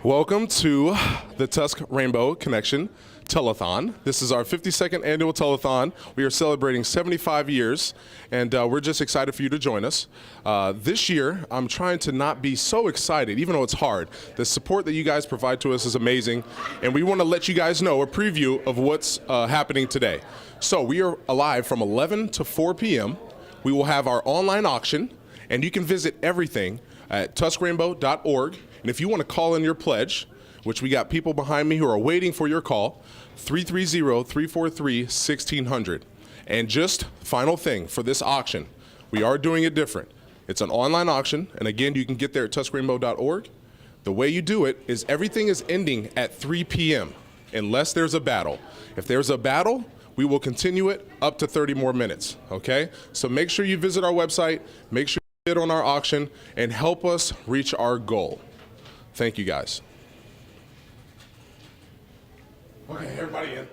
Welcome to the Tusk Rainbow Connection Telethon. This is our 52nd annual Telethon. We are celebrating 75 years, and we're just excited for you to join us. This year, I'm trying to not be so excited, even though it's hard. The support that you guys provide to us is amazing, and we want to let you guys know a preview of what's happening today. So we are alive from 11 to 4 p.m. We will have our online auction, and you can visit everything at tuscarainbow.org. And if you want to call in your pledge, which we got people behind me who are waiting for your call, 330-343-1600. And just final thing for this auction, we are doing it different. It's an online auction, and again, you can get there at tuscarainbow.org. The way you do it is everything is ending at 3 p.m. unless there's a battle. If there's a battle, we will continue it up to 30 more minutes, okay? So make sure you visit our website, make sure you bid on our auction, and help us reach our goal. Thank you, guys. Okay, everybody in.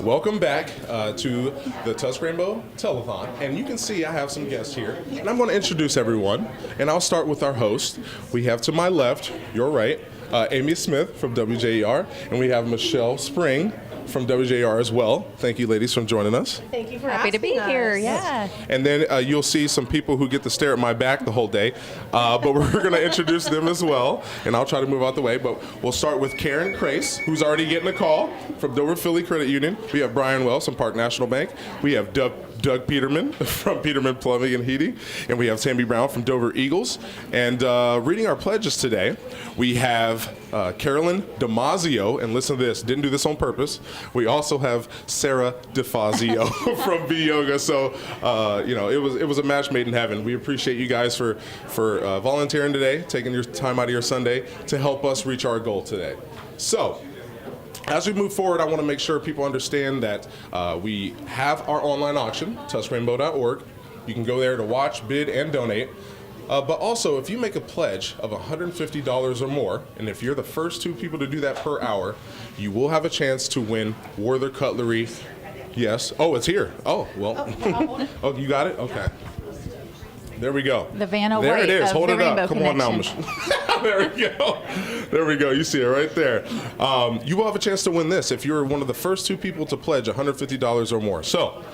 Welcome back to the Tusk Rainbow Telethon. And you can see I have some guests here. And I'm going to introduce everyone. And I'll start with our host. We have to my left, your right, Amy Smith from WJER. And we have Michelle Spring from WJR as well. Thank you, ladies, for joining us. Thank you for Happy to be us. here. Yeah. And then you'll see some people who get to stare at my back the whole day, but we're going to introduce them as well. And I'll try to move out the way. But we'll start with Karen Crace, who's already getting a call from Dover Philly Credit Union. We have Brian Wells from Park National Bank. We have Doug Peterman from Peterman Plumbing and Heating, and we have Tammy Brown from Dover Eagles. And reading our pledges today, we have Carolyn Damasio, and listen to this, didn't do this on purpose. We also have Sarah DeFazio from B Yoga. So it was a match made in heaven. We appreciate you guys for volunteering today, taking your time out of your Sunday to help us reach our goal today. So, as we move forward, I want to make sure people understand that we have our online auction, tuskrainbow.org. You can go there to watch, bid, and donate. But also, if you make a pledge of $150 or more, and if you're the first 2 people to do that per hour, you will have a chance to win Werther Cutlery. Yes. Oh, it's here. Oh, well. Oh, you got it? Okay. There we go. The Vanna there White it is. of Hold the it up. Rainbow Come on now, Connection. Michelle. There we go. There we go. You see it right there. You will have a chance to win this if you're one of the first 2 people to pledge $150 or more. So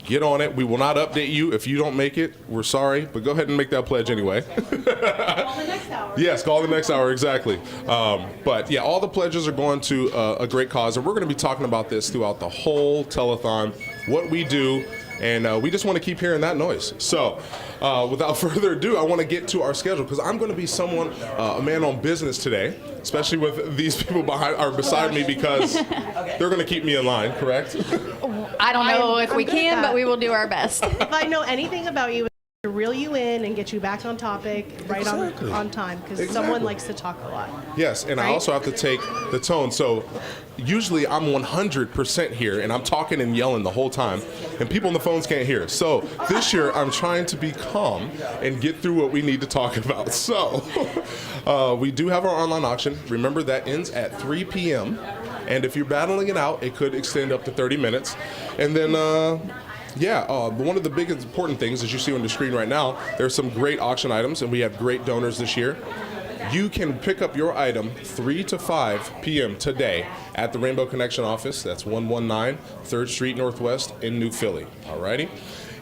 get on it. We will not update you if you don't make it. We're sorry, but go ahead and make that pledge anyway. Call the next hour. Yes, call the next hour, exactly. But yeah, all the pledges are going to a great cause, and we're going to be talking about this throughout the whole telethon, what we do, and we just want to keep hearing that noise. So without further ado, I want to get to our schedule, because I'm going to be a man on business today, especially with these people beside me, because they're going to keep me in line, correct? I don't know if I'm we good at can, that. but we will do our best. If I know anything about you, it's to reel you in and get you back on topic right Exactly. on time, because Exactly. someone likes to talk a lot. Yes, and I Right? also have to take the tone. So usually I'm 100% here, and I'm talking and yelling the whole time, and people on the phones can't hear. So this year I'm trying to be calm and get through what we need to talk about. So we do have our online auction. Remember, that ends at 3 p.m. And if you're battling it out, it could extend up to 30 minutes. And then one of the big important things, as you see on the screen right now, there's some great auction items, and we have great donors this year. You can pick up your item 3 to 5 p.m. today at the Rainbow Connection office. That's 119 3rd Street Northwest in New Philly. Alrighty.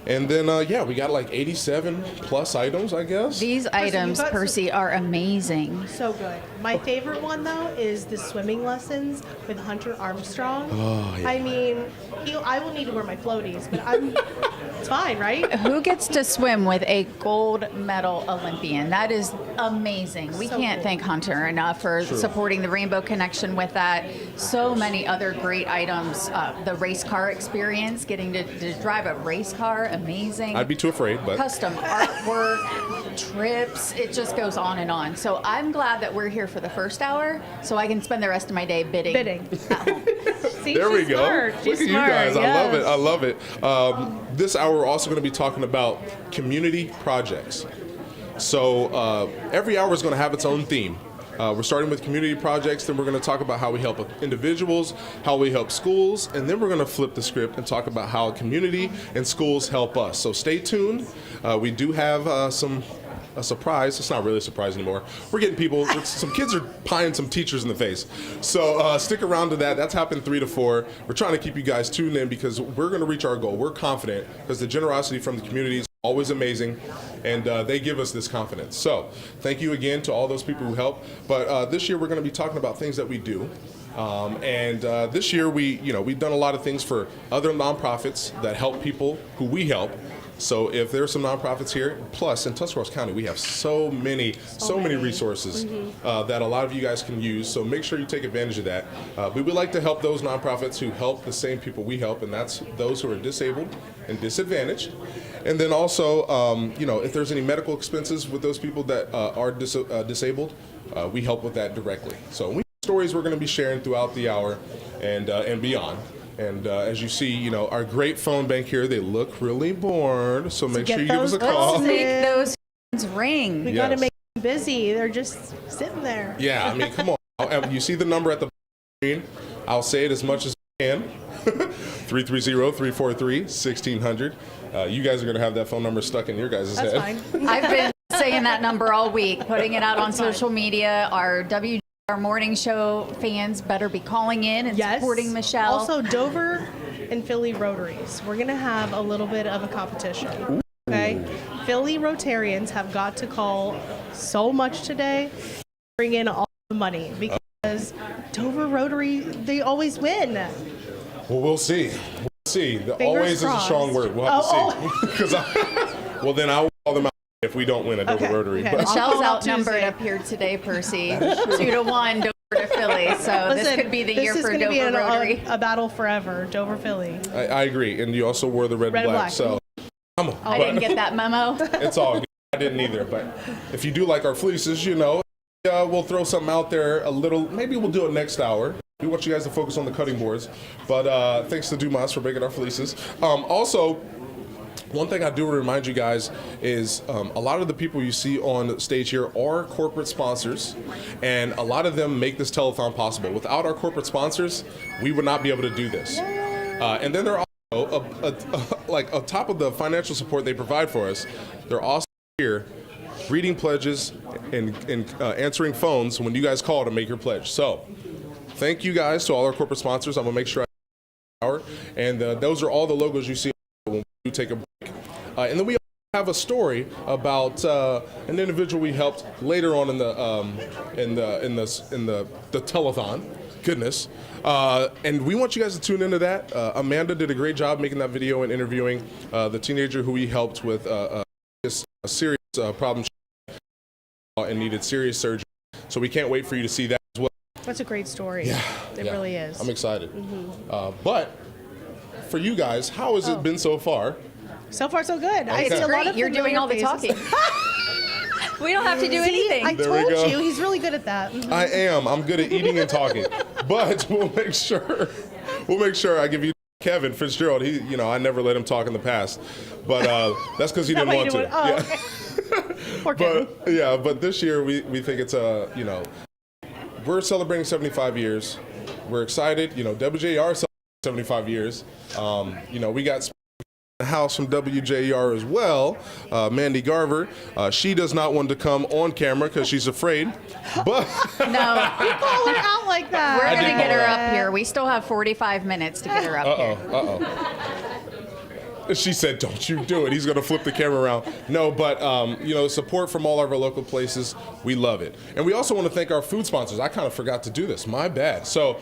And then, we got like 87 plus items, I guess. These items, got some- Percy, are amazing. So good. My favorite one, though, is the swimming lessons with Hunter Armstrong. Oh, yeah. I mean, I will need to wear my floaties, but it's fine, right? Who gets to swim with a gold medal Olympian? That is amazing. We So can't cool. thank Hunter enough for supporting the Rainbow Connection with that. So many other great items. The race car experience, getting to drive a race car, amazing. I'd be too afraid, but Custom artwork, trips, it just goes on and on. So I'm glad that we're here for the first hour, so I can spend the rest of my day bidding. At home. See, there we she's go. smart. Look She's at you smart. guys. I love it. Yes. I love it. This hour, we're also going to be talking about community projects. So every hour is going to have its own theme. We're starting with community projects, then we're going to talk about how we help individuals, how we help schools, and then we're going to flip the script and talk about how community and schools help us. So stay tuned. We do have a surprise. It's not really a surprise anymore. We're getting people, some kids are pieing some teachers in the face. So stick around to that. That's happened 3 to 4. We're trying to keep you guys tuned in, because we're going to reach our goal. We're confident, because the generosity from the community is always amazing, and they give us this confidence. So thank you again to all those people who help. But this year we're going to be talking about things that we do. This year we've done a lot of things for other nonprofits that help people who we help. So if there's some nonprofits here, plus in Tuscarawas County, we have so many resources that a lot of you guys can use. So make sure you take advantage of that. We would like to help those nonprofits who help the same people we help, and that's those who are disabled and disadvantaged. And then also, if there's any medical expenses with those people that are disabled, we help with that directly. So we have stories we're going to be sharing throughout the hour and beyond. And as you see, our great phone bank here, they look really bored. So make sure you give us a call. Let's make those phones ring. We got to make them busy. They're just sitting there. Yeah, I mean, come on. You see the number at the screen. I'll say it as much as I can. 330-343-1600. You guys are going to have that phone number stuck in your guys' That's head. fine. I've been saying that number all week, putting it out on social media. Our morning show fans better be calling in and supporting Michelle. Also, Dover and Philly Rotaries. We're going to have a little bit of a competition. Okay? Philly Rotarians have got to call so much today, bring in all the money, because Dover Rotary, they always win. Well, we'll see. We'll see. Always crossed. is a strong word. We'll have to see. Well, then I will call them out if we don't win a Dover Rotary. Okay. But- Michelle's I'll outnumbered Tuesday. up here today, Percy. 2-1 Dover to Philly. So this could be the year for This Dover is going to Rotary. be a battle forever, Dover Philly. I agree. And you also wore the red and black. So I didn't get that memo. it's all good. I didn't either. But if you do like our fleeces, we'll throw something out there a little. Maybe we'll do it next hour. We want you guys to focus on the cutting boards. But thanks to Dumas for making our fleeces. Also, one thing I do want to remind you guys is a lot of the people you see on stage here are corporate sponsors, and a lot of them make this telethon possible. Without our corporate sponsors, we would not be able to do this. And then they're also, like on top of the financial support they provide for us, they're also here reading pledges and answering phones when you guys call to make your pledge. So thank you guys to all our corporate sponsors. I'm going to make sure and those are all the logos you see when we take a break. And then we have a story about an individual we helped later on in the telethon. Goodness. And we want you guys to tune into that. Amanda did a great job making that video and interviewing the teenager who we helped with a serious problem and needed serious surgery. So we can't wait for you to see that as well. That's a great story. Yeah, It really is. I'm excited. But for you guys, how has it been so far? So far, so good. I Okay. see a lot Great, of you're doing all the familiar talking. faces. We don't have to do anything. I There we told go. you, he's really good at that. I am. I'm good at eating and talking. But we'll make sure I give you Kevin Fitzgerald. I never let him talk in the past. But that's because he didn't want to. Oh, Yeah. okay. Poor Kevin. But this year we think it's we're celebrating 75 years. We're excited. WJR celebrating 75 years. We got the house from WJR as well, Mandy Garver. She does not want to come on camera because she's afraid. But No, Call her out like that. we're going to did get call her her up here. We still have 45 minutes to get her up here. she said, "Don't you do it." He's going to flip the camera around. No, but support from all of our local places. We love it, and we also want to thank our food sponsors. I kind of forgot to do this. My bad. So.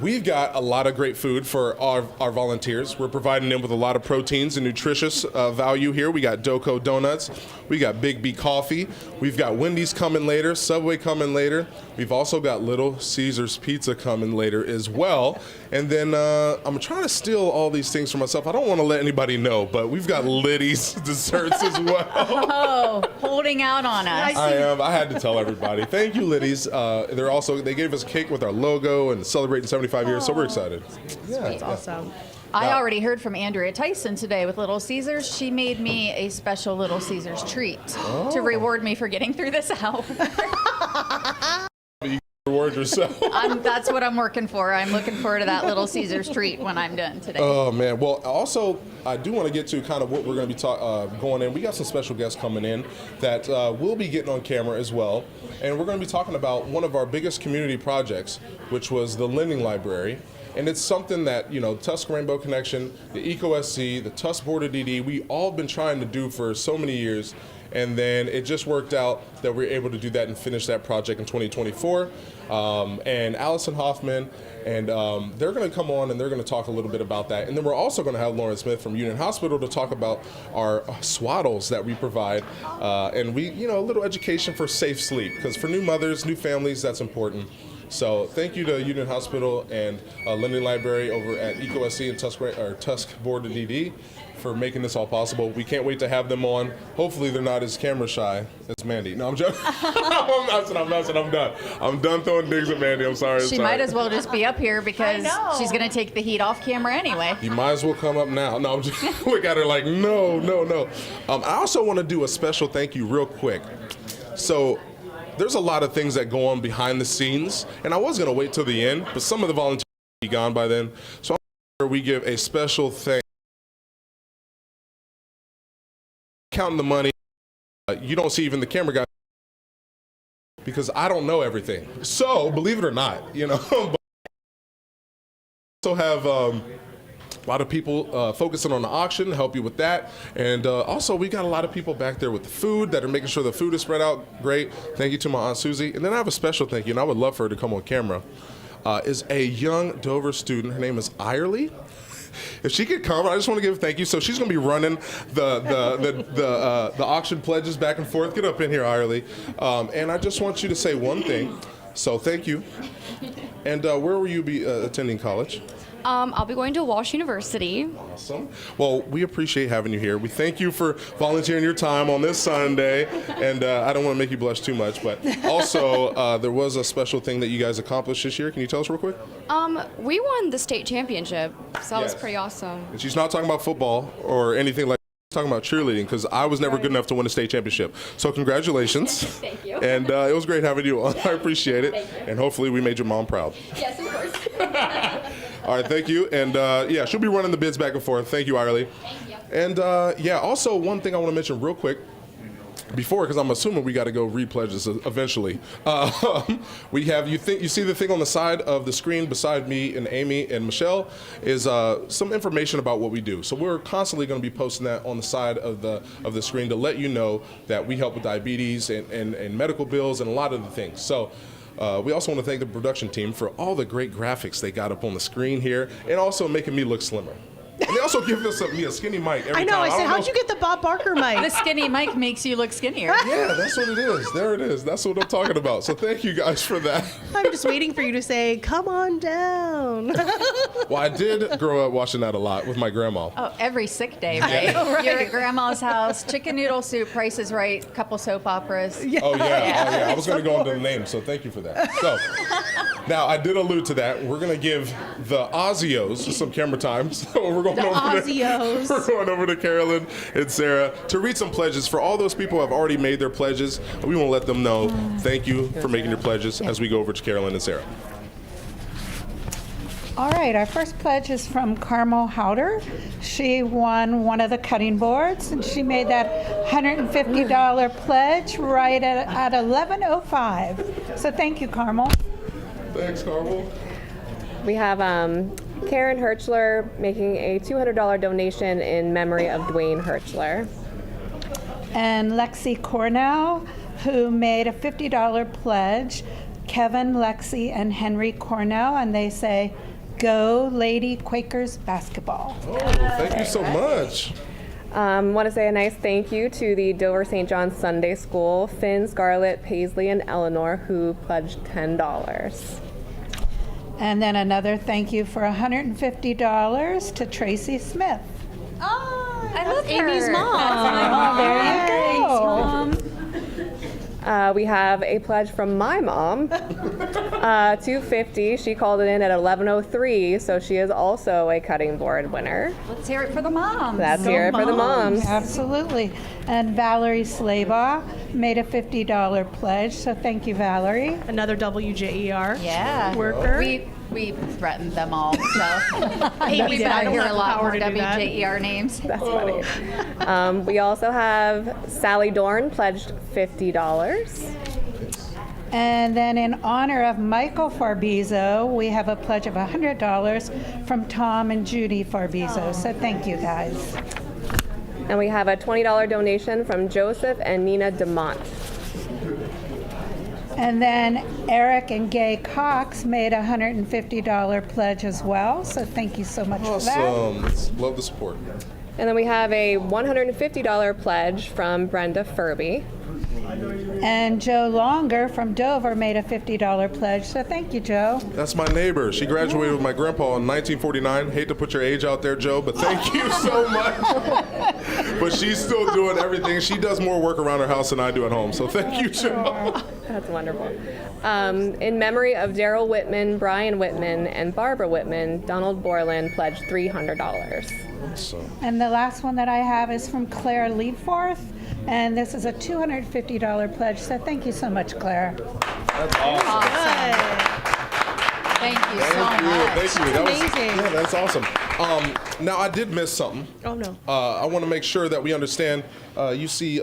We've got a lot of great food for our volunteers. We're providing them with a lot of proteins and nutritious value here. We got Doco Donuts. We got Big B Coffee. We've got Wendy's coming later, Subway coming later. We've also got Little Caesars Pizza coming later as well. And then I'm trying to steal all these things for myself. I don't want to let anybody know, but we've got Liddy's desserts as well. Oh, holding out on us. I am. I had to tell everybody. Thank you, Liddy's. They gave us a cake with our logo and celebrating 75 years, so we're excited. That's awesome. I already heard from Andrea Tyson today with Little Caesars. She made me a special Little Caesars treat to reward me for getting through this hour. Reward yourself. That's what I'm working for. I'm looking forward to that Little Caesars treat when I'm done today. Oh, man. Well, also, I do want to get to kind of what we're going to be going in. We got some special guests coming in that we'll be getting on camera as well. And we're going to be talking about one of our biggest community projects, which was the Lending Library. And it's something that, Tusk Rainbow Connection, the EcoSC, the Tusk Board of DD, we all been trying to do for so many years. And then it just worked out that we were able to do that and finish that project in 2024. And Allison Hoffman, and they're going to come on and they're going to talk a little bit about that. And then we're also going to have Lauren Smith from Union Hospital to talk about our swaddles that we provide. And a little education for safe sleep, because for new mothers, new families, that's important. So thank you to Union Hospital and Lending Library over at EcoSC and Tusk Board of DD for making this all possible. We can't wait to have them on. Hopefully they're not as camera shy as Mandy. No, I'm joking. I'm done. I'm done throwing digs at Mandy. I'm sorry. She might as well just be up here because she's going to take the heat off camera anyway. You might as well come up now. No, I'm just look at her like, no. I also want to do a special thank you real quick. So there's a lot of things that go on behind the scenes, and I was going to wait till the end, but some of the volunteers will be gone by then. So we give a special thank. Counting the money, you don't see even the camera guy because I don't know everything. So believe it or not, you know. But also have a lot of people focusing on the auction, help you with that. And also we got a lot of people back there with the food that are making sure the food is spread out great. Thank you to my Aunt Susie. And then I have a special thank you, and I would love for her to come on camera, is a young Dover student. Her name is Irely. If she could come, I just want to give a thank you. So she's going to be running the auction pledges back and forth. Get up in here, Irely. And I just want you to say one thing. So thank you. And where will you be attending college? I'll be going to Walsh University. Awesome. Well, we appreciate having you here. We thank you for volunteering your time on this Sunday. And I don't want to make you blush too much, but also there was a special thing that you guys accomplished this year. Can you tell us real quick? We won the state championship, so that was Yes. pretty awesome. And she's not talking about football or anything like that. She's talking about cheerleading, because I was never good enough to win a state championship. So congratulations. Thank you. And it was great having you on. I appreciate it. And hopefully we made your mom proud. Yes, of course. All right, thank you. And yeah, she'll be running the bids back and forth. Thank you, Irely. Thank you. And yeah, also one thing I want to mention real quick before, because I'm assuming we got to go repledge this eventually. We have, you see the thing on the side of the screen beside me and Amy and Michelle is some information about what we do. So we're constantly going to be posting that on the side of the screen to let you know that we help with diabetes and medical bills and a lot of the things. So we also want to thank the production team for all the great graphics they got up on the screen here, and also making me look slimmer. And they also give me a skinny mic every I know. time. I said, don't how'd you get the Bob Barker mic? The skinny mic makes you look skinnier. Yeah, that's what it is. There it is. That's what I'm talking about. So thank you guys for that. I'm just waiting for you to say, come on down. Well, I did grow up watching that a lot with my grandma. Oh, every sick day, right? Right. You're at grandma's house, chicken noodle soup, Price is Right, couple soap operas. Oh, yeah. Oh, yeah. I was going to go into the name, so thank you for that. So now I did allude to that. We're going to give the Aussios some camera time. So we're going over there. We're going over to Carolyn and Sarah to read some pledges. For all those people who have already made their pledges, we want to let them know thank you for making your pledges as we go over to Carolyn and Sarah. All right, our first pledge is from Carmel Howder. She won one of the cutting boards, and she made that $150 pledge right at 11:05. So thank you, Carmel. Thanks, Carmel. We have Karen Hirchler making a $200 donation in memory of Dwayne Hirchler. And Lexi Cornell, who made a $50 pledge. Kevin, Lexi, and Henry Cornell, and they say, "Go Lady Quakers basketball." Oh, thank you so much. Want to say a nice thank you to the Dover St. John Sunday School, Finn, Scarlett, Paisley, and Eleanor, who pledged $10. And then another thank you for $150 to Tracy Smith. Oh, I love Amy's her. mom. Oh, there you go. We have a pledge from my mom, $250. She called it in at 11:03, so she is also a cutting board winner. Let's hear it for the moms. Let's hear it for the moms. Absolutely. And Valerie Slabaugh made a $50 pledge, so thank you, Valerie. Another WJER Yeah. worker. We threatened them all, so Amy we did. I better don't hear have a the lot power more to do that. WJER names. That's funny. We also have Sally Dorn pledged $50. And then in honor of Michael Farbizo, we have a pledge of $100 from Tom and Judy Farbizo. So thank you, guys. And we have a $20 donation from Joseph and Nina DeMont. And then Eric and Gay Cox made a $150 pledge as well. So thank you so much for that. Awesome. Love the support. And then we have a $150 pledge from Brenda Furby. And Joe Longer from Dover made a $50 pledge. So thank you, Joe. That's my neighbor. She graduated with my grandpa in 1949. Hate to put your age out there, Joe, but thank you so much. But she's still doing everything. She does more work around her house than I do at home. So thank you, Joe. That's wonderful. In memory of Daryl Whitman, Brian Whitman, and Barbara Whitman, Donald Borland pledged $300. Awesome. And the last one that I have is from Claire Leadforth. And this is a $250 pledge. So thank you so much, Claire. That's awesome. Thank you so Thank you. much. Thank you. That was, amazing. yeah, that's awesome. Now, I did miss something. Oh, no. I want to make sure that we understand. You see,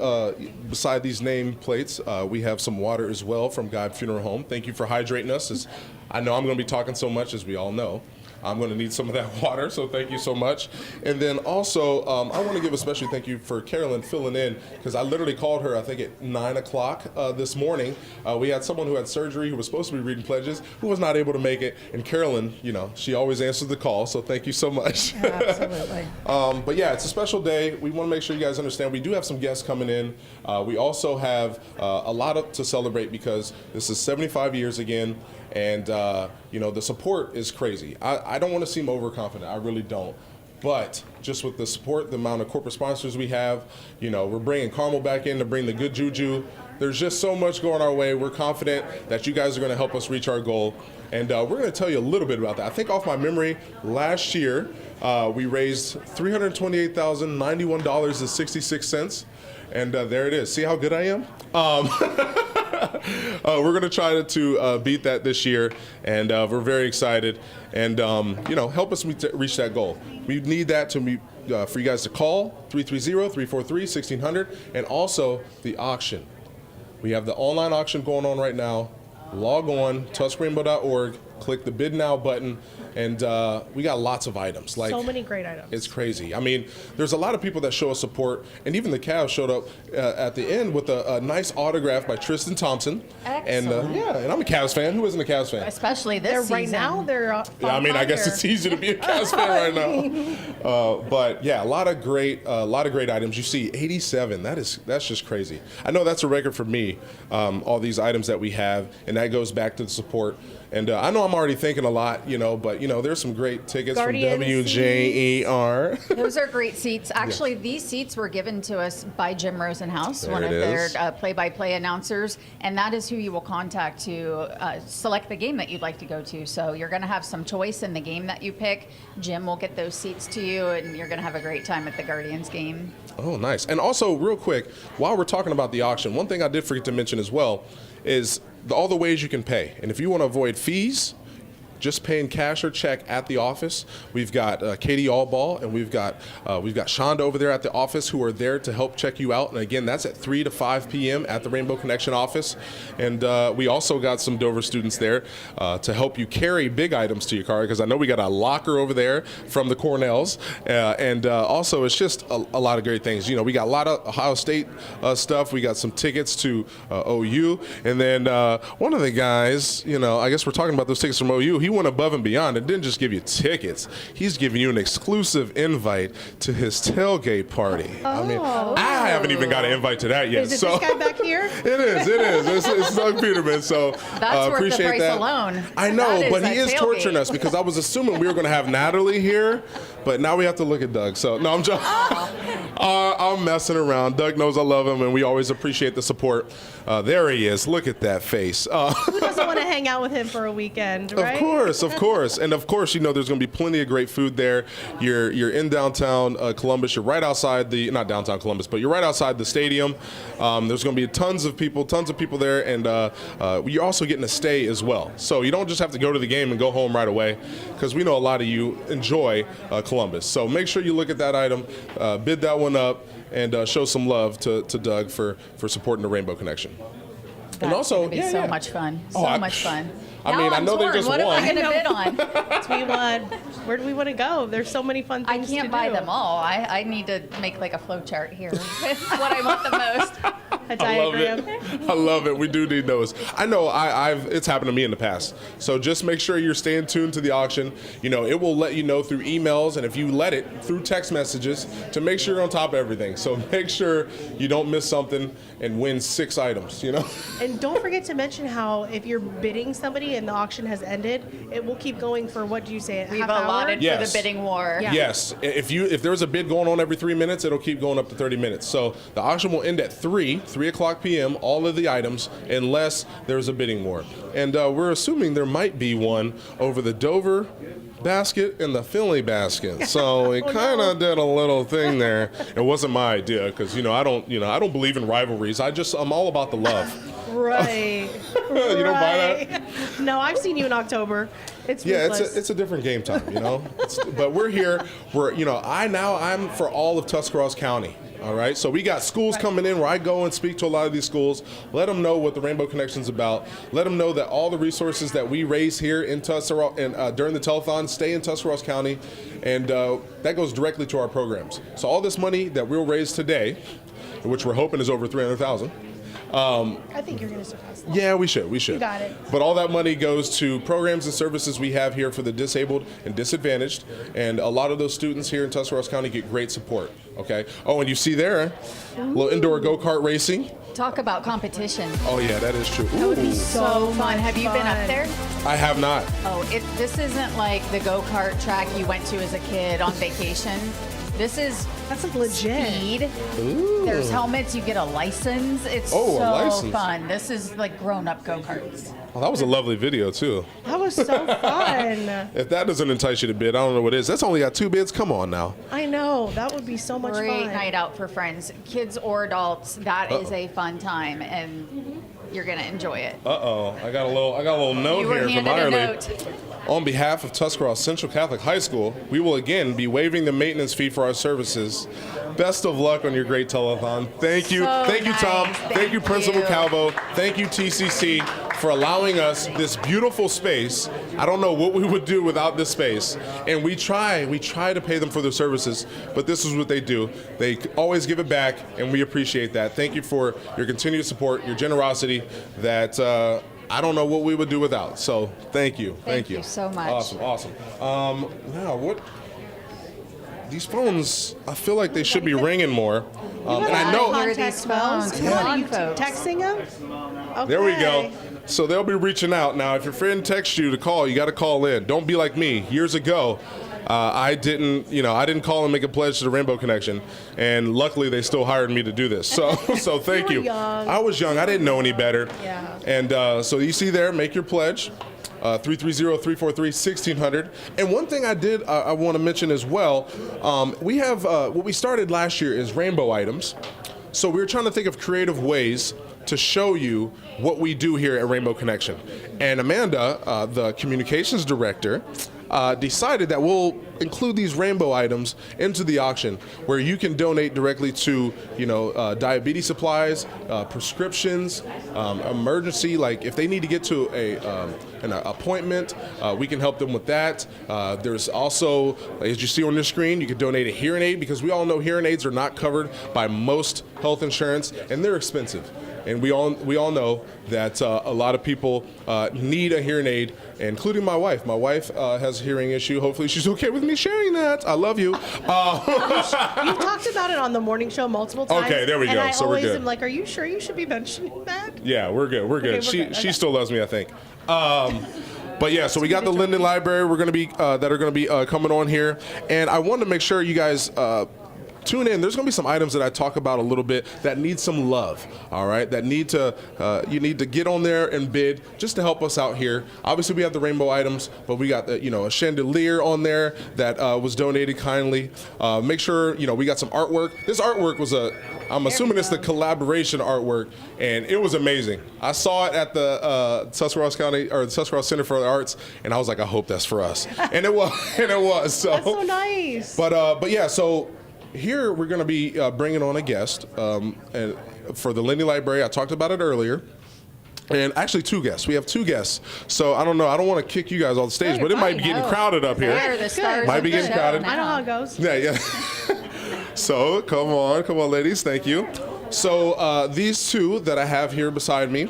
beside these name plates, we have some water as well from God Funeral Home. Thank you for hydrating us. As I know I'm going to be talking so much, as we all know. I'm going to need some of that water, so thank you so much. And then also, I want to give a special thank you for Carolyn filling in, because I literally called her, I think, at 9 o'clock this morning. We had someone who had surgery who was supposed to be reading pledges, who was not able to make it. And Carolyn, you know, she always answers the call, so thank you so much. Absolutely. But yeah, it's a special day. We want to make sure you guys understand. We do have some guests coming in. We also have a lot to celebrate because this is 75 years again. And, you know, the support is crazy. I don't want to seem overconfident. I really don't. But just with the support, the amount of corporate sponsors we have, you know, we're bringing Carmel back in to bring the good juju. There's just so much going our way. We're confident that you guys are going to help us reach our goal. And we're going to tell you a little bit about that. I think off my memory, last year, we raised $328,091.66. And there it is. See how good I am? We're going to try to beat that this year, and we're very excited. And, you know, help us reach that goal. We need that to for you guys to call 330-343-1600, and also the auction. We have the online auction going on right now. Log on, tuscarainbow.org, click the Bid Now button, and we got lots of items. Like, So many great items. it's crazy. I mean, there's a lot of people that show us support, and even the Cavs showed up at the end with a nice autograph by Tristan Thompson. Excellent. And yeah, and I'm a Cavs fan. Who isn't a Cavs fan? Especially this They're season. right now, they're Yeah, I mean, I guess it's easy to be a Cavs fan right now. But yeah, a lot of great items. You see, 87. That's just crazy. I know that's a record for me. All these items that we have, and that goes back to the support. And I know I'm already thinking a lot, you know, but you know, there's some great tickets Guardian from WJER. Those are great seats. Actually, these seats were given to us by Jim Rosenhaus, There one it of their is. play-by-play announcers, and that is who you will contact to select the game that you'd like to go to. So you're going to have some choice in the game that you pick. Jim will get those seats to you, and you're going to have a great time at the Guardians game. Oh, nice. And also, real quick, while we're talking about the auction, one thing I did forget to mention as well is all the ways you can pay. And if you want to avoid fees, just pay in cash or check at the office. We've got Katie Allball, and we've got Shonda over there at the office who are there to help check you out. And again, that's at 3 to 5 p.m. at the Rainbow Connection office. And we also got some Dover students there to help you carry big items to your car, because I know we got a locker over there from the Cornells. And also, it's just a lot of great things. You know, we got a lot of Ohio State stuff. We got some tickets to OU. And then one of the guys, you know, I guess we're talking about those tickets from OU. He went above and beyond and didn't just give you tickets. He's giving you an exclusive invite to his tailgate party. I mean, I haven't even got an invite to that yet. Is it so this guy back here? It is. It's Doug Peterman. So That's worth the appreciate price that. alone. I know, That but is he a is torturing tailgate. us, because I was assuming we were going to have Natalie here, but now we have to look at Doug. So no, I'm joking. I'm messing around. Doug knows I love him, and we always appreciate the support. There he is. Look at that face. Who doesn't want to hang out with him for a weekend, right? Of course. And of course, you know, there's going to be plenty of great food there. You're in downtown Columbus. You're right outside not downtown Columbus, but you're right outside the stadium. There's going to be tons of people there. And you're also getting a stay as well. So you don't just have to go to the game and go home right away, because we know a lot of you enjoy Columbus. So make sure you look at that item, bid that one up, and show some love to Doug for supporting the Rainbow Connection. That's And also, going to be so much fun. So much fun. I mean, Now I I'm know they torn. just what won. am I going to bid on? Where do we want to go? There's so many fun I things can't to buy do. them all. I need to make like a flow chart here with what I want the most. A I love diagram. it. I love it. We do need those. I know it's happened to me in the past. So just make sure you're staying tuned to the auction. You know, it will let you know through emails, and if you let it through text messages, to make sure you're on top of everything. So make sure you don't miss something and win 6 items, you know? And don't forget to mention how if you're bidding somebody and the auction has ended, it will keep going for, what do you say, a We've half hour? allotted for Yes. the bidding war. Yeah. Yes. If there's a bid going on every 3 minutes, it'll keep going up to 30 minutes. So the auction will end at 3 o'clock p.m., all of the items, unless there's a bidding war. And we're assuming there might be one over the Dover basket and the Philly basket. So we kind of did a little thing there. It wasn't my idea, because I don't believe in rivalries. I'm all about the love. Right. You don't buy that? No, I've seen you in October. It's Yeah, ruthless. it's a different game time, you know. But we're here. I'm for all of Tuscarawas County. All right, so we got schools coming in where I go and speak to a lot of these schools, let them know what the Rainbow Connection's about, let them know that all the resources that we raise here in Tuscarawas and during the telethon stay in Tuscarawas County, and that goes directly to our programs. So all this money that we'll raise today, which we're hoping is over $300,000. I think you're going to surpass that. Yeah, we should. You got it. But all that money goes to programs and services we have here for the disabled and disadvantaged, and a lot of those students here in Tuscarawas County get great support. Okay. Oh, and you see there, a little indoor go-kart racing. Talk about competition. Oh yeah, that is true. That would be so Fun. Have you been up there? I have not. Oh, this isn't like the go-kart track you went to as a kid on vacation. This is That's like legit. speed. Ooh. There's helmets. You get a license. It's Oh, a so license. fun. This is like grown-up go-karts. Well, that was a lovely video too. That was so fun. If that doesn't entice you to bid, I don't know what is. That's only got 2 bids. Come on now. I know. That would be so much Great fun. night out for friends, kids or adults. That is a fun time, and you're gonna enjoy it. Uh-oh, I got a little note You were here from handed a Ireland. note. On behalf of Tuscarawas Central Catholic High School, we will again be waiving the maintenance fee for our services. Best of luck on your great telethon. Thank you. So Thank you, Tom. nice. Thank you, Principal you. Calvo. Thank you, TCC, for allowing us this beautiful space. I don't know what we would do without this space. And we try to pay them for their services, but this is what they do. They always give it back, and we appreciate that. Thank you for your continued support, your generosity that I don't know what we would do without. So thank you. Thank you so much. Awesome. Now what? These phones, I feel like they should be ringing more. And I know. Hear Contact these spells. phones. Come Come on, are on, you folks. texting them? Okay. There we go. So they'll be reaching out. Now, if your friend texts you to call, you got to call in. Don't be like me. Years ago, I didn't call and make a pledge to the Rainbow Connection, and luckily they still hired me to do this. So thank You you. were young. I was young. I didn't know any better. Yeah. And so you see there, make your pledge. 330-343-1600. And one thing I want to mention as well, we have what we started last year is rainbow items. So we were trying to think of creative ways to show you what we do here at Rainbow Connection. And Amanda, the communications director, decided that we'll include these rainbow items into the auction where you can donate directly to, diabetes supplies, prescriptions, emergency, like if they need to get to an appointment, we can help them with that. There's also, as you see on the screen, you can donate a hearing aid because we all know hearing aids are not covered by most health insurance and they're expensive. And we all know that a lot of people need a hearing aid, including my wife. My wife has a hearing issue. Hopefully she's okay with me sharing that. I love you. You've talked about it on the morning show multiple times. Okay, there we and go. I So we're always good. am like, are you sure you should be mentioning that? Yeah, we're good. We're good. Okay, we're good. She Okay. still loves me, I think. But yeah, so we got the Linden Library. We're gonna be that are gonna be coming on here, and I wanted to make sure you guys. Tune in. There's going to be some items that I talk about a little bit that need some love. All right, that need to you need to get on there and bid just to help us out here. Obviously, we have the rainbow items, but we got a chandelier on there that was donated kindly. Make sure we got some artwork. This artwork was I'm assuming it's the collaboration artwork, and it was amazing. I saw it at the Tuscarawas County or the Tuscarawas Center for the Arts, and I was like, I hope that's for us, and it was. And it was. So. That's so nice. But yeah, so. Here we're going to be bringing on a guest, and for the Linden Library. I talked about it earlier, and actually 2 guests. We have 2 guests. So I don't know. I don't want to kick you guys off the stage, No, but it might you're be fine. getting No. crowded up here. They're the stars Might of be the getting show crowded. now. I know how it goes. Yeah. So come on, ladies. Thank you. So these 2 that I have here beside me,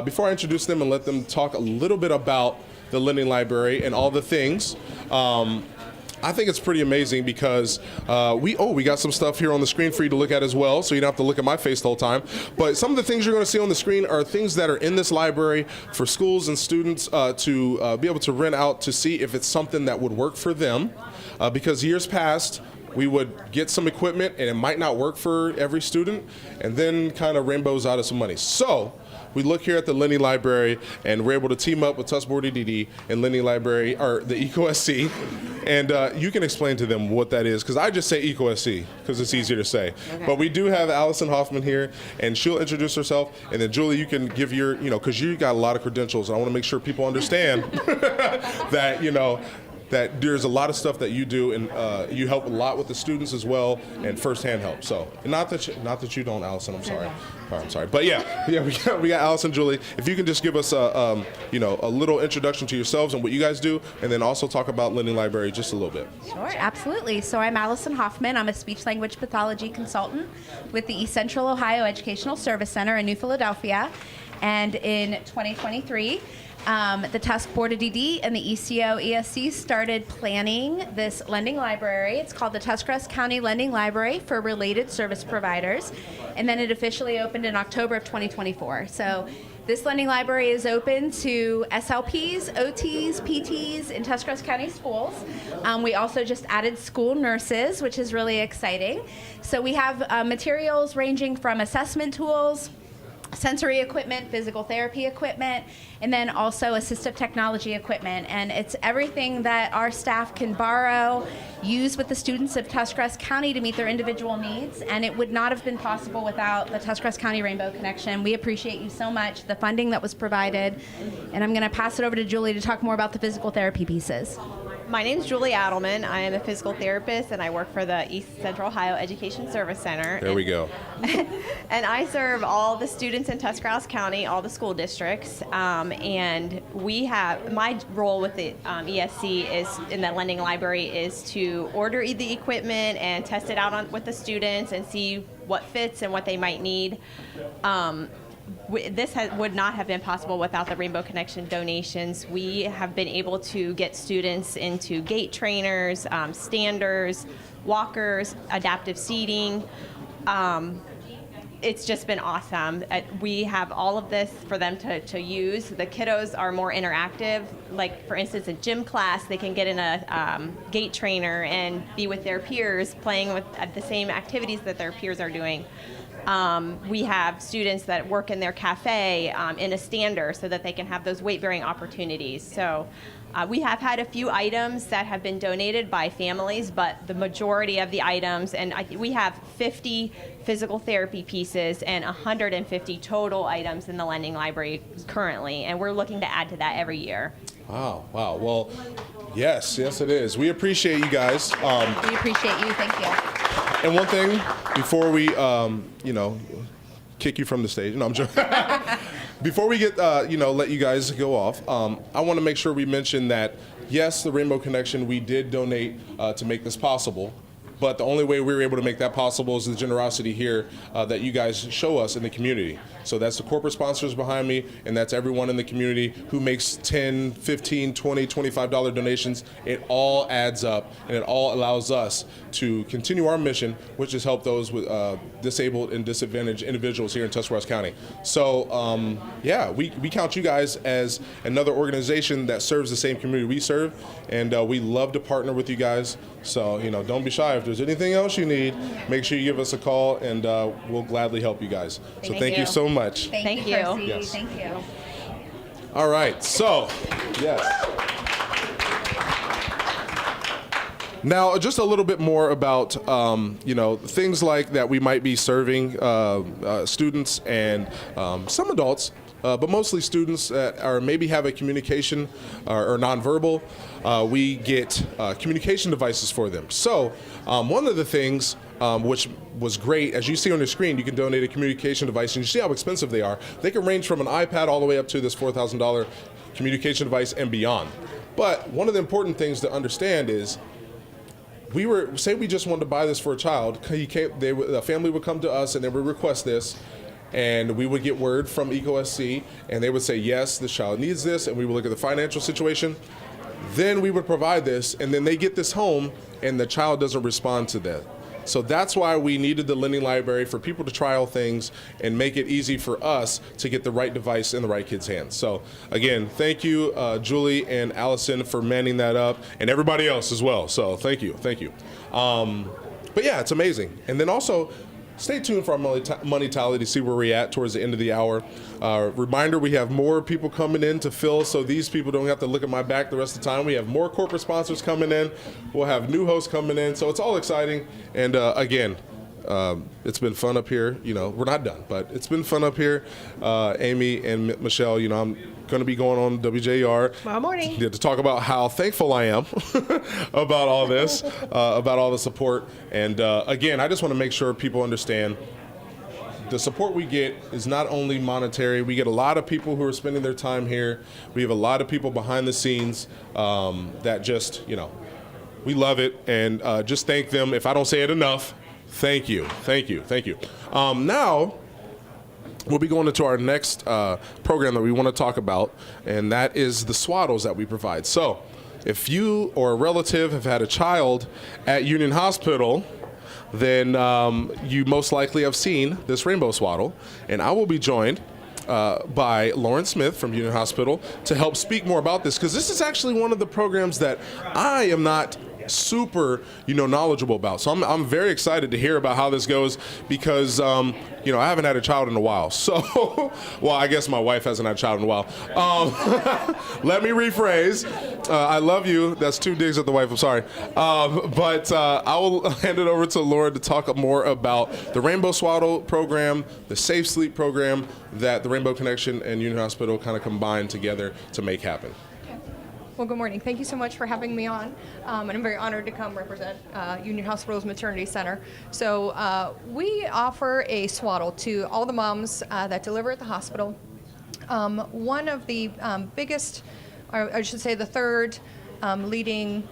before I introduce them and let them talk a little bit about the Linden Library and all the things. I think it's pretty amazing because we got some stuff here on the screen for you to look at as well, so you don't have to look at my face the whole time. But some of the things you're going to see on the screen are things that are in this library for schools and students to be able to rent out to see if it's something that would work for them. Because years past, we would get some equipment and it might not work for every student, and then kind of rainbows out of some money. So we look here at the Linden Library, and we're able to team up with Tuscarawas DD and Linden Library, or the EcoSC, And you can explain to them what that is, because I just say EcoSC because it's easier to say. But we do have Allison Hoffman here, and she'll introduce herself. And then Julie, you can give your, because you got a lot of credentials. And I want to make sure people understand that, that there's a lot of stuff that you do, and you help a lot with the students as well, and firsthand help. So, not that you don't, Allison. I'm sorry. I'm sorry, but yeah, we got Allison, Julie. If you can just give us a little introduction to yourselves and what you guys do, and then also talk about Lending Library just a little bit. Sure, absolutely. So I'm Allison Hoffman. I'm a speech language pathology consultant with the East Central Ohio Educational Service Center in New Philadelphia, and in 2023. The Task Board of DD and the ECO ESC started planning this lending library. It's called the Tuscarawas County Lending Library for related service providers, and then it officially opened in October of 2024. So this lending library is open to SLPs, OTs, PTs in Tuscarawas County schools. We also just added school nurses, which is really exciting. So we have materials ranging from assessment tools, sensory equipment, physical therapy equipment, and then also assistive technology equipment. And it's everything that our staff can borrow, use with the students of Tuscarawas County to meet their individual needs. And it would not have been possible without the Tuscarawas County Rainbow Connection. We appreciate you so much, the funding that was provided. And I'm going to pass it over to Julie to talk more about the physical therapy pieces. My name is Julie Adelman. I am a physical therapist, and I work for the East Central Ohio Education Service Center. There we go. And I serve all the students in Tuscarawas County, all the school districts. And my role with the ESC is in the lending library is to order the equipment and test it out with the students and see what fits and what they might need. This would not have been possible without the Rainbow Connection donations. We have been able to get students into gait trainers, standers, walkers, adaptive seating. It's just been awesome. We have all of this for them to use. The kiddos are more interactive. Like, for instance, in gym class, they can get in a gait trainer and be with their peers, playing with the same activities that their peers are doing. We have students that work in their cafe in a stander so that they can have those weight-bearing opportunities. So we have had a few items that have been donated by families, but the majority of the items, and we have 50 physical therapy pieces and 150 total items in the lending library currently, and we're looking to add to that every year. Wow. Well, yes, it is. We appreciate you guys. We appreciate you. Thank you. And one thing, before we, kick you from the stage. No, I'm joking. Before we get, let you guys go off, I want to make sure we mention that, yes, the Rainbow Connection, we did donate to make this possible. But the only way we were able to make that possible is the generosity here that you guys show us in the community. So that's the corporate sponsors behind me, and that's everyone in the community who makes $10, $15, $20, $25 donations. It all adds up, and it all allows us to continue our mission, which is help those with disabled and disadvantaged individuals here in Tuscarawas County. So, we count you guys as another organization that serves the same community we serve, and we love to partner with you guys. So, don't be shy. If there's anything else you need, make sure you give us a call, and we'll gladly help you guys. So thank you so much. Thank you. Percy. Yes. Thank you. All right. So, yes. Now, just a little bit more about, things like that we might be serving students and some adults, but mostly students that are maybe have a communication or nonverbal. We get communication devices for them. So one of the things which was great, as you see on the screen, you can donate a communication device, and you see how expensive they are. They can range from an iPad all the way up to this $4,000 communication device and beyond. But one of the important things to understand is, say we just wanted to buy this for a child. The family would come to us and they would request this, and we would get word from EcoSC, and they would say, yes, this child needs this, and we would look at the financial situation. Then we would provide this, and then they get this home, and the child doesn't respond to that. So that's why we needed the lending library, for people to trial things and make it easy for us to get the right device in the right kid's hands. So again, thank you, Julie and Allison, for manning that up, and everybody else as well. So thank you. But yeah, it's amazing. And then also, stay tuned for our money tally to see where we're at towards the end of the hour. Reminder, we have more people coming in to fill, so these people don't have to look at my back the rest of the time. We have more corporate sponsors coming in. We'll have new hosts coming in, so it's all exciting. And again, it's been fun up here. We're not done, but it's been fun up here. Amy and Michelle, I'm going to be going on WJR Tomorrow morning. to talk about how thankful I am about all this, about all the support. And again, I just want to make sure people understand the support we get is not only monetary. We get a lot of people who are spending their time here. We have a lot of people behind the scenes that just, we love it. And just thank them. If I don't say it enough, thank you. Thank you. Thank you. Now, we'll be going into our next program that we want to talk about, and that is the swaddles that we provide. So if you or a relative have had a child at Union Hospital, then you most likely have seen this rainbow swaddle. And I will be joined by Lauren Smith from Union Hospital to help speak more about this, because this is actually one of the programs that I am not super knowledgeable about. So I'm very excited to hear about how this goes, because I haven't had a child in a while. So well, I guess my wife hasn't had a child in a while. Let me rephrase. I love you. That's 2 digs at the wife. I'm sorry. But I will hand it over to Laura to talk more about the Rainbow Swaddle program, the Safe Sleep program that the Rainbow Connection and Union Hospital kind of combined together to make happen. Well, good morning. Thank you so much for having me on. And I'm very honored to come represent Union Hospital's Maternity Center. So we offer a swaddle to all the moms that deliver at the hospital. One of the biggest, or I should say the third leading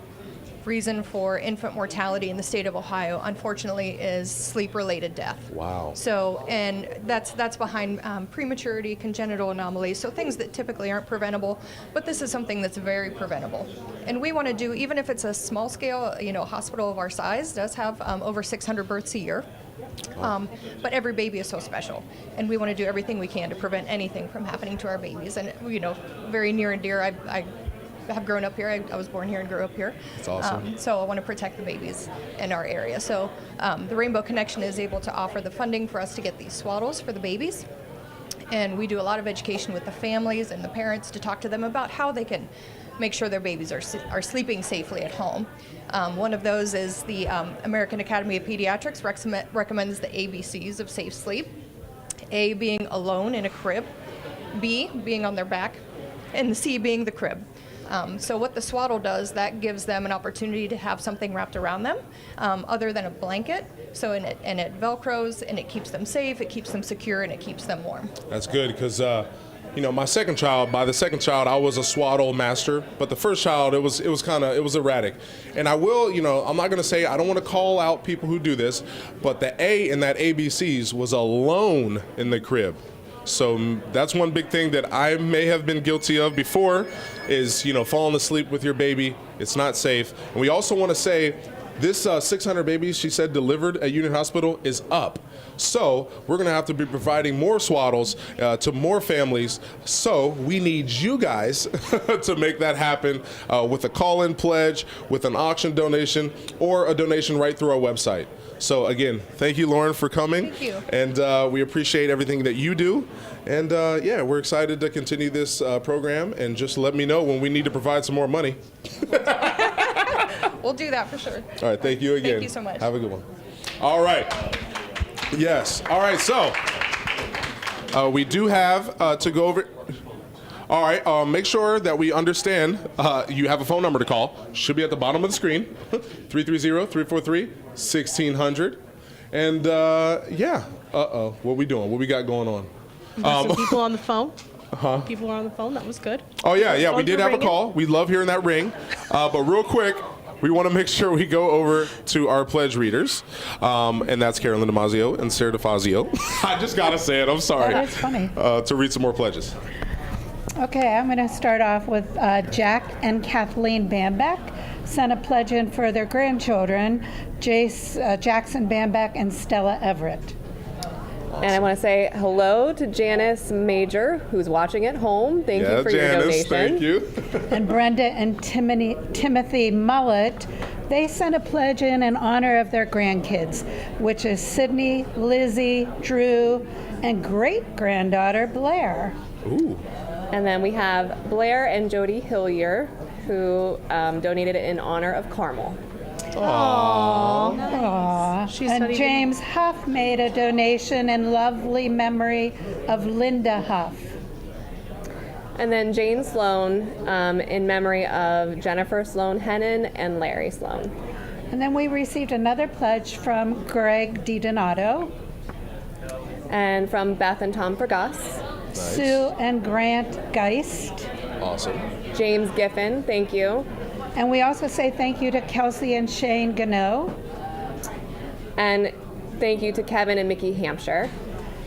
reason for infant mortality in the state of Ohio, unfortunately, is sleep-related death. Wow. So, and that's behind prematurity, congenital anomalies, so things that typically aren't preventable, but this is something that's very preventable. And we want to do, even if it's a small scale, a hospital of our size does have over 600 births a year. But every baby is so special, and we want to do everything we can to prevent anything from happening to our babies. And very near and dear, I have grown up here. I was born here and grew up here. That's awesome. So I want to protect the babies in our area. So the Rainbow Connection is able to offer the funding for us to get these swaddles for the babies. And we do a lot of education with the families and the parents to talk to them about how they can make sure their babies are sleeping safely at home. One of those is the American Academy of Pediatrics recommends the ABCs of safe sleep. A being alone in a crib, B being on their back, and the C being the crib. So what the swaddle does, that gives them an opportunity to have something wrapped around them other than a blanket. So it velcros, and it keeps them safe, it keeps them secure, and it keps them warm. That's good, because my second child, by the second child, I was a swaddle master, but the first child, it was erratic. And I will, I'm not going to say, I don't want to call out people who do this, but the A in that ABCs was alone in the crib. So that's one big thing that I may have been guilty of before is, falling asleep with your baby. It's not safe. And we also want to say this 600 babies, she said, delivered at Union Hospital is up. So we're going to have to be providing more swaddles to more families. So we need you guys to make that happen with a call-in pledge, with an auction donation, or a donation right through our website. So again, thank you, Lauren, for coming. Thank you. And we appreciate everything that you do. And we're excited to continue this program. And just let me know when we need to provide some more money. We'll do that for sure. All right, thank you again. Thank you so much. Have a good one. All right. Yes. All right, so we do have to go over. All right, make sure that we understand you have a phone number to call. Should be at the bottom of the screen, 330-343-1600. And what we doing? What we got going on? Some people on the phone. People are on the phone. That was good. Oh, yeah, we Phones did are have a ringing. call. We love hearing that ring. But real quick, we want to make sure we go over to our pledge readers. And that's Carolyn DiMaggio and Sarah DeFazio. I just got to say it. I'm sorry. That is funny. To read some more pledges. Okay, I'm going to start off with Jack and Kathleen Bambeck. Sent a pledge in for their grandchildren, Jackson Bambeck and Stella Everett. And I want to say hello to Janice Major, who's watching at home. Thank you for your donation. Thank you. And Brenda and Timothy Mullet, They sent a pledge in honor of their grandkids, which is Sydney, Lizzie, Drew, and great-granddaughter Blair. Ooh. And then we have Blair and Jody Hillier, who donated it in honor of Carmel. Aww. She's And studied- James Huff made a donation in lovely memory of Linda Huff. And then Jane Sloan in memory of Jennifer Sloan Hennon and Larry Sloan. And then we received another pledge from Greg DiDonato, And from Beth and Tom Fergus. Sue and Grant Geist. Awesome. James Giffen, thank you. And we also say thank you to Kelsey and Shane Gano. And thank you to Kevin and Mickey Hampshire.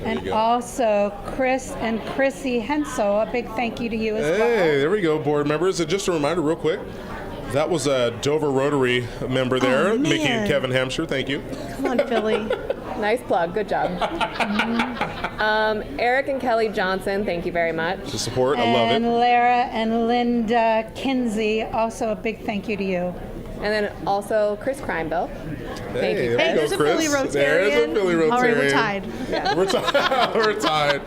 There you And go. also Chris and Chrissy Hensel. A big thank you to you as Hey, well. there we go, board members. And just a reminder, real quick, that was a Dover Rotary member there, Oh, Mickey man. and Kevin Hampshire. Thank you. Come on, Philly. Nice plug, good job. Eric and Kelly Johnson, thank you very much. The support, I love And it. Lara and Linda Kinsey, also a big thank you to you. And then also Chris Crimeville. Thank Hey, you, there Hey, you there's go, a Philly Chris. There's a Rotarian. Philly Rotarian. All right, we're tied. We're tied. We're tied.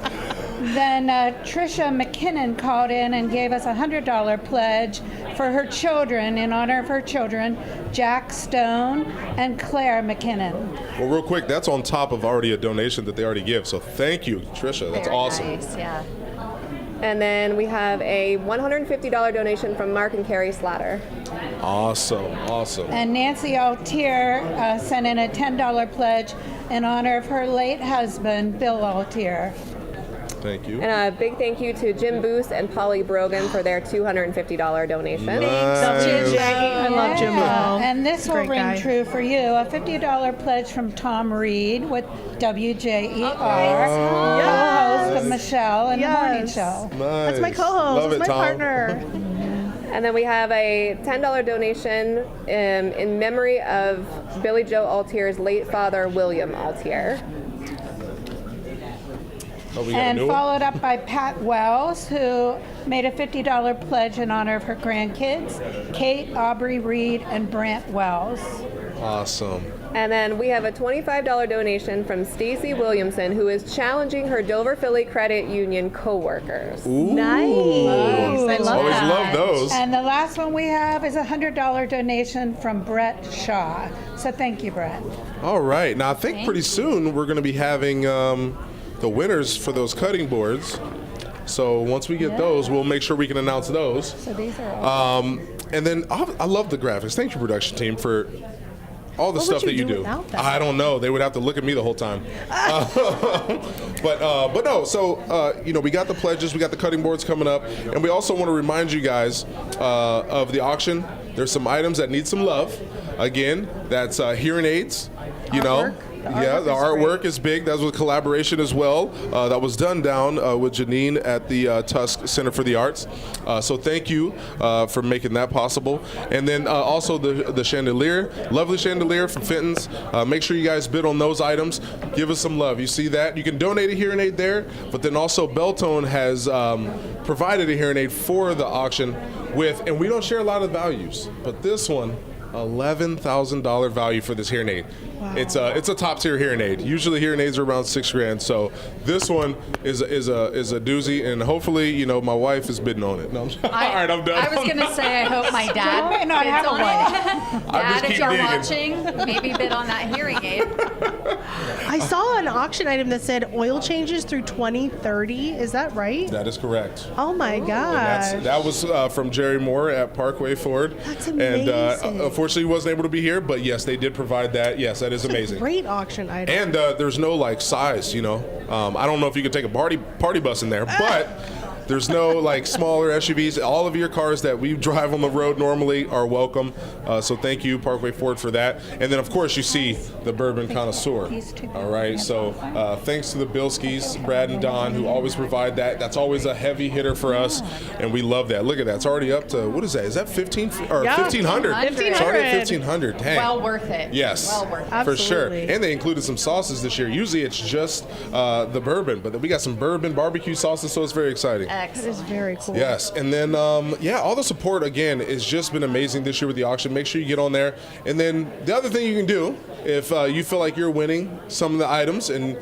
Then Trisha McKinnon called in and gave us a $100 pledge for her children, in honor of her children, Jack Stone and Claire McKinnon. Well, real quick, that's on top of already a donation that they already give. So thank you, Trisha. That's Very awesome. Nice, yeah. And then we have a $150 donation from Mark and Carrie Slatter. Awesome. Awesome. And Nancy Altier sent in a $10 pledge in honor of her late husband, Bill Altier. Thank you. And a big thank you to Jim Boos and Polly Brogan for their $250 donation. WJ. I love Jimbo. And this will Great ring guy. true for you. A $50 pledge from Tom Reed with WJER, co-host of Michelle and the Morning Yes. Show. Nice. That's my co-host. Love That's it, my Tom. partner. And then we have a $10 donation in memory of Billy Joe Altier's late father, William Altier. Oh, we got a And new one? followed up by Pat Wells, who made a $50 pledge in honor of her grandkids, Kate, Aubrey Reed, and Brant Wells. Awesome. And then we have a $25 donation from Stacy Williamson, who is challenging her Dover Philly Credit Union coworkers. Nice. I love Always that. love those. And the last one we have is a $100 donation from Brett Shaw. So thank you, Brett. All right. Now, I think pretty soon we're going to be having the winners for those cutting boards. So once we get those, we'll make sure we can announce those. So these are all. And then I love the graphics. Thank you, production team, for all the What stuff would that you you do do. without that? I don't know. They would have to look at me the whole time. But no. So we got the pledges, we got the cutting boards coming up, and we also want to remind you guys of the auction. There's some items that need some love. Again, that's hearing aids. You know. Yeah, the artwork is big. That was a collaboration as well. That was done down with Janine at the Tusk Center for the Arts. So thank you for making that possible. And then also the chandelier, lovely chandelier from Fenton's. Make sure you guys bid on those items. Give us some love. You see that? You can donate a hearing aid there, but then also Beltone has provided a hearing aid for the auction with, and we don't share a lot of values, but this one, $11,000 value for this hearing aid. Wow. It's a top tier hearing aid. Usually hearing aids are around $6,000. So this one is a doozy, and hopefully my wife is bidding on it. No, all right, I'm done. I was gonna say I hope my dad might not bids have a on it. I Dad, just if keep you're digging. watching, maybe bid on that hearing aid. I saw an auction item that said oil changes through 2030. Is that right? That is correct. Oh my And gosh. that was from Jerry Moore at Parkway Ford. That's And amazing. unfortunately, he wasn't able to be here, but yes, they did provide that. Yes, that is amazing. Great auction item. And there's no size, I don't know if you could take a party bus in there, but there's no smaller SUVs. All of your cars that we drive on the road normally are welcome. So thank you, Parkway Ford, for that. And then of course you see the Bourbon Connoisseur. All right. So thanks to the Bilskis, Brad and Don, who always provide that. That's always a heavy hitter for us, and we love that. Look at that. It's already up to, what is that? Is that 1500? Yeah, 1500. It's already at 1500. Dang. Well worth it. Yes, Well worth it. for sure. Absolutely. And they included some sauces this year. Usually it's just the bourbon, but we got some bourbon barbecue sauces, so it's very exciting. Excellent. That is very cool. Yes, and then all the support again has just been amazing this year with the auction. Make sure you get on there. And then the other thing you can do, if you feel like you're winning some of the items and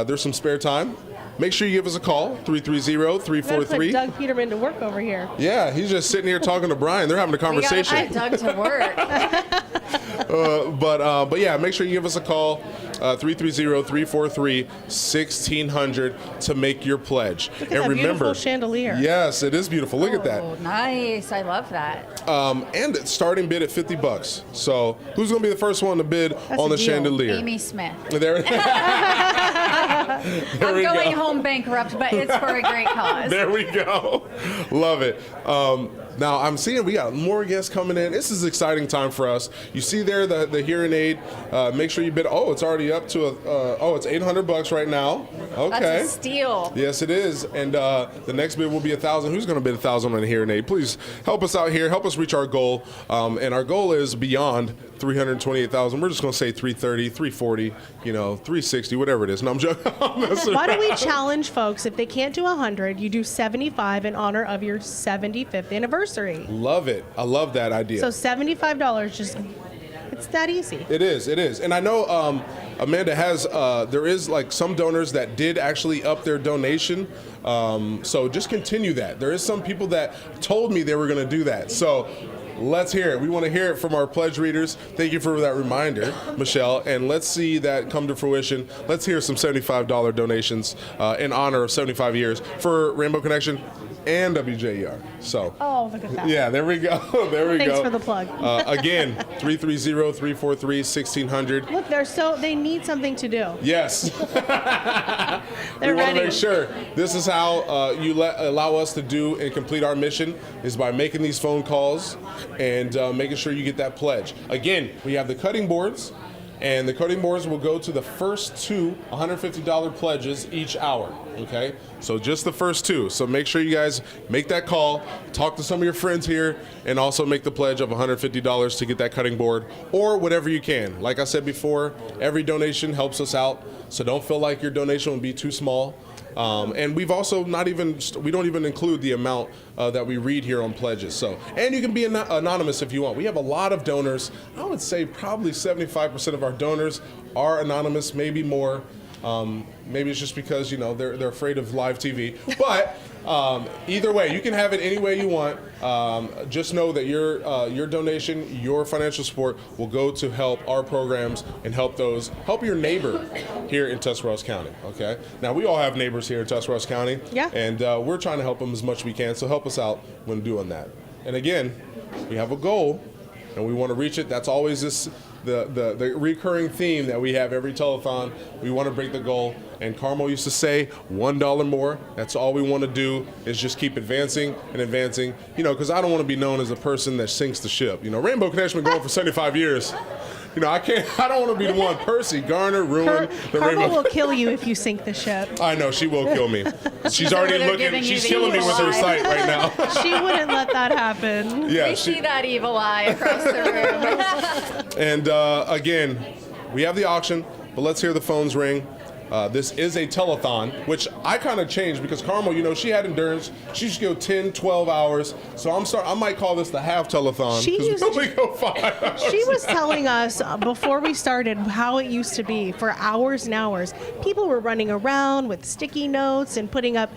there's some spare time, make sure you give us a call, 330-343. Doug Peterman to work over here. Yeah, he's just sitting here talking to Brian. They're having a conversation. We gotta put Doug to work. But yeah, make sure you give us a call, 330-343-1600 to make your pledge. Look at that beautiful chandelier. Yes, it is beautiful. Look at that. Oh, nice. I love that. And it's starting bid at $50. So who's going to be the first one to bid on a the deal. chandelier? Amy Smith. There, I'm going home bankrupt, but it's for a great cause. There we go. Love it. Now I'm seeing we got more guests coming in. This is an exciting time for us. You see there the hearing aid. Make sure you bid. Oh, it's already up to it's $800 right now. Okay. That's a steal. Yes, it is. And the next bid will be $1,000. Who's going to bid $1,000 on a hearing aid? Please help us out here. Help us reach our goal. And our goal is beyond $328,000. We're just going to say $330, $340, $360, whatever it is. No, I'm joking. Why don't we challenge folks, if they can't do 100, you do 75 in honor of your 75th anniversary. Love it. I love that idea. So $75, it's that easy. It is. And I know Amanda has, there is like some donors that did actually up their donation. So just continue that. There is some people that told me they were going to do that. So let's hear it. We want to hear it from our pledge readers. Thank you for that reminder, Michelle. And let's see that come to fruition. Let's hear some $75 donations in honor of 75 years for Rainbow Connection and WJER. So. Oh, look at that. Yeah, there we go. There we go. Thanks for the plug. Again, 330-343-1600. Look, they need something to do. Yes. They're we want to ready. make sure this is how you allow us to do and complete our mission is by making these phone calls and making sure you get that pledge. Again, we have the cutting boards, and the cutting boards will go to the first two $150 pledges each hour, okay? So just the first two. So make sure you guys make that call, talk to some of your friends here, and also make the pledge of $150 to get that cutting board or whatever you can. Like I said before, every donation helps us out, so don't feel like your donation will be too small. And we've also we don't even include the amount that we read here on pledges. So, and you can be anonymous if you want. We have a lot of donors. I would say probably 75% of our donors are anonymous, maybe more. Maybe it's just because they're afraid of live TV. But either way, you can have it any way you want. Just know that your donation, your financial support will go to help our programs and help your neighbor here in Tuscarawas County. Okay. Now we all have neighbors here in Tuscarawas County. Yeah. And we're trying to help them as much as we can. So help us out when doing that. And again, we have a goal, and we want to reach it. That's always the recurring theme that we have every telethon. We want to break the goal. And Carmel used to say, $1 more. That's all we want to do is just keep advancing and advancing. Because I don't want to be known as the person that sinks the ship. Rainbow Connection been going for 75 years. I don't want to be the one. Percy Garner ruined the Carmel Rainbow. will kill you if you sink the ship. I know, she will kill me. She's already over there looking. giving you She's the killing me evil with her eye. sight right now. She wouldn't let that happen. Yeah, We see that evil eye across the room. And again, we have the auction, but let's hear the phones ring. This is a telethon, which I kind of changed because Carmel, she had endurance. She used to go 10, 12 hours. So I might call this the half telethon. She because used we only go 5 hours. She was telling us before we started how it used to be for hours and hours. People were running around with sticky notes and putting up,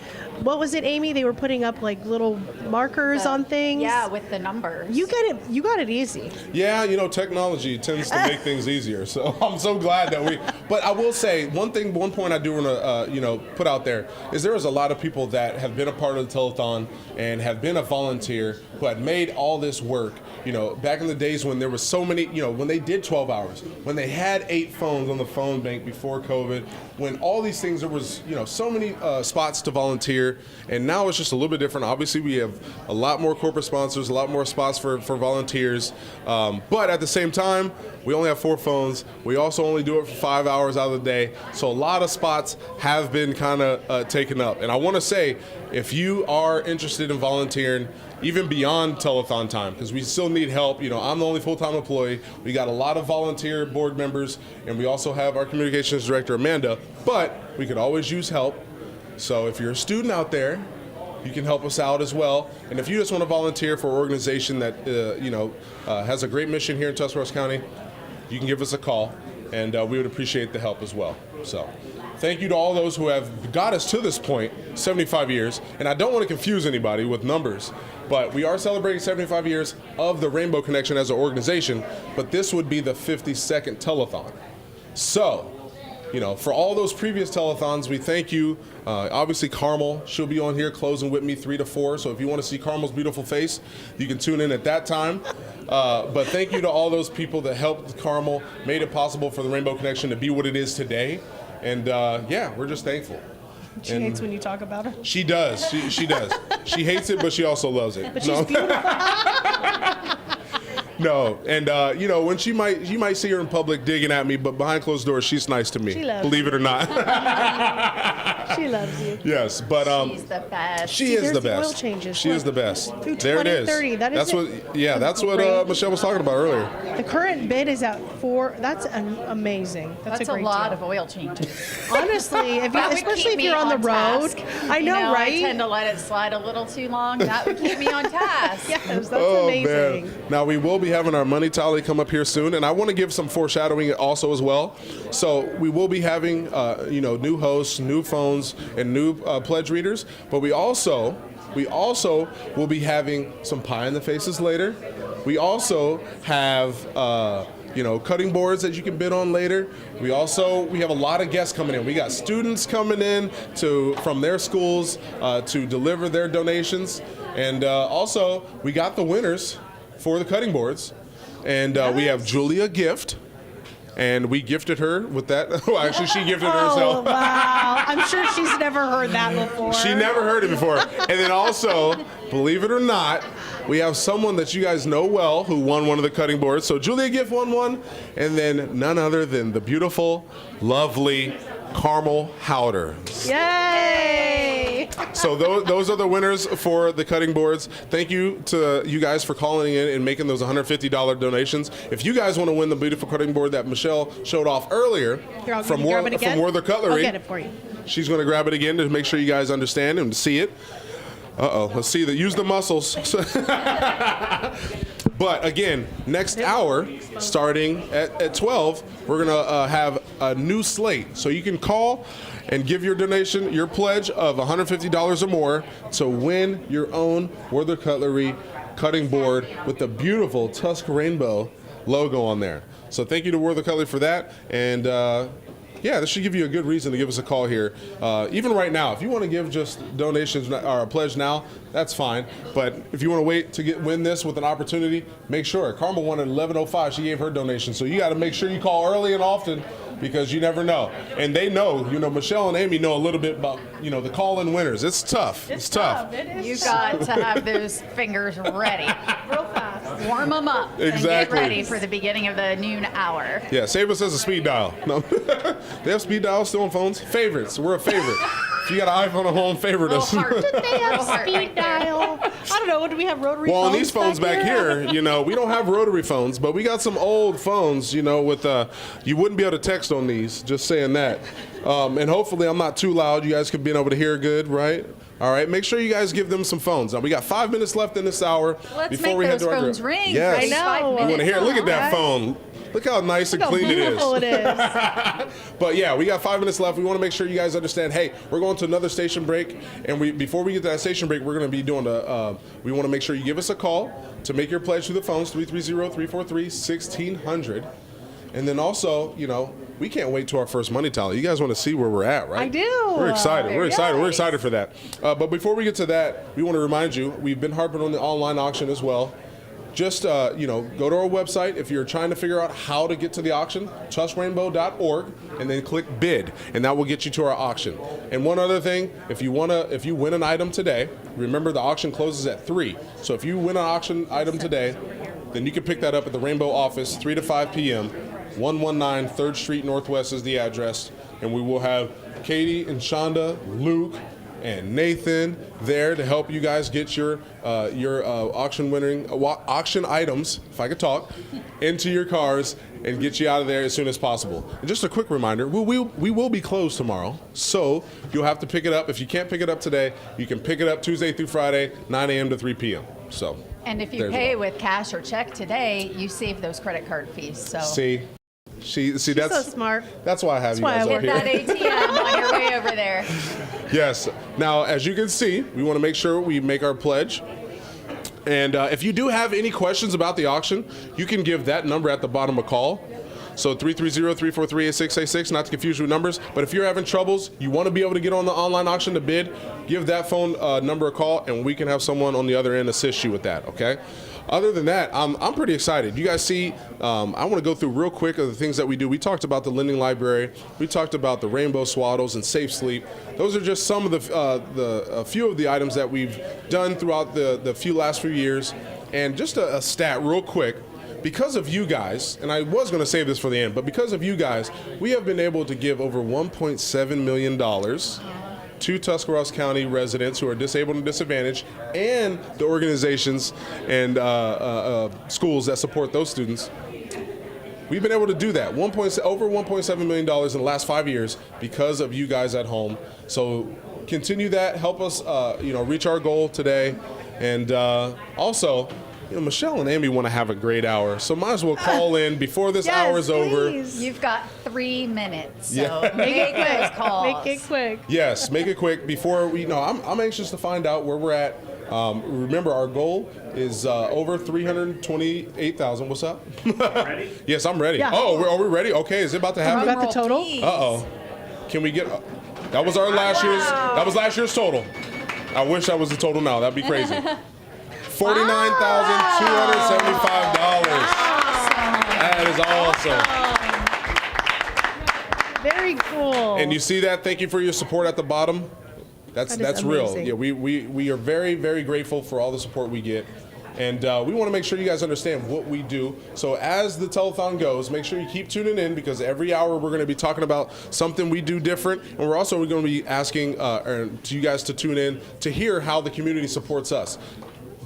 what was it, Amy? They were putting up like little markers on things. Yeah, with the numbers. You got it easy. Yeah, technology tends to make things easier. So I'm so glad that but I will say one point I do want to, put out there is there is a lot of people that have been a part of the telethon and have been a volunteer who had made all this work, back in the days when there was so many, when they did 12 hours, when they had 8 phones on the phone bank before COVID, when all these things, there was, so many spots to volunteer, and now it's just a little bit different. Obviously, we have a lot more corporate sponsors, a lot more spots for volunteers, but at the same time, we only have 4 phones. We also only do it for 5 hours out of the day, so a lot of spots have been kind of taken up. And I want to say, if you are interested in volunteering, even beyond telethon time, because we still need help. I'm the only full-time employee. We got a lot of volunteer board members, and we also have our communications director, Amanda, but we could always use help. So if you're a student out there you can help us out as well. And if you just want to volunteer for an organization that has a great mission here in Tuscarawas County, you can give us a call, and we would appreciate the help as well. So thank you to all those who have got us to this point, 75 years. And I don't want to confuse anybody with numbers, but we are celebrating 75 years of the Rainbow Connection as an organization, but this would be the 52nd telethon. So, for all those previous telethons, we thank you. Obviously, Carmel, she'll be on here closing with me 3 to 4. So if you want to see Carmel's beautiful face, you can tune in at that time. But thank you to all those people that helped Carmel, made it possible for the Rainbow Connection to be what it is today. And we're just thankful. She hates when you talk about her. She does. She does. She hates it, but she also loves it. But she's beautiful. No, and when you might see her in public digging at me, but behind closed doors, she's nice to me. She loves believe it or not. She loves you. Yes, but She's the best. she is the There's the best. oil changes. She is the best. Through There it is. 2030. That's what great Michelle was talking about earlier. The current bid is at 4. That's amazing. That's a great lot deal. of oil changes. Honestly, That would especially keep if me you're on the road. task. I know, right? I tend to let it slide a little too long. That would keep me on task. Yes, that's amazing. Man. Now we will be having our money tally come up here soon, and I want to give some foreshadowing also as well. So we will be having new hosts, new phones, and new pledge readers. But we also will be having some pie in the faces later. We also have cutting boards that you can bid on later. We have a lot of guests coming in. We got students coming in from their schools to deliver their donations, and also we got the winners for the cutting boards, and we have Julia Gift. And we gifted her with that. Well, actually, she gifted herself. Oh, wow. I'm sure she's never heard that before. She never heard it before. And then also, believe it or not, we have someone that you guys know well who won one of the cutting boards. So Julia Gift won one, and then none other than the beautiful, lovely Carmel Howder. Yay! So those are the winners for the cutting boards. Thank you to you guys for calling in and making those $150 donations. If you guys want to win the beautiful cutting board that Michelle showed off earlier Here, from grab it again? Werther Cutlery, I'll get it for you. she's going to grab it again to make sure you guys understand and see it. Let's see that. Use the muscles. But again, next hour, starting at 12, we're going to have a new slate. So you can call and give your donation, your pledge of $150 or more to win your own Werther Cutlery cutting board with the beautiful Tusk Rainbow logo on there. So thank you to Werther Cutlery for that. And this should give you a good reason to give us a call here. Even right now, if you want to give just donations or a pledge now, that's fine. But if you want to wait to win this with an opportunity, make sure. Carmel won at 11:05. She gave her donation. So you got to make sure you call early and often because you never know. And they know, Michelle and Amy know a little bit about, the call-in winners. It's tough. It's tough. It is. You got to have those fingers ready. Real fast. Warm them up. And get Exactly. ready for the beginning of the noon hour. Yeah, save us as a speed dial. No. They have speed dials still on phones? Favorites. We're a favorite. If you got an iPhone at home, favorite us. They have Little heart speed right there. dial. I don't know. Do we have rotary Well, phones? on these phones back here, we don't have rotary phones, but we got some old phones, with you wouldn't be able to text on these, just saying that. And hopefully I'm not too loud. You guys could be able to hear good, right? All right, make sure you guys give them some phones. Now, we got 5 minutes left in this hour Let's before make we head those to our phones ring. Yes. I know. You want to hear it? Look at that Right? phone. Look how nice and Look how clean it is. beautiful it is. But yeah, we got 5 minutes left. We want to make sure you guys understand, hey, we're going to another station break. And before we get to that station break, we're going to be doing we want to make sure you give us a call to make your pledge through the phones, 330-343-1600. And then also, we can't wait to our first money tally. You guys want to see where we're at, right? I do. We're excited. We're excited. We're Nice. excited for that. But before we get to that, we want to remind you, we've been harping on the online auction as well. Just, go to our website if you're trying to figure out how to get to the auction, tuskrainbow.org, and then click bid, and that will get you to our auction. And one other thing, if you win an item today, remember the auction closes at 3. So if you win an auction item today, then you can pick that up at the Rainbow office, 3 to 5 p.m., 119 3rd Street Northwest is the address, and we will have Katie and Shonda, Luke, and Nathan there to help you guys get your auction items, if I could talk, into your cars and get you out of there as soon as possible. And just a quick reminder, we will be closed tomorrow, so you'll have to pick it up. If you can't pick it up today, you can pick it up Tuesday through Friday, 9 a.m. to 3 p.m. So. And if you pay with cash or check today, you save those credit card fees. So See, that's so smart. That's why I have you guys Hit over here. that ATM on your way over there. Yes. Now, as you can see, we want to make sure we make our pledge. And if you do have any questions about the auction, you can give that number at the bottom a call. So 330-343-8686, not to confuse you with numbers. But if you're having troubles, you want to be able to get on the online auction to bid, give that phone number a call, and we can have someone on the other end assist you with that, okay? Other than that, I'm pretty excited. You guys see, I want to go through real quick of the things that we do. We talked about the lending library. We talked about the rainbow swaddles and safe sleep. Those are just some of a few of the items that we've done throughout the last few years. And just a stat real quick. Because of you guys, and I was going to save this for the end, but because of you guys, we have been able to give over $1.7 million to Tuscarawas County residents who are disabled and disadvantaged, and the organizations and schools that support those students. We've been able to do that, over $1.7 million in the last 5 years because of you guys at home. So continue that, help us reach our goal today, and also, Michelle and Amy want to have a great hour, so might as well call in before this hour is over. You've got 3 minutes, so Yeah. make those calls. Make it quick. Yes, make it quick before I'm anxious to find out where we're at. Remember, our goal is over 328,000. What's up? Ready? Yes, I'm ready. Yeah. Oh, are we ready? Okay, is it about to happen? About the total? Uh-oh. Can we get... that was our last year's... That was last year's total. I wish that was the total now. That'd be crazy. $49,275. That is awesome. Very cool. And you see that? Thank you for your support at the bottom. That's real. amazing. Yeah, we are very, very grateful for all the support we get. And we want to make sure you guys understand what we do. So as the telethon goes, make sure you keep tuning in, because every hour we're going to be talking about something we do different. And we're also going to be asking to you guys to tune in to hear how the community supports us.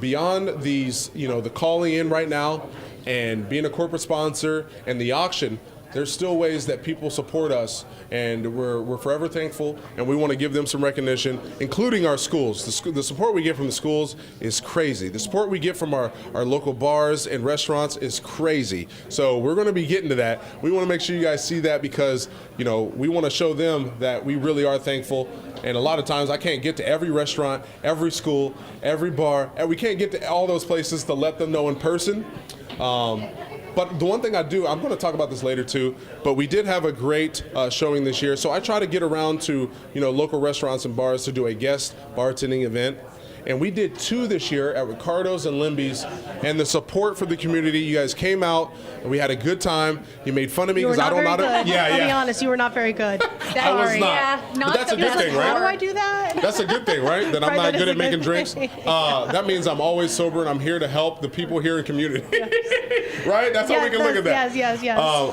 Beyond these, the calling in right now and being a corporate sponsor and the auction, there's still ways that people support us, and we're forever thankful, and we want to give them some recognition, including our schools. The support we get from the schools is crazy. The support we get from our local bars and restaurants is crazy. So we're going to be getting to that. We want to make sure you guys see that, because we want to show them that we really are thankful. And a lot of times I can't get to every restaurant, every school, every bar, and we can't get to all those places to let them know in person. But the one thing I do, I'm going to talk about this later too, but we did have a great showing this year. So I try to get around to, local restaurants and bars to do a guest bartending event. And we did 2 this year at Ricardo's and Limby's, and the support for the community. You guys came out, and we had a good time. You made fun of me because I don't know how to. I'll be honest, you were not very good. I was not. Yeah, But that's a good thing, How do I right? do that? That's a good thing, right? That I'm Right, not that good is at a making good drinks. thing. That means I'm always sober, and I'm here to help the people here in community. Right? That's how we can look at that. Yes.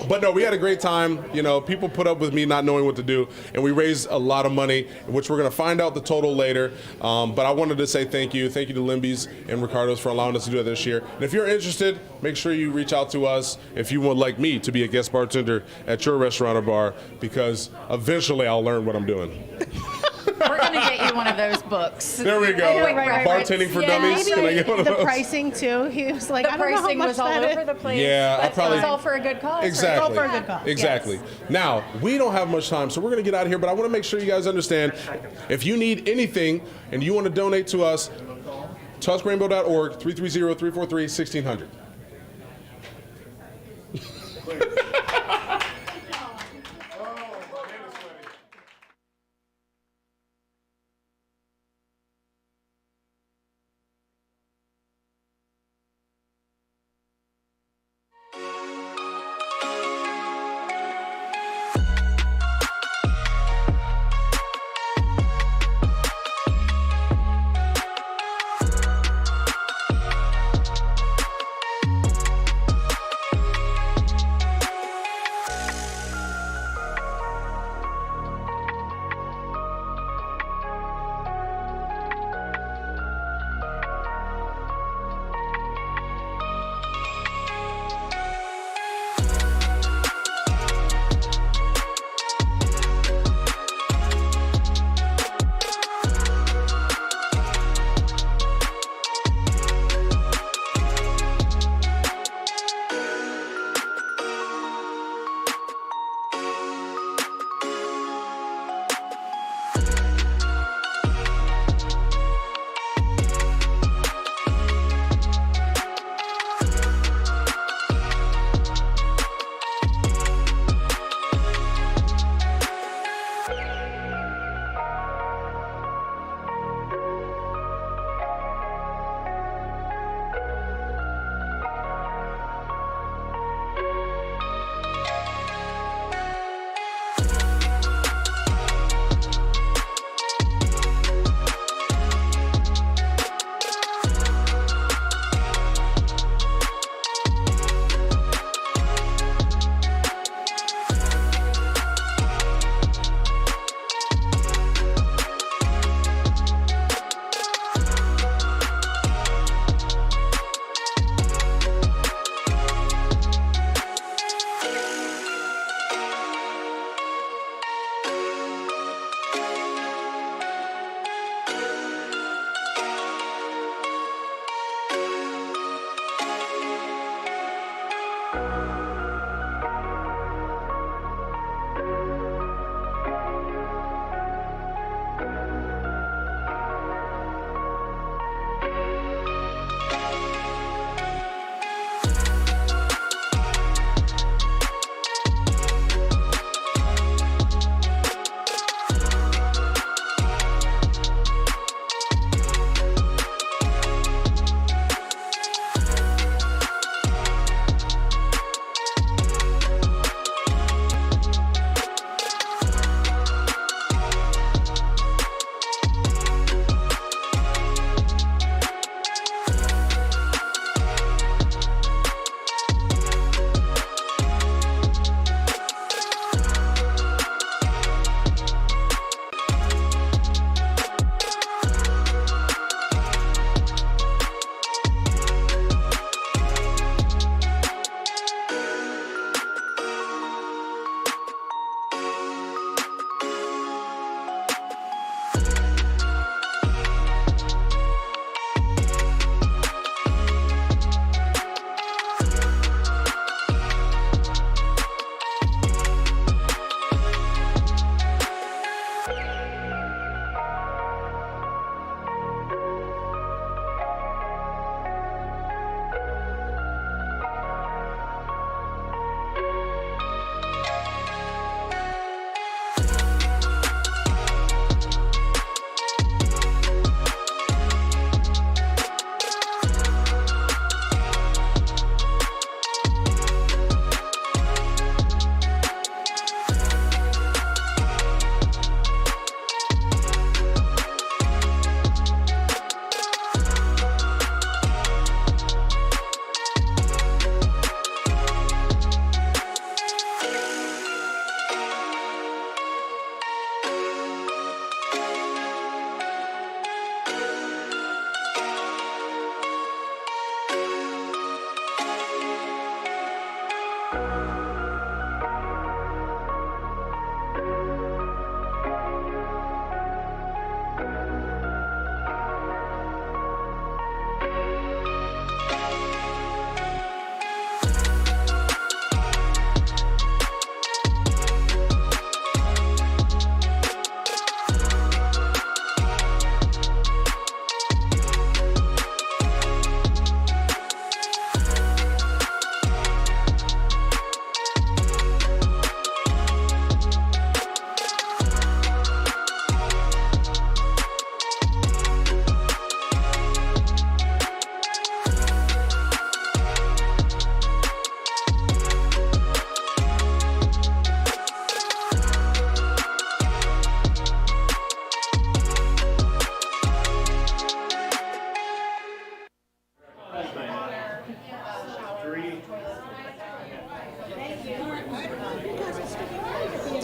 But no, we had a great time. People put up with me not knowing what to do, and we raised a lot of money, which we're going to find out the total later. But I wanted to say thank you. Thank you to Limby's and Ricardo's for allowing us to do it this year. And if you're interested, make sure you reach out to us if you would like me to be a guest bartender at your restaurant or bar, because eventually I'll learn what I'm doing. We're going to get you one of those books. There we go. Right. Bartending for dummies. Maybe Can I get one of the those? pricing too. He was like, The I don't know how pricing much was all that over is. the place. Yeah, but I it was all for a good cause. Exactly. All for a good cause. Exactly. Yes. Now, we don't have much time, so we're going to get out of here, but I want to make sure you guys understand, if you need anything and you want to donate to us, TuskRainbow.org, 330-343-1600.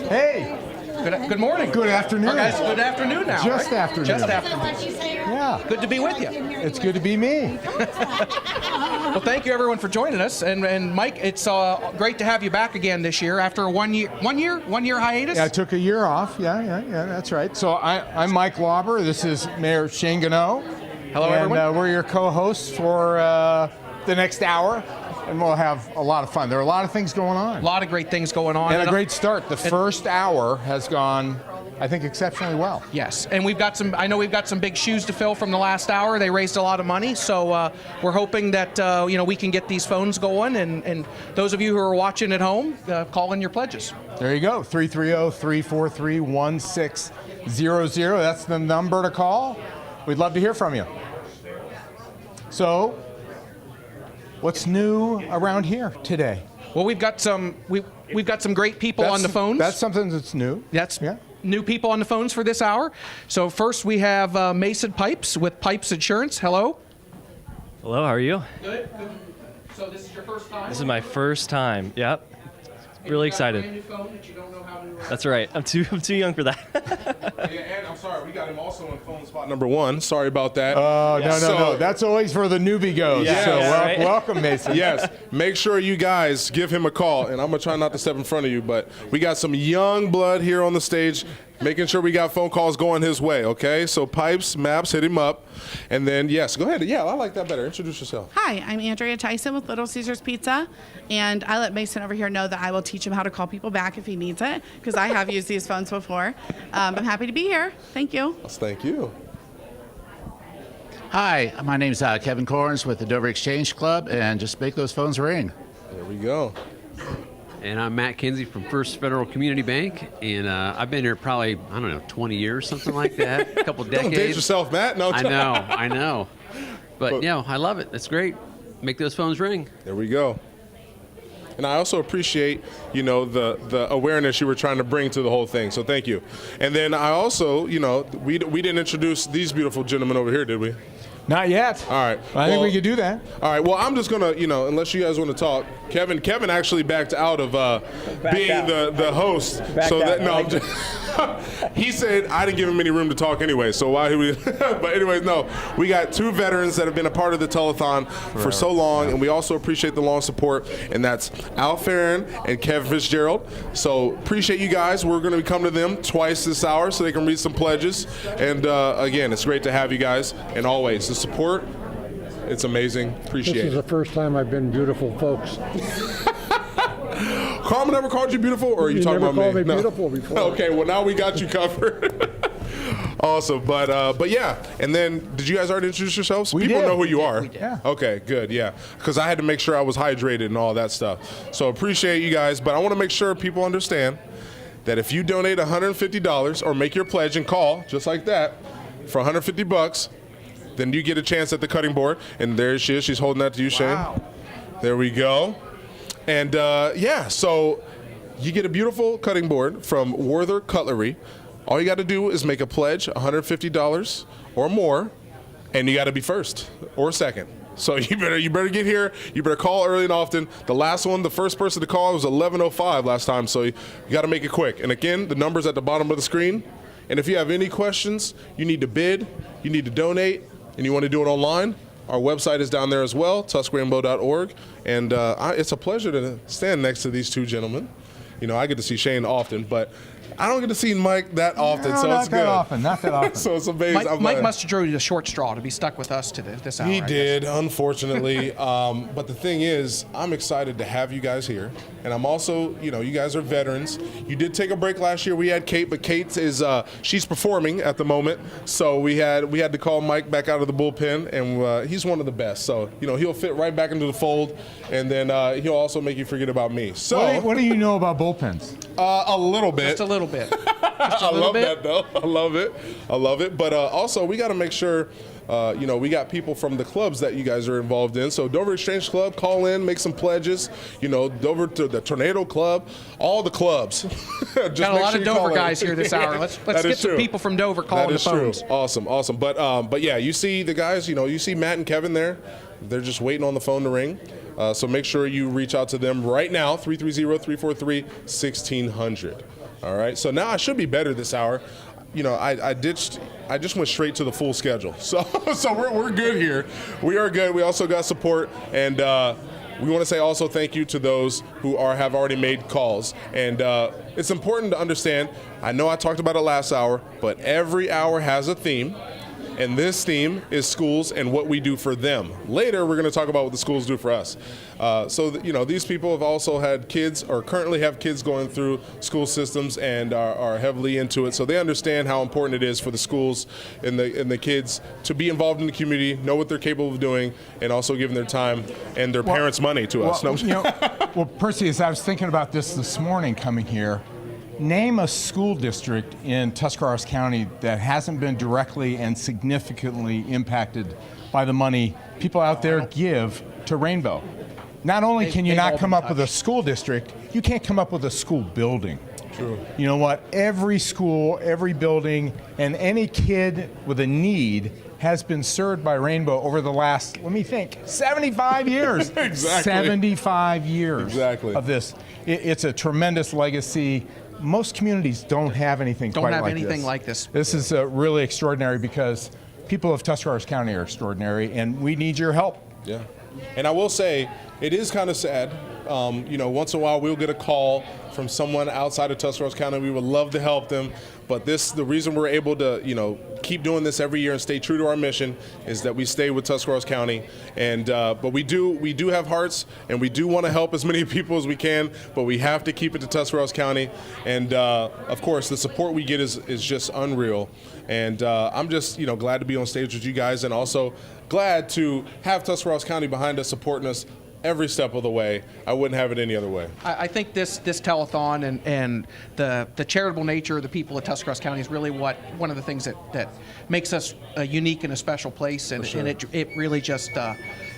Hey. Good morning. Good afternoon. Guys, good afternoon now. Just right? afternoon. Just afternoon. Yeah. Good to be with you. It's good to be me. Well, thank you everyone for joining us, and Mike, it's great to have you back again this year after a one year hiatus. Yeah, I took a year off. Yeah, that's right. So I'm Mike Lauber. This is Mayor Shane Gano. Hello, everyone. And we're your co-hosts for the next hour, and we'll have a lot of fun. There are a lot of things going on. A lot of great things going on. And a great start. The first hour has gone, I think, exceptionally well. Yes, and I know we've got some big shoes to fill from the last hour. They raised a lot of money, so we're hoping that we can get these phones going. And those of you who are watching at home, call in your pledges. There you go, 330-343-1600. That's the number to call. We'd love to hear from you. So, what's new around here today? Well, we've got some great people on the phones. That's something that's new. New people on the phones for this hour. So first we have Mason Pipes with Pipes Insurance. Hello. Hello, how are you? Good. So this is your first time? This is my first time. Yep. Really excited. Brand new phone that you don't know how to That's right. I'm too young for that. And I'm sorry, we got him also on phone spot number 1. Sorry about that. Oh, no. That's always where the newbie goes. Yeah. So Right. welcome, Mason. Yes, make sure you guys give him a call, and I'm gonna try not to step in front of you, but we got some young blood here on the stage, making sure we got phone calls going his way, okay? So Pipes, Maps, hit him up, and then, yes, go ahead. Yeah, I like that better. Introduce yourself. Hi, I'm Andrea Tyson with Little Caesars Pizza, and I let Mason over here know that I will teach him how to call people back if he needs it, because I have used these phones before. I'm happy to be here. Thank you. Thank you. Hi, my name's Kevin Corns with the Dover Exchange Club, and just make those phones ring. There we go. And I'm Matt Kinsey from First Federal Community Bank, and I've been here probably, 20 years, something like that, a couple decades. Don't date yourself, Matt. No. I know. But, I love it. It's great. Make those phones ring. There we go. And I also appreciate, the awareness you were trying to bring to the whole thing. So thank you. And then I also, we didn't introduce these beautiful gentlemen over here, did we? Not yet. All right. I think we could do that. All right. Well, I'm just gonna, unless you guys want to talk, Kevin actually backed out of being the host. He said I didn't give him any room to talk anyway. So why he would? But anyways, no. We got 2 veterans that have been a part of the telethon for so long, and we also appreciate the long support. And that's Al Farron and Kevin Fitzgerald. So appreciate you guys. We're going to come to them twice this hour so they can read some pledges. And again, it's great to have you guys. And always the support. It's amazing. Appreciate it. This is the first time I've been beautiful, folks. Carmen never called you beautiful, or are you talking about me? You never called me beautiful before. Okay, well now we got you covered. Awesome, but yeah. And then, did you guys already introduce yourselves? People know who you are. We did. Yeah. Okay, good. Yeah, because I had to make sure I was hydrated and all that stuff. So appreciate you guys, but I want to make sure people understand that if you donate $150 or make your pledge and call just like that for $150, then you get a chance at the cutting board. And there she is. She's holding that to you, Shane. Wow. There we go. And so you get a beautiful cutting board from Werther Cutlery. All you got to do is make a pledge, $150 or more, and you got to be first or second. So you better get here. You better call early and often. The first person to call was 11:05 last time, so you got to make it quick. And again, the number's at the bottom of the screen. And if you have any questions, you need to bid, you need to donate, and you want to do it online, our website is down there as well, tuscarainbow.org. And it's a pleasure to stand next to these 2 gentlemen. I get to see Shane often, but I don't get to see Mike that often, so it's good. Not that often. So it's amazing. Mike must have drew the short straw to be stuck with us to this hour. He did, unfortunately. But the thing is, I'm excited to have you guys here. And I'm also, you guys are veterans. You did take a break last year. We had Kate, but Kate is, she's performing at the moment. So we had to call Mike back out of the bullpen, and he's one of the best. So, he'll fit right back into the fold, and then he'll also make you forget about me. So What do you know about bullpens? A little bit. Just a little bit. I love that, though. I love it. But also, we got to make sure, we got people from the clubs that you guys are involved in. So Dover Exchange Club, call in, make some pledges. Dover to the Tornado Club, all the clubs. Got a lot of Dover guys here this hour. Let's get some people from Dover calling the phones. True. Awesome. But yeah, you see the guys. You see Matt and Kevin there. They're just waiting on the phone to ring. So make sure you reach out to them right now, 330-343-1600. All right, so now I should be better this hour. You know, I just went straight to the full schedule. So we're good here. We are good. We also got support, and we want to say also thank you to those who have already made calls. And it's important to understand, I know I talked about it last hour, but every hour has a theme. And this theme is schools and what we do for them. Later, we're going to talk about what the schools do for us. You know, these people have also had kids or currently have kids going through school systems and are heavily into it. So they understand how important it is for the schools and the kids to be involved in the community, know what they're capable of doing, and also giving their time and their parents' money to us. You know, well, Percy, as I was thinking about this morning coming here, name a school district in Tuscarawas County that hasn't been directly and significantly impacted by the money people out there give to Rainbow. Not only can you not come up with a school district, you can't come up with a school building. True. You know what? Every school, every building, and any kid with a need has been served by Rainbow over the last, let me think, 75 years. Exactly. 75 years exactly. of this. It's a tremendous legacy. Most communities don't have anything quite like this. Don't have anything like this. This is really extraordinary because people of Tuscarawas County are extraordinary, and we need your help. Yeah. And I will say, it is kind of sad. You know, once in a while we'll get a call from someone outside of Tuscarawas County. We would love to help them, but the reason we're able to, you know, keep doing this every year and stay true to our mission is that we stay with Tuscarawas County. And but we do have hearts, and we do want to help as many people as we can, but we have to keep it to Tuscarawas County. And of course, the support we get is just unreal. And I'm just, you know, glad to be on stage with you guys, and also glad to have Tuscarawas County behind us, supporting us every step of the way. I wouldn't have it any other way. I think this telethon and the charitable nature of the people of Tuscarawas County is really one of the things that makes us unique in a special place, and, sure. and it really just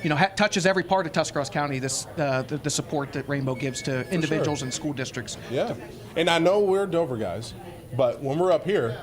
you know, touches every part of Tuscarawas County. The support that Rainbow gives to individuals and school districts. Yeah, and I know we're Dover guys, but when we're up here,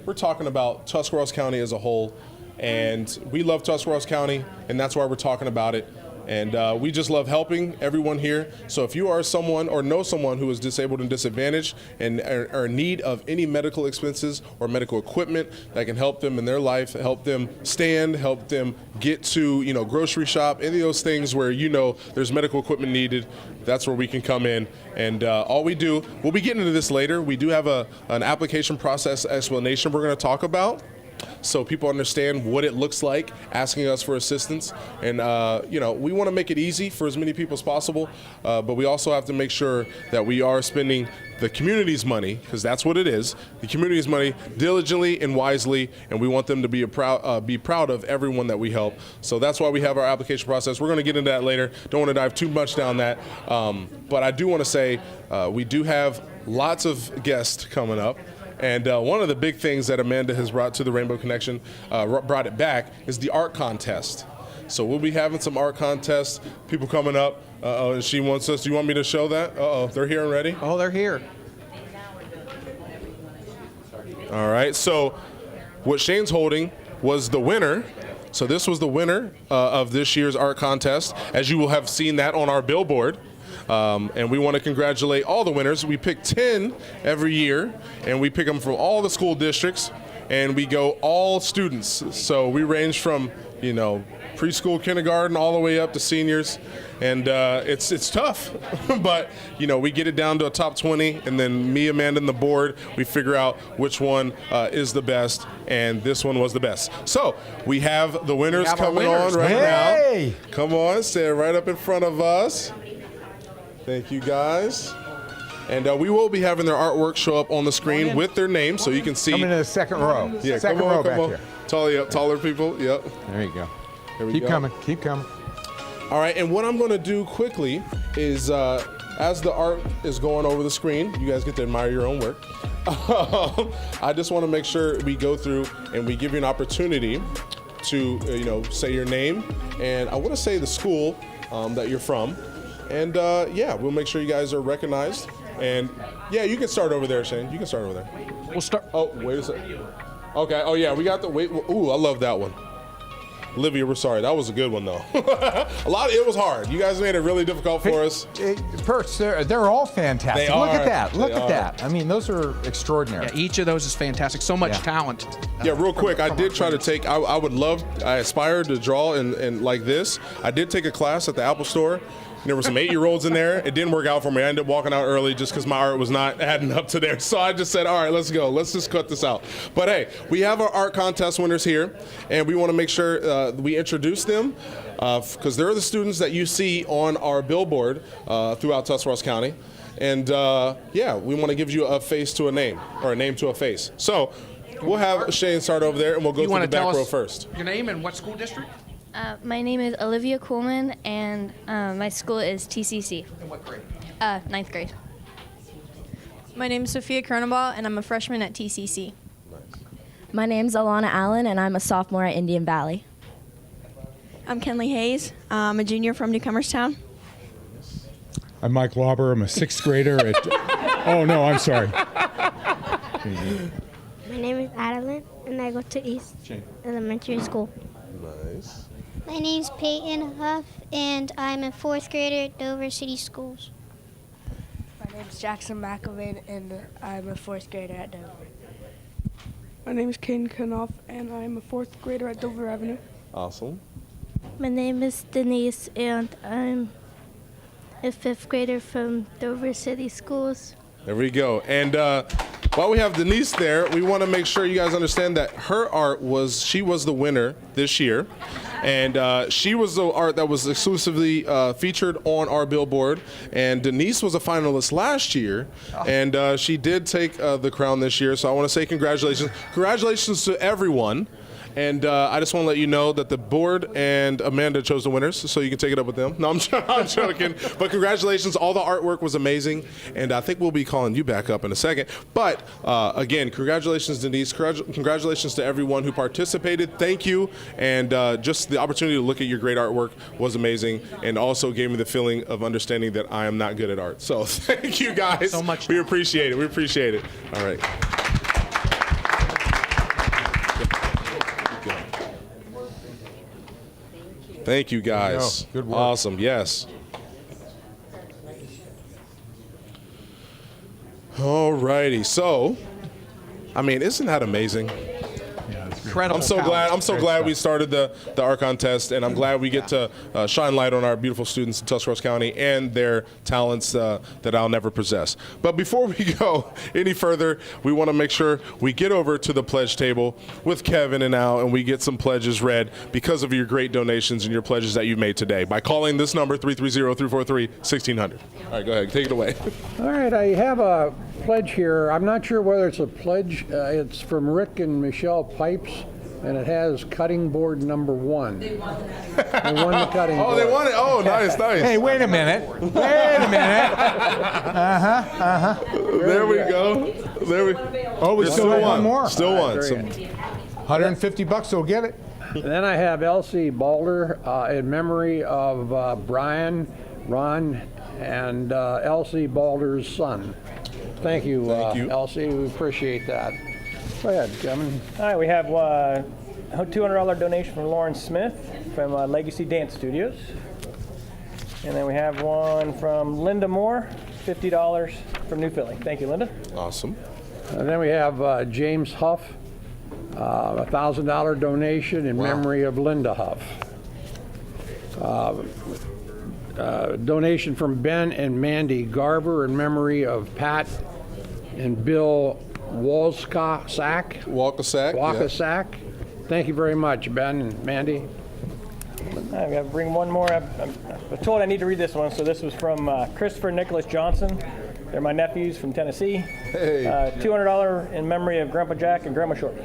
we're talking about Tuscarawas County as a whole, and we love Tuscarawas County, and that's why we're talking about it. And we just love helping everyone here. So if you are someone or know someone who is disabled and disadvantaged and are in need of any medical expenses or medical equipment that can help them in their life, help them stand, help them get to, you know, grocery shop, any of those things where, you know, there's medical equipment needed, that's where we can come in. And all we do, we'll be getting into this later. We do have an application process explanation we're going to talk about, so people understand what it looks like asking us for assistance. And you know, we want to make it easy for as many people as possible, but we also have to make sure that we are spending the community's money, because that's what it is, the community's money, diligently and wisely, and we want them to be proud of everyone that we help. So that's why we have our application process. We're going to get into that later. Don't want to dive too much down that, but I do want to say we do have lots of guests coming up. And one of the big things that Amanda has brought to the Rainbow Connection, brought it back, is the art contest. So we'll be having some art contests, people coming up, and she wants us, do you want me to show that? They're here and ready? Oh, they're here. All right, so what Shane's holding was the winner. So this was the winner of this year's art contest, as you will have seen that on our billboard. And we want to congratulate all the winners. We pick 10 every year, and we pick them from all the school districts, and we go all students. So we range from, you know, preschool, kindergarten, all the way up to seniors, and it's tough, but you know, we get it down to a top 20, and then me, Amanda, and the board, we figure out which one is the best, and this one was the best. So we have the winners coming on right now. Come on, stand right up in front of us. Thank you, guys. And we will be having their artwork show up on the screen with their name, so you can see. Come into the second row. Yeah, second come on, row come back on. here. Taller people, yep. There you go. Here we Keep go. coming, keep coming. All right, and what I'm going to do quickly is, as the art is going over the screen, you guys get to admire your own work. I just want to make sure we go through and we give you an opportunity to, you know, say your name, and I want to say the school that you're from. And yeah, we'll make sure you guys are recognized. And yeah, you can start over there, Shane. You can start over there. We'll start. Oh, wait a second. Okay. Oh yeah, we got the wait. Ooh, I love that one. Olivia, we're sorry. That was a good one, though. It was hard. You guys made it really difficult for us. Perch, they're all fantastic. They Look are. at that. Look They at are. that. I mean, those are extraordinary. Yeah, each of those is fantastic. So much talent. Yeah, real quick, I did try to take, I aspired to draw in like this. I did take a class at the Apple Store. There were some 8-year-olds in there. It didn't work out for me. I ended up walking out early just because my art was not adding up to there. So I just said, all right, let's go. Let's just cut this out. But hey, we have our art contest winners here, and we want to make sure we introduce them because they're the students that you see on our billboard throughout Tuscarawas County. And yeah, we want to give you a face to a name, or a name to a face. So we'll have Shane start over there, and we'll go You to want the to tell back row us first. your name and what school district? My name is Olivia Coleman, and my school is TCC. And what grade? 9th grade. My name is Sophia Kronenball, and I'm a freshman at TCC. My name's Alana Allen, and I'm a sophomore at Indian Valley. I'm Kenley Hayes. I'm a junior from Newcomerstown. I'm Mike Lauber. I'm a 6th grader at. Oh no, I'm sorry. My name is Adeline, and I go to East Elementary School. Nice. My name's Peyton Huff, and I'm a 4th grader at Dover City Schools. My name's Jackson McElvain, and I'm a 4th grader at Dover. My name is Caden Kanoff, and I'm a 4th grader at Dover Avenue. Awesome. My name is Denise, and I'm a 5th grader from Dover City Schools. There we go. And while we have Denise there, we want to make sure you guys understand that her art she was the winner this year. And she was the art that was exclusively featured on our billboard. And Denise was a finalist last year. And she did take the crown this year. So I want to say congratulations. Congratulations to everyone. And I just want to let you know that the board and Amanda chose the winners, so you can take it up with them. No, I'm joking. But congratulations. All the artwork was amazing. And I think we'll be calling you back up in a second. But again, congratulations, Denise. Congratulations to everyone who participated. Thank you. And just the opportunity to look at your great artwork was amazing, and also gave me the feeling of understanding that I am not good at art. So thank you, guys. So much. We appreciate it. We appreciate it. All right. Thank you, guys. Good work. Awesome. Yes. All righty. So, I mean, isn't that amazing? Incredible. I'm so glad we started the art contest, and I'm glad we get to shine light on our beautiful students in Tuscarawas County and their talents that I'll never possess. But before we go any further, we want to make sure we get over to the pledge table with Kevin and Al, and we get some pledges read because of your great donations and your pledges that you've made today by calling this number 330-343-1600. All right, go ahead, take it away. All right, I have a pledge here. I'm not sure whether it's a pledge. It's from Rick and Michelle Pipes, and it has cutting board number 1. They won the cutting board. Oh, they won it. Oh, nice, nice. Hey, wait a minute. Wait a minute. There we go. Oh, we still got one more. Still one. So, $150, so get it. Then I have Elsie Balder in memory of Brian, Ron, and Elsie Balder's son. Thank you, Elsie. We appreciate that. Go ahead, Kevin. All right, we have a $200 donation from Lauren Smith from Legacy Dance Studios. And then we have one from Linda Moore, $50 from New Philly. Thank you, Linda. Awesome. And then we have James Huff, a $1,000 donation in memory of Linda Huff. Donation from Ben and Mandy Garber in memory of Pat and Bill Walkasak. Yeah. Thank you very much, Ben and Mandy. I've got to bring one more. I was told I need to read this one, so this was from Christopher Nicholas Johnson. They're my nephews from Tennessee. Hey. $200 in memory of Grandpa Jack and Grandma Shorty.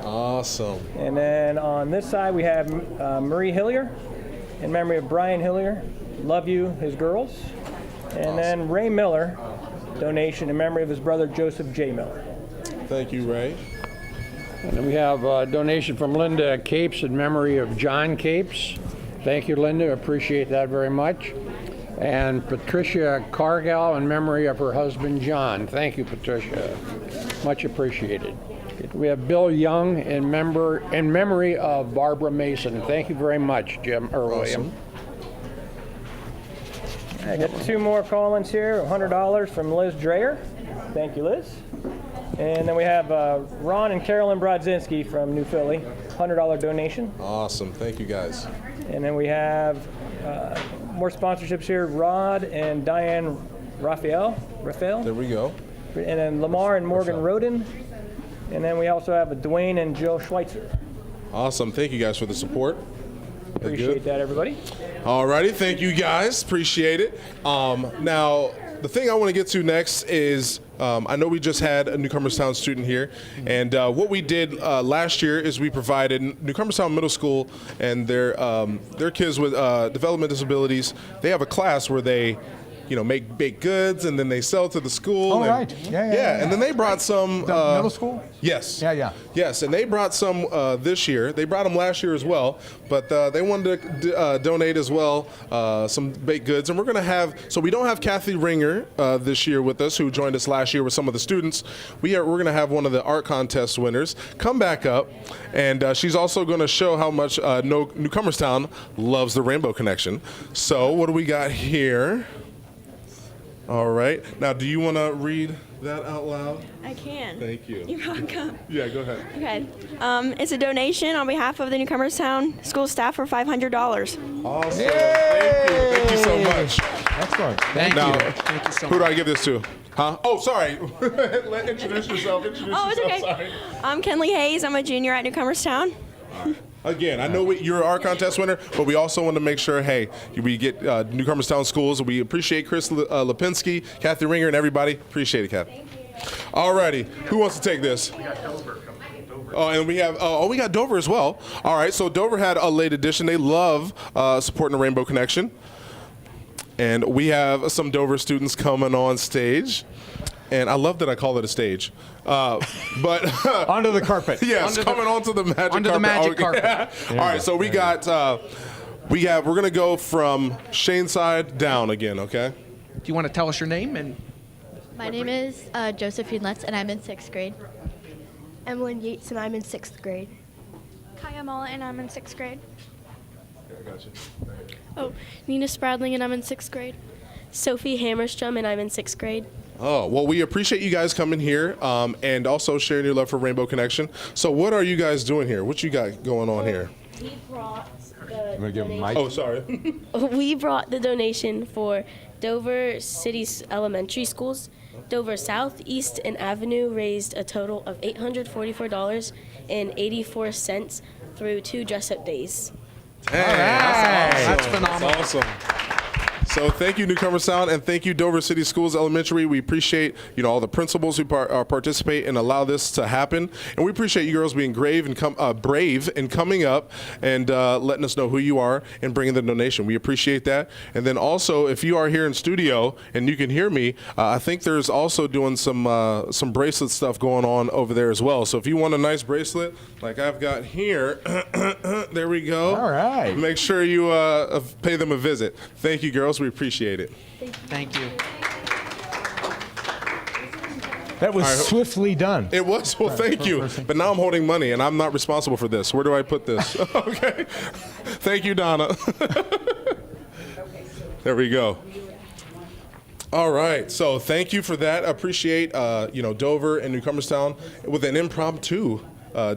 Awesome. And then on this side, we have Marie Hillier in memory of Brian Hillier. Love you, his girls. And then Ray Miller, donation in memory of his brother Joseph J. Miller. Thank you, Ray. And then we have a donation from Linda Capes in memory of John Capes. Thank you, Linda. Appreciate that very much. And Patricia Cargill in memory of her husband, John. Thank you, Patricia. Much appreciated. We have Bill Young in memory of Barbara Mason. Thank you very much, Jim or William. I got 2 more call-ins here, $100 from Liz Dreyer. Thank you, Liz. And then we have Ron and Carolyn Brodzinski from New Philly, $100 donation. Awesome. Thank you, guys. And then we have more sponsorships here, Rod and Diane Raphael. There we go. And then Lamar and Morgan Roden. And then we also have Dwayne and Jill Schweitzer. Awesome. Thank you guys for the support. Appreciate that, everybody. All righty. Thank you, guys. Appreciate it. Now, the thing I want to get to next is I know we just had a Newcomerstown student here, and what we did last year is we provided Newcomerstown Middle School and their kids with development disabilities. They have a class where they make baked goods, and then they sell to the school. Oh, and, right. Yeah. And then they brought some. Middle school? Yes. Yeah. Yes, and they brought some this year. They brought them last year as well, but they wanted to donate as well some baked goods. And we're going to have, so we don't have Kathy Ringer this year with us, who joined us last year with some of the students. We're going to have one of the art contest winners come back up, and she's also going to show how much Newcomerstown loves the Rainbow Connection. So what do we got here? All right. Now, do you want to read that out loud? I can. Thank you. You're welcome. Yeah, go ahead. Okay. It's a donation on behalf of the Newcomerstown school staff for $500. Awesome. Yay! Thank you so much. Excellent. Thank you. Who do I give this to? Huh? Oh, sorry. Introduce yourself. It's okay. Sorry. I'm Kenley Hayes. I'm a junior at Newcomerstown. Again, I know you're our contest winner, but we also want to make sure, hey, we get Newcomerstown schools. We appreciate Chris Lipinski, Kathy Ringer, and everybody. Appreciate it, Kathy. All righty. Who wants to take this? We got Dover coming. Dover. Oh, and we have, we got Dover as well. All right, so Dover had a late edition. They love supporting the Rainbow Connection. And we have some Dover students coming on stage. And I love that I call it a stage. But onto the carpet. Yes, coming onto the magic carpet. Onto the magic carpet. All right, so we got, we're going to go from Shane's side down again, okay? Do you want to tell us your name? My name is Josephine Letts, and I'm in 6th grade. Emily Yates, and I'm in 6th grade. Kaya Mullet, and I'm in 6th grade. Yeah, I got you. Oh, Nina Spradling, and I'm in 6th grade. Sophie Hammerstrom, and I'm in 6th grade. Oh, well, we appreciate you guys coming here and also sharing your love for Rainbow Connection. So what are you guys doing here? What you got going on here? We brought Oh, sorry. We brought the donation for Dover City's elementary schools. Dover South, East, and Avenue raised a total of $844.84 through 2 dress-up days. Hey, That's awesome. phenomenal. That's awesome. So thank you, Newcomerstown, and thank you, Dover City Schools Elementary. We appreciate all the principals who participate and allow this to happen, and we appreciate you girls being brave and coming up and letting us know who you are and bringing the donation. We appreciate that. And then also, if you are here in studio and you can hear me, I think there's also doing some bracelet stuff going on over there as well. So if you want a nice bracelet like I've got here, there we go. All right. Make sure you pay them a visit. Thank you, girls. We appreciate it. Thank you. That was swiftly done. It was. Well, thank you. But now I'm holding money, and I'm not responsible for this. Where do I put this? Okay. Thank you, Donna. There we go. All right. So thank you for that. I appreciate, Dover and Newcomerstown with an impromptu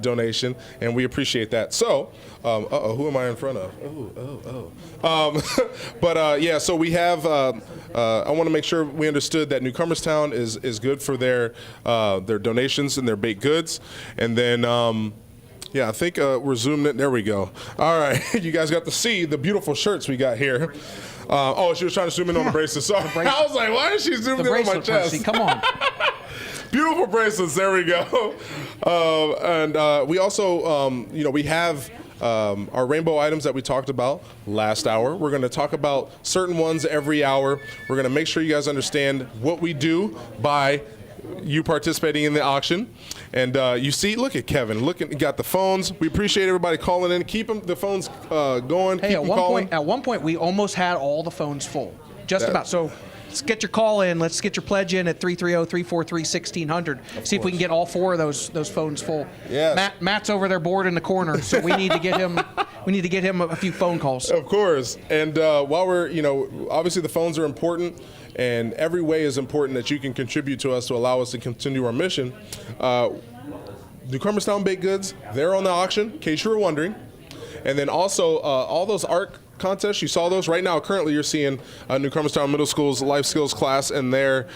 donation, and we appreciate that. So, who am I in front of? So we have, I want to make sure we understood that Newcomerstown is good for their donations and their baked goods. And then, I think we're zoomed in. There we go. All right. You guys got to see the beautiful shirts we got here. She was trying to zoom in on the bracelets. Sorry. I was like, why is she zooming in on my chest? Percy, come on. Beautiful bracelets. There we go. We also, we have our rainbow items that we talked about last hour. We're going to talk about certain ones every hour. We're going to make sure you guys understand what we do by you participating in the auction. And you see, look at Kevin. You got the phones. We appreciate everybody calling in. Keep the phones going. Hey, Keep at one point, we almost had all the phones full. Just about. So let's get your call in. Let's get your pledge in at 330-343-1600. See if we can get all 4 of those phones full. Yes. Matt's over there bored in the corner, so we need to get him. We need to get him a few phone calls. Of course. And while we're, obviously the phones are important, and every way is important that you can contribute to us to allow us to continue our mission. New Cumberstown Baked Goods, they're on the auction, in case you were wondering. And then also all those art contests, you saw those right now. Currently, you're seeing New Cumberstown Middle School's life skills class and their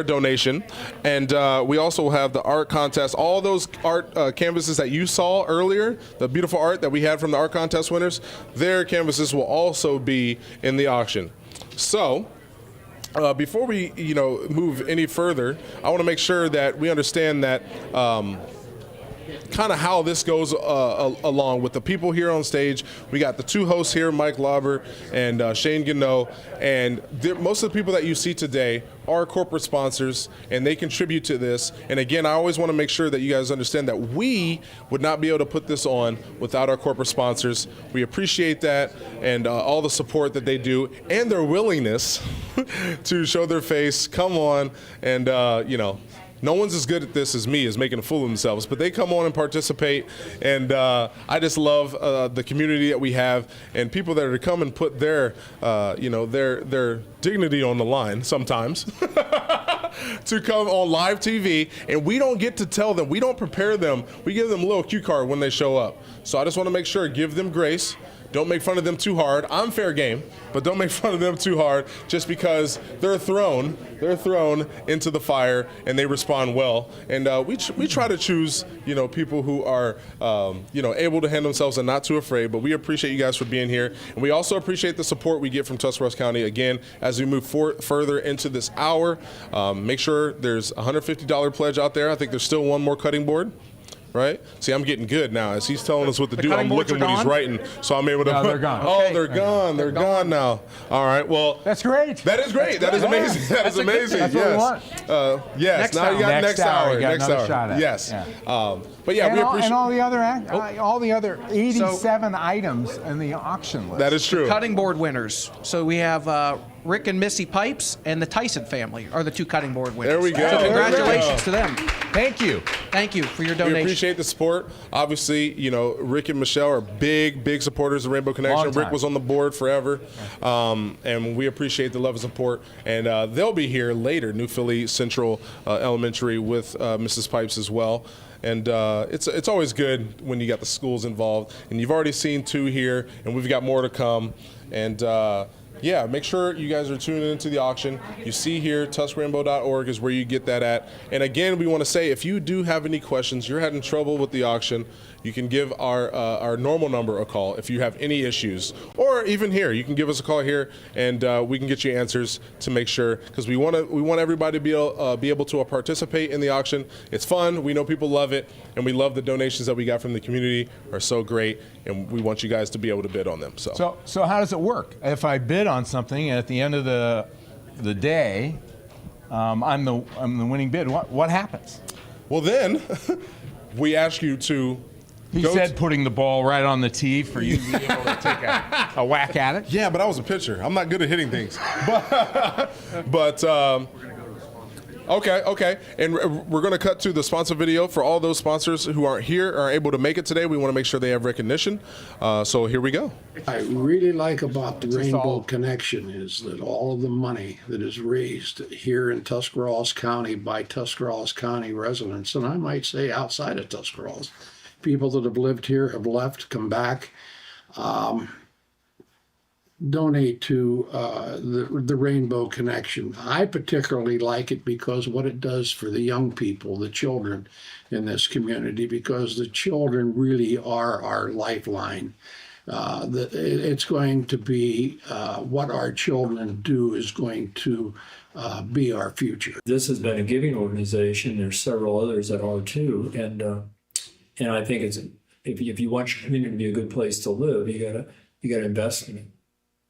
donation. And we also have the art contest. All those art canvases that you saw earlier, the beautiful art that we had from the art contest winners, their canvases will also be in the auction. So, before we, move any further, I want to make sure that we understand that kind of how this goes along with the people here on stage. We got the 2 hosts here, Mike Lauber and Shane Gano, and most of the people that you see today are corporate sponsors, and they contribute to this. And again, I always want to make sure that you guys understand that we would not be able to put this on without our corporate sponsors. We appreciate that and all the support that they do and their willingness to show their face, come on, and no one's as good at this as me, as making a fool of themselves, but they come on and participate, and I just love the community that we have and people that are to come and put their dignity on the line sometimes to come on live TV, and we don't get to tell them, we don't prepare them, we give them a little cue card when they show up. So I just want to make sure, give them grace. Don't make fun of them too hard. I'm fair game, but don't make fun of them too hard just because they're thrown into the fire and they respond well. And we try to choose, people who are, able to handle themselves and not too afraid. But we appreciate you guys for being here. And we also appreciate the support we get from Tuscarawas County. Again, as we move further into this hour, make sure there's a $150 pledge out there. I think there's still one more cutting board. Right? See, I'm getting good now. As he's telling us what to do, I'm looking what he's writing, so I'm able to. No, they're gone. Oh, they're gone. They're gone now. All right. Well, that's great. That is great. That is amazing. That is amazing. That's yes. what we want. Yes. Now you got next hour. Next hour. Shot at Yes. Yeah. But yeah, we appreciate. And all the other 87 items in the auction list. That is true. Cutting board winners. So we have Rick and Missy Pipes and the Tyson family are the 2 cutting board winners. There we go. So congratulations to them. Thank you. Thank you for your donation. We appreciate the support. Obviously, Rick and Michelle are big supporters of Rainbow Connection. Rick was on the board forever, and we appreciate the love and support. And they'll be here later, New Philly Central Elementary, with Mrs. Pipes as well. And it's always good when you got the schools involved. And you've already seen 2 here, and we've got more to come. And yeah, make sure you guys are tuning into the auction. You see here, tuscrainbow.org is where you get that at. And again, we want to say, if you do have any questions, you're having trouble with the auction, you can give our normal number a call if you have any issues. Or even here, you can give us a call here, and we can get you answers to make sure, because we want everybody to be able to participate in the auction. It's fun. We know people love it, and we love the donations that we got from the community are so great, and we want you guys to be able to bid on them. So how does it work? If I bid on something, and at the end of the day, I'm the winning bid, what happens? Well, then we ask you to. He said putting the ball right on the tee for you to be able to take a whack at it. Yeah, but I was a pitcher. I'm not good at hitting things. But okay. And we're going to cut to the sponsor video for all those sponsors who aren't here or aren't able to make it today. We want to make sure they have recognition. So here we go. I really like about the Rainbow Connection is that all of the money that is raised here in Tuscarawas County by Tuscarawas County residents, and I might say outside of Tuscarawas, people that have lived here, have left, come back, donate to the Rainbow Connection. I particularly like it because what it does for the young people, the children in this community, because the children really are our lifeline. It's going to be what our children do is going to be our future. This has been a giving organization. There's several others that are too, and I think it's if you want your community to be a good place to live, you gotta invest in it.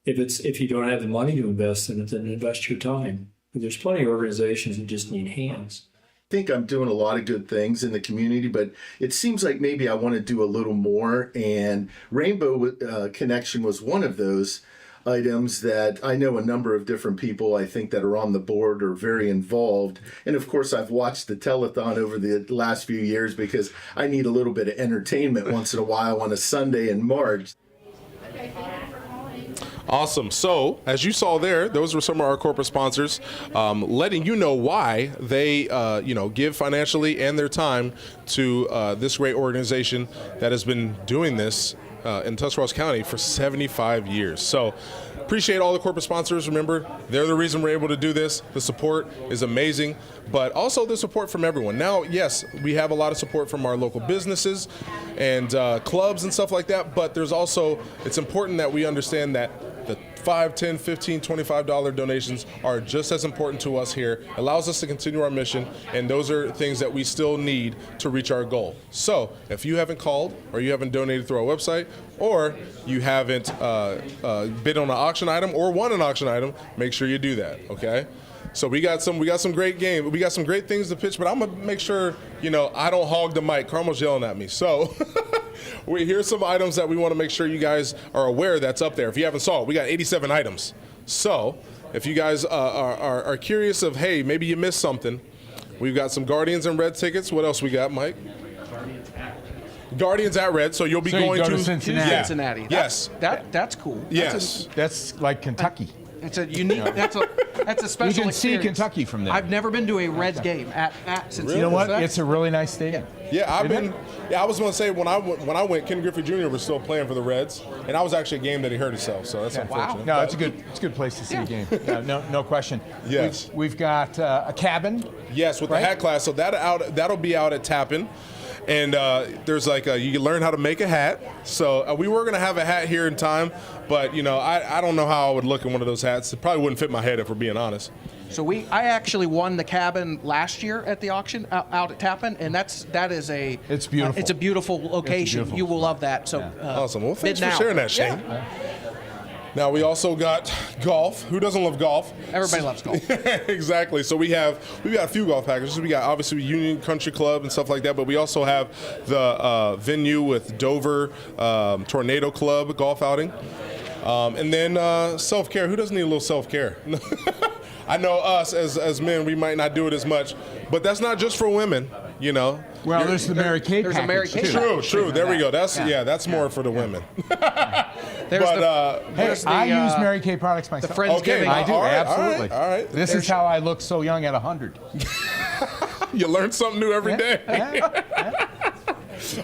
If you don't have the money to invest in it, then invest your time. But there's plenty of organizations that just need hands. I think I'm doing a lot of good things in the community, but it seems like maybe I want to do a little more, and Rainbow Connection was one of those. items that I know a number of different people I think that are on the board are very involved. And of course, I've watched the telethon over the last few years because I need a little bit of entertainment once in a while on a Sunday in March. Awesome. So, as you saw there, those were some of our corporate sponsors, letting you know why they, give financially and their time to this great organization that has been doing this in Tuscarawas County for 75 years. So, appreciate all the corporate sponsors. Remember, they're the reason we're able to do this. The support is amazing, but also the support from everyone. Now, yes, we have a lot of support from our local businesses and clubs and stuff like that, but there's also, it's important that we understand that the $5, $10, $15, $25 donations are just as important to us here. It allows us to continue our mission, and those are things that we still need to reach our goal. So if you haven't called or you haven't donated through our website or you haven't bid on an auction item or won an auction item, make sure you do that, okay? So we got some great games. We got some great things to pitch, but I'm gonna make sure, I don't hog the mic. Carmel's yelling at me. So here's some items that we want to make sure you guys are aware that's up there. If you haven't saw it, we got 87 items. So if you guys are curious of, hey, maybe you missed something, we've got some Guardians and Red tickets. What else we got, Mike? Guardians at Red. So you'll be going to Cincinnati. Yeah. Cincinnati. Yes. That's cool. Yes. That's like Kentucky. It's a unique. That's a special. You can experience. see Kentucky from there. I've never been to a Reds game at Cincinnati. You know what? It's a really nice stadium. Yeah, I was going to say when I went, Ken Griffey Jr. was still playing for the Reds, and I was actually a game that he hurt himself. So that's unfortunate. No, it's a good place to see a game. No question. Yes, we've got a cabin. Yes, with the hat class. So that'll be out at Tappan. And there's you can learn how to make a hat. So we were going to have a hat here in time, but I don't know how I would look in one of those hats. It probably wouldn't fit my head if we're being honest. So I actually won the cabin last year at the auction out at Tappan, and that is a it's beautiful. It's a beautiful location. You will love that. So awesome. Well, thanks for now. sharing that, Shane. Yeah. Now we also got golf. Who doesn't love golf? Everybody loves golf. Exactly. So we've got a few golf packages. We got obviously Union Country Club and stuff like that, but we also have the venue with Dover Tornado Club golf outing, and then self-care. Who doesn't need a little self-care? I know us as men, we might not do it as much, but that's not just for women. Well, there's the Mary Kay package. A Mary Kay too. True. There we go. That's more for the women. I use Mary Kay products myself. The Friendsgiving. Okay, I do, absolutely. All right. This is how I look so young at 100. You learn something new every day.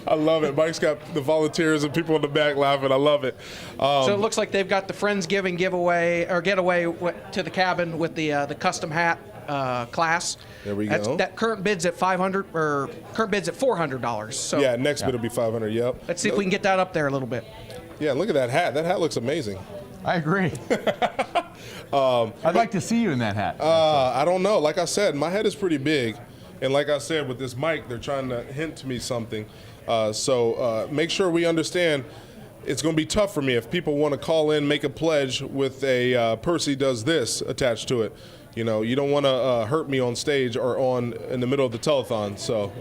I love it. Mike's got the volunteers and people in the back laughing. I love it. So it looks like they've got the Friendsgiving giveaway or getaway to the cabin with the custom hat class. There we go. That current bid's at $400. So yeah, next bid will be $500. Yep. Let's see if we can get that up there a little bit. Yeah, look at that hat. That hat looks amazing. I agree. I'd like to see you in that hat. I don't know. Like I said, my head is pretty big. And like I said, with this mic, they're trying to hint to me something. So make sure we understand it's going to be tough for me if people want to call in, make a pledge with a Percy does this attached to it. You don't want to hurt me on stage or in the middle of the telethon. So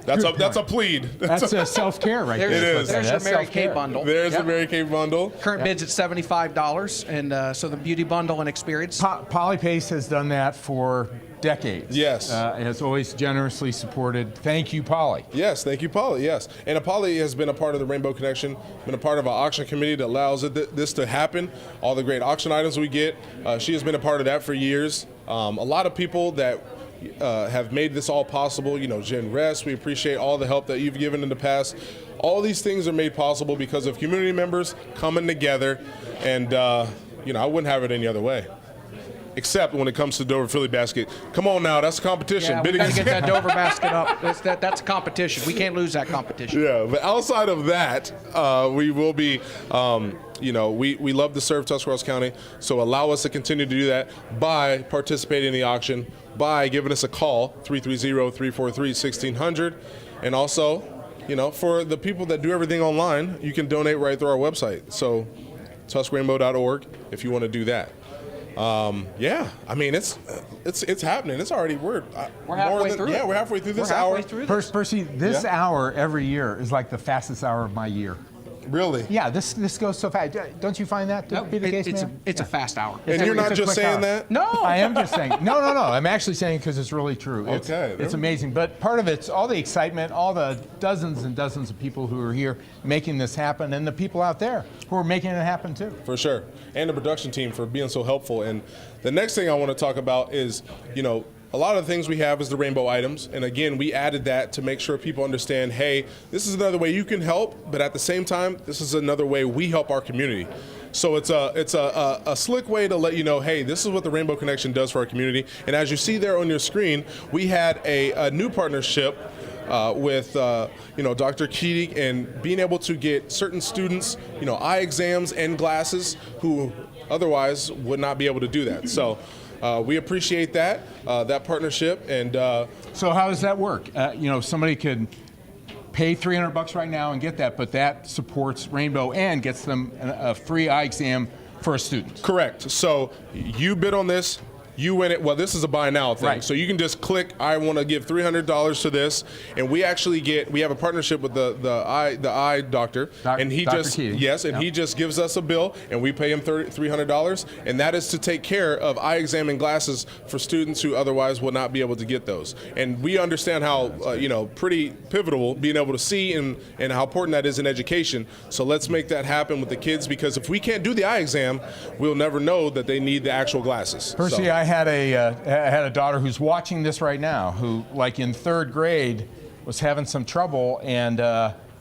that's a plead. That's a self-care right there. It is. There's your Mary Kay bundle. There's the Mary Kay bundle. Current bid's at $75, and so the beauty bundle and experience. Polypace has done that for decades. Yes. Has always generously supported. Thank you, Polly. Yes, thank you, Polly. Yes. And Polly has been a part of the Rainbow Connection, been a part of our auction committee that allows this to happen. All the great auction items we get. She has been a part of that for years. A lot of people that have made this all possible. Jen Rest, we appreciate all the help that you've given in the past. All these things are made possible because of community members coming together, and I wouldn't have it any other way. Except when it comes to Dover Philly basket. Come on now, that's a competition. Yeah, we got to get that Dover basket up. That's a competition. We can't lose that competition. Yeah, but outside of that, we will be, we love to serve Tuscarawas County, so allow us to continue to do that by participating in the auction, by giving us a call, 330-343-1600, and also, for the people that do everything online, you can donate right through our website. So, tuscrainbow.org if you want to do that. Yeah, I mean it's happening. It's already we're halfway through. Yeah, we're halfway through this hour. Percy, this hour every year is like the fastest hour of my year. Really? Yeah, this goes so fast. Don't you find that to be the case, man? It's a fast hour. And you're not just saying that? No. I am just saying. No. I'm actually saying because it's really true. It's amazing. But part of it's all the excitement, all the dozens and dozens of people who are here making this happen, and the people out there who are making it happen too. For sure. And the production team for being so helpful. And the next thing I want to talk about is, a lot of the things we have is the rainbow items. And again, we added that to make sure people understand, hey, this is another way you can help, but at the same time, this is another way we help our community. So it's a slick way to let you know, hey, this is what the Rainbow Connection does for our community. And as you see there on your screen, we had a new partnership with Dr. Keating, and being able to get certain students, eye exams and glasses who otherwise would not be able to do that. So we appreciate that partnership. And so how does that work? Somebody could pay $300 right now and get that, but that supports Rainbow and gets them a free eye exam for a student. Correct. So you bid on this. You win it. Well, this is a buy now thing. Right. So you can just click, I want to give $300 to this. And we actually we have a partnership with the eye doctor. And he Dr. just, Keating. yes, and he just gives us a bill and we pay him $300. And that is to take care of eye exam and glasses for students who otherwise would not be able to get those. And we understand how, pretty pivotal being able to see and how important that is in education. So let's make that happen with the kids, because if we can't do the eye exam, we'll never know that they need the actual glasses. Percy, I had a daughter who's watching this right now who, like in 3rd grade, was having some trouble, and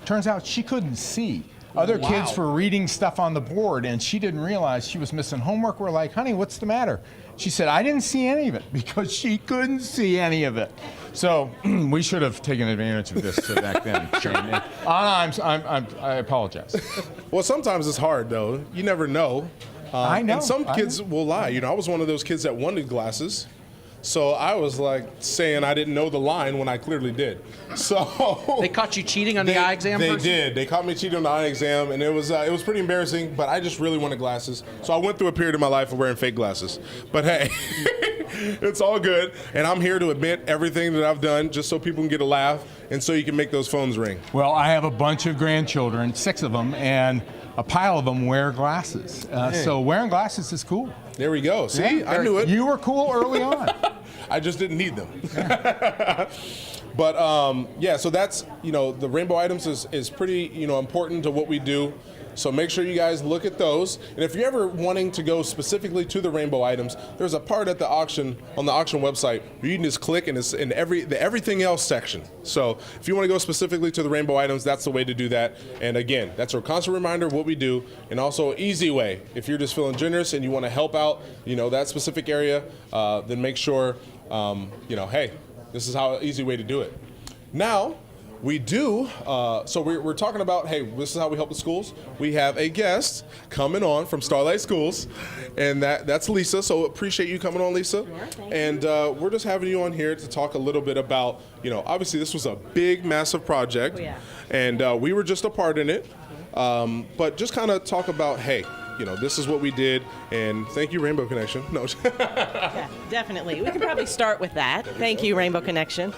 turns out she couldn't see. Other kids were reading stuff on the board, and she didn't realize she was missing homework. We're like, honey, what's the matter? She said, I didn't see any of it, because she couldn't see any of it. So we should have taken advantage of this back then. Shane. I apologize. Well, sometimes it's hard, though. You never know. I know. And some kids will lie. I was one of those kids that wanted glasses. So I was like saying I didn't know the line when I clearly did. So they caught you cheating on the eye exam? They did. They caught me cheating on the eye exam, and it was pretty embarrassing, but I just really wanted glasses. So I went through a period of my life of wearing fake glasses. But hey, it's all good. And I'm here to admit everything that I've done just so people can get a laugh and so you can make those phones ring. Well, I have a bunch of grandchildren, 6 of them, and a pile of them wear glasses. So wearing glasses is cool. There we go. See, I knew it. You were cool early on. I just didn't need them. But so that's, the rainbow items is pretty, important to what we do. So make sure you guys look at those. And if you're ever wanting to go specifically to the rainbow items, there's a part at the auction, on the auction website, where you can just click and it's in the everything else section. So if you want to go specifically to the rainbow items, that's the way to do that. And again, that's a constant reminder of what we do, and also an easy way. If you're just feeling generous and you want to help out, that specific area, then make sure, hey, this is how easy way to do it. Now, we do, so we're talking about, hey, this is how we help the schools. We have a guest coming on from Starlight Schools, and that's Lisa, so appreciate you coming on, Lisa. Sure, and we're just having you on here to talk a little bit about, obviously this was a big, massive project, and we were just a part in it, but just kind of talk about, hey, this is what we did, and thank you, Rainbow Connection. No. Yeah, definitely. We can probably start with that. Thank you, Rainbow Connection.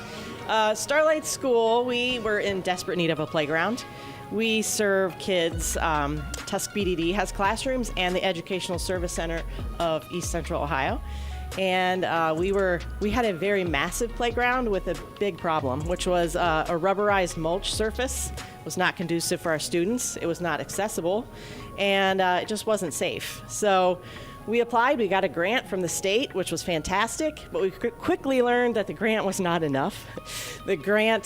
Starlight School, we were in desperate need of a playground. We serve kids. Tusk BDD has classrooms, and the Educational Service Center of East Central Ohio. And we had a very massive playground with a big problem, which was a rubberized mulch surface. It was not conducive for our students. It was not accessible, and it just wasn't safe. So we applied, we got a grant from the state, which was fantastic, but we quickly learned that the grant was not enough. The grant,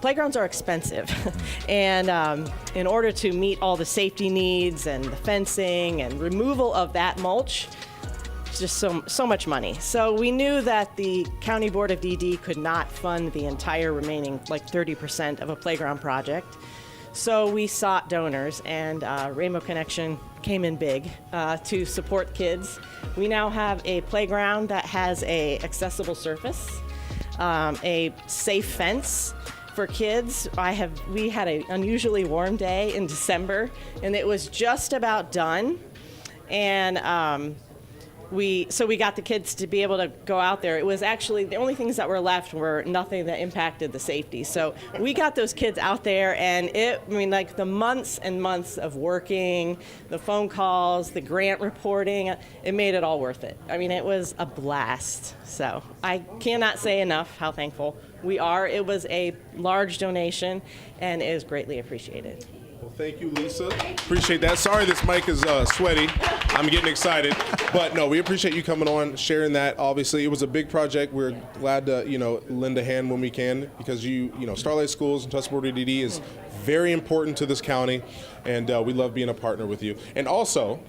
playgrounds are expensive, and in order to meet all the safety needs and the fencing and removal of that mulch, it's just so much money. So we knew that the County Board of DD could not fund the entire remaining, like 30% of a playground project. So we sought donors, and Rainbow Connection came in big to support kids. We now have a playground that has a accessible surface, a safe fence for kids. We had an unusually warm day in December, and it was just about done. And we got the kids to be able to go out there. It was actually the only things that were left were nothing that impacted the safety. So we got those kids out there, and like the months and months of working, the phone calls, the grant reporting, it made it all worth it. I mean, it was a blast. So I cannot say enough how thankful we are. It was a large donation, and it is greatly appreciated. Well, thank you, Lisa. Appreciate that. Sorry this mic is sweaty. I'm getting excited. But no, we appreciate you coming on, sharing that. Obviously, it was a big project. We're glad to, lend a hand when we can, because Starlight Schools and Tuscarawas DD is very important to this county, and we love being a partner with you. And also,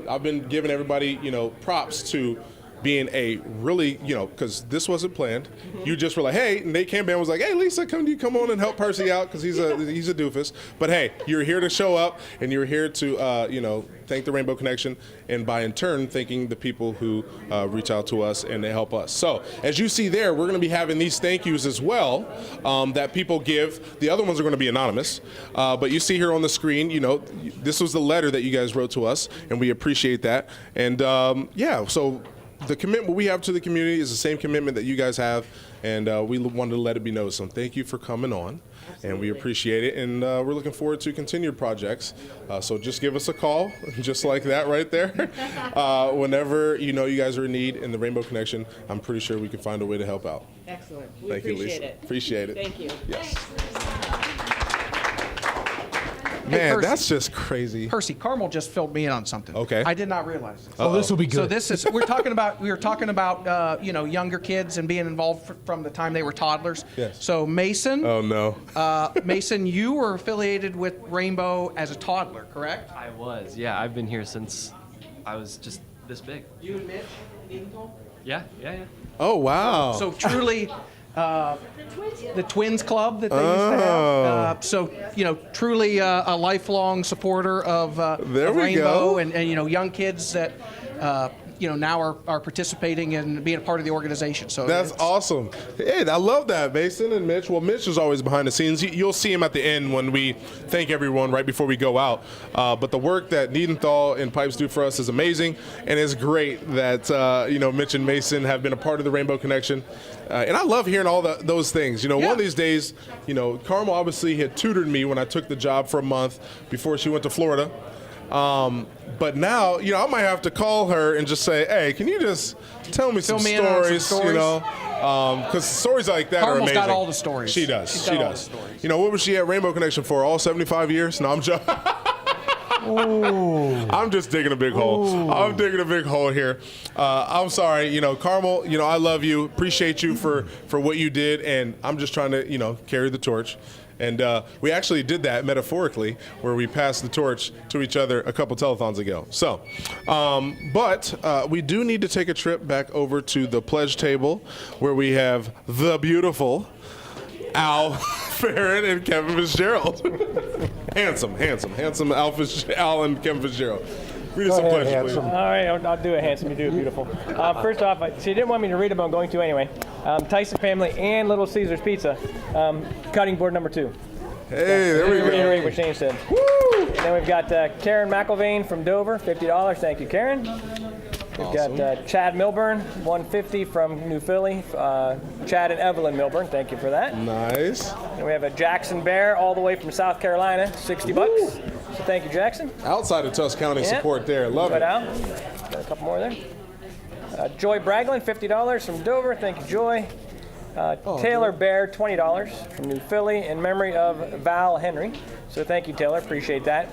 I've been giving everybody, props to being a really, because this wasn't planned. You just were like, hey, Nate Camban was like, hey, Lisa, come on and help Percy out, because he's a doofus. But hey, you're here to show up, and you're here to, thank the Rainbow Connection, and by in turn, thanking the people who reach out to us and they help us. So as you see there, we're going to be having these thank yous as well that people give. The other ones are going to be anonymous, but you see here on the screen, this was the letter that you guys wrote to us, and we appreciate that. And so the commitment we have to the community is the same commitment that you guys have, and we wanted to let it be known. So thank you for coming on. Absolutely. And we appreciate it, and we're looking forward to continued projects. So just give us a call, just like that right there. Whenever you guys are in need in the Rainbow Connection, I'm pretty sure we can find a way to help out. Excellent. Thank you, Lisa. Appreciate it. Thank you. Yes. Man, Percy, that's just crazy. Percy, Carmel just filled me in on something. Okay. I did not realize this. Oh, this will be good. So this is we were talking about younger kids and being involved from the time they were toddlers. Yes. So Mason. Oh no. Mason, you were affiliated with Rainbow as a toddler, correct? I was. Yeah, I've been here since I was just this big. You and Mitch, Edenthal? Yeah. Oh wow. So truly. The Twins Club that they used to have. Truly a lifelong supporter of Rainbow and young kids that now are participating and being a part of the organization. So that's awesome. Hey, I love that, Mason and Mitch. Well, Mitch is always behind the scenes. You'll see him at the end when we thank everyone right before we go out. But the work that Niedenthal and Pipes do for us is amazing, and it's great that Mitch and Mason have been a part of the Rainbow Connection. And I love hearing all those things. One of these days, Carmel obviously had tutored me when I took the job for a month before she went to Florida. But now, I might have to call her and just say, hey, can you just tell me some stories, because stories like that are amazing. Carmel's got all the stories. She does. She does. What was she at Rainbow Connection for? All 75 years? No, I'm joking. I'm just digging a big hole. I'm digging a big hole here. I'm sorry, Carmel, I love you. Appreciate you for what you did, and I'm just trying to, carry the torch. And we actually did that metaphorically, where we passed the torch to each other a couple telethons ago. So, but we do need to take a trip back over to the pledge table, where we have the beautiful Al Farron and Kevin Fitzgerald. handsome Al and Kevin Fitzgerald. Read us a pledge, please. All right, I'll do it handsome. You do it beautiful. First off, so you didn't want me to read them, but I'm going to anyway. Tyson family and Little Caesars Pizza, cutting board number 2. Hey, there we go. Reiterate what Shane said. Woo! And then we've got Karen McElvain from Dover, $50. Thank you, Karen. We've got Chad Milburn, $150 from New Philly. Chad and Evelyn Milburn, thank you for that. Nice. And we have a Jackson Bear all the way from South Carolina, $60. So thank you, Jackson. Outside of Tusc County support there. Love it. Got a couple more there. Joy Braglin, $50 from Dover. Thank you, Joy. Taylor Bear, $20 from New Philly in memory of Val Henry. So thank you, Taylor. Appreciate that.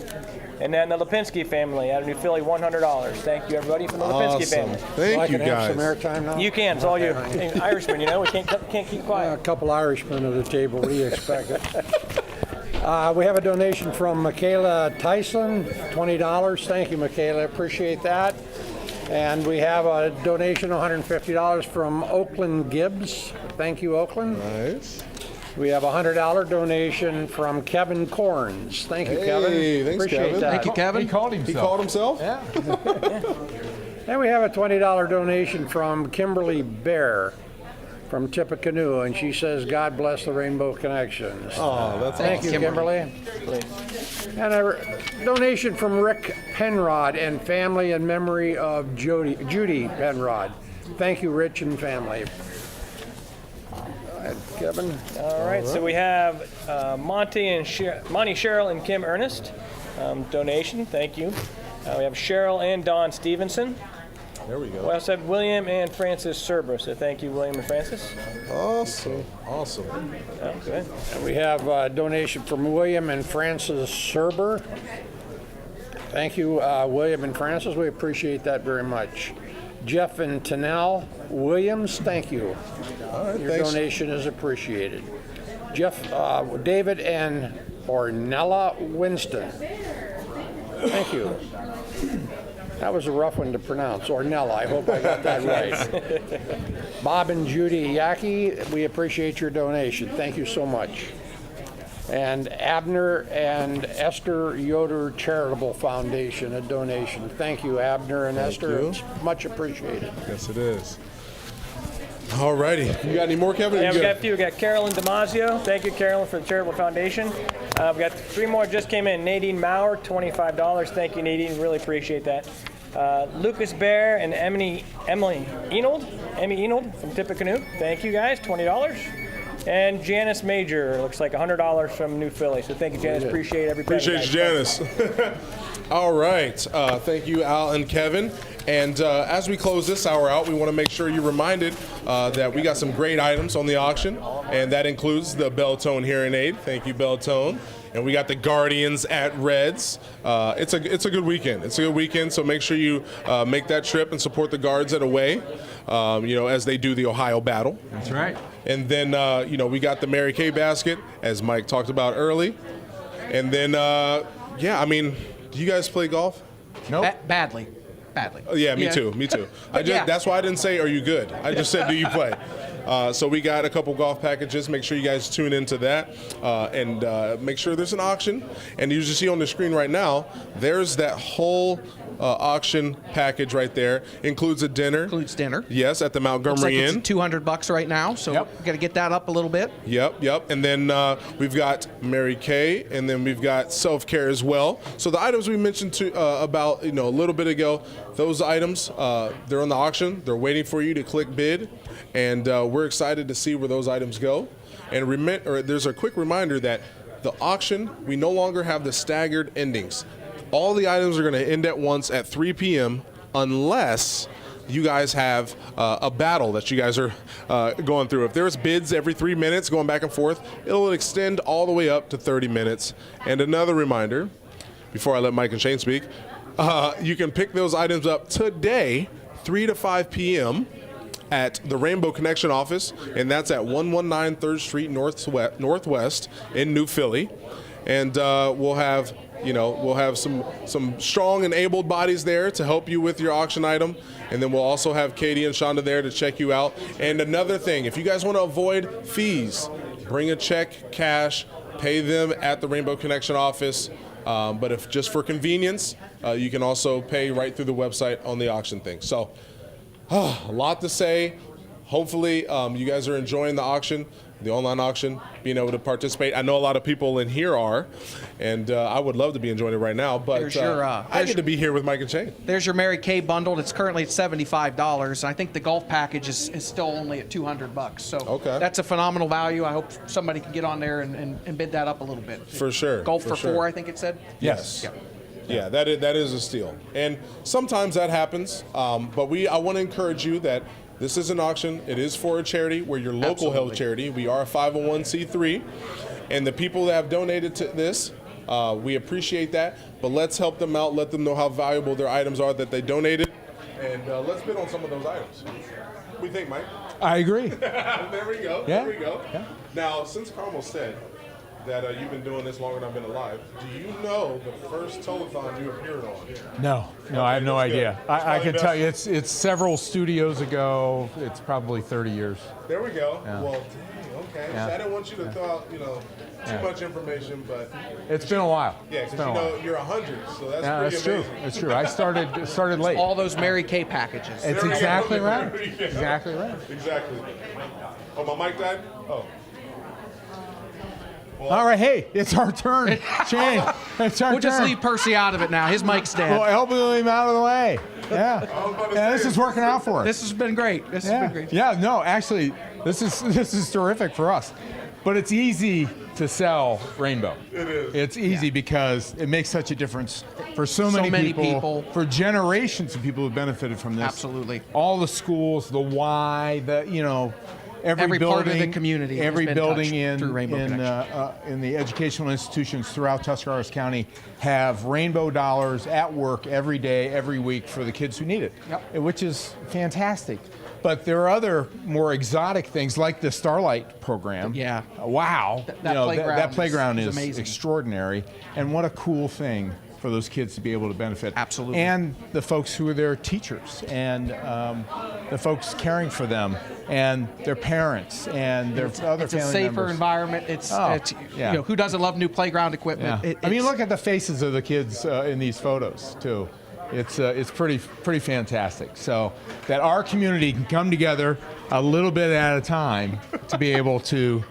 And then the Lipinski family out of New Philly, $100. Thank you, everybody, from the Lipinski family. Thank you, guys. Have some airtime now? You can. It's all you. Irishmen, we can't keep quiet. A couple Irishmen at the table. What do you expect? We have a donation from Michaela Tyson, $20. Thank you, Michaela. Appreciate that. And we have a donation, $150 from Oakland Gibbs. Thank you, Oakland. Nice. We have a $100 donation from Kevin Corns. Thank you, Kevin. Thanks, Appreciate Kevin. that. Thank you, Kevin. He called himself. He called himself? Yeah. And we have a $20 donation from Kimberly Bear. from Tippecanoe, and she says, God bless the Rainbow Connections. Oh, that's Thank you, Kimberly. And a donation from Rick Penrod and family in memory of Judy Penrod. Thank you, Rich and family. Go ahead, Kevin. All right, so we have Monty, Cheryl, and Kim Ernest. Donation, thank you. We have Cheryl and Don Stevenson. There we go. We also have William and Francis Serber, so thank you, William and Francis. Awesome. Awesome. Oh, good. And we have a donation from William and Francis Serber. Thank you, William and Francis. We appreciate that very much. Jeff and Tanel Williams, thank you. All right, Your thanks. donation is appreciated. David and Ornella Winston. Thank you. That was a rough one to pronounce. Ornella, I hope I got that right. Bob and Judy Yaki, we appreciate your donation. Thank you so much. And Abner and Esther Yoder Charitable Foundation, a donation. Thank you, Abner and Esther. you. It's much appreciated. Yes, it is. All righty. You got any more, Kevin? Yeah, we got a few. We got Carolyn Damasio. Thank you, Carolyn, for the Charitable Foundation. We got 3 more just came in. Nadine Maurer, $25. Thank you, Nadine. Really appreciate that. Lucas Bear and Emmy Enold from Tippecanoe. Thank you, guys. $20. And Janice Major, looks like $100 from New Philly. So thank you, Janice. Appreciate every penny, Appreciate you, guys. Janice. All right. Thank you, Al and Kevin. And as we close this hour out, we want to make sure you're reminded that we got some great items on the auction, and that includes the Beltone hearing aid. Thank you, Beltone. And we got the Guardians at Reds. It's a good weekend. It's a good weekend, so make sure you make that trip and support the Guards at away, as they do the Ohio battle. That's right. And then, we got the Mary Kay basket, as Mike talked about early. And then, do you guys play golf? Nope. Badly. Oh, yeah, me too. That's why I didn't say, are you good? I just said, do you play? So we got a couple golf packages. Make sure you guys tune into that and make sure there's an auction. And you just see on the screen right now, there's that whole auction package right there. Includes a dinner. Includes dinner. Yes, at the Looks Montgomery like Inn. it's $200 right now, so we got to get that up a little bit. Yep. And then we've got Mary Kay, and then we've got self-care as well. So the items we mentioned about a little bit ago, those items, they're on the auction. They're waiting for you to click bid, and we're excited to see where those items go. And there's a quick reminder that the auction, we no longer have the staggered endings. All the items are going to end at once at 3 p.m. unless you guys have a battle that you guys are going through. If there's bids every 3 minutes going back and forth, it'll extend all the way up to 30 minutes. And another reminder, before I let Mike and Shane speak, you can pick those items up today, 3 to 5 p.m. at the Rainbow Connection office, and that's at 119 3rd Street Northwest in New Philly. And we'll have some strong and able bodies there to help you with your auction item. And then we'll also have Katie and Shonda there to check you out. And another thing, if you guys want to avoid fees, bring a check, cash, pay them at the Rainbow Connection office. But if just for convenience, you can also pay right through the website on the auction thing. So a lot to say. Hopefully you guys are enjoying the auction, the online auction, being able to participate. I know a lot of people in here are, and I would love to be enjoying it right now, but I get to be here with Mike and Shane. There's your Mary Kay bundle. It's currently at $75. I think the golf package is still only at $200. So that's a phenomenal value. I hope somebody can get on there and bid that up a little bit. For sure. Golf for sure. 4, I think it said. Yes. Yep. Yeah, that is a steal. And sometimes that happens, but I want to encourage you that this is an auction. It is for a charity. We're your local health charity. We are a 501c3. And the people that have donated to this, we appreciate that. But let's help them out. Let them know how valuable their items are that they donated. And let's bid on some of those items. What do you think, Mike? I agree. There we go. Yeah. There we go. Yeah. Now, since Carmel said that you've been doing this longer than I've been alive, do you know the first telethon you appeared on? No, I have no idea. I can tell you it's several studios ago. It's probably 30 years. There we go. Yeah. Well, dang, okay. Yeah. So I didn't want you to throw out, too much information, but it's been a while. Yeah, because you're 100, so that's pretty amazing. True. It's true. I started late. All those Mary Kay packages. It's exactly right. Yeah. Exactly right. Exactly. Oh, my mic died? Oh. All right, hey, it's our turn. Shane, it's our turn. We'll just leave Percy out of it now. His mic's dead. Well, elbow him out of the way. Yeah. Yeah, this is working out for us. This has been great. This has been great. Yeah, no, actually, this is terrific for us. But it's easy to sell Rainbow. It is. It's easy because it makes such a difference for so many people, for generations of people who benefited from this. Absolutely. All the schools, the Y, every building, part of the community has every been building touched through Rainbow in the educational institutions throughout Tuscarawas County have Rainbow dollars at work every day, every week for the kids who need it, which is fantastic. But there are other more exotic things like the Starlight program. Yeah. Wow. That playground is amazing. Extraordinary. And what a cool thing for those kids to be able to benefit. Absolutely. And the folks who are their teachers and the folks caring for them and their parents and their other it's a family safer members. Environment. It's who doesn't love new playground equipment? Yeah. I mean, look at the faces of the kids in these photos too. It's pretty fantastic. So that our community can come together a little bit at a time to be able to,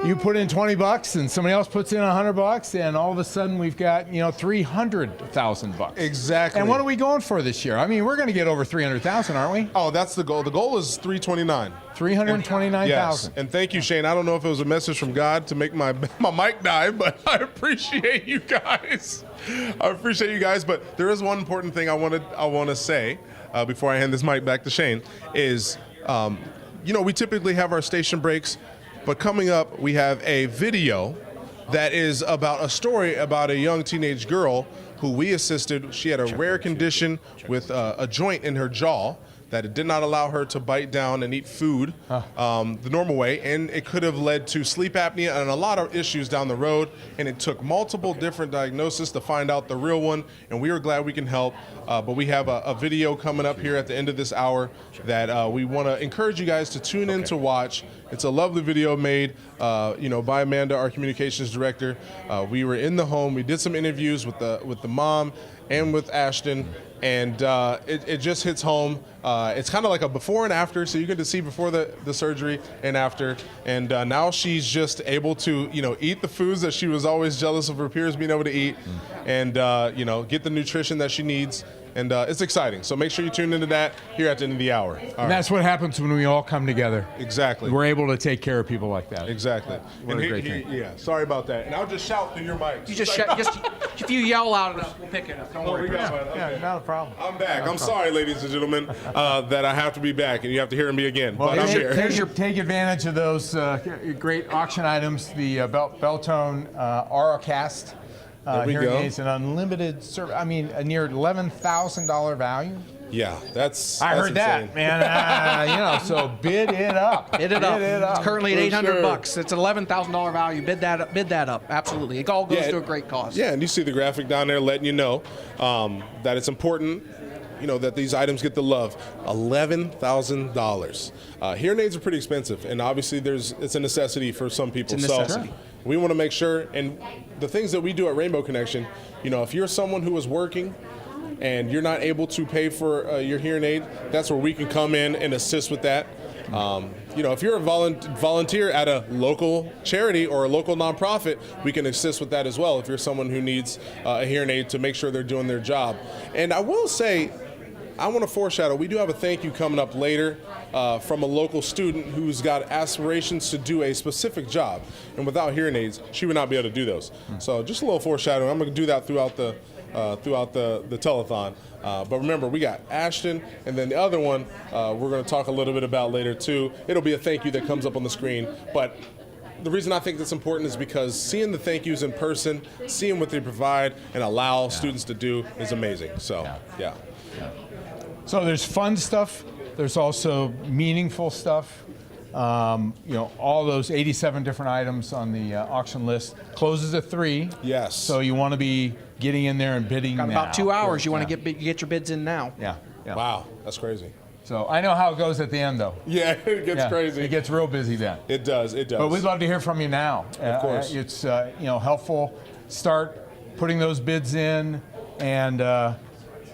you put in $20 and somebody else puts in $100 and all of a sudden we've got $300,000. Exactly. And what are we going for this year? I mean, we're going to get over 300,000, aren't we? Oh, that's the goal. The goal is 329. 329,000. Yes. And thank you, Shane. I don't know if it was a message from God to make my mic die, but I appreciate you guys. But there is one important thing I want to say before I hand this mic back to Shane is, we typically have our station breaks, but coming up we have a video that is about a story about a young teenage girl who we assisted. She had a rare condition with a joint in her jaw that it did not allow her to bite down and eat food the normal way, and it could have led to sleep apnea and a lot of issues down the road, and it took multiple different diagnoses to find out the real one, and we are glad we can help. But we have a video coming up here at the end of this hour that we want to encourage you guys to tune in to watch. It's a lovely video made by Amanda, our communications director. We were in the home. We did some interviews with the mom and with Ashton, and it just hits home. It's kind of like a before and after, so you get to see before the surgery and after. And now she's just able to, eat the foods that she was always jealous of her peers being able to eat, and get the nutrition that she needs. And it's exciting. So make sure you tune into that here at the end of the hour. And that's what happens when we all come together. Exactly. We're able to take care of people like that. Exactly. What a great thing. Yeah, sorry about that. And I'll just shout through your mic. You just if you yell loud enough, we'll pick it up. Don't worry. Yeah, not a problem. I'm back. I'm sorry, ladies and gentlemen, that I have to be back and you have to hear me again. Well, but I'm here. Take advantage of those great auction items, the Beltone Auracast. Hearing aids, an unlimited service. I mean, a near $11,000 value. Yeah, that's. I heard insane. that, man. So bid it up. Bid it up. It's currently at $800. It's an $11,000 value. Bid that up. Absolutely. It all goes to a great cause. Yeah, and you see the graphic down there letting you know that it's important. That these items get the love. $11,000. Hearing aids are pretty expensive, and obviously it's a necessity for some people. It's a necessity. So we want to make sure, and the things that we do at Rainbow Connection, if you're someone who is working and you're not able to pay for your hearing aid, that's where we can come in and assist with that. If you're a volunteer at a local charity or a local nonprofit, we can assist with that as well. If you're someone who needs a hearing aid to make sure they're doing their job. And I will say, I want to foreshadow, we do have a thank you coming up later from a local student who's got aspirations to do a specific job. And without hearing aids, she would not be able to do those. So just a little foreshadowing. I'm going to do that throughout the telethon. But remember, we got Ashton, and then the other one we're going to talk a little bit about later too. It'll be a thank you that comes up on the screen. But the reason I think that's important is because seeing the thank yous in person, seeing what they provide and allow students to do is amazing. So, yeah. So there's fun stuff. There's also meaningful stuff. All those 87 different items on the auction list. Closes at 3. Yes. So you want to be getting in there and bidding Got now. about 2 hours. You want to get your bids in now. Yeah. Wow, that's crazy. So I know how it goes at the end, though. Yeah, it gets crazy. It gets real busy then. It does. But we'd love to hear from you now. Of course. It's helpful. Start putting those bids in, and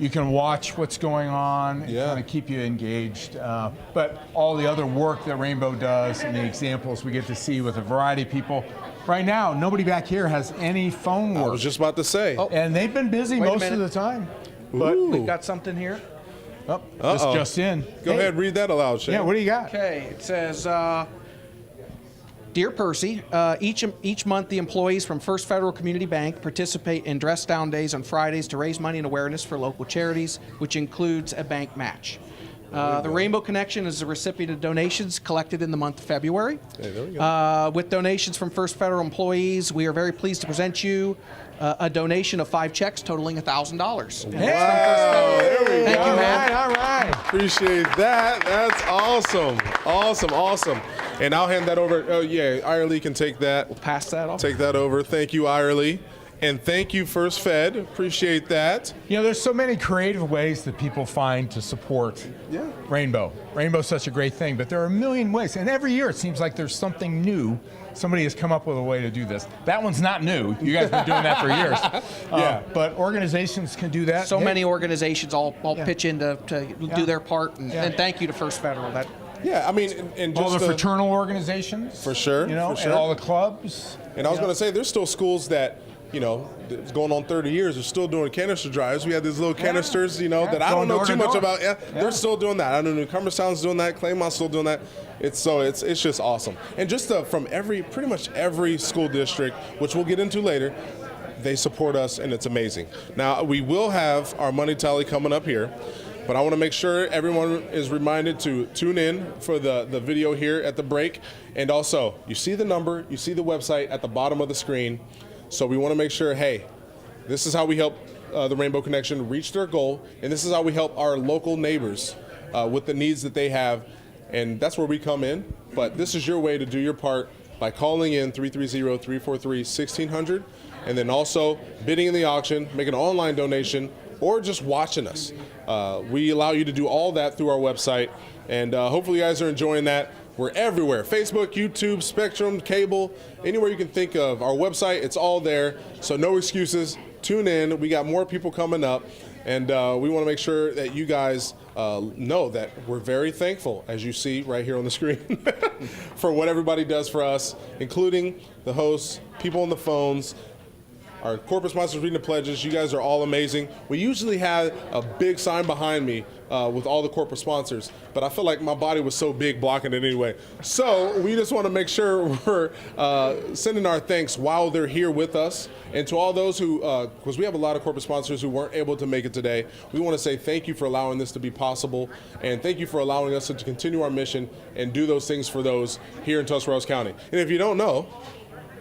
You can watch what's going on and kind of keep you engaged. But all the other work that Rainbow does and the examples we get to see with a variety of people. Right now, nobody back here has any phone work. I was just about to say. And they've been busy most of the time. But we've got something here. Oh, this just in. Go ahead, read that aloud, Shane. Yeah, what do you got? Okay, it says, Dear Percy, each month the employees from First Federal Community Bank participate in Dress Down Days on Fridays to raise money and awareness for local charities, which includes a bank match. The Rainbow Connection is the recipient of donations collected in the month of February. Hey, there we go. With donations from First Federal employees, we are very pleased to present you a donation of 5 checks totaling $1,000. Wow, there we go. Thank you, man. All right. Appreciate that. That's awesome. Awesome. And I'll hand that over. Oh, yeah, Irely can take that. We'll pass that off. Take that over. Thank you, Irely. And thank you, First Fed. Appreciate that. You know, there's so many creative ways that people find to support Rainbow. Rainbow's such a great thing, but there are a million ways. And every year it seems like there's something new. Somebody has come up with a way to do this. That one's not new. You guys have been doing that for years. But organizations can do that. So many organizations all pitch in to do their part. And thank you to First Federal. Yeah, I mean, and just all the fraternal organizations. For sure. You know, for sure. and all the clubs. And I was going to say, there's still schools that, you know, it's going on 30 years, they're still doing canister drives. We had these little canisters, you know, that I don't know too much about. They're still doing that. I know New Cumberstown's doing that. Claymont's still doing that. It's just awesome. And just from pretty much every school district, which we'll get into later, they support us, and it's amazing. Now, we will have our money tally coming up here, but I want to make sure everyone is reminded to tune in for the video here at the break. And also, you see the number, you see the website at the bottom of the screen. So we want to make sure, hey, this is how we help the Rainbow Connection reach their goal, and this is how we help our local neighbors with the needs that they have, and that's where we come in. But this is your way to do your part by calling in 330-343-1600, and then also bidding in the auction, making an online donation, or just watching us. We allow you to do all that through our website, and hopefully you guys are enjoying that. We're everywhere. Facebook, YouTube, Spectrum, cable, anywhere you can think of. Our website, it's all there. So no excuses. Tune in. We got more people coming up. And we want to make sure that you guys know that we're very thankful, as you see right here on the screen, for what everybody does for us, including the hosts, people on the phones, our corporate sponsors reading the pledges. You guys are all amazing. We usually have a big sign behind me with all the corporate sponsors, but I feel like my body was so big blocking it anyway. So we just want to make sure we're sending our thanks while they're here with us. And to all those who, because we have a lot of corporate sponsors who weren't able to make it today, we want to say thank you for allowing this to be possible, and thank you for allowing us to continue our mission and do those things for those here in Tuscarawas County. And if you don't know,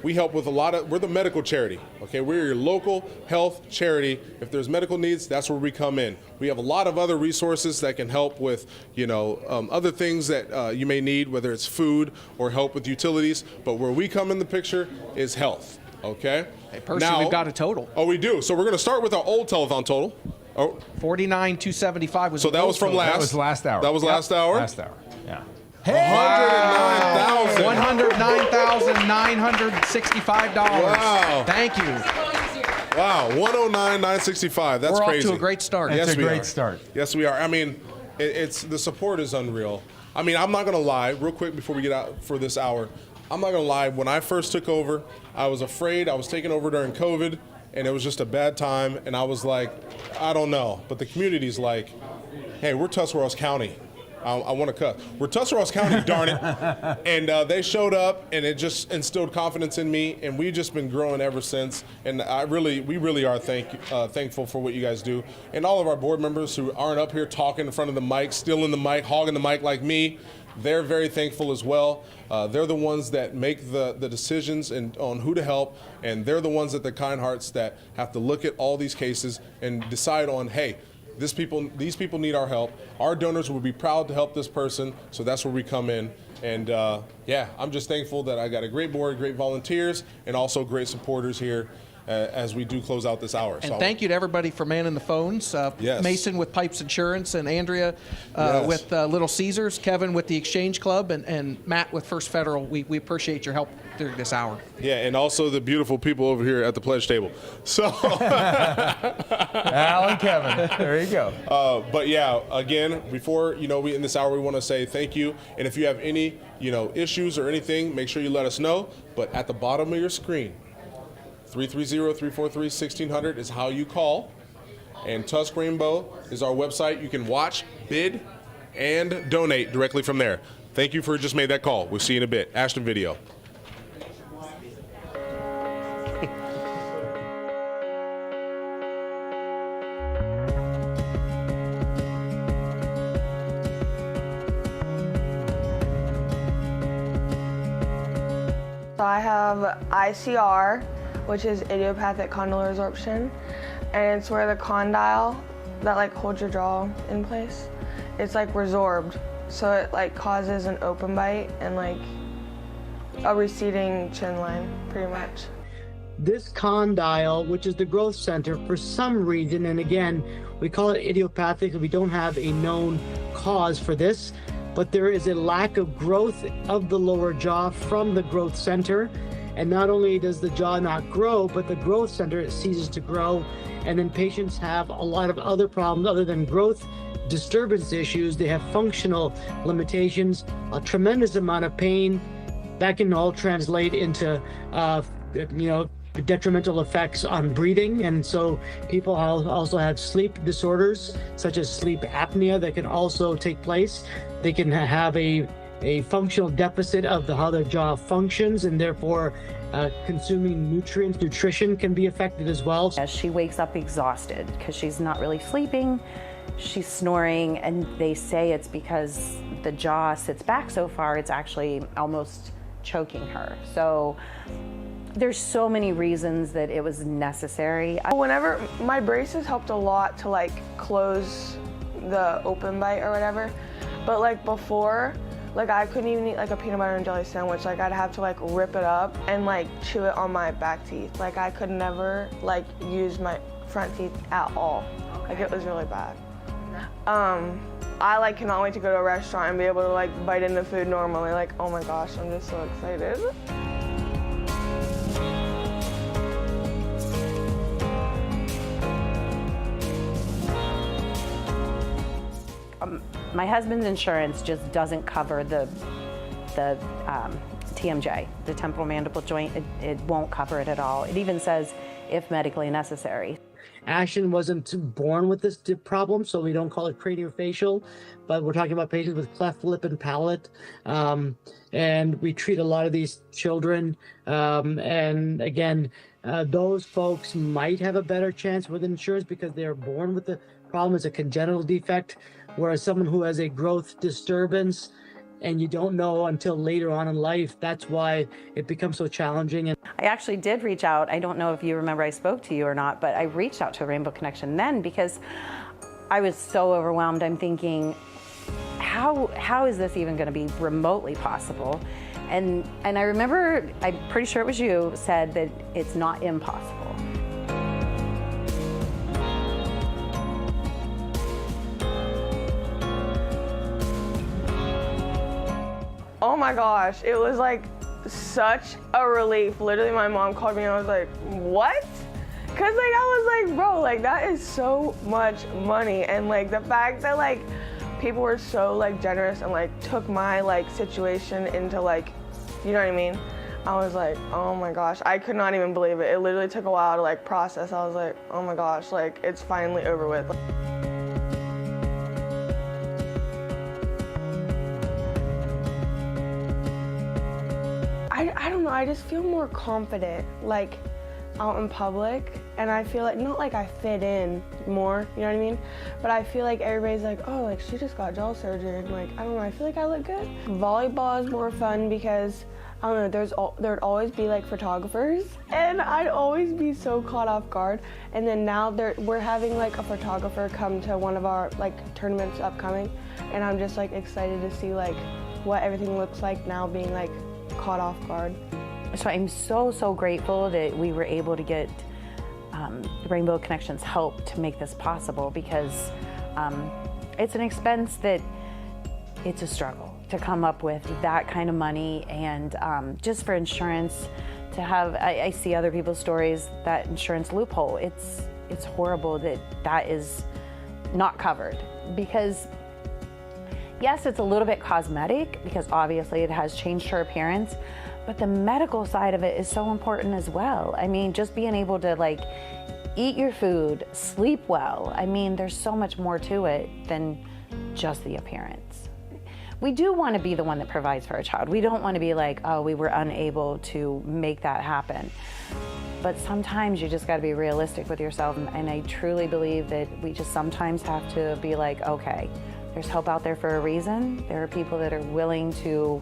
we help with we're the medical charity, okay? We're your local health charity. If there's medical needs, that's where we come in. We have a lot of other resources that can help with, other things that you may need, whether it's food or help with utilities. But where we come in the picture is health, okay? Hey, Percy, we've got a total. Oh, we do. So we're going to start with our old telethon total. Oh, 49,275 was. So that was from last. That was last hour. That was last hour. Last hour. Yeah. Hey! $109,965. Wow. Thank you. Wow, $109,965. That's We're crazy. off to a great start. It's a great start. Yes, we are. I mean, it's the support is unreal. I mean, I'm not going to lie, real quick before we get out for this hour. I'm not going to lie. When I first took over, I was afraid. I was taking over during COVID, and it was just a bad time. And I was like, I don't know. But the community's like, hey, we're Tuscarawas County. I want to cut. We're Tuscarawas County, darn it. And they showed up, and it just instilled confidence in me, and we've just been growing ever since. And we really are thankful for what you guys do. And all of our board members who aren't up here talking in front of the mic, stealing the mic, hogging the mic like me, they're very thankful as well. They're the ones that make the decisions on who to help, and they're the ones that the kind hearts that have to look at all these cases and decide on, hey, these people need our help. Our donors will be proud to help this person, so that's where we come in. And I'm just thankful that I got a great board, great volunteers, and also great supporters here. as we do close out this hour. And thank you to everybody for manning the phones. Yes. Mason with Pipes Insurance, and Andrea with Little Caesars, Kevin with the Exchange Club, and Matt with First Federal. We appreciate your help during this hour. Yeah, and also the beautiful people over here at the pledge table. So, Al and Kevin, there you go. But yeah, again, before we in this hour, we want to say thank you. And if you have any issues or anything, make sure you let us know. But at the bottom of your screen, 330-343-1600 is how you call. And Tusk Rainbow is our website. You can watch, bid, and donate directly from there. Thank you for just made that call. We'll see you in a bit. Ashton Video. So I have ICR, which is idiopathic condylar resorption, and it's where the condyle that holds your jaw in place, it's resorbed, so it causes an open bite and a receding chin line, pretty much. This condyle, which is the growth center, for some reason, and again, we call it idiopathic, we don't have a known cause for this, but there is a lack of growth of the lower jaw from the growth center. And not only does the jaw not grow, but the growth center ceases to grow. And then patients have a lot of other problems other than growth disturbance issues. They have functional limitations, a tremendous amount of pain. That can all translate into, detrimental effects on breathing. And so people also have sleep disorders, such as sleep apnea, that can also take place. They can have a functional deficit of how their jaw functions, and therefore consuming nutrition can be affected as well. As she wakes up exhausted because she's not really sleeping, she's snoring, and they say it's because the jaw sits back so far, it's actually almost choking her. So there's so many reasons that it was necessary. Whenever my braces helped a lot to close the open bite or whatever, but before, I couldn't even eat a peanut butter and jelly sandwich. I'd have to rip it up and chew it on my back teeth. I could never use my front teeth at all. It was really bad. I cannot wait to go to a restaurant and be able to bite into food normally. Oh my gosh, I'm just so excited. My husband's insurance just doesn't cover the TMJ, the temporal mandible joint. It won't cover it at all. It even says if medically necessary. Ashton wasn't born with this problem, so we don't call it craniofacial, but we're talking about patients with cleft lip and palate. And we treat a lot of these children. And again, those folks might have a better chance with insurance because they are born with the problem as a congenital defect, whereas someone who has a growth disturbance and you don't know until later on in life, that's why it becomes so challenging. And I actually did reach out. I don't know if you remember I spoke to you or not, but I reached out to Rainbow Connection then because I was so overwhelmed. I'm thinking, how is this even going to be remotely possible? And I remember, I'm pretty sure it was you, said that it's not impossible. Oh my gosh, it was such a relief. Literally, my mom called me and I was like, what? Cause I was like, bro, that is so much money. And the fact that people were so generous and took my situation into you know what I mean? I was like, oh my gosh, I could not even believe it. It literally took a while to process. I was like, oh my gosh, it's finally over with. I don't know, I just feel more confident, out in public, and I feel not I fit in more, you know what I mean? But I feel everybody's oh, she just got jaw surgery, and I don't know, I feel I look good. Volleyball is more fun because, I don't know, there'd always be photographers, and I'd always be so caught off guard. And then now we're having a photographer come to one of our tournaments upcoming, and I'm just excited to see what everything looks like now being caught off guard. So I'm so grateful that we were able to get Rainbow Connections help to make this possible, because it's an expense that it's a struggle to come up with that kind of money, and just for insurance to have, I see other people's stories, that insurance loophole, it's horrible that is not covered, because yes, it's a little bit cosmetic because obviously it has changed her appearance, but the medical side of it is so important as well. I mean, just being able to like eat your food, sleep well. I mean, there's so much more to it than just the appearance. We do want to be the one that provides for our child. We don't want to be like, oh, we were unable to make that happen. But sometimes you just got to be realistic with yourself. And I truly believe that we just sometimes have to be like, okay, there's help out there for a reason. There are people that are willing to,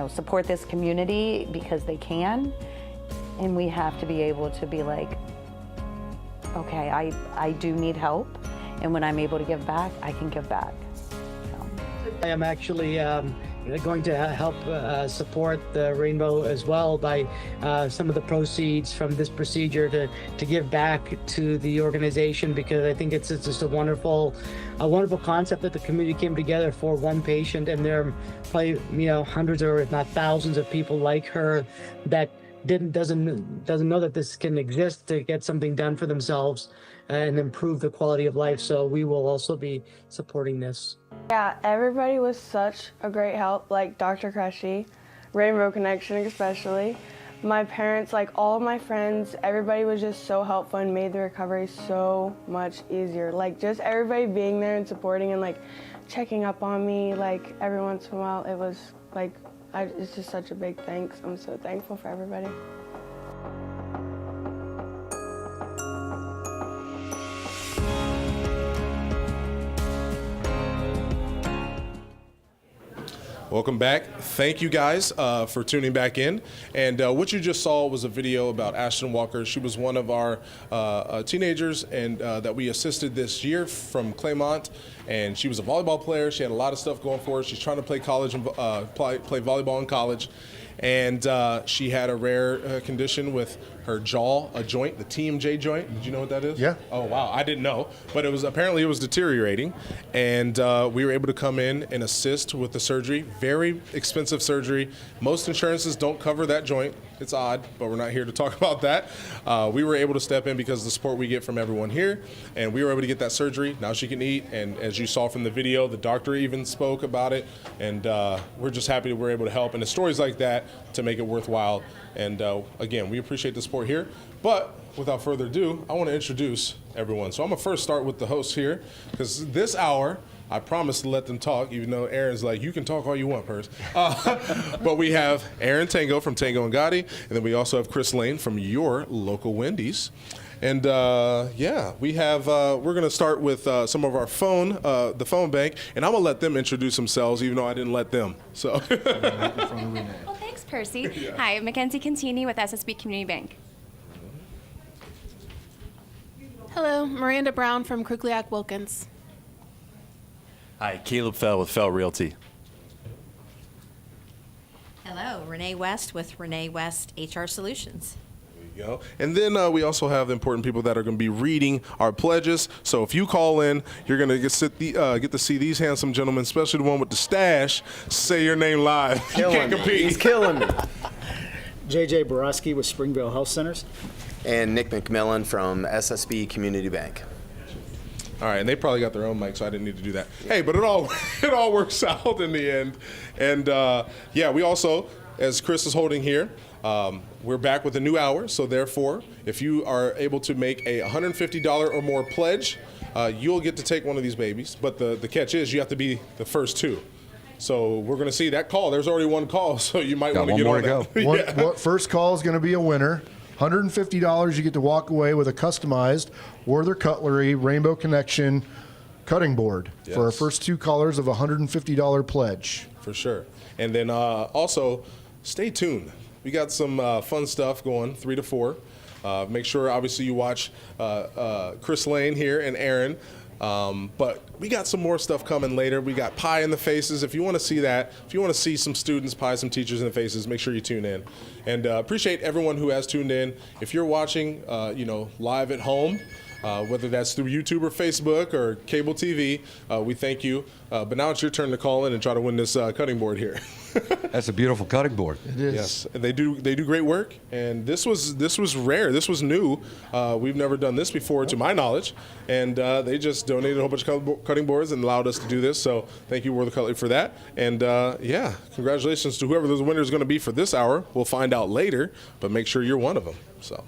support this community because they can. And we have to be able to be like, okay, I do need help. And when I'm able to give back, I can give back. I am actually going to help support the Rainbow as well by some of the proceeds from this procedure to give back to the organization, because I think it's just a wonderful concept that the community came together for one patient, and there are probably hundreds or if not thousands of people like her that doesn't know that this can exist, to get something done for themselves and improve the quality of life. So we will also be supporting this. Yeah, everybody was such a great help, like Dr. Crushy, Rainbow Connection especially. My parents, like all of my friends, everybody was just so helpful and made the recovery so much easier. Like just everybody being there and supporting and like checking up on me like every once in a while, it was like, it's just such a big thanks. I'm so thankful for everybody. Welcome back. Thank you guys for tuning back in. And what you just saw was a video about Ashton Walker. She was one of our teenagers and that we assisted this year from Claymont. And she was a volleyball player. She had a lot of stuff going for her. She's trying to play college and play volleyball in college. And she had a rare condition with her jaw, a joint, the TMJ joint. Did you know what that is? Yeah. Oh, wow. I didn't know. But it was apparently it was deteriorating. And we were able to come in and assist with the surgery. Very expensive surgery. Most insurances don't cover that joint. It's odd, but we're not here to talk about that. We were able to step in because of the support we get from everyone here. And we were able to get that surgery. Now she can eat. And as you saw from the video, the doctor even spoke about it. And we're just happy that we're able to help. And the stories like that to make it worthwhile. And again, we appreciate the support here. But without further ado, I want to introduce everyone. So I'm going to first start with the hosts here, because this hour, I promised to let them talk, even though Aaron's like, you can talk all you want, Purse. But we have Aaron Tango from Tango and Gotti, and then we also have Chris Lane from your local Wendy's. And yeah, we have, we're going to start with some of our the phone bank, and I'm going to let them introduce themselves, even though I didn't let them. So. Well, thanks, Percy. Yeah. Hi, Mackenzie Contini with SSB Community Bank. Hello, Miranda Brown from Krugliak Wilkins. Hi, Caleb Fell with Fell Realty. Hello, Renee West with Renee West HR Solutions. There you go. And then we also have the important people that are going to be reading our pledges. So if you call in, you're going to get to see these handsome gentlemen, especially the one with the stash, say your name live. You can't compete. He's killing me. JJ Borowski with Springville Health Centers. And Nick McMillan from SSB Community Bank. All right, and they probably got their own mic, so I didn't need to do that. Hey, but it all works out in the end. And yeah, we also, as Chris is holding here, we're back with a new hour. So therefore, if you are able to make a $150 or more pledge, you'll get to take one of these babies. But the catch is you have to be the first two. So we're going to see that call. There's already one call, so you might want to get on that. Got one more to go. First call is going to be a winner. $150, you get to walk away with a customized Werther Cutlery Rainbow Connection cutting board for our first two callers of a $150 pledge. For sure. And then also, stay tuned. We got some fun stuff going, 3 to 4. Make sure, obviously, you watch Chris Lane here and Aaron But we got some more stuff coming later. We got pie in the faces. If you want to see that, if you want to see some students pie some teachers in the faces, make sure you tune in. And appreciate everyone who has tuned in. If you're watching, live at home, whether that's through YouTube or Facebook or cable TV, we thank you. But now it's your turn to call in and try to win this cutting board here. That's a beautiful cutting board. It is. Yes, they do great work, and this was rare. This was new. We've never done this before, to my knowledge, and they just donated a whole bunch of cutting boards and allowed us to do this. So thank you, World Cutlery, for that. And congratulations to whoever the winner is going to be for this hour. We'll find out later, but make sure you're one of them. So.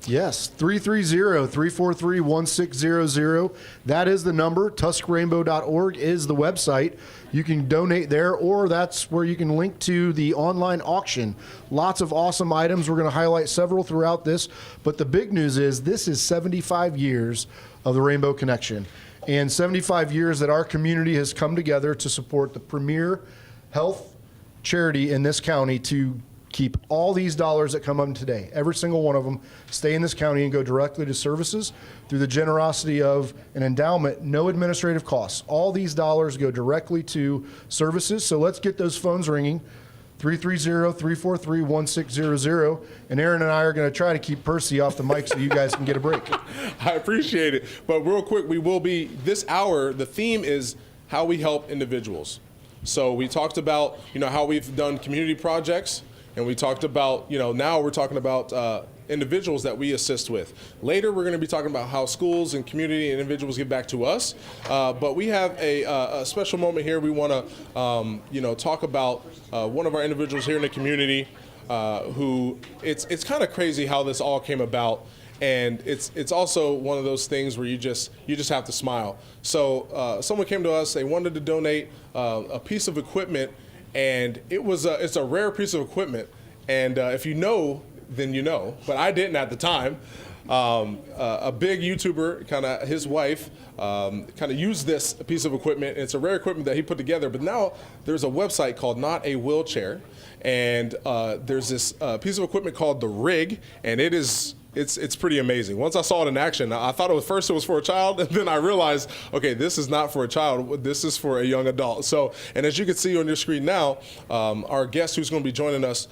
Yes, 330-343-1600. That is the number. TuscRainbow.org is the website. You can donate there, or that's where you can link to the online auction. Lots of awesome items. We're going to highlight several throughout this. But the big news is this is 75 years of the Rainbow Connection, and 75 years that our community has come together to support the premier health charity in this county to keep all these dollars that come up today, every single one of them, stay in this county and go directly to services through the generosity of an endowment, no administrative costs. All these dollars go directly to services. So let's get those phones ringing, 330-343-1600. And Aaron and I are going to try to keep Percy off the mic so you guys can get a break. I appreciate it. But real quick, we will be, this hour, the theme is how we help individuals. So we talked about, how we've done community projects. And we talked about, now we're talking about individuals that we assist with. Later, we're going to be talking about how schools and community and individuals give back to us. But we have a special moment here. We want to, talk about one of our individuals here in the community who, it's kind of crazy how this all came about. And it's also one of those things where you just have to smile. So someone came to us. They wanted to donate a piece of equipment. And it's a rare piece of equipment, and if you know, then you know. But I didn't at the time. A big YouTuber, his wife, used this piece of equipment. And it's a rare equipment that he put together. But now there's a website called Not a Wheelchair, and there's this piece of equipment called the Rig, and it's pretty amazing. Once I saw it in action, I thought it was for a child, and then I realized, okay, this is not for a child. This is for a young adult. So, and as you can see on your screen now, our guest who's going to be joining us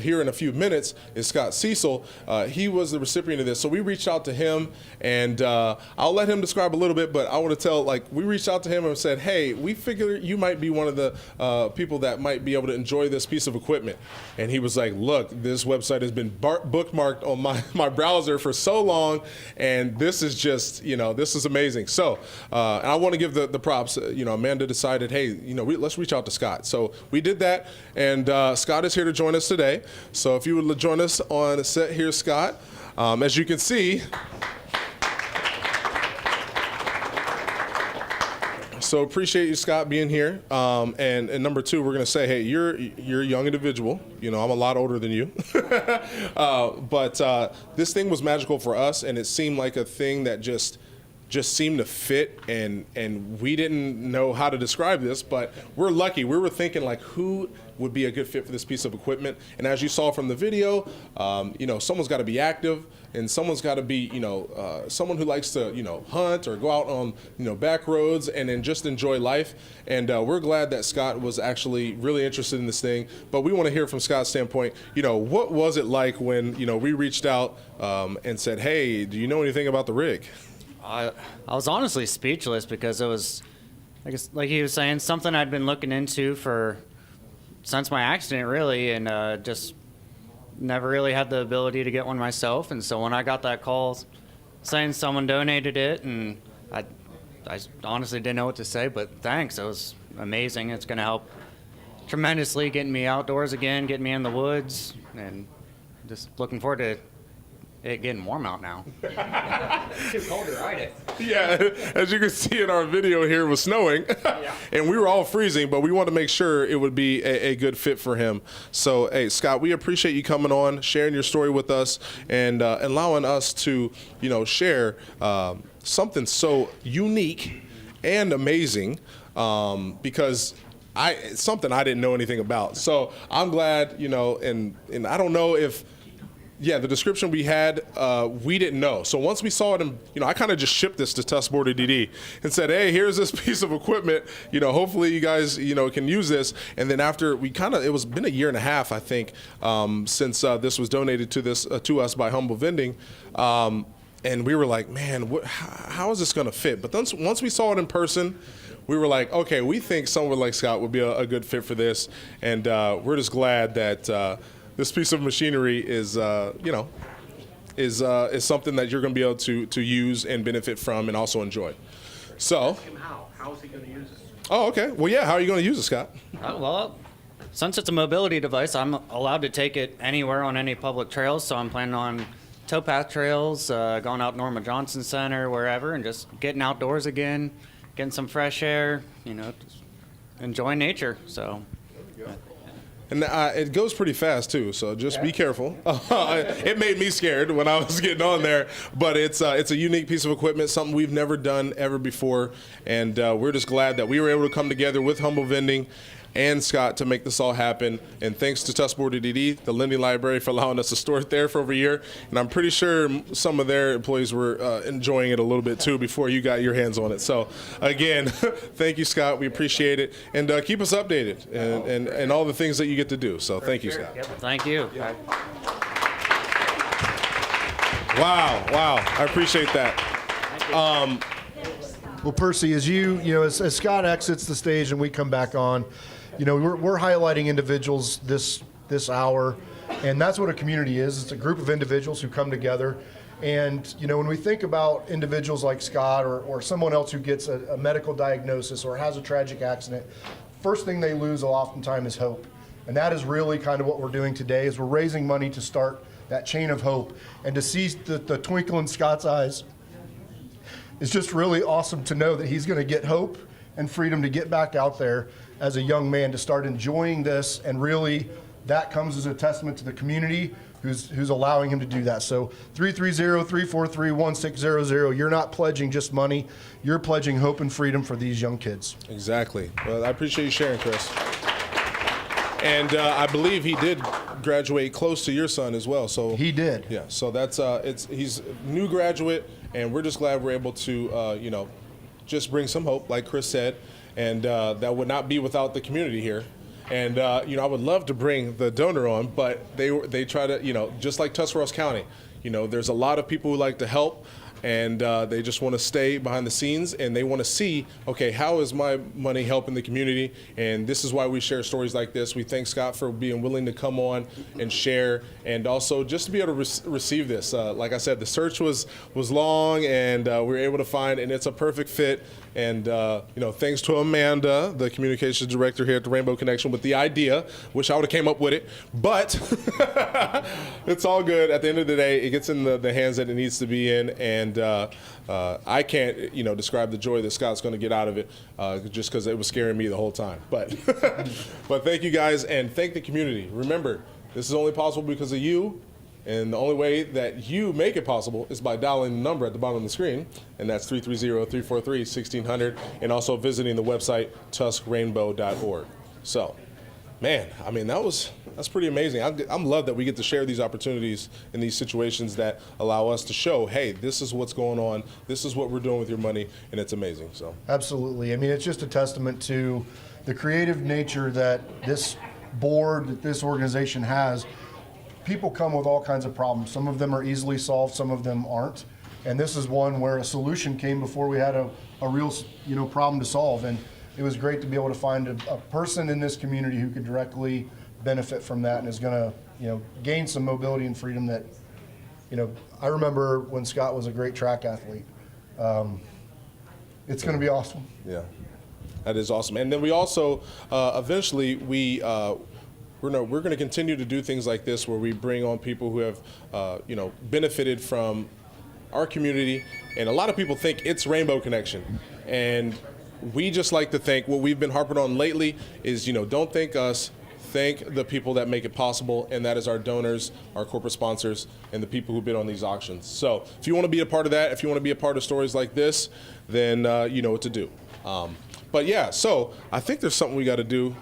here in a few minutes is Scott Cecil. He was the recipient of this. So we reached out to him, and I'll let him describe a little bit, but I want to tell, we reached out to him and said, hey, we figure you might be one of the people that might be able to enjoy this piece of equipment. And he was like, look, this website has been bookmarked on my browser for so long, and this is just, this is amazing. So, and I want to give the props. Amanda decided, hey, let's reach out to Scott. So we did that, and Scott is here to join us today. So if you would join us on set here, Scott. As you can see, so appreciate you, Scott, being here. And number two, we're going to say, hey, you're a young individual. I'm a lot older than you. But this thing was magical for us, and it seemed like a thing that just seemed to fit, and we didn't know how to describe this, but we're lucky. We were thinking, who would be a good fit for this piece of equipment? And as you saw from the video, someone's got to be active, and someone's got to be, someone who likes to, hunt or go out on, back roads and then just enjoy life. And we're glad that Scott was actually really interested in this thing. But we want to hear from Scott's standpoint, what was it like when, we reached out and said, hey, do you know anything about the Rig? I was honestly speechless because it was, I guess, like he was saying, something I'd been looking into since my accident, really, and just never really had the ability to get one myself. And so when I got that call saying someone donated it, and I honestly didn't know what to say, but thanks. It was amazing. It's going to help tremendously getting me outdoors again, getting me in the woods, and just looking forward to it getting warm out now. It's too cold to ride it. Yeah, as you can see in our video here, it was snowing, and we were all freezing, but we wanted to make sure it would be a good fit for him. So, hey, Scott, we appreciate you coming on, sharing your story with us, and allowing us to, share something so unique and amazing, because it's something I didn't know anything about. So I'm glad, and I don't know if the description we had, we didn't know. So once we saw it, I kind of just shipped this to Tusk Board of DD and said, hey, here's this piece of equipment. Hopefully you guys, can use this. And then after it was been a year and a half, I think, since this was donated to us by Humble Vending. And we were like, man, how is this going to fit? But then once we saw it in person, we were like, okay, we think someone like Scott would be a good fit for this. And we're just glad that this piece of machinery is something that you're going to be able to use and benefit from and also enjoy. So, how is he going to use it? Oh, okay. Well, yeah. How are you going to use it, Scott? Well, since it's a mobility device, I'm allowed to take it anywhere on any public trails. So I'm planning on towpath trails, going out Norma Johnson Center, wherever, and just getting outdoors again, getting some fresh air. Just enjoying nature. So. And it goes pretty fast too, so just be careful. It made me scared when I was getting on there, but it's a unique piece of equipment, something we've never done ever before, and we're just glad that we were able to come together with Humble Vending and Scott to make this all happen. And thanks to Tusk Board of DD, the Lending Library, for allowing us to store it there for over a year. And I'm pretty sure some of their employees were enjoying it a little bit too before you got your hands on it. So again, thank you, Scott. We appreciate it. And keep us updated and all the things that you get to do. So thank you, Scott. Thank you. Wow. I appreciate that. Well, Percy, as Scott exits the stage and we come back on, we're highlighting individuals this hour, and that's what a community is. It's a group of individuals who come together. And, when we think about individuals like Scott or someone else who gets a medical diagnosis or has a tragic accident, first thing they lose oftentimes is hope. And that is really kind of what we're doing today, is we're raising money to start that chain of hope. And to see the twinkle in Scott's eyes, it's just really awesome to know that he's going to get hope and freedom to get back out there as a young man to start enjoying this. And really, that comes as a testament to the community who's allowing him to do that. So 330-343-1600, you're not pledging just money, you're pledging hope and freedom for these young kids. Exactly. Well, I appreciate you sharing, Chris. And I believe he did graduate close to your son as well. So he did. Yeah. So that's he's a new graduate, and we're just glad we're able to just bring some hope, like Chris said, and that would not be without the community here. And I would love to bring the donor on, but they try to just like Tuscarawas County, there's a lot of people who like to help. And they just want to stay behind the scenes, and they want to see, okay, how is my money helping the community? And this is why we share stories like this. We thank Scott for being willing to come on and share, and also just to be able to receive this. Like I said, the search was long, and we were able to find, and it's a perfect fit. And thanks to Amanda, the communications director here at the Rainbow Connection, with the idea. Wish I would have came up with it, but it's all good. At the end of the day, it gets in the hands that it needs to be in, and I can't describe the joy that Scott's going to get out of it, just because it was scaring me the whole time. But but thank you guys, and thank the community. Remember, this is only possible because of you. And the only way that you make it possible is by dialing the number at the bottom of the screen, and that's 330-343-1600, and also visiting the website tuskrainbow.org. So, man, I mean, that's pretty amazing. I'm love that we get to share these opportunities in these situations that allow us to show, hey, this is what's going on, this is what we're doing with your money, and it's amazing. So absolutely. I mean, it's just a testament to the creative nature that this board, that this organization has. People come with all kinds of problems. Some of them are easily solved, some of them aren't. And this is one where a solution came before we had a real problem to solve. And it was great to be able to find a person in this community who could directly benefit from that and is going to gain some mobility and freedom that, I remember when Scott was a great track athlete. It's going to be awesome. Yeah, that is awesome. And then we also, eventually, we're going to continue to do things like this where we bring on people who have, benefited from our community. And a lot of people think it's Rainbow Connection. And we just like to think what we've been harping on lately is, don't thank us, thank the people that make it possible. And that is our donors, our corporate sponsors, and the people who bid on these auctions. So if you want to be a part of that, if you want to be a part of stories like this, then you know what to do. But yeah, so I think there's something we got to do.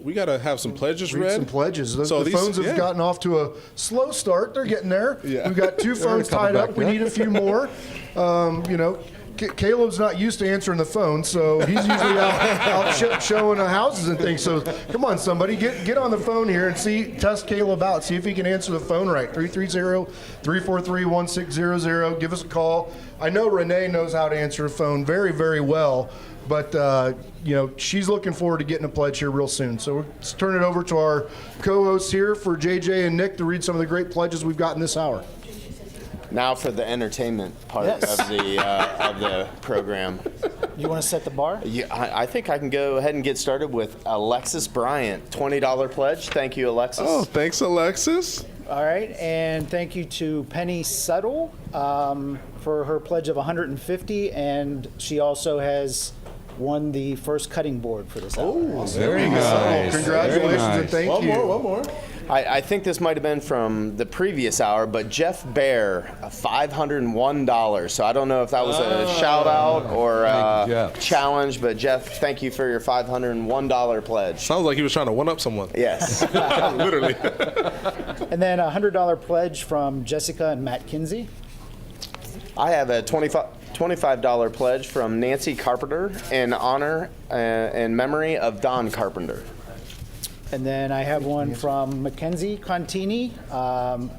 We got to have some pledges Read read. some pledges. The these- phones have gotten off to a slow start. They're getting there. Yeah. We've got 2 phones couple tied up. back We there. need a few more. Caleb's not used to answering the phone, so he's usually out showing houses and things. So come on, somebody, get on the phone here and test Caleb out. See if he can answer the phone right. 330-343-1600. Give us a call. I know Renee knows how to answer the phone very, very well, but she's looking forward to getting a pledge here real soon. So let's turn it over to our co-hosts here for JJ and Nick to read some of the great pledges we've got in this hour. Now for the entertainment part Yes. of the program. You want to set the bar? Yeah, I think I can go ahead and get started with Alexis Bryant, $20 pledge. Thank you, Alexis. Oh, thanks, Alexis. All right, and thank you to Penny Settle for her pledge of $150, and she also has won the first cutting board for this hour. Oh, Very nice. Congratulations Very nice. and thank you. One more. I think this might have been from the previous hour, but Jeff Bear, $501. So I don't know if that was a shout out or Thank you, a Jeff. challenge, but Jeff, thank you for your $501 pledge. Sounds like he was trying to one-up someone. Yes. Literally. And then a $100 pledge from Jessica and Matt Kinsey. I have a $25 pledge from Nancy Carpenter in honor and memory of Don Carpenter. And then I have one from Mackenzie Contini. I'm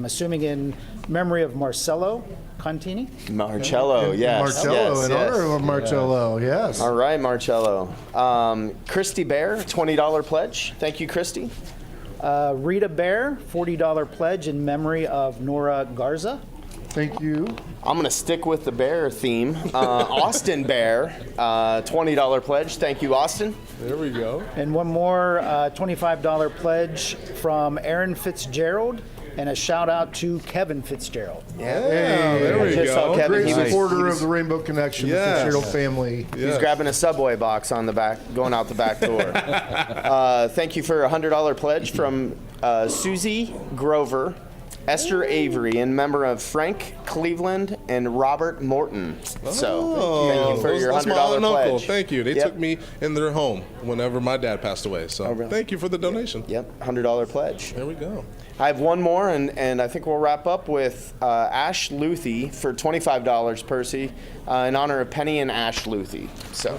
assuming in memory of Marcello Contini. Marcello, yes. Marcello, in honor of Marcello, yes. All right, Marcello. Christy Bear, $20 pledge. Thank you, Christy. Rita Bear, $40 pledge in memory of Nora Garza. Thank you. I'm going to stick with the bear theme. Austin Bear, $20 pledge. Thank you, Austin. There we go. And one more $25 pledge from Aaron Fitzgerald, and a shout out to Kevin Fitzgerald. Yeah, there we just saw go. Kevin. Great He was- supporter he of was- the Rainbow Connection, Yes. the Fitzgerald family. He's grabbing a Subway box on the back, going out the back door. Thank you for a $100 pledge from Susie Grover, Esther Avery, in memory of Frank Cleveland and Robert Morton. So thank you for your that's my $100 aunt and uncle. pledge. Thank you. They Yep. took me in their home whenever my dad passed away. So really? thank you for the donation. Yep, $100 pledge. There we go. I have one more, and I think we'll wrap up with Ash Luthi for $25, Percy, in honor of Penny and Ash Luthi. So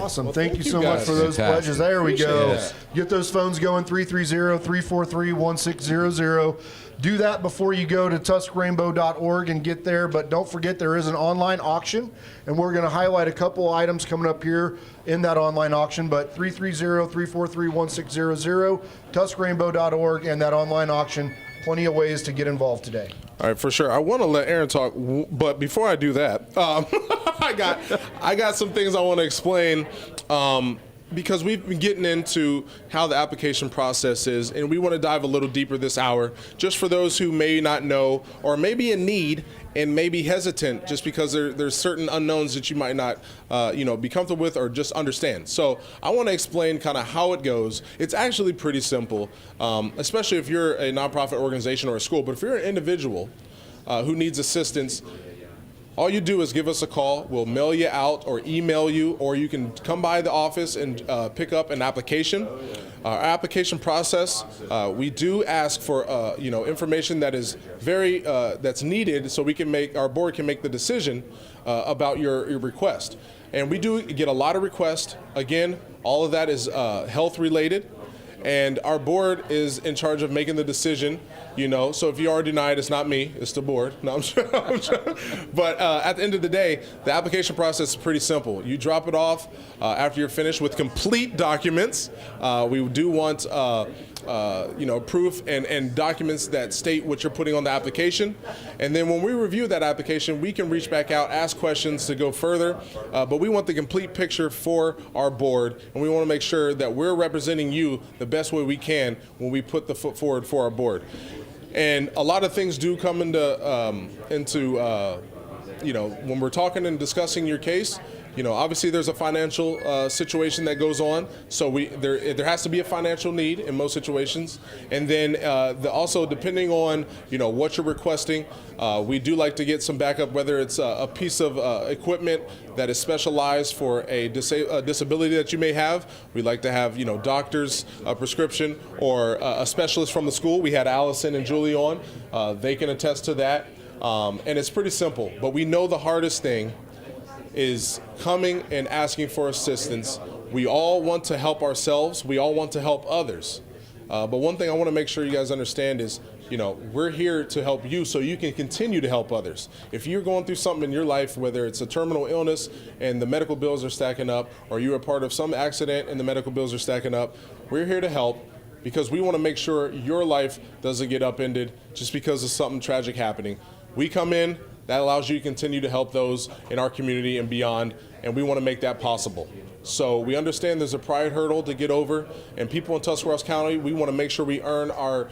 Awesome. Well, thank you so guys. much for those Fantastic. pledges. There we go. Appreciate it. Get those phones going, 330-343-1600. Do that before you go to tuskrainbow.org and get there. But don't forget there is an online auction, and we're going to highlight a couple items coming up here in that online auction. But 330-343-1600, tuskrainbow.org, and that online auction. Plenty of ways to get involved today. All right, for sure. I want to let Aaron talk, but before I do that, I got some things I want to explain. Because we've been getting into how the application process is, and we want to dive a little deeper this hour, just for those who may not know or may be in need and may be hesitant, just because there's certain unknowns that you might not, be comfortable with or just understand. So I want to explain kind of how it goes. It's actually pretty simple, especially if you're a nonprofit organization or a school. But if you're an individual who needs assistance, all you do is give us a call. We'll mail you out or email you, or you can come by the office and pick up an application. Our application process, we do ask for information that is that's needed, so our board can make the decision about your request. And we do get a lot of requests. Again, all of that is health related. And our board is in charge of making the decision, so if you are denied, it's not me, it's the board. No, I'm sure. But at the end of the day, the application process is pretty simple. You drop it off after you're finished with complete documents. We do want proof and documents that state what you're putting on the application. And then when we review that application, we can reach back out, ask questions to go further. But we want the complete picture for our board, and we want to make sure that we're representing you the best way we can when we put the foot forward for our board. And a lot of things do come into when we're talking and discussing your case, obviously there's a financial situation that goes on, so there has to be a financial need in most situations, and then also depending on what you're requesting, we do like to get some backup, whether it's a piece of equipment that is specialized for a disability that you may have. We like to have doctors, a prescription, or a specialist from the school. We had Allison and Julie on. They can attest to that, and it's pretty simple. But we know the hardest thing is coming and asking for assistance. We all want to help ourselves. We all want to help others. But one thing I want to make sure you guys understand is, we're here to help you so you can continue to help others. If you're going through something in your life, whether it's a terminal illness and the medical bills are stacking up, or you're a part of some accident and the medical bills are stacking up, we're here to help because we want to make sure your life doesn't get upended just because of something tragic happening. We come in, that allows you to continue to help those in our community and beyond, and we want to make that possible. So we understand there's a pride hurdle to get over, and people in Tuscarawas County, we want to make sure we earn our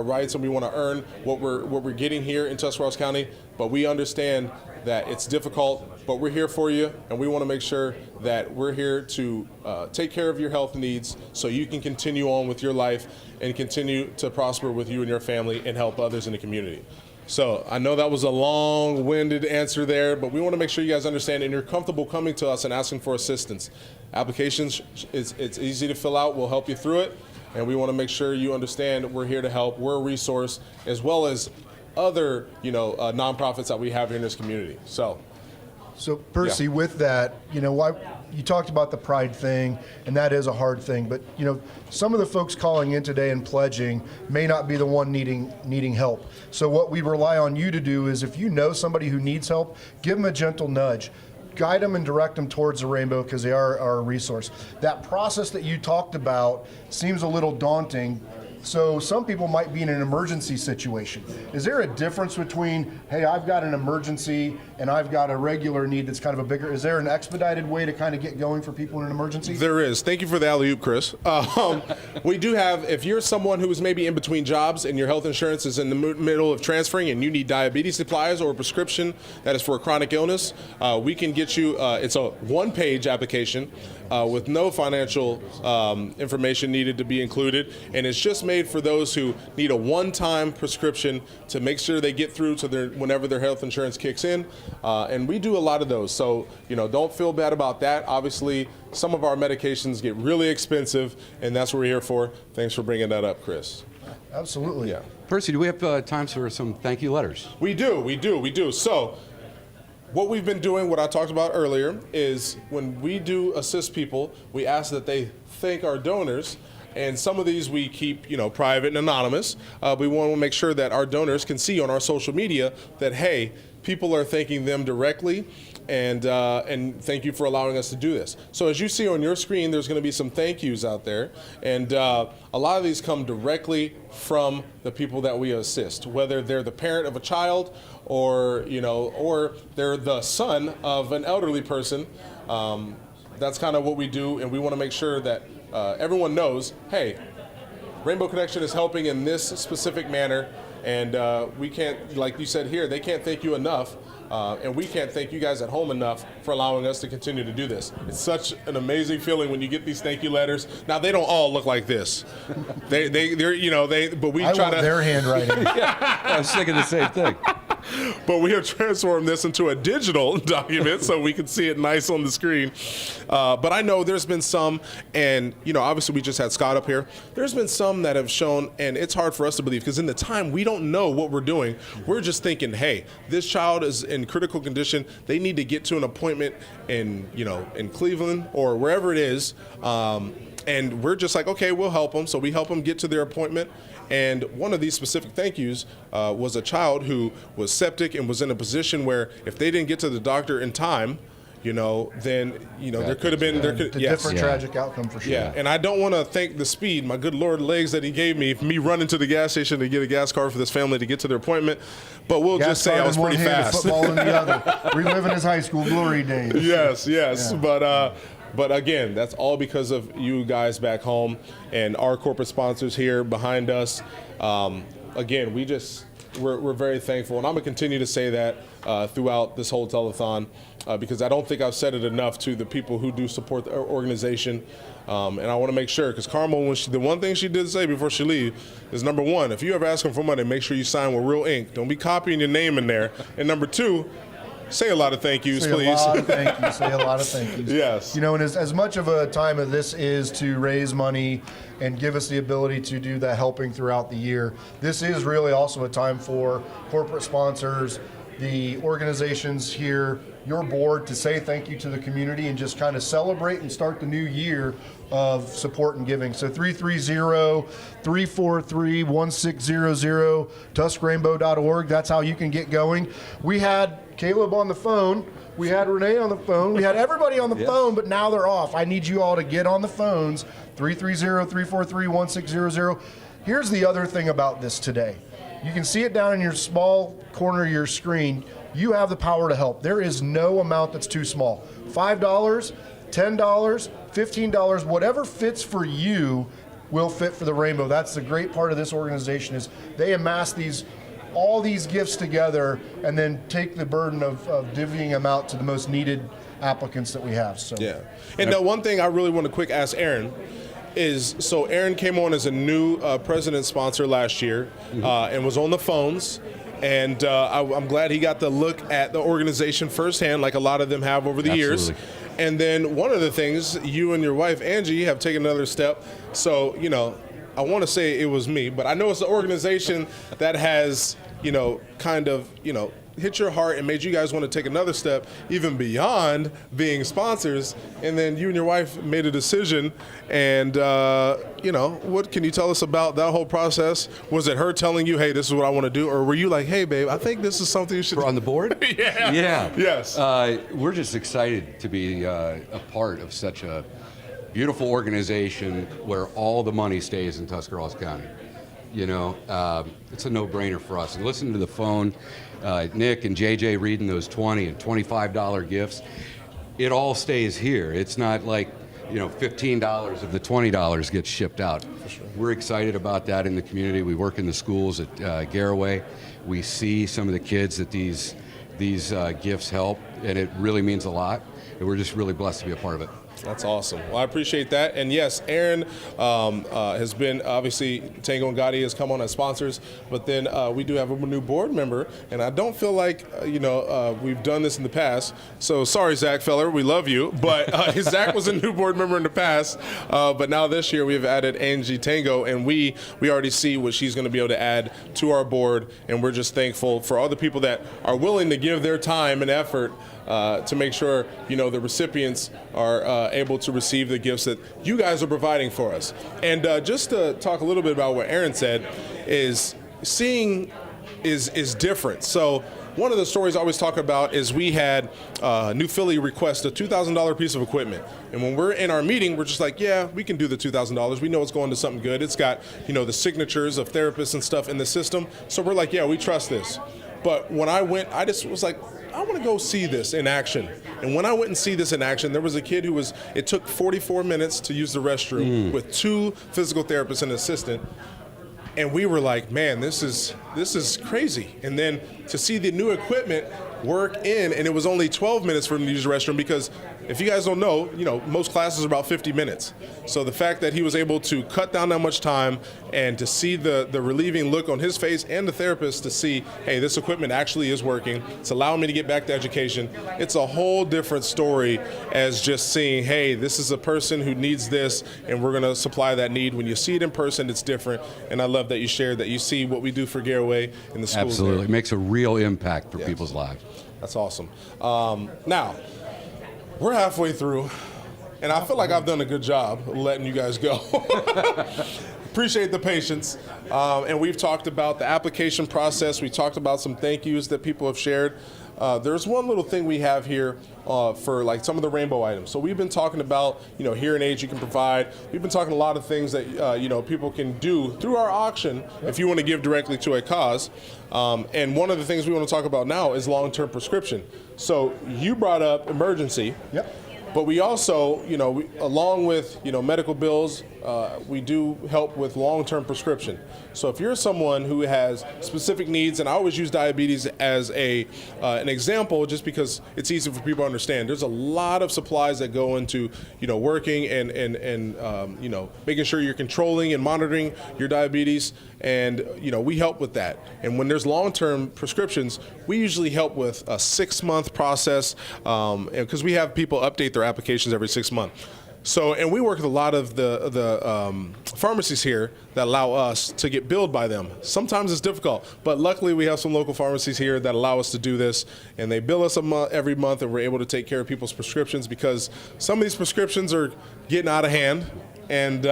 rights, and we want to earn what we're getting here in Tuscarawas County. But we understand that it's difficult, but we're here for you, and we want to make sure that we're here to take care of your health needs so you can continue on with your life and continue to prosper with you and your family and help others in the community. So I know that was a long-winded answer there, but we want to make sure you guys understand and you're comfortable coming to us and asking for assistance. Applications, it's easy to fill out. We'll help you through it, and we want to make sure you understand we're here to help. We're a resource, as well as other nonprofits that we have here in this community. So Percy, with that, why you talked about the pride thing, and that is a hard thing. But some of the folks calling in today and pledging may not be the one needing help. So what we rely on you to do is, if you know somebody who needs help, give them a gentle nudge. Guide them and direct them towards the Rainbow, because they are a resource. That process that you talked about seems a little daunting. So some people might be in an emergency situation. Is there a difference between, hey, I've got an emergency and I've got a regular need that's kind of a bigger, is there an expedited way to kind of get going for people in an emergency? There is. Thank you for the alley-oop, Chris. We do have, if you're someone who is maybe in between jobs and your health insurance is in the middle of transferring and you need diabetes supplies or a prescription that is for a chronic illness, we can get you, it's a one-page application with no financial information needed to be included, and it's just made for those who need a one-time prescription to make sure they get through to whenever their health insurance kicks in, and we do a lot of those. So don't feel bad about that. Obviously, some of our medications get really expensive, and that's what we're here for. Thanks for bringing that up, Chris. Absolutely. Yeah. Percy, do we have times for some thank you letters? We do. So what we've been doing, what I talked about earlier, is when we do assist people, we ask that they thank our donors. And some of these we keep, private and anonymous. We want to make sure that our donors can see on our social media that, hey, people are thanking them directly, and thank you for allowing us to do this. So as you see on your screen, there's going to be some thank yous out there, and a lot of these come directly from the people that we assist, whether they're the parent of a child or they're the son of an elderly person. That's kind of what we do, and we want to make sure that everyone knows, hey, Rainbow Connection is helping in this specific manner, and we can't, like you said here, they can't thank you enough, and we can't thank you guys at home enough for allowing us to continue to do this. It's such an amazing feeling when you get these thank you letters. Now, they don't all look like this. But we I try want to their handwriting. I was thinking the same thing. But we have transformed this into a digital document so we can see it nice on the screen. But I know there's been some, and obviously we just had Scott up here. There's been some that have shown, and it's hard for us to believe because in the time we don't know what we're doing. We're just thinking, hey, this child is in critical condition. They need to get to an appointment in Cleveland or wherever it is. And we're just like, okay, we'll help them. So we help them get to their appointment. And one of these specific thank yous was a child who was septic and was in a position where if they didn't get to the doctor in time, then there could have been different tragic outcome for sure. Yeah, and I don't want to thank the speed, my good Lord legs that he gave me, me running to the gas station to get a gas card for this family to get to their appointment. But we'll just say I was pretty fast. Football in the other, reliving his high school glory days. Yes. Yeah. But again, that's all because of you guys back home and our corporate sponsors here behind us. Again, we're very thankful, and I'm gonna continue to say that. throughout this whole telethon, because I don't think I've said it enough to the people who do support the organization. And I want to make sure, because Carmel, the one thing she did say before she leave is, number one, if you ever ask them for money, make sure you sign with real ink. Don't be copying your name in there. And number two, say a lot of thank yous, please. Say a lot of thank yous. Say a lot of thank yous. Yes. You know, and as much of a time of this is to raise money and give us the ability to do that helping throughout the year, this is really also a time for corporate sponsors, the organizations here, your board, to say thank you to the community and just kind of celebrate and start the new year of support and giving. So 330-343-1600, tuskrainbow.org. That's how you can get going. We had Caleb on the phone. We had Renee on the phone. We had everybody on the phone, but now they're off. I need you all to get on the phones, 330-343-1600. Here's the other thing about this today. You can see it down in your small corner of your screen. You have the power to help. There is no amount that's too small. $5, $10, $15, whatever fits for you will fit for the Rainbow. That's the great part of this organization, is they amass all these gifts together and then take the burden of divvying them out to the most needed applicants that we have. So yeah. And one thing I really want to quick ask Aaron is, so Aaron came on as a new president sponsor last year and was on the phones. And I'm glad he got to look at the organization firsthand, like a lot of them have over the years. And then one of the things, you and your wife, Angie, have taken another step. So, you know, I want to say it was me, but I know it's an organization that has, you know, kind of, you know, hit your heart and made you guys want to take another step even beyond being sponsors. And then you and your wife made a decision. And, you know, what can you tell us about that whole process? Was it her telling you, hey, this is what I want to do? Or were you like, hey, babe, I think this is something you should do? On the board? Yeah. Yeah. Yes. We're just excited to be a part of such a beautiful organization where all the money stays in Tuscarawas County. You know, it's a no-brainer for us. And listen to the phone, Nick and JJ reading those $20 and $25 gifts. It all stays here. It's not like, you know, $15 of the $20 gets shipped out. We're excited about that in the community. We work in the schools at Garaway. We see some of the kids that these gifts help, and it really means a lot. And we're just really blessed to be a part of it. That's awesome. Well, I appreciate that. And yes, Aaron has been, obviously, Tango and Gotti has come on as sponsors, but then we do have a new board member, and I don't feel like, we've done this in the past. So sorry, Zach Feller, we love you, but Zach was a new board member in the past, but now this year we've added Angie Tango, and we already see what she's going to be able to add to our board, and we're just thankful for all the people that are willing to give their time and effort to make sure, you know, the recipients are able to receive the gifts that you guys are providing for us. And just to talk a little bit about what Aaron said, is seeing is different. So one of the stories I always talk about is we had New Philly request a $2,000 piece of equipment. And when we're in our meeting, we're just like, yeah, we can do the $2,000. We know it's going to something good. It's got, you know, the signatures of therapists and stuff in the system. So we're like, yeah, we trust this. But when I went, I just was like, I want to go see this in action. And when I went and see this in action, there was a kid it took 44 minutes to use the restroom with 2 physical therapists and an assistant. And we were like, man, this is crazy. And then to see the new equipment work in, and it was only 12 minutes for him to use the restroom, because if you guys don't know, you know, most classes are about 50 minutes. So the fact that he was able to cut down that much time and to see the relieving look on his face and the therapist to see, hey, this equipment actually is working. It's allowing me to get back to education. It's a whole different story as just seeing, hey, this is a person who needs this, and we're going to supply that need. When you see it in person, it's different. And I love that you shared that you see what we do for Garaway in the schools. Absolutely. It makes a real impact for people's lives. That's awesome. Now, we're halfway through, and I feel like I've done a good job letting you guys go. Appreciate the patience. And we've talked about the application process. We talked about some thank yous that people have shared. There's one little thing we have here for like some of the rainbow items. So we've been talking about, you know, hearing aids you can provide. We've been talking a lot of things that, you know, people can do through our auction if you want to give directly to a cause. And one of the things we want to talk about now is long-term prescription. So you brought up emergency. Yep. But we also, along with, medical bills, we do help with long-term prescription. So if you're someone who has specific needs, and I always use diabetes as an example just because it's easy for people to understand. There's a lot of supplies that go into, working and making sure you're controlling and monitoring your diabetes. And, we help with that. And when there's long-term prescriptions, we usually help with a 6-month process because we have people update their applications every 6 months. So, and we work with a lot of the pharmacies here that allow us to get billed by them. Sometimes it's difficult, but luckily we have some local pharmacies here that allow us to do this, and they bill us every month, and we're able to take care of people's prescriptions because some of these prescriptions are getting out of hand, and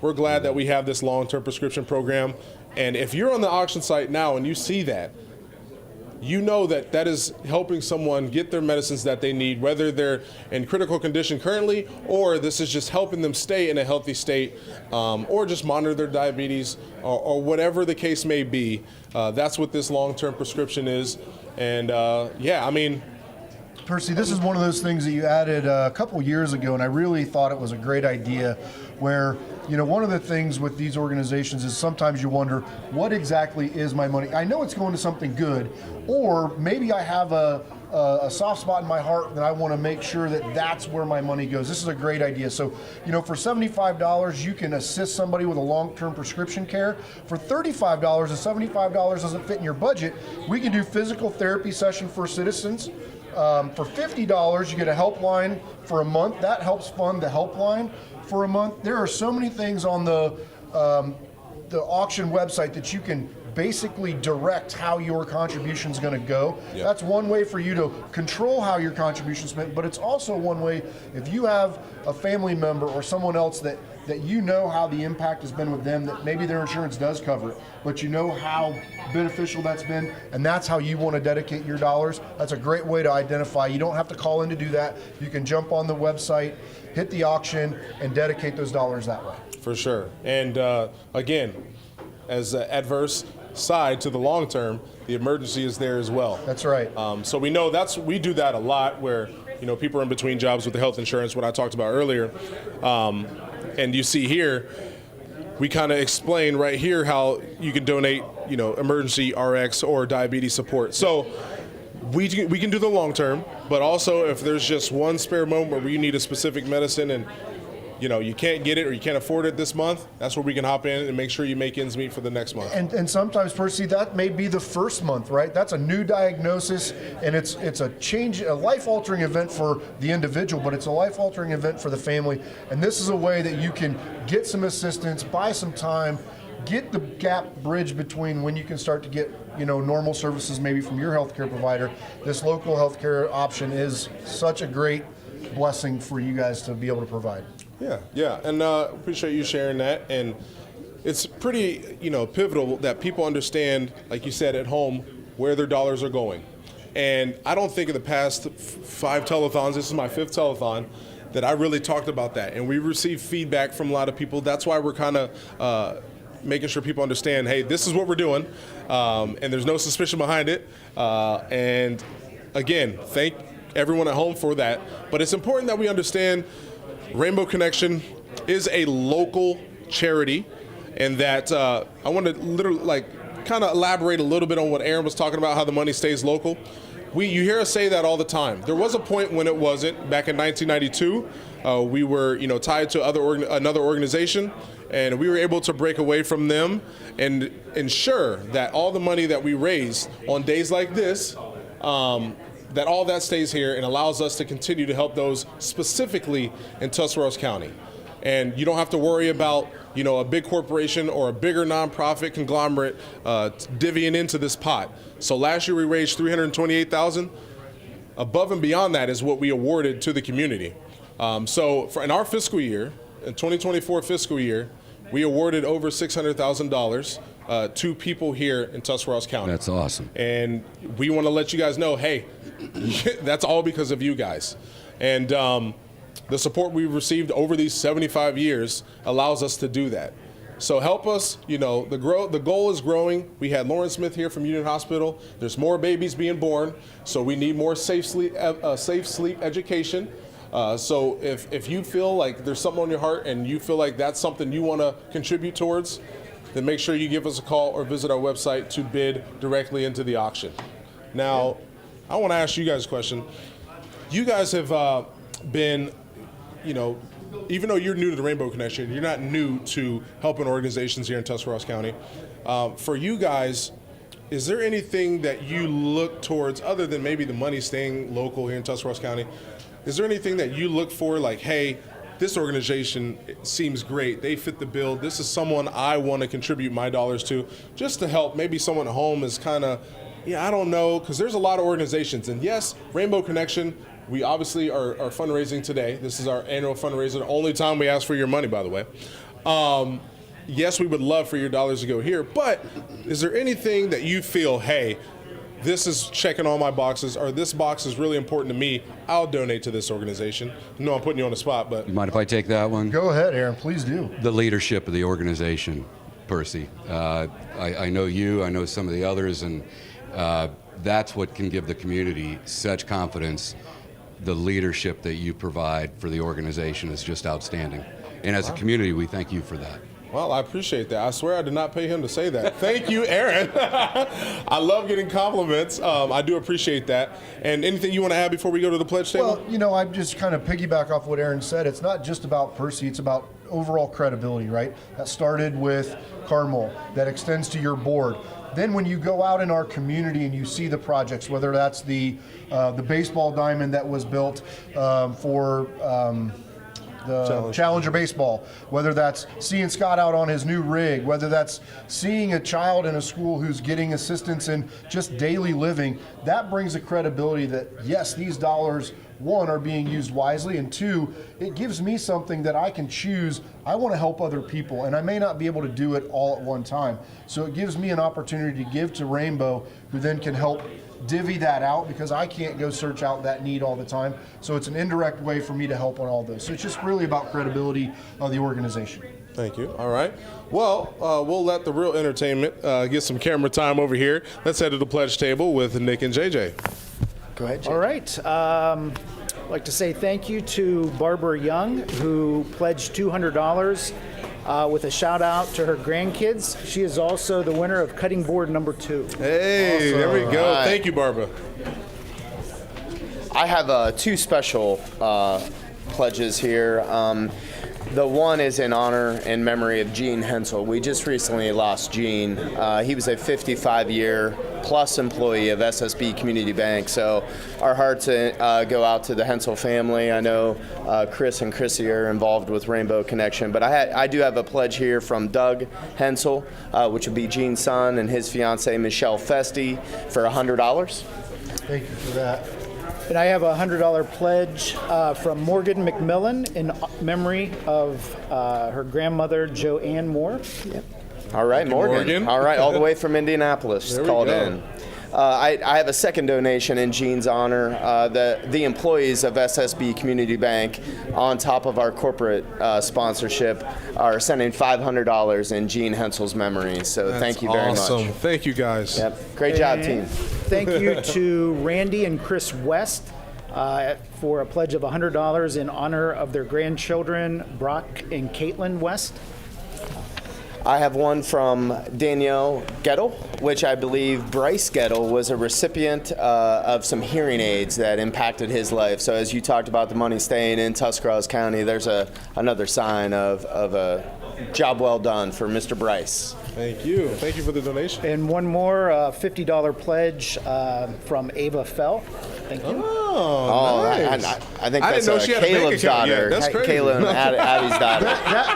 we're glad that we have this long-term prescription program. And if you're on the auction site now and you see that, you know that is helping someone get their medicines that they need, whether they're in critical condition currently, or this is just helping them stay in a healthy state, or just monitor their diabetes, or whatever the case may be. That's what this long-term prescription is. And Percy, this is one of those things that you added a couple years ago, and I really thought it was a great idea where, one of the things with these organizations is sometimes you wonder, what exactly is my money? I know it's going to something good, or maybe I have a soft spot in my heart that I want to make sure that that's where my money goes. This is a great idea. So, for $75, you can assist somebody with a long-term prescription care. For $35 and $75 doesn't fit in your budget, we can do physical therapy session for citizens. For $50, you get a helpline for a month. That helps fund the helpline for a month. There are so many things on the auction website that you can basically direct how your contribution is going to go. Yep. That's one way for you to control how your contribution is spent, but it's also one way if you have a family member or someone else that you know how the impact has been with them, that maybe their insurance does cover it, but you know how beneficial that's been, and that's how you want to dedicate your dollars. That's a great way to identify. You don't have to call in to do that. You can jump on the website, hit the auction, and dedicate those dollars that way. For sure. And again, as an adverse side to the long term, the emergency is there as well. That's right. So we know we do that a lot where people are in between jobs with the health insurance, what I talked about earlier. And you see here, we kind of explain right here how you can donate, emergency RX or diabetes support. So we can do the long term, but also if there's just one spare moment where you need a specific medicine and you can't get it or you can't afford it this month, that's where we can hop in and make sure you make ends meet for the next month. And sometimes, Percy, that may be the first month, right? That's a new diagnosis, and it's a life-altering event for the individual, but it's a life-altering event for the family. And this is a way that you can get some assistance, buy some time, get the gap bridge between when you can start to get normal services maybe from your healthcare provider. This local healthcare option is such a great blessing for you guys to be able to provide. Yeah, and appreciate you sharing that. And it's pretty, pivotal that people understand, like you said, at home, where their dollars are going. And I don't think in the past 5 telethons, this is my 5th telethon, that I really talked about that. And we received feedback from a lot of people. That's why we're kind of making sure people understand, hey, this is what we're doing, and there's no suspicion behind it. And again, thank everyone at home for that. But it's important that we understand Rainbow Connection is a local charity, and that I want to literally kind of elaborate a little bit on what Aaron was talking about, how the money stays local. You hear us say that all the time. There was a point when it wasn't. Back in 1992, we were tied to another organization, and we were able to break away from them and ensure that all the money that we raise on days like this, that all that stays here and allows us to continue to help those specifically in Tuscarawas County. And you don't have to worry about, a big corporation or a bigger nonprofit conglomerate divvying into this pot. So last year we raised $328,000. Above and beyond that is what we awarded to the community. So in our fiscal year, in 2024 fiscal year, we awarded over $600,000 to people here in Tuscarawas County. That's awesome. And we want to let you guys know, hey, that's all because of you guys. And the support we've received over these 75 years allows us to do that. So help us, the goal is growing. We had Lauren Smith here from Union Hospital. There's more babies being born, so we need more safe sleep education. So if you feel like there's something on your heart and you feel like that's something you want to contribute towards, then make sure you give us a call or visit our website to bid directly into the auction. Now, I want to ask you guys a question. You guys have been, even though you're new to the Rainbow Connection, you're not new to helping organizations here in Tuscarawas County. For you guys, is there anything that you look towards other than maybe the money staying local here in Tuscarawas County? Is there anything that you look for, like, hey, this organization seems great, they fit the bill, this is someone I want to contribute my dollars to, just to help maybe someone at home is kind of, I don't know, because there's a lot of organizations. And yes, Rainbow Connection, we obviously are fundraising today. This is our annual fundraiser, the only time we ask for your money, by the way. Yes, we would love for your dollars to go here, but is there anything that you feel, hey, this is checking all my boxes, or this box is really important to me, I'll donate to this organization? No, I'm putting you on the spot, but... You mind if I take that one? Go ahead, Aaron, please do. The leadership of the organization, Percy. I know you, I know some of the others, and that's what can give the community such confidence. The leadership that you provide for the organization is just outstanding. And as a community, we thank you for that. Well, I appreciate that. I swear I did not pay him to say that. Thank you, Aaron. I love getting compliments. I do appreciate that. And anything you want to add before we go to the pledge table? Well, I'm just kind of piggyback off what Aaron said. It's not just about Percy, it's about overall credibility, right? That started with Carmel, that extends to your board. Then when you go out in our community and you see the projects, whether that's the baseball diamond that was built for the Challenger Baseball, whether that's seeing Scott out on his new rig, whether that's seeing a child in a school who's getting assistance in just daily living, that brings a credibility that, yes, these dollars, one, are being used wisely, and two, it gives me something that I can choose. I want to help other people, and I may not be able to do it all at one time. So it gives me an opportunity to give to Rainbow, who then can help divvy that out, because I can't go search out that need all the time. So it's an indirect way for me to help on all those. So it's just really about credibility of the organization. Thank you. All right. Well, we'll let the real entertainment get some camera time over here. Let's head to the pledge table with Nick and JJ. Go ahead, JJ. All right. I'd like to say thank you to Barbara Young, who pledged $200 with a shout out to her grandkids. She is also the winner of cutting board number 2. Hey, awesome. There we go. Right. Thank you, Barbara. I have 2 special pledges here. The one is in honor and memory of Gene Hensel. We just recently lost Gene. He was a 55-year plus employee of SSB Community Bank. So our hearts go out to the Hensel family. I know Chris and Chrissy are involved with Rainbow Connection, but I do have a pledge here from Doug Hensel, which would be Gene's son, and his fiancee Michelle Festi, for $100. Thank you for that. And I have a $100 pledge from Morgan McMillan in memory of her grandmother, Joanne Moore. Yep. All right, Morgan. All right, all the way from Indianapolis called in. I have a second donation in Gene's honor. The employees of SSB Community Bank, on top of our corporate sponsorship, are sending $500 in Gene Hensel's memory. So thank you very much. Awesome. Thank you, guys. Yep. Great job, team. Thank you to Randy and Chris West for a pledge of $100 in honor of their grandchildren, Brock and Caitlin West. I have one from Danielle Gettle, which I believe Bryce Gettle was a recipient of some hearing aids that impacted his life. So as you talked about the money staying in Tuscarawas County, there's another sign of a job well done for Mr. Bryce. Thank you. Thank you for the donation. And one more $50 pledge from Ava Fell. Thank you. Oh, nice. I think that's Caleb's daughter. That's crazy. Caleb and Abby's daughter.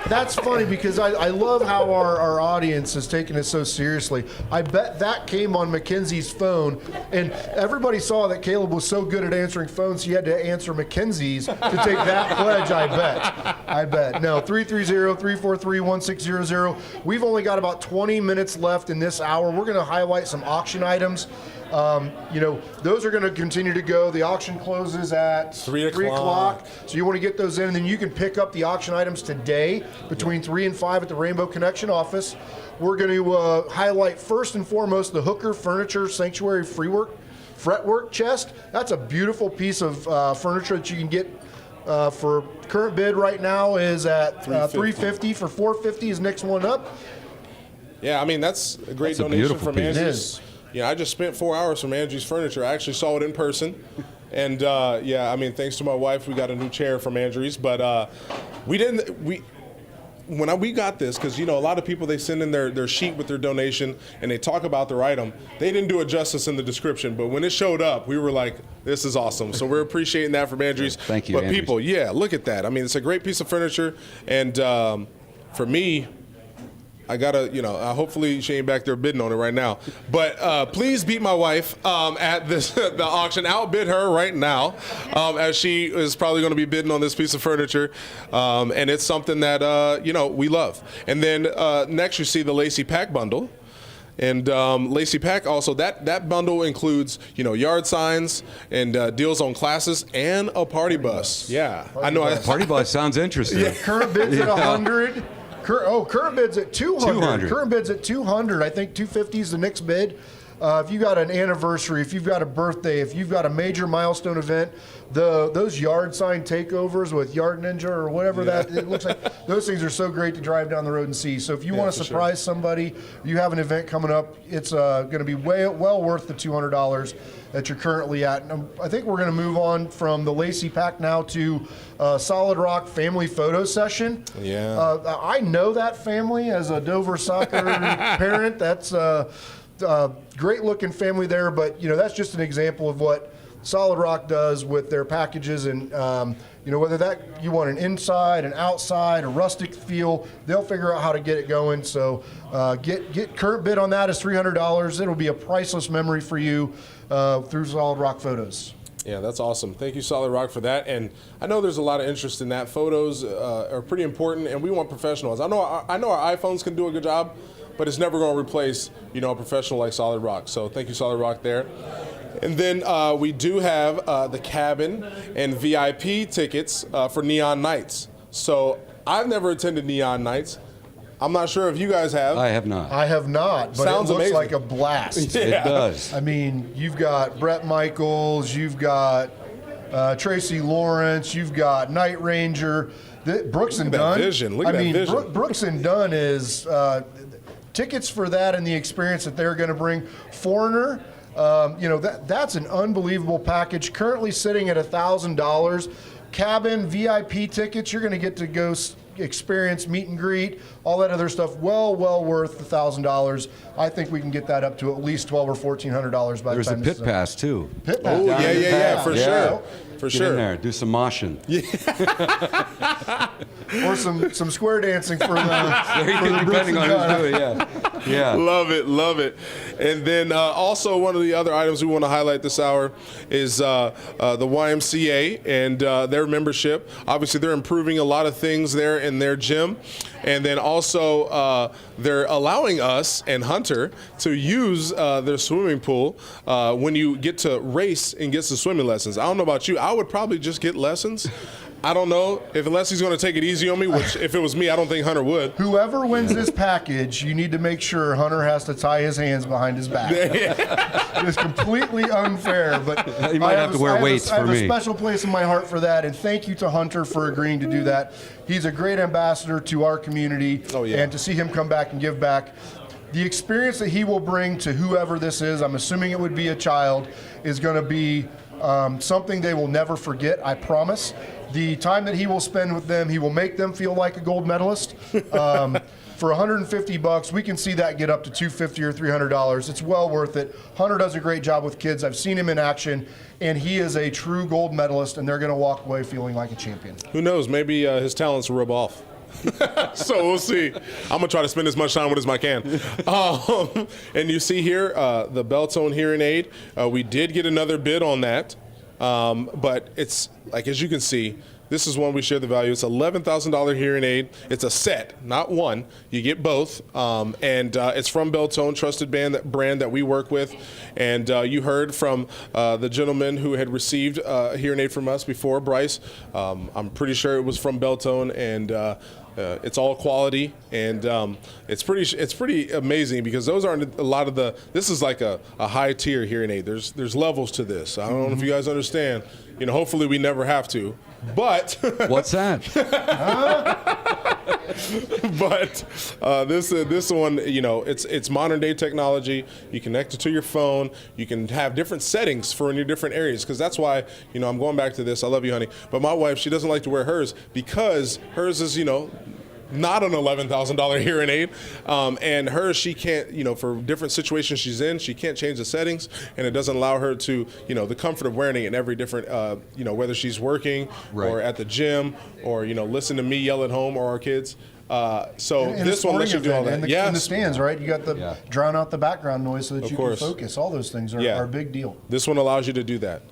That's funny, because I love how our audience is taking it so seriously. I bet that came on Mackenzie's phone, and everybody saw that Caleb was so good at answering phones, he had to answer Mackenzie's to take that pledge, I bet. No, 330-343-1600. We've only got about 20 minutes left in this hour. We're going to highlight some auction items. Those are going to continue to go. The auction closes at 3 o'clock. So you want to get those in, and then you can pick up the auction items today between 3 and 5 at the Rainbow Connection office. We're going to highlight first and foremost the Hooker Furniture Sanctuary fretwork chest. That's a beautiful piece of furniture that you can get For current bid right now is at $350. For $450 is next one up. Yeah, I mean, that's a great That's a donation beautiful from piece. Andrews. It is. Yeah, I just spent 4 hours from Andrews Furniture. I actually saw it in person. And yeah, I mean, thanks to my wife, we got a new chair from Andrews. But when we got this, because a lot of people, they send in their sheet with their donation and they talk about their item. They didn't do it justice in the description, but when it showed up, we were like, this is awesome. So we're appreciating that from Andrews. Thank you, But Andrews. people, yeah, look at that. I mean, it's a great piece of furniture. And for me, I gotta, hopefully she ain't back there bidding on it right now. But please beat my wife at the auction. Outbid her right now, as she is probably going to be bidding on this piece of furniture. And it's something that we love. And then next you see the Lacey Pack bundle. And Lacey Pack also, that bundle includes, yard signs and deals on classes and a party bus. Yeah, I know. Party bus sounds interesting. Yeah, current bid's at 100. Current bid's at 200. Current bid's at 200. I think 250 is the next bid. If you got an anniversary, if you've got a birthday, if you've got a major milestone event, those yard sign takeovers with Yard Ninja or whatever it looks like, those things are so great to drive down the road and see. So if you want to surprise somebody, you have an event coming up, it's going to be well worth the $200 that you're currently at. And I think we're going to move on from the Lacey Pack now to Solid Rock Family Photo Session. Yeah. I know that family as a Dover soccer parent. That's great looking family there, but that's just an example of what Solid Rock does with their packages, and whether that you want an inside, an outside, a rustic feel, they'll figure out how to get it going. So get current bid on that is $300. It'll be a priceless memory for you through Solid Rock Photos. Yeah, that's awesome. Thank you, Solid Rock, for that. And I know there's a lot of interest in that. Photos are pretty important, and we want professionals. I know our iPhones can do a good job, but it's never going to replace, a professional like Solid Rock. So thank you, Solid Rock, there. And then we do have the cabin and VIP tickets for Neon Nights. So I've never attended Neon Nights. I'm not sure if you guys have. I have not. I have not, but Sounds it looks amazing. like a blast. Yeah. It does. I mean, you've got Brett Michaels, you've got Tracy Lawrence, you've got Night Ranger, Brooks and Look at that Dunn. vision. Look at that vision. Brooks and Dunn is tickets for that and the experience that they're going to bring. Foreigner, that's an unbelievable package. Currently sitting at $1,000. Cabin VIP tickets, you're going to get to go experience meet and greet, all that other stuff. Well worth the $1,000. I think we can get that up to at least $1,200 or $1,400 by There's the a time pit this is over. pass too. Pit pass. Oh, yeah, for sure. For Get sure. in there, do some moshing. Or some square dancing for the Depending on Brooks and who's Dunn. doing it, yeah. Love it. And then also one of the other items we want to highlight this hour is the YMCA and their membership. Obviously, they're improving a lot of things there in their gym. And then also they're allowing us and Hunter to use their swimming pool when you get to race and get some swimming lessons. I don't know about you. I would probably just get lessons. I don't know unless he's going to take it easy on me, which if it was me, I don't think Hunter would. Whoever wins this package, you need to make sure Hunter has to tie his hands behind his back. It's completely unfair, but You might have to wear weights for I have me. a special place in my heart for that, and thank you to Hunter for agreeing to do that. He's a great ambassador to our community, and to see him come back and give back. The experience that he will bring to whoever this is, I'm assuming it would be a child, is going to be something they will never forget, I promise. The time that he will spend with them, he will make them feel like a gold medalist. For $150, we can see that get up to $250 or $300. It's well worth it. Hunter does a great job with kids. I've seen him in action, and he is a true gold medalist, and they're going to walk away feeling like a champion. Who knows? Maybe his talents will rub off. So we'll see. I'm going to try to spend as much time with as I can. And you see here the Beltone hearing aid. We did get another bid on that. But it's like, as you can see, this is one we share the value. It's $11,000 hearing aid. It's a set, not one. You get both. And it's from Beltone, trusted brand that we work with. And you heard from the gentleman who had received a hearing aid from us before, Bryce. I'm pretty sure it was from Beltone, and it's all quality, and it's pretty amazing because those aren't a lot of the. This is like a high tier hearing aid. There's levels to this. I don't know if you guys understand. Hopefully we never have to. But what's that? But this one, you know, it's modern day technology. You connect it to your phone. You can have different settings for in your different areas, because that's why, you know, I'm going back to this. I love you, honey. But my wife, she doesn't like to wear hers because hers is, you know, not an $11,000 hearing aid, and hers, she can't, you know, for different situations she's in, she can't change the settings, and it doesn't allow her to, you know, the comfort of wearing it in every different, you know, whether she's working or at the gym or, you know, listen to me yell at home or our kids. So and this one lets you do all that. In the stands, right? You got the drown out the background noise so that you can focus. All those things are a big deal. This one allows you to do that.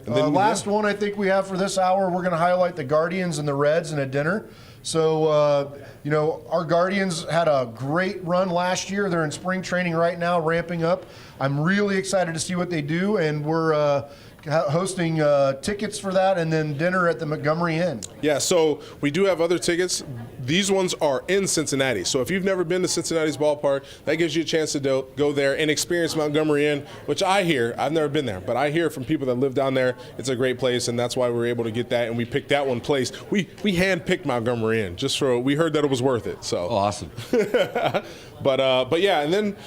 And then, last one I think we have for this hour, we're going to highlight the Guardians and the Reds in a dinner. So, you know, our Guardians had a great run last year. They're in spring training right now, ramping up. I'm really excited to see what they do, and we're hosting tickets for that and then dinner at the Montgomery Inn. Yeah, so we do have other tickets. These ones are in Cincinnati. So if you've never been to Cincinnati's ballpark, that gives you a chance to go there and experience Montgomery Inn, which I hear, I've never been there, but I hear from people that live down there, it's a great place, and that's why we were able to get that, and we picked that one place. We hand-picked Montgomery Inn we heard that it was worth it. So awesome. But yeah, and then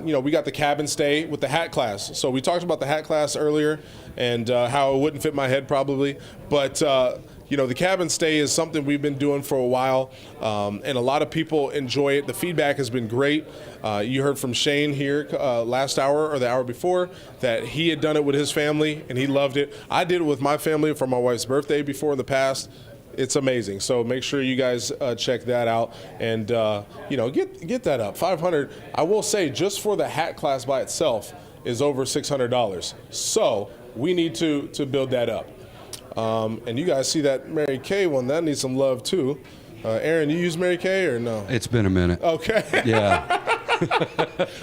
you know, we got the cabin stay with the hat class. So we talked about the hat class earlier and how it wouldn't fit my head probably, but you know, the cabin stay is something we've been doing for a while, and a lot of people enjoy it. The feedback has been great. You heard from Shane here last hour or the hour before that he had done it with his family and he loved it. I did it with my family for my wife's birthday before in the past. It's amazing. So make sure you guys check that out and you know, get that up. $500. I will say, just for the hat class by itself is over $600. So we need to build that up. And you guys see that Mary Kay one, that needs some love too. Aaron, you use Mary Kay or no? It's been a minute. Okay. Yeah.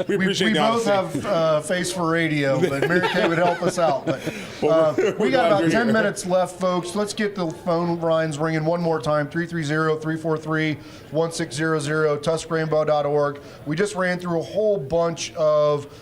we appreciate we both have face for radio, but Mary Kay would help us out. But we got about 10 minutes left, folks. Let's get the phone lines ringing one more time. 330-343-1600, tuskrainbow.org. We just ran through a whole bunch of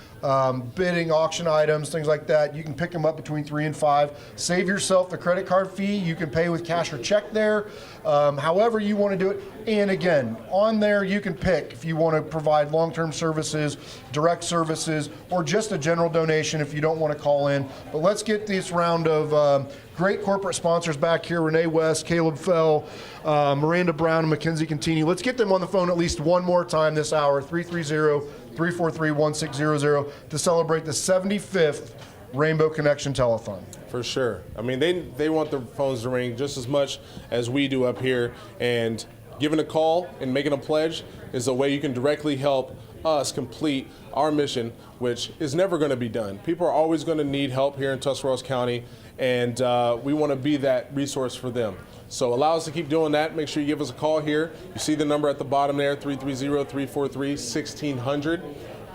bidding, auction items, things like that. You can pick them up between 3 and 5. Save yourself the credit card fee. You can pay with cash or check there, however you want to do it. And again, on there you can pick if you want to provide long-term services, direct services, or just a general donation if you don't want to call in. But let's get this round of great corporate sponsors back here: Renee West, Caleb Fell, Miranda Brown, and Mackenzie Contini. Let's get them on the phone at least one more time this hour, 330-343-1600, to celebrate the 75th Rainbow Connection Telethon. For sure. I mean, they want their phones to ring just as much as we do up here, and giving a call and making a pledge is a way you can directly help us complete our mission, which is never going to be done. People are always going to need help here in Tuscarawas County, and we want to be that resource for them. So allow us to keep doing that. Make sure you give us a call here. You see the number at the bottom there, 330-343-1600,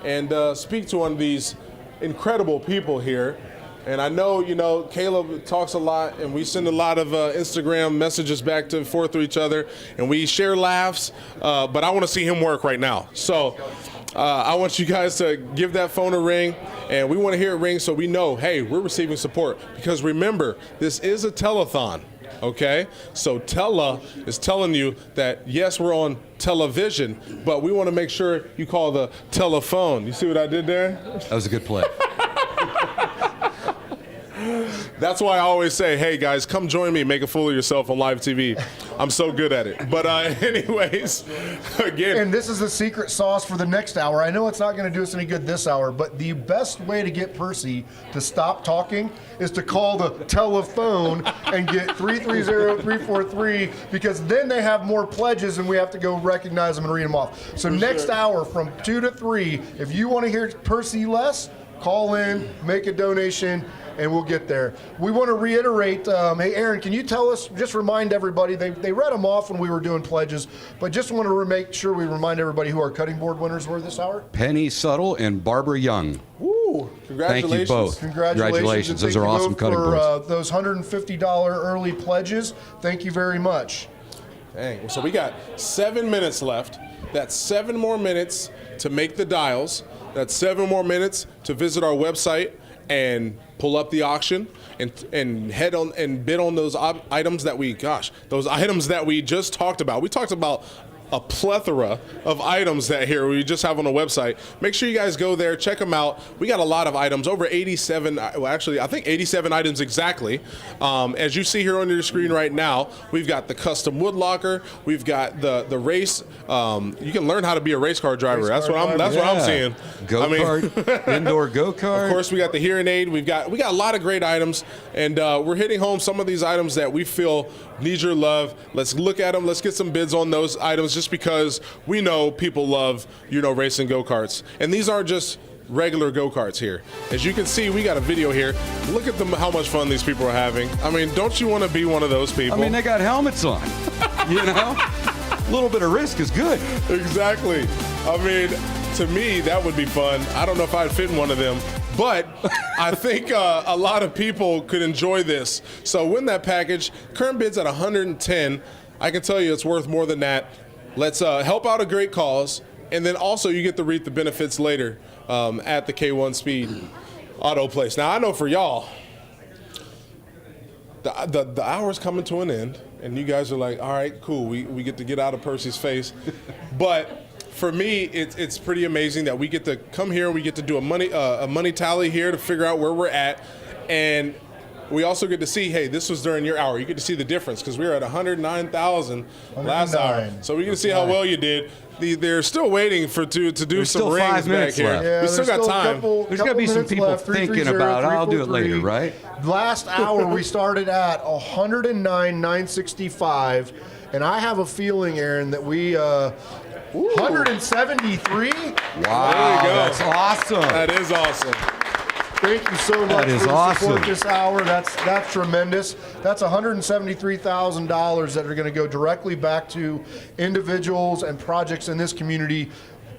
and speak to one of these incredible people here. And I know, you know, Caleb talks a lot, and we send a lot of Instagram messages back and forth to each other, and we share laughs, but I want to see him work right now. So I want you guys to give that phone a ring, and we want to hear it ring so we know, hey, we're receiving support. Because remember, this is a telethon, okay? So Tele is telling you that, yes, we're on television, but we want to make sure you call the telephone. You see what I did there? That was a good play. That's why I always say, hey guys, come join me, make a fool of yourself on live TV. I'm so good at it. But anyways, again. And this is the secret sauce for the next hour. I know it's not going to do us any good this hour, but the best way to get Percy to stop talking is to call the telephone and get 330-343, because then they have more pledges and we have to go recognize them and read them off. So next hour from 2 to 3, if you want to hear Percy less, call in, make a donation, and we'll get there. We want to reiterate, hey Aaron, can you tell us, just remind everybody, they read them off when we were doing pledges, but just want to make sure we remind everybody who our cutting board winners were this hour. Penny Suttle and Barbara Young. Woo! Congratulations. Thank you both. Congratulations. Those are awesome cutting boards. Those $150 early pledges. Thank you very much. Dang. So we got 7 minutes left. That's 7 more minutes to make the dials. That's 7 more minutes to visit our website and pull up the auction. and head on and bid on those items that we just talked about. We talked about a plethora of items that here we just have on the website. Make sure you guys go there, check them out. We got a lot of items, over 87, well actually I think 87 items exactly. As you see here on your screen right now, we've got the custom wood locker, we've got the race. You can learn how to be a race car driver. That's what I'm seeing. Go-kart, indoor go-kart. Of course, we got the hearing aid. We got a lot of great items, and we're hitting home some of these items that we feel need your love. Let's look at them. Let's get some bids on those items, just because we know people love, racing go-karts. And these aren't just regular go-karts here. As you can see, we got a video here. Look at how much fun these people are having. I mean, don't you want to be one of those people? I mean, they got helmets on. A little bit of risk is good. Exactly. I mean, to me, that would be fun. I don't know if I'd fit in one of them, but I think a lot of people could enjoy this. So win that package. Current bid's at $110. I can tell you it's worth more than that. Let's help out a great cause, and then also you get to reap the benefits later at the K1 Speed Auto Place. Now, I know for y'all, the hour's coming to an end, and you guys are like, all right, cool, we get to get out of Percy's face. But for me, it's pretty amazing that we get to come here, we get to do a money tally here to figure out where we're at, and we also get to see, hey, this was during your hour. You get to see the difference, because we were at 109,000 last hour. So we get to see how well you did. They're still waiting to do some rings 5 minutes back here. left. Yeah, we still got time. There's got to be some people thinking about, I'll do it later, right? Last hour we started at 109,965, and I have a feeling, Aaron, that we 173. Wow, that's awesome. That is awesome. Thank you so much That is for the awesome. support this hour. That's tremendous. That's $173,000 that are going to go directly back to individuals and projects in this community.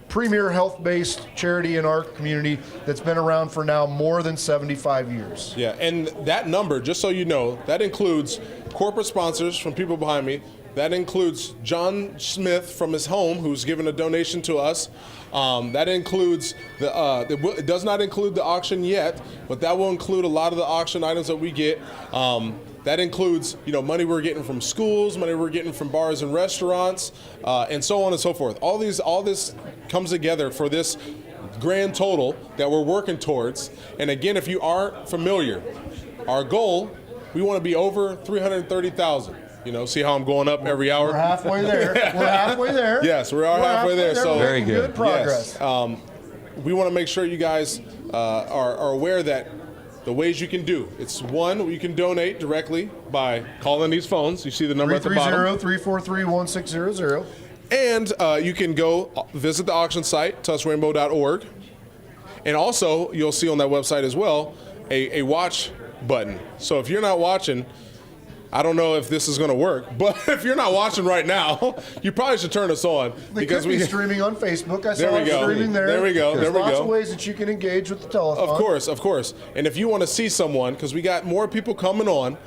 Premier health-based charity in our community that's been around for now more than 75 years. Yeah, and that number, just so you know, that includes corporate sponsors from people behind me. That includes John Smith from his home, who's given a donation to us. That includes it does not include the auction yet, but that will include a lot of the auction items that we get. That includes, money we're getting from schools, money we're getting from bars and restaurants, and so on and so forth. All this comes together for this grand total that we're working towards. And again, if you aren't familiar, our goal, we want to be over 330,000. See how I'm going up every hour? We're halfway there. We're halfway there. Yes, we're halfway there. So very good. Good progress. Yes. We want to make sure you guys are aware that the ways you can do. It's one, you can donate directly by calling these phones. You see the number at the bottom. 330-343-1600. And you can go visit the auction site, tusrainbow.org. And also, you'll see on that website as well, a watch button. So if you're not watching, I don't know if this is going to work, but if you're not watching right now, you probably should turn us on. They could be streaming on Facebook. I saw There we it go. streaming there. There we go. There's There we lots go. of ways that you can engage with the telethon. Of course. And if you want to see someone, because we got more people coming on,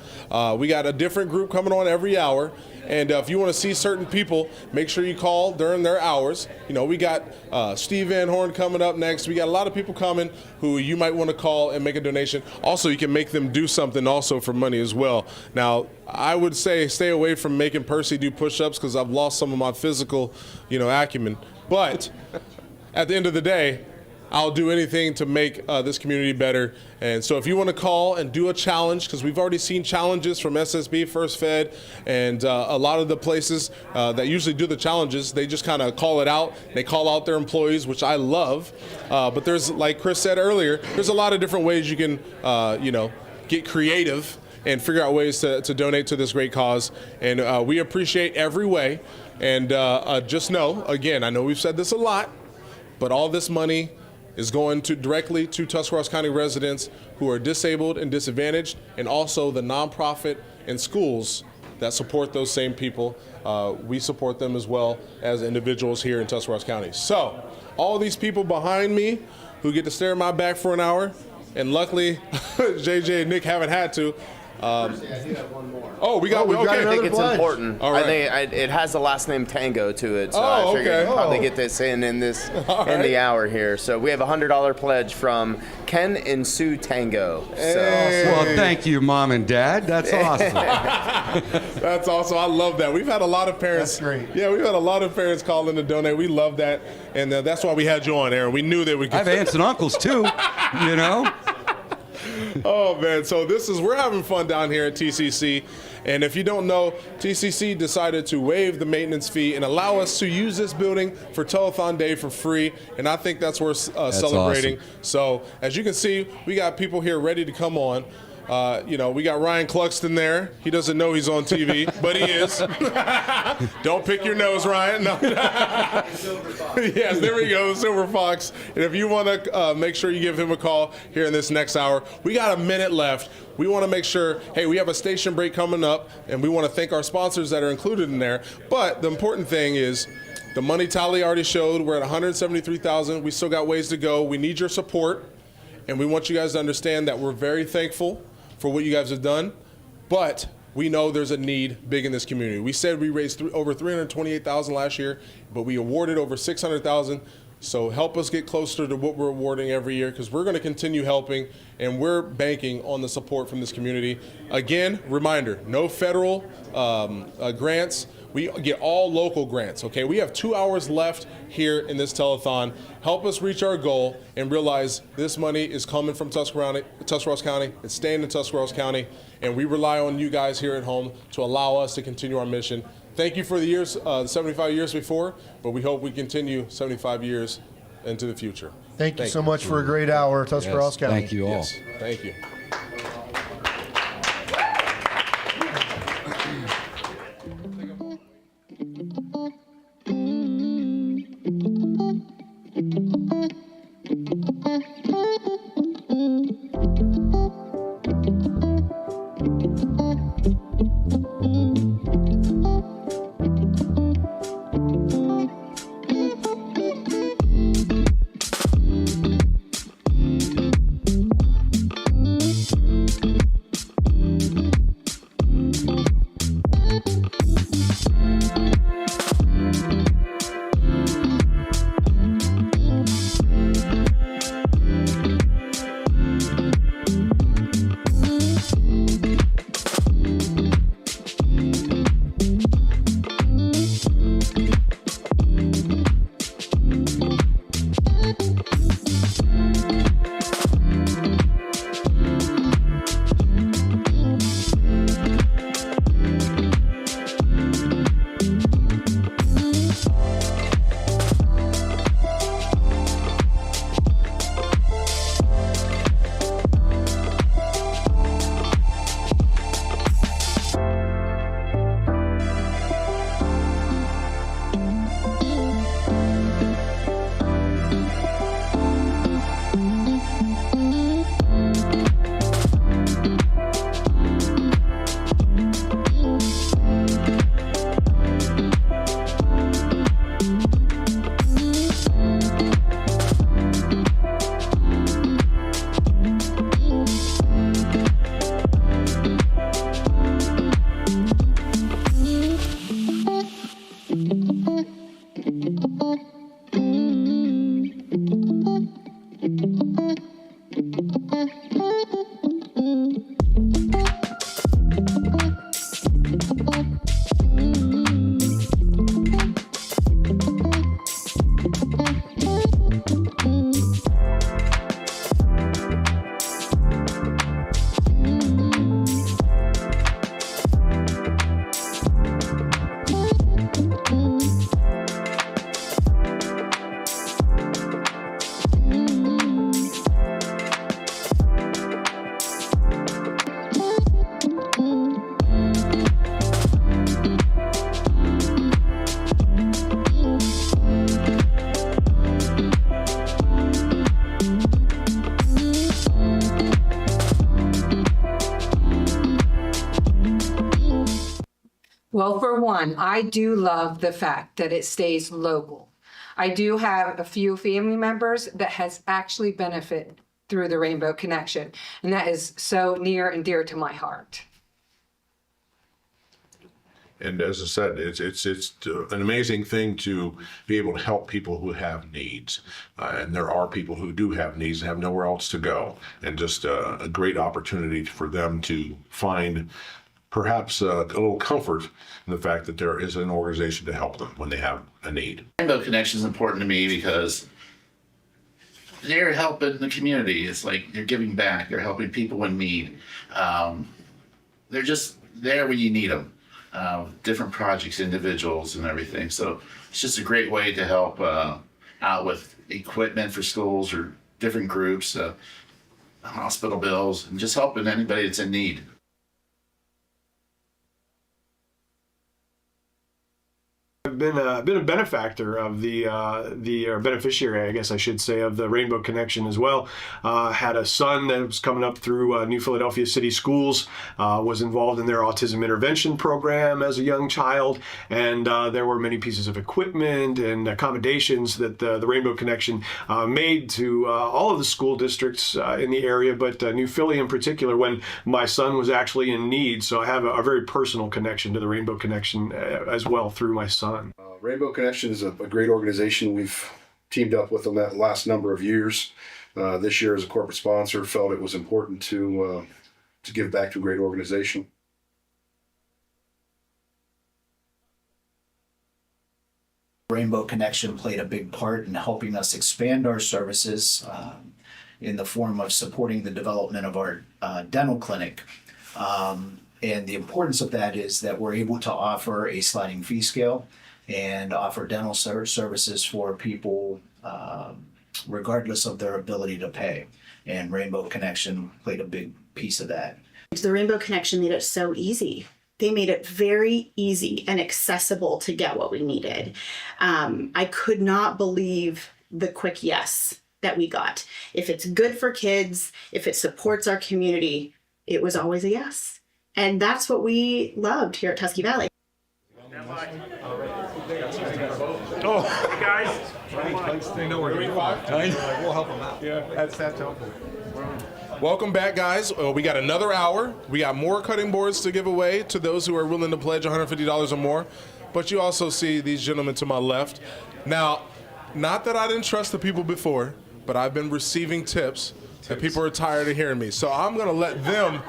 we got a different group coming on every hour. And if you want to see certain people, make sure you call during their hours. We got Steve Van Horn coming up next. We got a lot of people coming who you might want to call and make a donation. Also, you can make them do something also for money as well. Now, I would say stay away from making Percy do push-ups, because I've lost some of my physical, acumen. But at the end of the day, I'll do anything to make this community better. And so if you want to call and do a challenge, because we've already seen challenges from SSB, First Fed, and a lot of the places that usually do the challenges, they just kind of call it out. They call out their employees, which I love. But there's, like Chris said earlier, there's a lot of different ways you can, get creative and figure out ways to donate to this great cause. And we appreciate every way. And just know, again, I know we've said this a lot, but all this money is going directly to Tuscarawas County residents who are disabled and disadvantaged, and also the nonprofit and schools that support those same people. We support them as well as individuals here in Tuscarawas County. So, all these people behind me who get to stare at my back for an hour, and luckily JJ and Nick haven't had to, Percy, I do have one more. Oh, we've got I okay. think it's important. All right. I think it has the last name Tango to it, so Oh, I figured okay. probably get this in this All in right. the hour here. So we have a $100 pledge from Ken and Sue Tango. So. Well, thank you, Mom and Dad. That's awesome. That's awesome. I love that. We've had a lot of parents. That's great. Yeah, we've had a lot of parents call in to donate. We love that, and that's why we had you on, Aaron. We knew that we could. I have aunts and uncles too, you know. Oh man, so we're having fun down here at TCC, and if you don't know, TCC decided to waive the maintenance fee and allow us to use this building for Telethon Day for free, and I think that's worth celebrating. Awesome. So as you can see, we got people here ready to come on. We got Ryan Cluxton there. He doesn't know he's on TV, but he is. Don't pick your nose, Ryan. No. Yes, there we go, Silver Fox. And if you want to make sure you give him a call here in this next hour, we got a minute left. We want to make sure, hey, we have a station break coming up, and we want to thank our sponsors that are included in there. But the important thing is, the money tally already showed we're at $173,000. We still got ways to go. We need your support, and we want you guys to understand that we're very thankful for what you guys have done, but we know there's a need big in this community. We said we raised over $328,000 last year, but we awarded over $600,000. So help us get closer to what we're awarding every year, because we're going to continue helping, and we're banking on the support from this community. Again, reminder, no federal grants. We get all local grants, okay? We have 2 hours left here in this telethon. Help us reach our goal and realize this money is coming from Tuscarawas County. It's staying in Tuscarawas County, and we rely on you guys here at home to allow us to continue our mission. Thank you for the years, 75 years before, but we hope we continue 75 years into the future. Thank you so much for a great hour, Tuscarawas County. Thank you all. Yes, thank you. Well, for one, I do love the fact that it stays local. I do have a few family members that has actually benefited through the Rainbow Connection. And that is so near and dear to my heart. And as I said, it's an amazing thing to be able to help people who have needs. And there are people who do have needs and have nowhere else to go. And just a great opportunity for them to find perhaps a little comfort in the fact that there is an organization to help them when they have a need. Rainbow Connection is important to me because they're helping the community. It's like you're giving back. You're helping people in need. They're just there when you need them. Different projects, individuals, and everything. So it's just a great way to help out with equipment for schools or different groups, hospital bills, and just helping anybody that's in need. I've been a benefactor of or beneficiary, I guess I should say, of the Rainbow Connection as well. Had a son that was coming up through New Philadelphia City Schools, was involved in their autism intervention program as a young child, and there were many pieces of equipment and accommodations that the Rainbow Connection made to all of the school districts in the area, but New Philly in particular when my son was actually in need. So I have a very personal connection to the Rainbow Connection as well through my son. Rainbow Connection is a great organization. We've teamed up with them that last number of years. This year as a corporate sponsor, felt it was important to give back to a great organization. Rainbow Connection played a big part in helping us expand our services in the form of supporting the development of our dental clinic. And the importance of that is that we're able to offer a sliding fee scale and offer dental services for people regardless of their ability to pay. And Rainbow Connection played a big piece of that. The Rainbow Connection made it so easy. They made it very easy and accessible to get what we needed. I could not believe the quick yes that we got. If it's good for kids, if it supports our community, it was always a yes. And that's what we loved here at Tusky Valley. Oh, hey guys, they know we're doing. We'll help them out. Yeah, that's helpful. Welcome back, guys. We got another hour. We got more cutting boards to give away to those who are willing to pledge $150 or more. But you also see these gentlemen to my left. Now, not that I didn't trust the people before, but I've been receiving tips that people are tired of hearing me. So I'm going to let them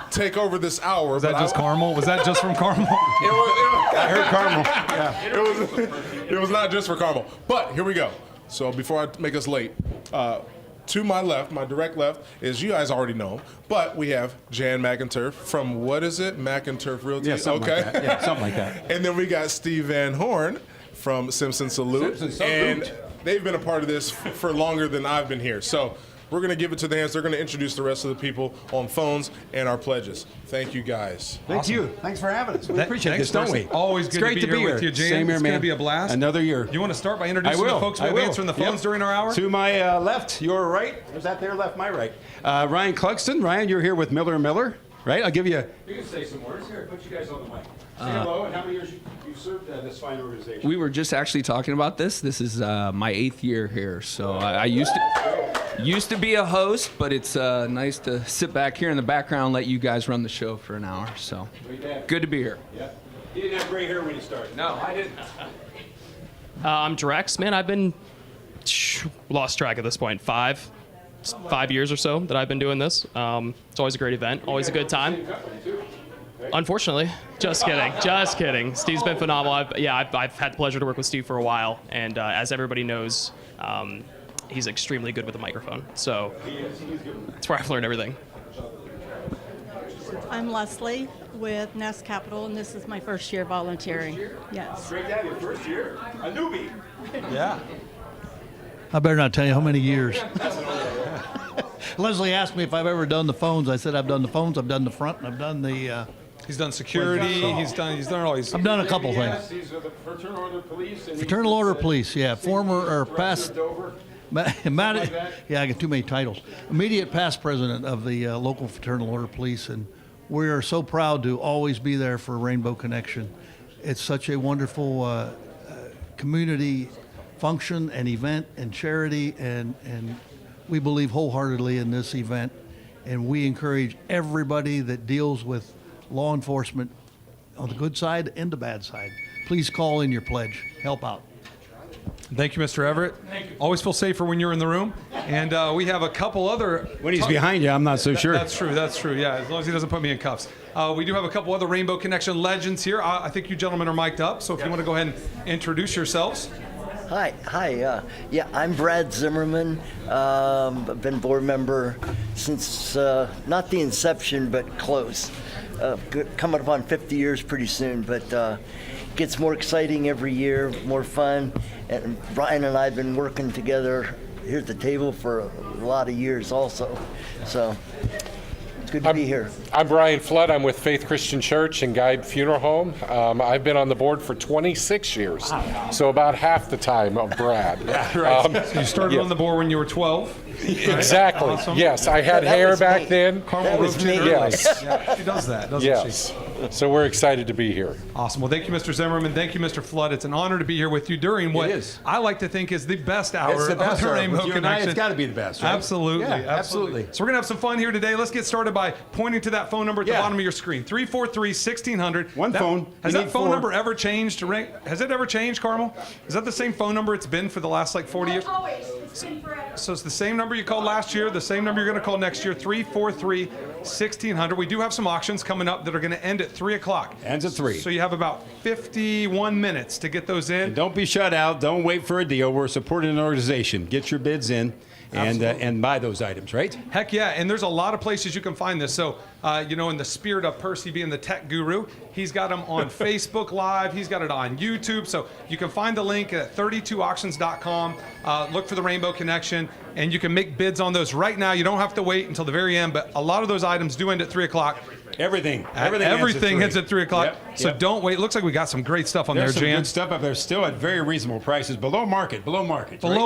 take over this hour. Was that just Carmel? Was that just from Carmel? I heard Carmel. Yeah. It was not just for Carmel. But here we go. So before I make us late, to my left, my direct left, is you guys already know, but we have Jan McInturf from, what is it? McInturf Realty? Yeah, something like that. Yeah, something like that. And then we got Steve Van Horn from Simpson Salute. And they've been a part of this for longer than I've been here. So we're going to give it to the hands. They're going to introduce the rest of the people on phones and our pledges. Thank you, guys. Thank you. Thanks for having us. We appreciate this, don't we? Always good to be here with you, James. Same here, It's man. going to be a blast. Another year. You want to start by introducing the folks we have answering the phones during our hour? To my left, your right. There's that there, left, my right. Ryan Clugston. Ryan, you're here with Miller & Miller, right? I'll give you. You can say some words here. Put you guys on the mic. Say hello, and how many years you've served this fine organization? We were just actually talking about this. This is my 8th year here, so I used to be a host, but it's nice to sit back here in the background and let you guys run the show for an hour. So good to be here. Yeah. You didn't have gray hair when you started. No, I didn't. I'm Drex. Man, I've been lost track at this point. 5 years or so that I've been doing this. It's always a great event, always a good time. Unfortunately, just kidding. Steve's been phenomenal. I've had the pleasure to work with Steve for a while, and as everybody knows, he's extremely good with a microphone. So that's where I've learned everything. I'm Leslie with Nest Capital, and this is my first year volunteering. Yes. Great to have you. First year. A newbie. Yeah. I better not tell you how many years. Leslie asked me if I've ever done the phones. I said I've done the phones, I've done the front, and I've done the... He's done security. He's done all. I've done a couple things. These are the Fraternal Order Police. Fraternal Order Police, yeah. Former or past. Yeah, I got too many titles. Immediate past president of the local Fraternal Order Police, and we are so proud to always be there for Rainbow Connection. It's such a wonderful community function and event and charity, and we believe wholeheartedly in this event, and we encourage everybody that deals with law enforcement on the good side and the bad side. Please call in your pledge. Help out. Thank you, Mr. Everett. Thank you. Always feel safer when you're in the room. And we have a couple other... When he's behind you, I'm not so sure. That's true, yeah, as long as he doesn't put me in cuffs. We do have a couple other Rainbow Connection legends here. I think you gentlemen are mic'd up, so if you want to go ahead and introduce yourselves. Hi. Yeah, I'm Brad Zimmerman. I've been board member since not the inception, but close. Coming up on 50 years pretty soon, but gets more exciting every year, more fun. And Brian and I have been working together here at the table for a lot of years also. So it's good to be here. I'm Brian Flood. I'm with Faith Christian Church and Guide Funeral Home. I've been on the board for 26 years, so about half the time of Brad. Yeah, right. So you started on the board when you were 12? Exactly. Awesome. Yes, I had hair back then. Carmel rotated early. Yes. Yeah, she does that, doesn't yes. she? So we're excited to be here. Awesome. Well, thank you, Mr. Zimmerman. Thank you, Mr. Flood. It's an honor to be here with you during what I like to think is the best hour It's the best of the hour. Rainbow With you and I, Connection. it's got to be the best, right? Absolutely. Yeah, absolutely. So we're going to have some fun here today. Let's get started by pointing to that phone number at the bottom of your screen, 343-1600. One phone. Has We that need phone 4. number ever changed? Has it ever changed, Carmel? Is that the same phone number it's been for the last 40 years? Always. It's been forever. So it's the same number you called last year, the same number you're going to call next year, 343-1600. We do have some auctions coming up that are going to end at 3 o'clock. Ends at 3. So you have about 51 minutes to get those in. And don't be shut out. Don't wait for a deal. We're supporting an organization. Get your bids in and buy those items, right? Heck yeah, and there's a lot of places you can find this. So, in the spirit of Percy being the tech guru, he's got them on Facebook Live. He's got it on YouTube. So you can find the link at 32auctions.com. Look for the Rainbow Connection, and you can make bids on those right now. You don't have to wait until the very end, but a lot of those items do end at 3 o'clock. Everything Hits at 3 o'clock. So don't wait. Looks like we got some great stuff on There's there, some Jan. good stuff up there, still at very reasonable prices, below market. Below right?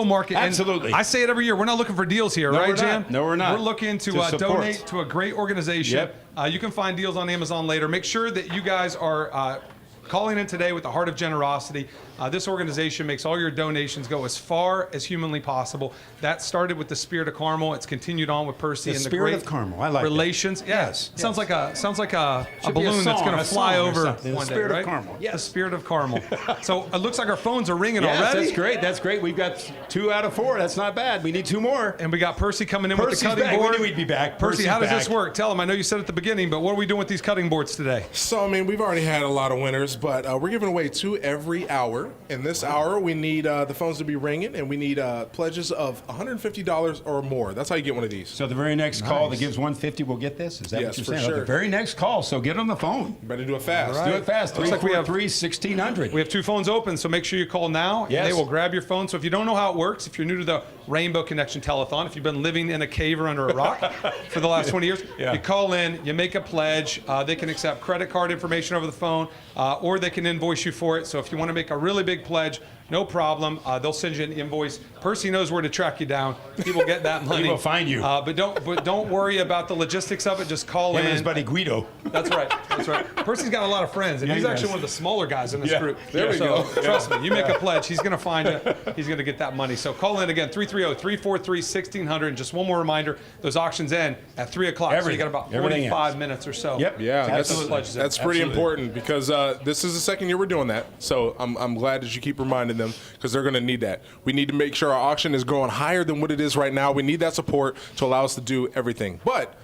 market. And Absolutely. I say it every year. We're not looking for deals here, No, right, we're Jan? not. No, we're not. We're looking to support. donate to a great organization. You can find deals on Amazon later. Make sure that you guys are calling in today with the heart of generosity. This organization makes all your donations go as far as humanly possible. That started with the Spirit of Carmel. It's continued on with Percy and the Spirit great of Carmel. I like relations. That. Yes. Sounds like a Should be a balloon that's song, going to a fly song or over something. one The day, Spirit of right? Carmel. Yes. The Spirit of Carmel. So it looks like our phones are ringing Yes, already. that's great. That's great. We've got 2 out of 4. That's not bad. We need 2 more. And we got Percy coming in Percy's with the cutting back. board. We knew he'd be back. Percy, Percy's how does this back. work? Tell him. I know you said at the beginning, but what are we doing with these cutting boards today? So, we've already had a lot of winners, but we're giving away 2 every hour. In this hour, we need the phones to be ringing, and we need pledges of $150 or more. That's how you get one of these. So the very next call that gives 150 will get this? Is that Yes, what you're for saying? sure. The very next call, so get on the phone. You better do it fast. Let's do it fast. Looks like we have 343-1600. We have 2 phones open, so make sure you call now. Yes. And they will grab your phone. So if you don't know how it works, if you're new to the Rainbow Connection Telethon, if you've been living in a cave or under a rock for the last 20 years, you call in, you make a pledge. They can accept credit card information over the phone, or they can invoice you for it. So if you want to make a really big pledge, no problem. They'll send you an invoice. Percy knows where to track you down. He will get that money. He will find you. But don't worry about the logistics of it. Just call in. And his buddy Guido. That's right. That's right. Percy's got a lot of friends, and Yeah, he's he actually does. one of the smaller guys in this Yeah. group. There we So, go. trust me, you make a pledge, he's going to find you. He's going to get that money. So call in again, 330-343-1600. And just one more reminder, those auctions end at 3 o'clock. So you got about Everything 45 ends. minutes or so. Yep. Yeah, That's pretty Absolutely. Important because this is the second year we're doing that. So I'm glad that you keep reminding them because they're going to need that. We need to make sure our auction is going higher than what it is right now. We need that support to allow us to do everything. But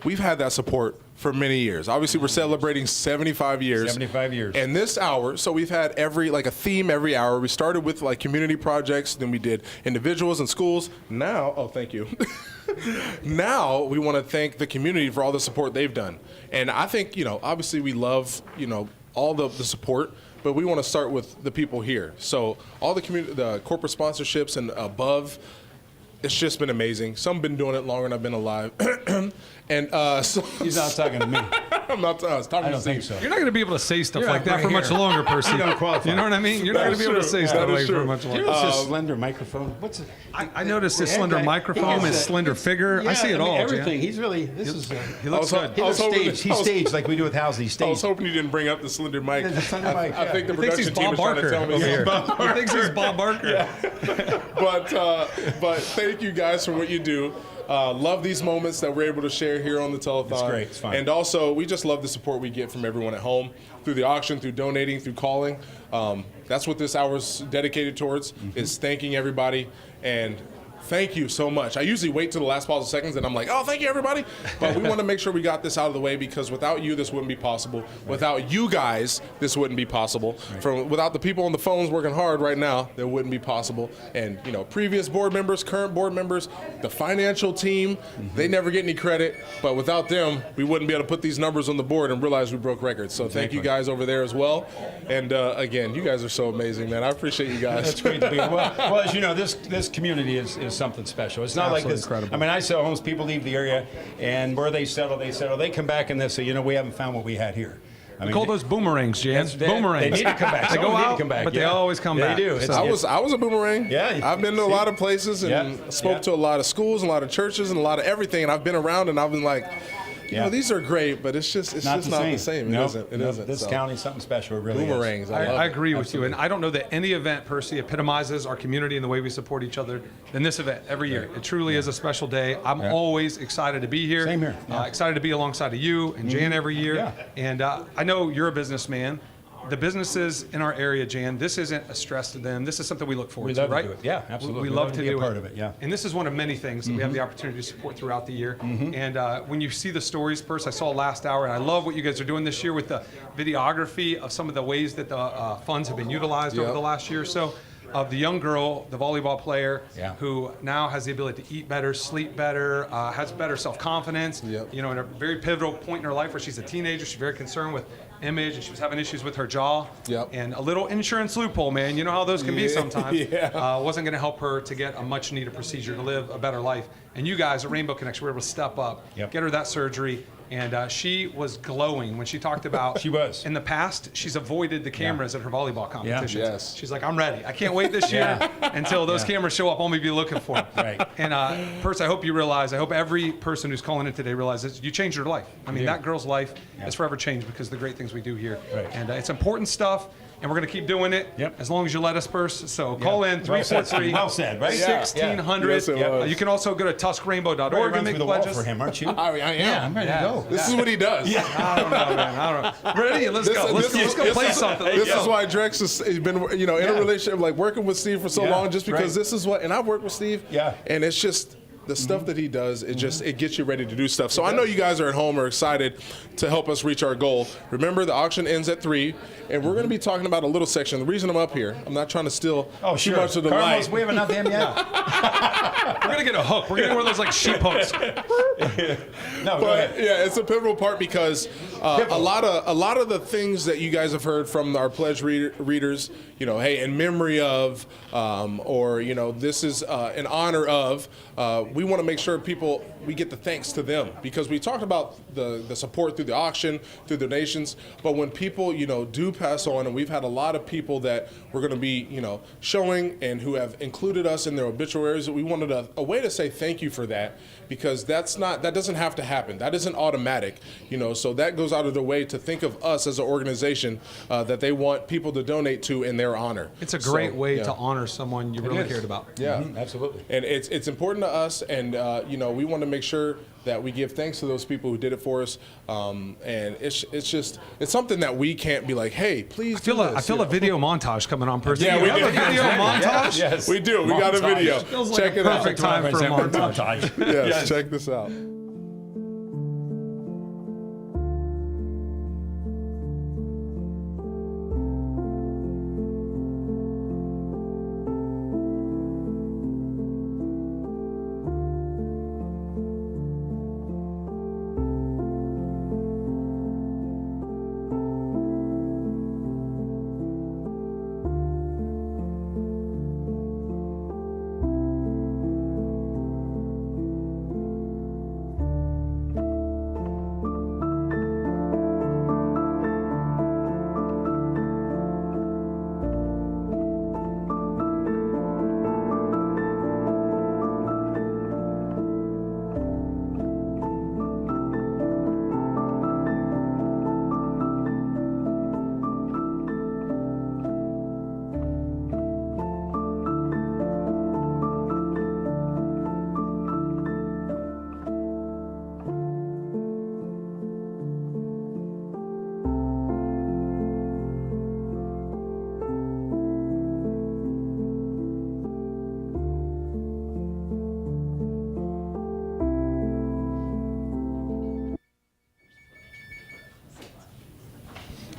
we've had that support for many years. Obviously, we're celebrating 75 years. 75 years. And this hour, so we've had a theme every hour. We started with community projects, then we did individuals and schools. Now, thank you. Now we want to thank the community for all the support they've done. And I think, obviously we love, all the support, but we want to start with the people here. So all the corporate sponsorships and above, it's just been amazing. Some have been doing it longer than I've been alive. And He's not talking to me. I'm not talking I to don't think Steve. so. You're not going to be able to say stuff You're like not that for right much here. longer, Percy. You don't qualify. You know what I mean? You're not going to be able to say stuff like for much Do you longer. notice this slender microphone? What's it? I noticed his Yeah, slender he microphone, has his a- slender figure. Yeah, I see it mean, all, everything. Jan. He's really. This is. He looks good. He looks staged. He's staged like we do with Halsey. I was Staged. hoping you didn't bring up the slender mic. The slender mic, I think the He thinks he's production team Bob is trying to Barker tell me over here. something. He thinks he's Bob Barker. But thank you guys for what you do. Love these moments that we're able to share here on the telethon. It's great. It's fun. And also, we just love the support we get from everyone at home through the auction, through donating, through calling. That's what this hour's dedicated towards, is thanking everybody. And thank you so much. I usually wait till the last pause of seconds and I'm like, oh, thank you, everybody. But we want to make sure we got this out of the way, because without you, this wouldn't be possible. Without you guys, this wouldn't be possible. Without the people on the phones working hard right now, that wouldn't be possible. And, previous board members, current board members, the financial team, they never get any credit. But without them, we wouldn't be able to put these numbers on the board and realize we broke records. So thank you guys over there as well. And again, you guys are so amazing, man. I appreciate you guys. That's great to be. Well, as you know, this community is something special. It's not like this. Incredible. I mean, I sell homes. People leave the area, and where they settle. They come back and they say, we haven't found what we had here. I We mean, call those boomerangs, Jan. Boomerangs. They need to come back. They go Someone need to out, come back, but they yeah. always come back. They do. So- I was a boomerang. Yeah, I've been to a lot of places and spoke to a lot of schools, a lot of churches, and a lot of everything. And I've been around and I've been like, these are great, but it's just not the same. No, It isn't. It isn't. This So, county's something special. It really boomerangs. is. I love I it. agree with you, and I don't know that any event, Percy, epitomizes our community and the way we support each other than this event every year. It truly is a special day. I'm always excited to be here. Same here. Excited to be alongside of you and Jan every year. Yeah. And I know you're a businessman. The businesses in our area, Jan, this isn't a stress to them. This is something we look forward We to, love to right? do it. Yeah, absolutely. We We love love to to be a do part of it, yeah. And this is one of many things that we have the opportunity to support throughout the year. And when you see the stories, Percy, I saw last hour, and I love what you guys are doing this year with the videography of some of the ways that the funds have been utilized over the last year or so. Of the young girl, the volleyball player, who now has the ability to eat better, sleep better, has better self-confidence. In a very pivotal point in her life where she's a teenager, she's very concerned with image, and she was having issues with her jaw. And a little insurance loophole, man. You know how those can be sometimes. Wasn't going to help her to get a much-needed procedure to live a better life. And you guys at Rainbow Connection were able to step up, get her that surgery. And she was glowing when she talked about. She was. In the past, she's avoided the cameras at her volleyball competitions. Yes. She's like, I'm ready. I can't wait this year until those cameras show up. I'll only be looking for them. Right. And Percy, I hope you realize, I hope every person who's calling in today realizes you changed her life. I mean, that girl's life is forever changed because of the great things we do here. Right. And it's important stuff. And we're going to keep doing it as long as you let us, Percy. So call in Well said, 343 well said, right? 1600. Yes, it was. You can also go to tuskrainbow.org You're and running make through the wall pledges. for him, aren't you? I am. Yeah, I'm ready to go. This is what he does. I don't know, man. I don't know. Ready? Let's go. Let's go play something. This is why Drex has been, in a relationship, like working with Steve for so long, just because this is what, and I've worked with Steve. And it's just the stuff that he does, it gets you ready to do stuff. So I know you guys are at home are excited to help us reach our goal. Remember, the auction ends at 3, and we're going to be talking about a little section. The reason I'm up here, I'm not trying to steal too much of the Carlos, light. we haven't done yet. We're going to get a hook. We're going to get one of those like sheep hooks. No, go But ahead. yeah, it's a pivotal part because a lot of the things that you guys have heard from our pledge readers, hey, in memory of, or this is in honor of. We want to make sure we get the thanks to them, because we talked about the support through the auction, through donations. But when people do pass on, and we've had a lot of people that we're going to be showing and who have included us in their obituaries, we wanted a way to say thank you for that, because that doesn't have to happen. That isn't automatic, so that goes out of their way to think of us as an organization that they want people to donate to in their honor. It's a great way to honor someone you really cared about. Yeah, absolutely. And it's important to us, and we want to make sure that we give thanks to those people who did it for us. And it's something that we can't be like, hey, please. I feel a video montage coming on, Percy. Yeah, we have do. a video montage. Yes, we do. We got a video. Feels like Check a it out. perfect time for a montage. Yes, check this out.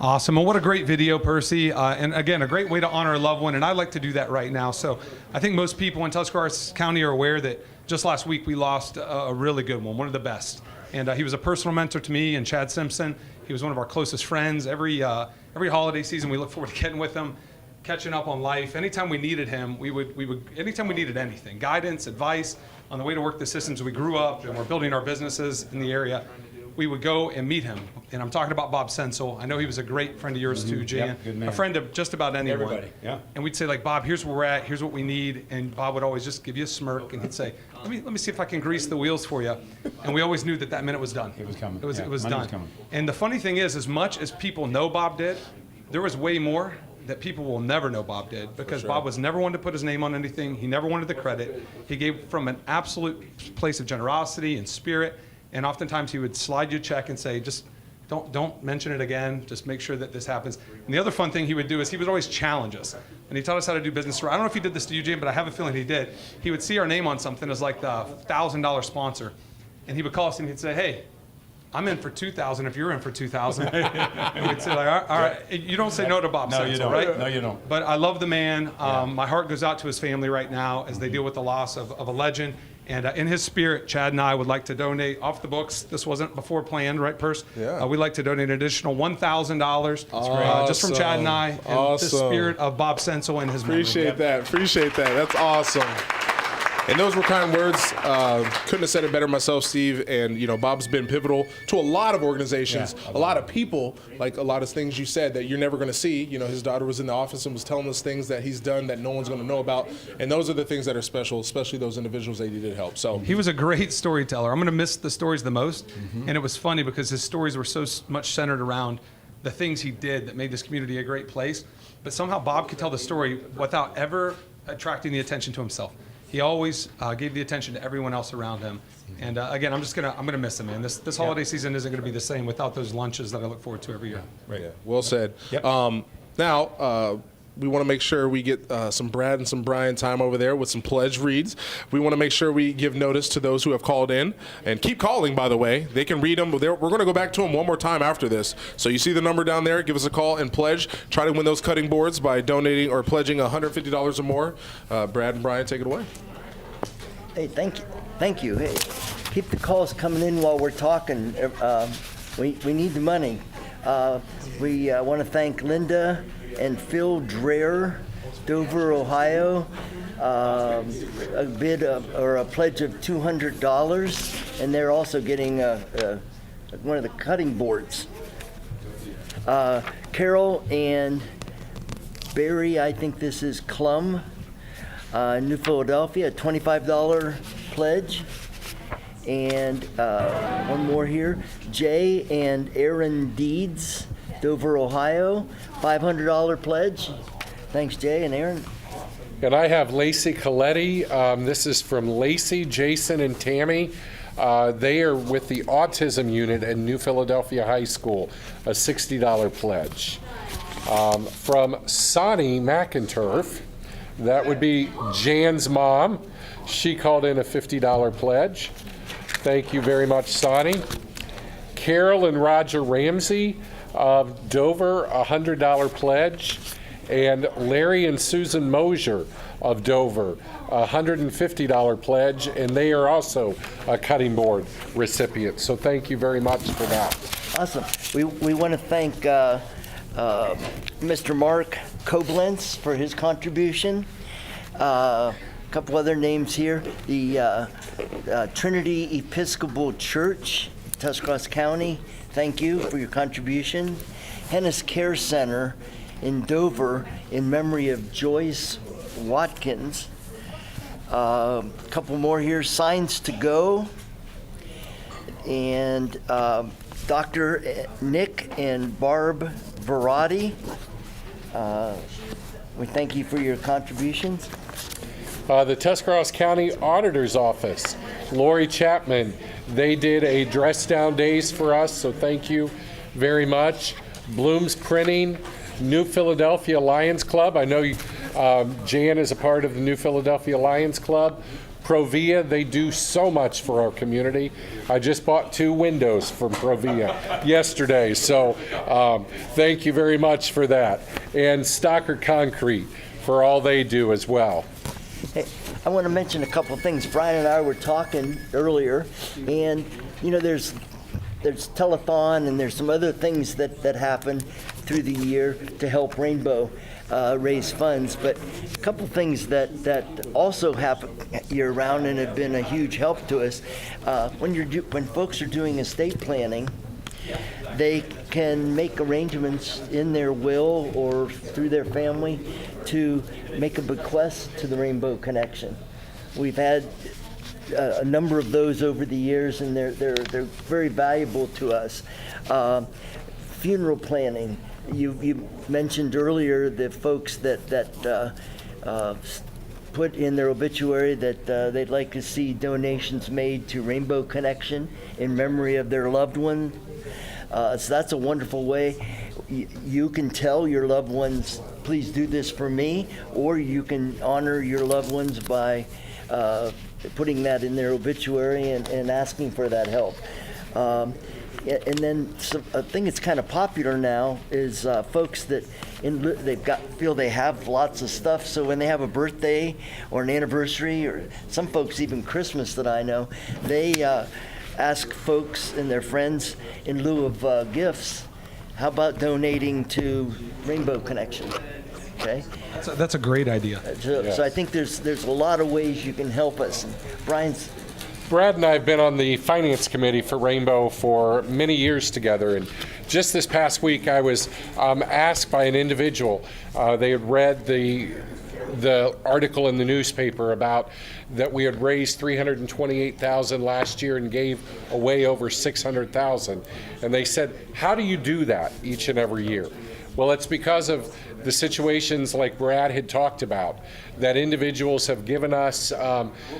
Awesome. And what a great video, Percy. And again, a great way to honor a loved one. And I like to do that right now. So I think most people in Tuscarawas County are aware that just last week we lost a really good one of the best. And he was a personal mentor to me and Chad Simpson. He was one of our closest friends. Every holiday season we look forward to getting with him, catching up on life. Anytime we needed him, we would anytime we needed anything, guidance, advice, on the way to work the systems, we grew up and we're building our businesses in the area. We would go and meet him. And I'm talking about Bob Sensel. I know he was a great friend of yours too, Jan. Yep, good man. A friend of just about anyone. Everybody, yeah. And we'd say like, Bob, here's where we're at, here's what we need. And Bob would always just give you a smirk and he'd say, let me see if I can grease the wheels for you. And we always knew that meant it was done. It was coming. It was Yeah, done. money was coming. And the funny thing is, as much as people know Bob did, there was way more that people will never know Bob did, because Bob was never one to put his name on anything. He never wanted the credit. He gave from an absolute place of generosity and spirit. And oftentimes he would slide you a check and say, just don't mention it again. Just make sure that this happens. And the other fun thing he would do is he would always challenge us. And he taught us how to do business. I don't know if he did this to you, Jane, but I have a feeling he did. He would see our name on something as like the $1,000 sponsor. And he would call us and he'd say, hey, I'm in for 2,000 if you're in for 2,000. And we'd say like, all right, you don't say no to Bob No, you Sensel, don't. right? No, you don't. But I love the man. My heart goes out to his family right now as they deal with the loss of a legend. And in his spirit, Chad and I would like to donate off the books. This wasn't before planned, right, Purse? Yeah. We'd like to donate an additional $1,000 just from Chad and I, in the spirit of Bob Sensel and his Appreciate memory. Appreciate that. That's awesome. And those were kind words. Couldn't have said it better myself, Steve. And, you know, Bob's been pivotal to a lot of organizations, a lot of people, like a lot of things you said that you're never going to see. You know, his daughter was in the office and was telling us things that he's done that no one's going to know about. And those are the things that are special, especially those individuals that he did help. So he was a great storyteller. I'm going to miss the stories the most. And it was funny because his stories were so much centered around the things he did that made this community a great place. But somehow Bob could tell the story without ever attracting the attention to himself. He always gave the attention to everyone else around him. And again, I'm gonna miss him, man. This holiday season isn't gonna be the same without those lunches that I look forward to every year. Right. Yeah. Well said. Yep. Now, we want to make sure we get some Brad and some Brian time over there with some pledge reads. We want to make sure we give notice to those who have called in. And keep calling, by the way. They can read them. We're going to go back to them one more time after this. So you see the number down there. Give us a call and pledge. Try to win those cutting boards by donating or pledging $150 or more. Brad and Brian, take it away. Hey, thank you. Hey, keep the calls coming in while we're talking. We need the money. We want to thank Linda and Phil Dreher, Dover, Ohio. A bid or a pledge of $200, and they're also getting one of the cutting boards. Carol and Barry, I think this is Clum. New Philadelphia, a $25 pledge. And one more here, Jay and Aaron Deeds, Dover, Ohio, $500 pledge. Thanks, Jay and Aaron. And I have Lacey Coletti. This is from Lacey, Jason, and Tammy. They are with the autism unit at New Philadelphia High School, a $60 pledge. From Sonny McInturf, that would be Jan's mom. She called in a $50 pledge. Thank you very much, Sonny. Carol and Roger Ramsey of Dover, a $100 pledge. And Larry and Susan Mosier of Dover, a $150 pledge. And they are also a cutting board recipient. So thank you very much for that. Awesome. We want to thank Mr. Mark Koblenz for his contribution. A couple other names here. The Trinity Episcopal Church, Tuscarawas County, thank you for your contribution. Hennis Care Center in Dover in memory of Joyce Watkins. A couple more here. Signs to Go. And Dr. Nick and Barb Verratti. We thank you for your contributions. The Tuscarawas County Auditor's Office, Lori Chapman, they did a dress down days for us, so thank you very much. Bloom's Printing, New Philadelphia Lions Club. I know Jan is a part of the New Philadelphia Lions Club. Provia, they do so much for our community. I just bought 2 windows from Provia yesterday, so thank you very much for that. And Stocker Concrete for all they do as well. Hey, I want to mention a couple of things. Brian and I were talking earlier, and there's Telethon and there's some other things that happen through the year to help Rainbow raise funds. But a couple things that also happen year-round and have been a huge help to us. When folks are doing estate planning, they can make arrangements in their will or through their family to make a bequest to the Rainbow Connection. We've had a number of those over the years, and they're very valuable to us. Funeral planning. You mentioned earlier the folks that put in their obituary that they'd like to see donations made to Rainbow Connection in memory of their loved one. So that's a wonderful way. You can tell your loved ones, please do this for me, or you can honor your loved ones by putting that in their obituary and asking for that help. And then a thing that's kind of popular now is folks that feel they have lots of stuff. So when they have a birthday or an anniversary, or some folks even Christmas that I know, they ask folks and their friends in lieu of gifts, how about donating to Rainbow Connection? Okay. That's a great idea. So I think there's a lot of ways you can help us. And Brad and I have been on the finance committee for Rainbow for many years together, and just this past week I was asked by an individual. They had read the article in the newspaper about that we had raised $328,000 last year and gave away over $600,000, and they said, "How do you do that each and every year?" Well, it's because of the situations like Brad had talked about, that individuals have given us.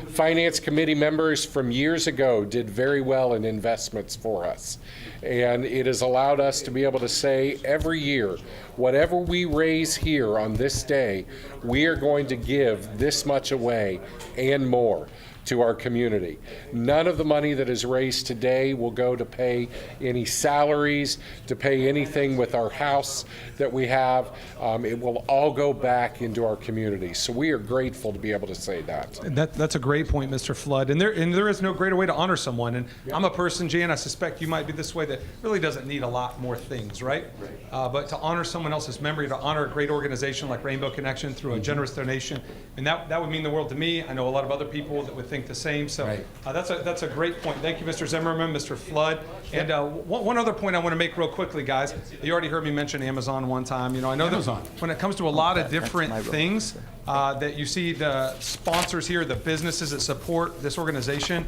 Finance committee members from years ago did very well in investments for us. And it has allowed us to be able to say every year, whatever we raise here on this day, we are going to give this much away and more to our community. None of the money that is raised today will go to pay any salaries, to pay anything with our house that we have. It will all go back into our community. So we are grateful to be able to say that. That's a great point, Mr. Flood. And there is no greater way to honor someone. And I'm a person, Jan, I suspect you might be this way, that really doesn't need a lot more things, right? But to honor someone else's memory, to honor a great organization like Rainbow Connection through a generous donation, and that would mean the world to me. I know a lot of other people that would think the same. So that's a great point. Thank you, Mr. Zimmerman, Mr. Flood. And one other point I want to make real quickly, guys. You already heard me mention Amazon one time. I know Amazon. That when it comes to a lot of different things that you see the sponsors here, the businesses that support this organization,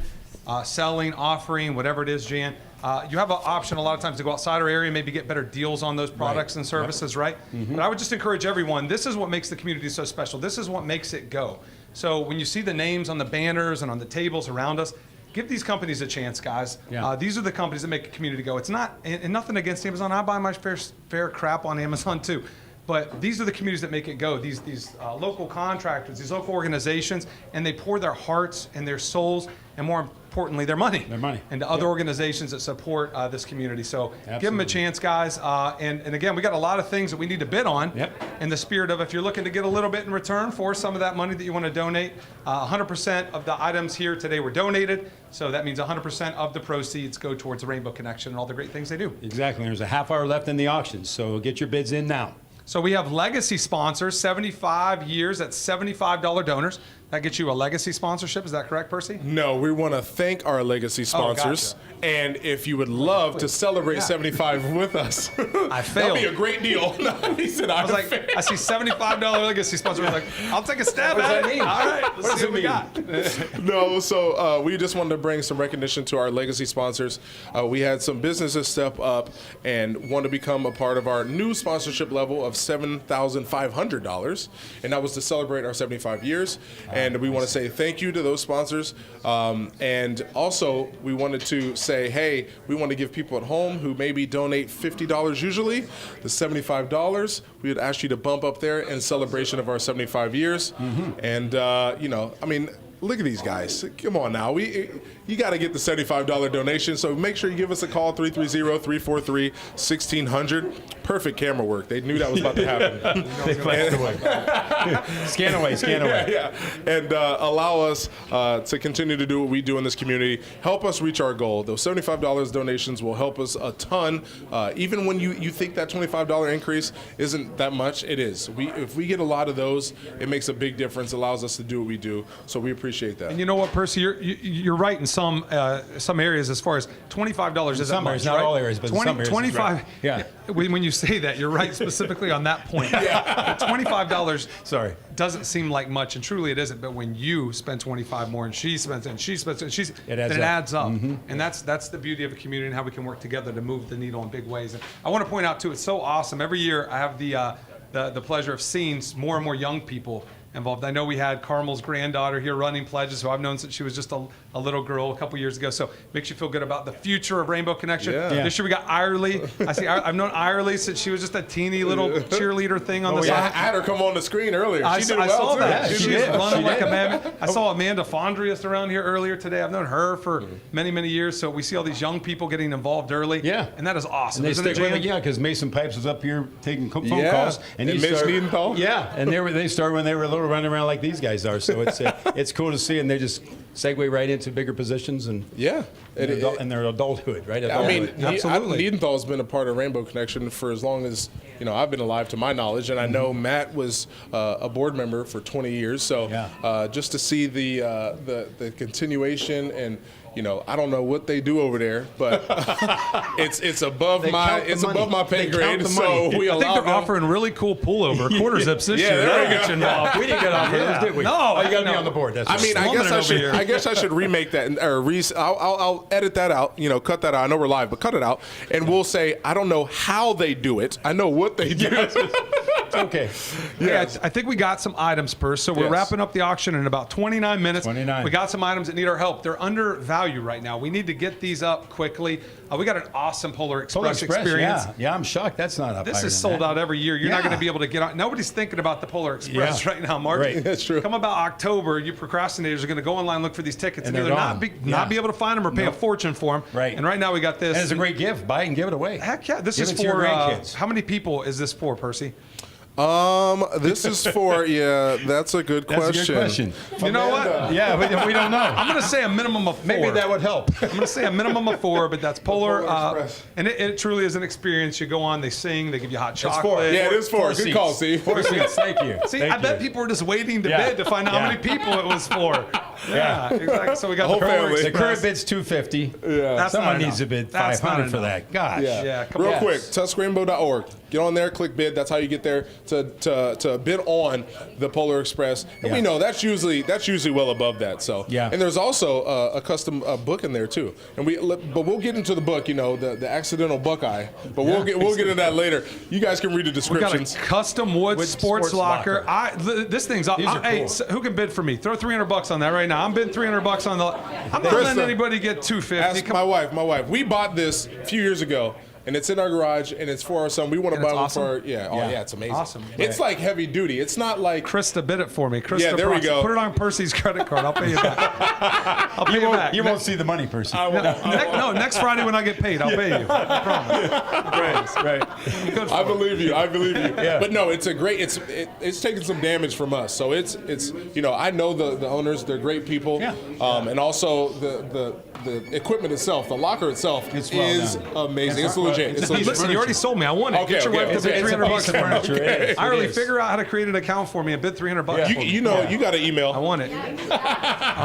selling, offering, whatever it is, Jan, you have an option a lot of times to go outside our area, maybe get better deals on those products and services, right? But I would just encourage everyone, this is what makes the community so special. This is what makes it go. So when you see the names on the banners and on the tables around us, give these companies a chance, guys. These are the companies that make a community go. It's not, and nothing against Amazon. I buy my fair crap on Amazon too. But these are the communities that make it go. These local contractors, these local organizations, and they pour their hearts and their souls, and more importantly, their money into other organizations that support this community. So give them a chance, guys. And again, we got a lot of things that we need to bid on in the spirit of if you're looking to get a little bit in return for some of that money that you want to donate. 100% of the items here today were donated. So that means 100% of the proceeds go towards the Rainbow Connection and all the great things they do. Exactly. There's a half hour left in the auction, so get your bids in now. So we have legacy sponsors, 75 years at $75 donors. That gets you a legacy sponsorship. Is that correct, Percy? No, we want to thank our legacy sponsors. Gotcha. And if you would love to celebrate 75 with us, I failed. That'd be a great deal. He said, I was like, I see $75 legacy sponsor. I was like, I'll take a stab at it. All right, let's see what we got. No, so we just wanted to bring some recognition to our legacy sponsors. We had some businesses step up and want to become a part of our new sponsorship level of $7,500. And that was to celebrate our 75 years. And we want to say thank you to those sponsors. And also, we wanted to say, hey, we want to give people at home who maybe donate $50 usually, the $75, we would ask you to bump up there in celebration of our 75 years. And, I mean, Look at these guys. Come on now. You got to get the $75 donation. So make sure you give us a call, 330-343-1600. Perfect camera work. They knew that was about to happen. They flashed away. Scan away. Yeah. And allow us to continue to do what we do in this community. Help us reach our goal. Those $75 donations will help us a ton. Even when you think that $25 increase isn't that much, it is. If we get a lot of those, it makes a big difference, allows us to do what we do. So we appreciate that. And you know what, Percy, you're right in some areas as far as $25 isn't some much, areas, not right? all areas, but in some areas, 25. right. Yeah. When you say that, you're right specifically on that point. Yeah. $25. Sorry. Doesn't seem like much, and truly it isn't. But when you spend 25 more, and she spends, and she spends, and she's, It adds then it up. adds up. Mhm. And that's the beauty of a community and how we can work together to move the needle in big ways. And I want to point out too, it's so awesome. Every year I have the pleasure of seeing more and more young people involved. I know we had Carmel's granddaughter here running pledges, who I've known since she was just a little girl a couple years ago. So makes you feel good about the future of Rainbow Connection. Yeah. This year we got Irely. I've known Irely since she was just a teeny little cheerleader thing on the Yeah, I side. had her come on the screen earlier. I She did I well saw too. that. She She did. was running She like did. a madman. I saw Amanda Fondrias around here earlier today. I've known her for many, many years. So we see all these young people getting involved early. Yeah. And that is awesome. And they Isn't stick it, with Jan? it, yeah, because Mason Pipes was up here taking phone Yeah. calls, And he Mitch started- Niedenthal? Yeah, and they started when they were little, running around like these guys are. So it's cool to see, and they just segue right into bigger positions and Yeah. and their adulthood, right? I mean, Absolutely. Niedenthal's been a part of Rainbow Connection for as long as I've been alive, to my knowledge, and I know Matt was a board member for 20 years. So just to see the continuation and. I don't know what they do over there, but it's above my above my pay grade. So we I allow think they're them. offering really cool pullover quarter zips this Yeah, year. there we They're go. involved. We didn't get off those, did we? No, Oh, you got to no. be on the board. That's I mean, Slumming I guess I should remake that or I'll edit that out. Cut that out. I know we're live, but cut it out, and we'll say I don't know how they do it. I know what they do. okay. Yeah, I think we got some items, Purse. So we're Yes. wrapping up the auction in about 29 minutes. 29. We got some items that need our help. They're undervalued right now. We need to get these up quickly. We got an awesome Polar Express, experience. Yeah, I'm shocked that's not up. This higher is than sold that. out every year. You're not Yeah. going to be able to get on. Nobody's thinking about the Polar Express Yeah. right now, Mark. Right. That's true. Come about October, you procrastinators are going to go online, look for these tickets, and And either they're not gone. be able to find them or pay a fortune for them. Right. And right now we got this. And it's a great gift. Buy it and give it away. Heck yeah! This Give is it to your for grandkids. how many people is this for, Percy? This is for that's a good That's question. a good question. You know what? Yeah, we don't know. I'm going to say a minimum of 4. Maybe that would help. I'm going to say a minimum of 4, but that's Polar. Express. And it truly is an experience. You go on, they sing, they give you hot It's chocolate. four. Yeah, it is for. Good seats. call, Steve. 4 seats. Thank you. See, Thank I bet you. people were just waiting to Yeah. bid to find out how Yeah. many people it was for. Yeah, exactly. So we got whole the Polar family. The Express. current bid's $250. Yeah. That's Someone not needs to enough. bid That's not 500 for enough. that. Gosh. Yeah, come Real on. quick, tuscarainbow.org. Get on there, click bid. That's how you get there to bid on the Polar Express. And we know that's usually well above that. So Yeah. And there's also a custom book in there too. And but we'll get into the book. The accidental Buckeye. But we'll get into that later. You guys can read the We got descriptions. a custom wood sports locker. This thing's up. These are Hey, cool. who can bid for me? Throw $300 on that right now. I'm bidding $300 on the. I'm not letting Krista, anybody get $250. Ask my wife. We bought this a few years ago. And it's in our garage, and it's for our son. We want to And buy it's one awesome? for our, it's amazing. Awesome. It's like heavy duty. It's not like Krista bid it for me. Krista, Yeah, there we Proxy. go. Put it on Percy's credit card. I'll pay you back. I'll pay you back. You won't see the money person. No, next Friday when I get paid, I'll pay you. I promise. Right. Good for I it. believe you. Yeah. But no, it's a great. It's taken some damage from us. So it's I know the owners. They're great people. Yeah. And also the equipment itself, the locker itself It's well is done. amazing. It's legit. It's Hey, legit. listen, you already sold me. I want it. Okay, Get your okay. wife to It's bid a $300 piece of for furniture. me. It is. I It really is. figure out how to create an account for me and bid $300 for me. You got an email. I want it. All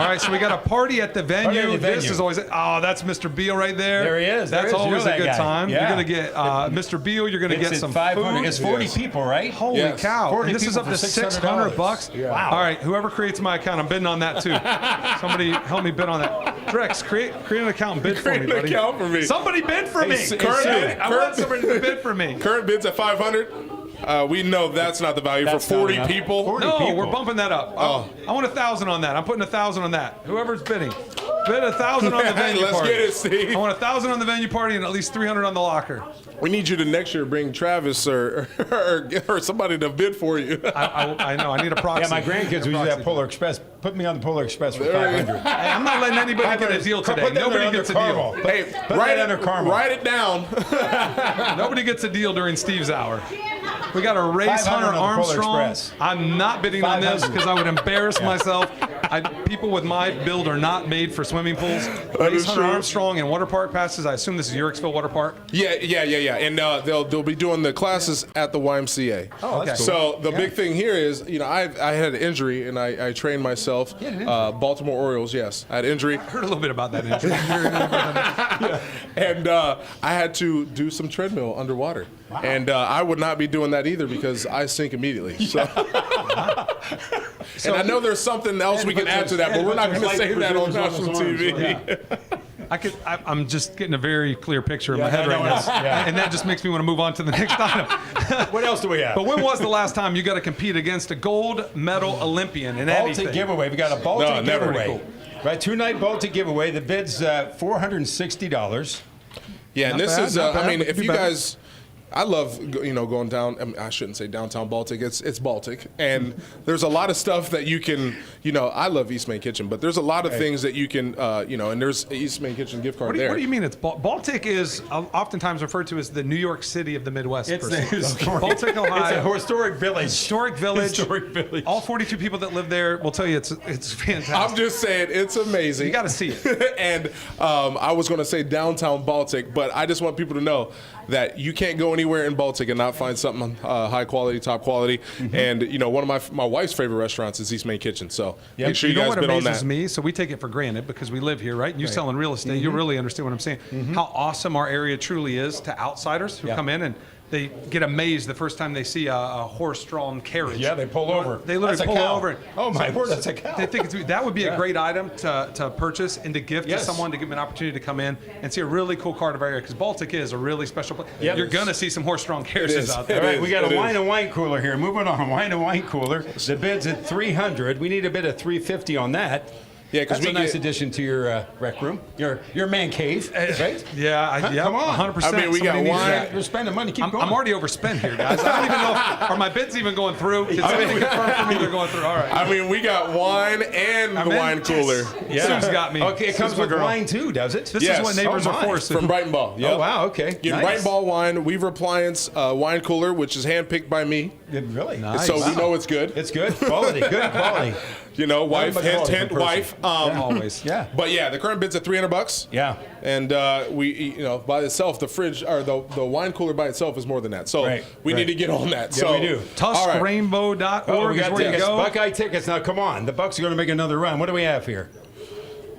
right, so we got a party at the venue. Party at the This venue. is always that's Mr. Beal right there. There he is. That's There he is. You always know a that good guy. time. Yeah. You're gonna get Mr. Beal. You're gonna get It's some at 500. food. It's 40 people, right? Holy Yes. cow! 40 And this is people up to for $600. Wow. All right, whoever creates my account, I'm bidding on that too. Somebody help me bid on that. Drex, create an account and bid for me, Create an buddy. account for me. Somebody bid for me. I want somebody to bid for me. Current bids at 500. We know that's not the value That's for 40 not enough. people. 40 No, people. we're bumping that up. I want 1,000 on that. I'm putting 1,000 on that. Whoever's bidding. Bid 1,000 on the venue Let's party. get it, Steve. I want 1,000 on the venue party and at least 300 on the locker. We need you to next year bring Travis or somebody to bid for you. I know. I need a proxy. Yeah, my grandkids will use that Polar Express. Put me on the Polar Express for 500. Hey, I'm not letting anybody get a deal today. Put that Nobody under gets a Carmel. deal. Hey, Put write that it under Carmel. Write it down. Nobody gets a deal during Steve's hour. We got a race 500 Hunter on the Polar Armstrong. Express. I'm not bidding on this 500. because I would embarrass myself. People with my build are not made for swimming pools. Race is Hunter true. Armstrong and water park passes. I assume this is Yorksville Water Park. Yeah. And they'll be doing the classes at the YMCA. Oh, okay. So the big thing here is, I had an injury and I trained myself. Yeah, an injury. Baltimore Orioles, yes, I had an injury. I heard a little bit about that injury. And I had to do some treadmill underwater. Wow. And I would not be doing that either because I sink immediately. So. And I know there's something else we can add to that, but we're not going to say that on national TV. I'm just getting a very clear picture in my head right now. And that just makes me want to move on to the next item. What else do we have? But when was the last time you got to compete against a gold medal Olympian in anything? Baltic giveaway. We got a Baltic giveaway. Cool. Right, 2-night Baltic giveaway. The bid's $460. Yeah, and Not this bad, is, not bad. I mean, if Do you better. guys, I love, going down, I shouldn't say downtown Baltic, it's Baltic. And there's a lot of stuff that you can, I love East Main Kitchen, but there's a lot of things that you can, and there's East Main Kitchen gift card there. What do you mean it's Baltic is oftentimes referred to as the New York City of the Midwest. It's per se. the historic, Baltic, Ohio. It's a historic village. Historic village. Historic village. All 42 people that live there will tell you it's fantastic. I'm just saying, it's amazing. You got to see it. And I was going to say downtown Baltic, but I just want people to know that you can't go anywhere in Baltic and not find something high quality, top quality. Mm-hmm. And, one of my wife's favorite restaurants is East Main Kitchen. So make sure you know guys what bid on amazes that. me? So we take it for granted because we live here, right? And you selling real estate, you really understand what I'm saying. How awesome our area truly is to outsiders who come in and they get amazed the first time they see a horse-drawn carriage. Yeah, they pull over. They literally That's a pull cow. over. Oh, my word, that's a cow. They think that would be a great item to purchase and to gift to someone, to give them an opportunity to come in and see a really cool part of our area because Baltic is a really special place. Yep. You're going to see some horse-drawn carriages out there. All right, we got a wine cooler here. Moving on, wine and wine cooler. The bid's at $300. We need a bid of $350 on that. Yeah, because that's a nice addition to your rec room, your man cave, right? Yeah, Come on, 100%. I mean, we got Somebody needs wine. that. You're spending money. Keep going. I'm already overspent here, guys. I don't even know are my bids even going through. Can somebody confirm for me they're going through? All right. I mean, we got wine and the wine cooler. Sue's got me. Okay, it comes Sue's my with girl. wine too, does it? This is what neighbors are forced From Brighton Ball. Yep. Oh wow, okay. Get Brighton Ball wine, Weaver Appliance wine cooler, which is handpicked by me. Really? Nice. So we know it's good. It's good quality. Good quality. Wife, but hint, quality hint, per wife. Always. Yeah. But yeah, the current bid's at $300. Yeah. And we, by itself, the fridge or the wine cooler by itself is more than that. So we need to get on that. Yeah, So we do. Tuscarawas.org Oh, we is got where you tickets. go. Buckeye tickets. Now, come on. The Bucks are going to make another run. What do we have here?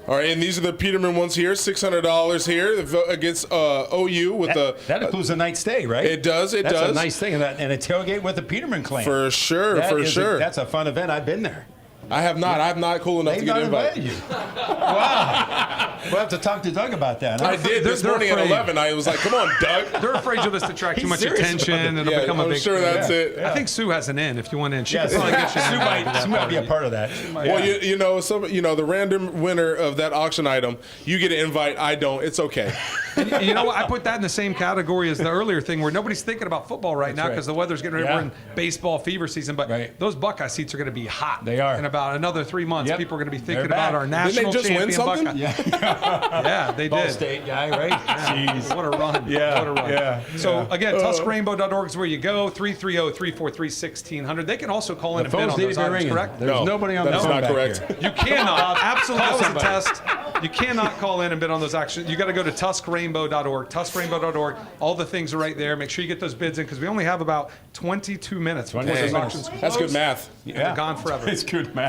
All right, and these are the Peterman ones here. $600 here against OU with that includes a night stay, right? It does. It That's does. a nice thing, and a tailgate with the Peterman clan. For sure. That's a fun event. I've been there. I have not. I'm not cool enough to get invited. You. Wow. We'll have to talk to Doug about that. Huh? I did this morning at 11. I was like, "Come on, Doug." They're afraid you'll just attract too He's much serious attention about and it. it'll become a I'm big. sure that's it. I think Sue has an in if you want in. She Yes. can probably get you an Sue invite to that might be a party. part of that. Well, the random winner of that auction item, you get an invite. I don't. It's okay. And you know what? I put that in the same category as the earlier thing where nobody's thinking about football right now because the weather's getting ready. Yeah. We're in baseball fever season, but those Buckeye seats are going to be hot. They are. In about another 3 months, Yep. people are going to be They're thinking back. about our Didn't national they just win champion something? Buckeye. Yeah. Yeah, they Ball did. State guy, right? Jeez. What a run. Yeah, What a run. yeah, So, yeah. again, Tuscarawas.org is where you go. 330-343-1600. They can also call in The and bid phones on need those to be items, ringing. correct? There's nobody on the that's phone not back correct. here. You cannot. Absolutely. That was a somebody. test. You cannot call in and bid on those actions. You got to go to Tuscarawas.org. Tuscarawas.org. All the things are right there. Make sure you get those bids in because we only have about 22 minutes before 22 those minutes. auctions close. That's good math. And they're gone forever. It's good math.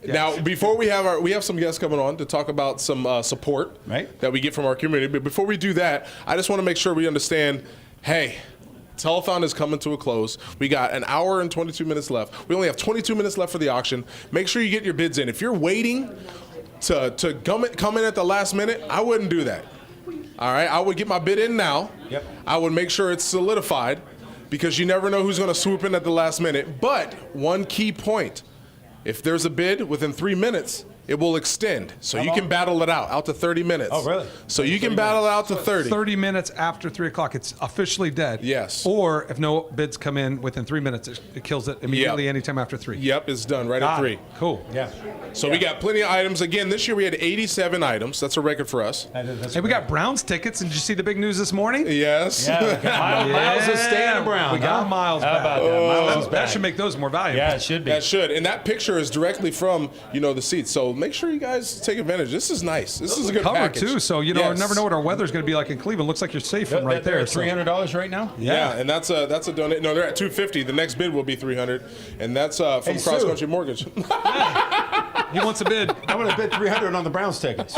Now, before we have some guests coming on to talk about some support that we get from our community, but before we do that, I just want to make sure we understand. Hey, Telethon is coming to a close. We got an hour and 22 minutes left. We only have 22 minutes left for the auction. Make sure you get your bids in. If you're waiting to come in at the last minute, I wouldn't do that. All right, I would get my bid in now. Yep. I would make sure it's solidified because you never know who's going to swoop in at the last minute. But one key point, if there's a bid within 3 minutes, it will extend. So you can battle it out to 30 minutes. Oh, really? So you can battle it out to 30. 30 minutes after 3 o'clock, it's officially dead. Yes. Or if no bids come in within 3 minutes, it kills it immediately anytime after 3. Yep, it's done right at 3. Cool. Yeah. So we got plenty of items. Again, this year we had 87 items. That's a record for us. Hey, we got Browns tickets. And did you see the big news this morning? Yes. Yeah, Miles is staying at Browns. We got huh? Miles How back. about that? Miles is That back. should make those more valuable. Yeah, it should be. That should. And that picture is directly from, the seats. So make sure you guys take advantage. This is nice. This is a good covered package. too, so you Yes. never know what our weather's going to be like in Cleveland. Looks like you're safe from right there. So. $300 right now. Yeah, and that's a donate. No, they're at $250. The next bid will be $300, and that's from Hey, Cross Sue. Country Mortgage. He wants a bid. I'm going to bid $300 on the Browns tickets.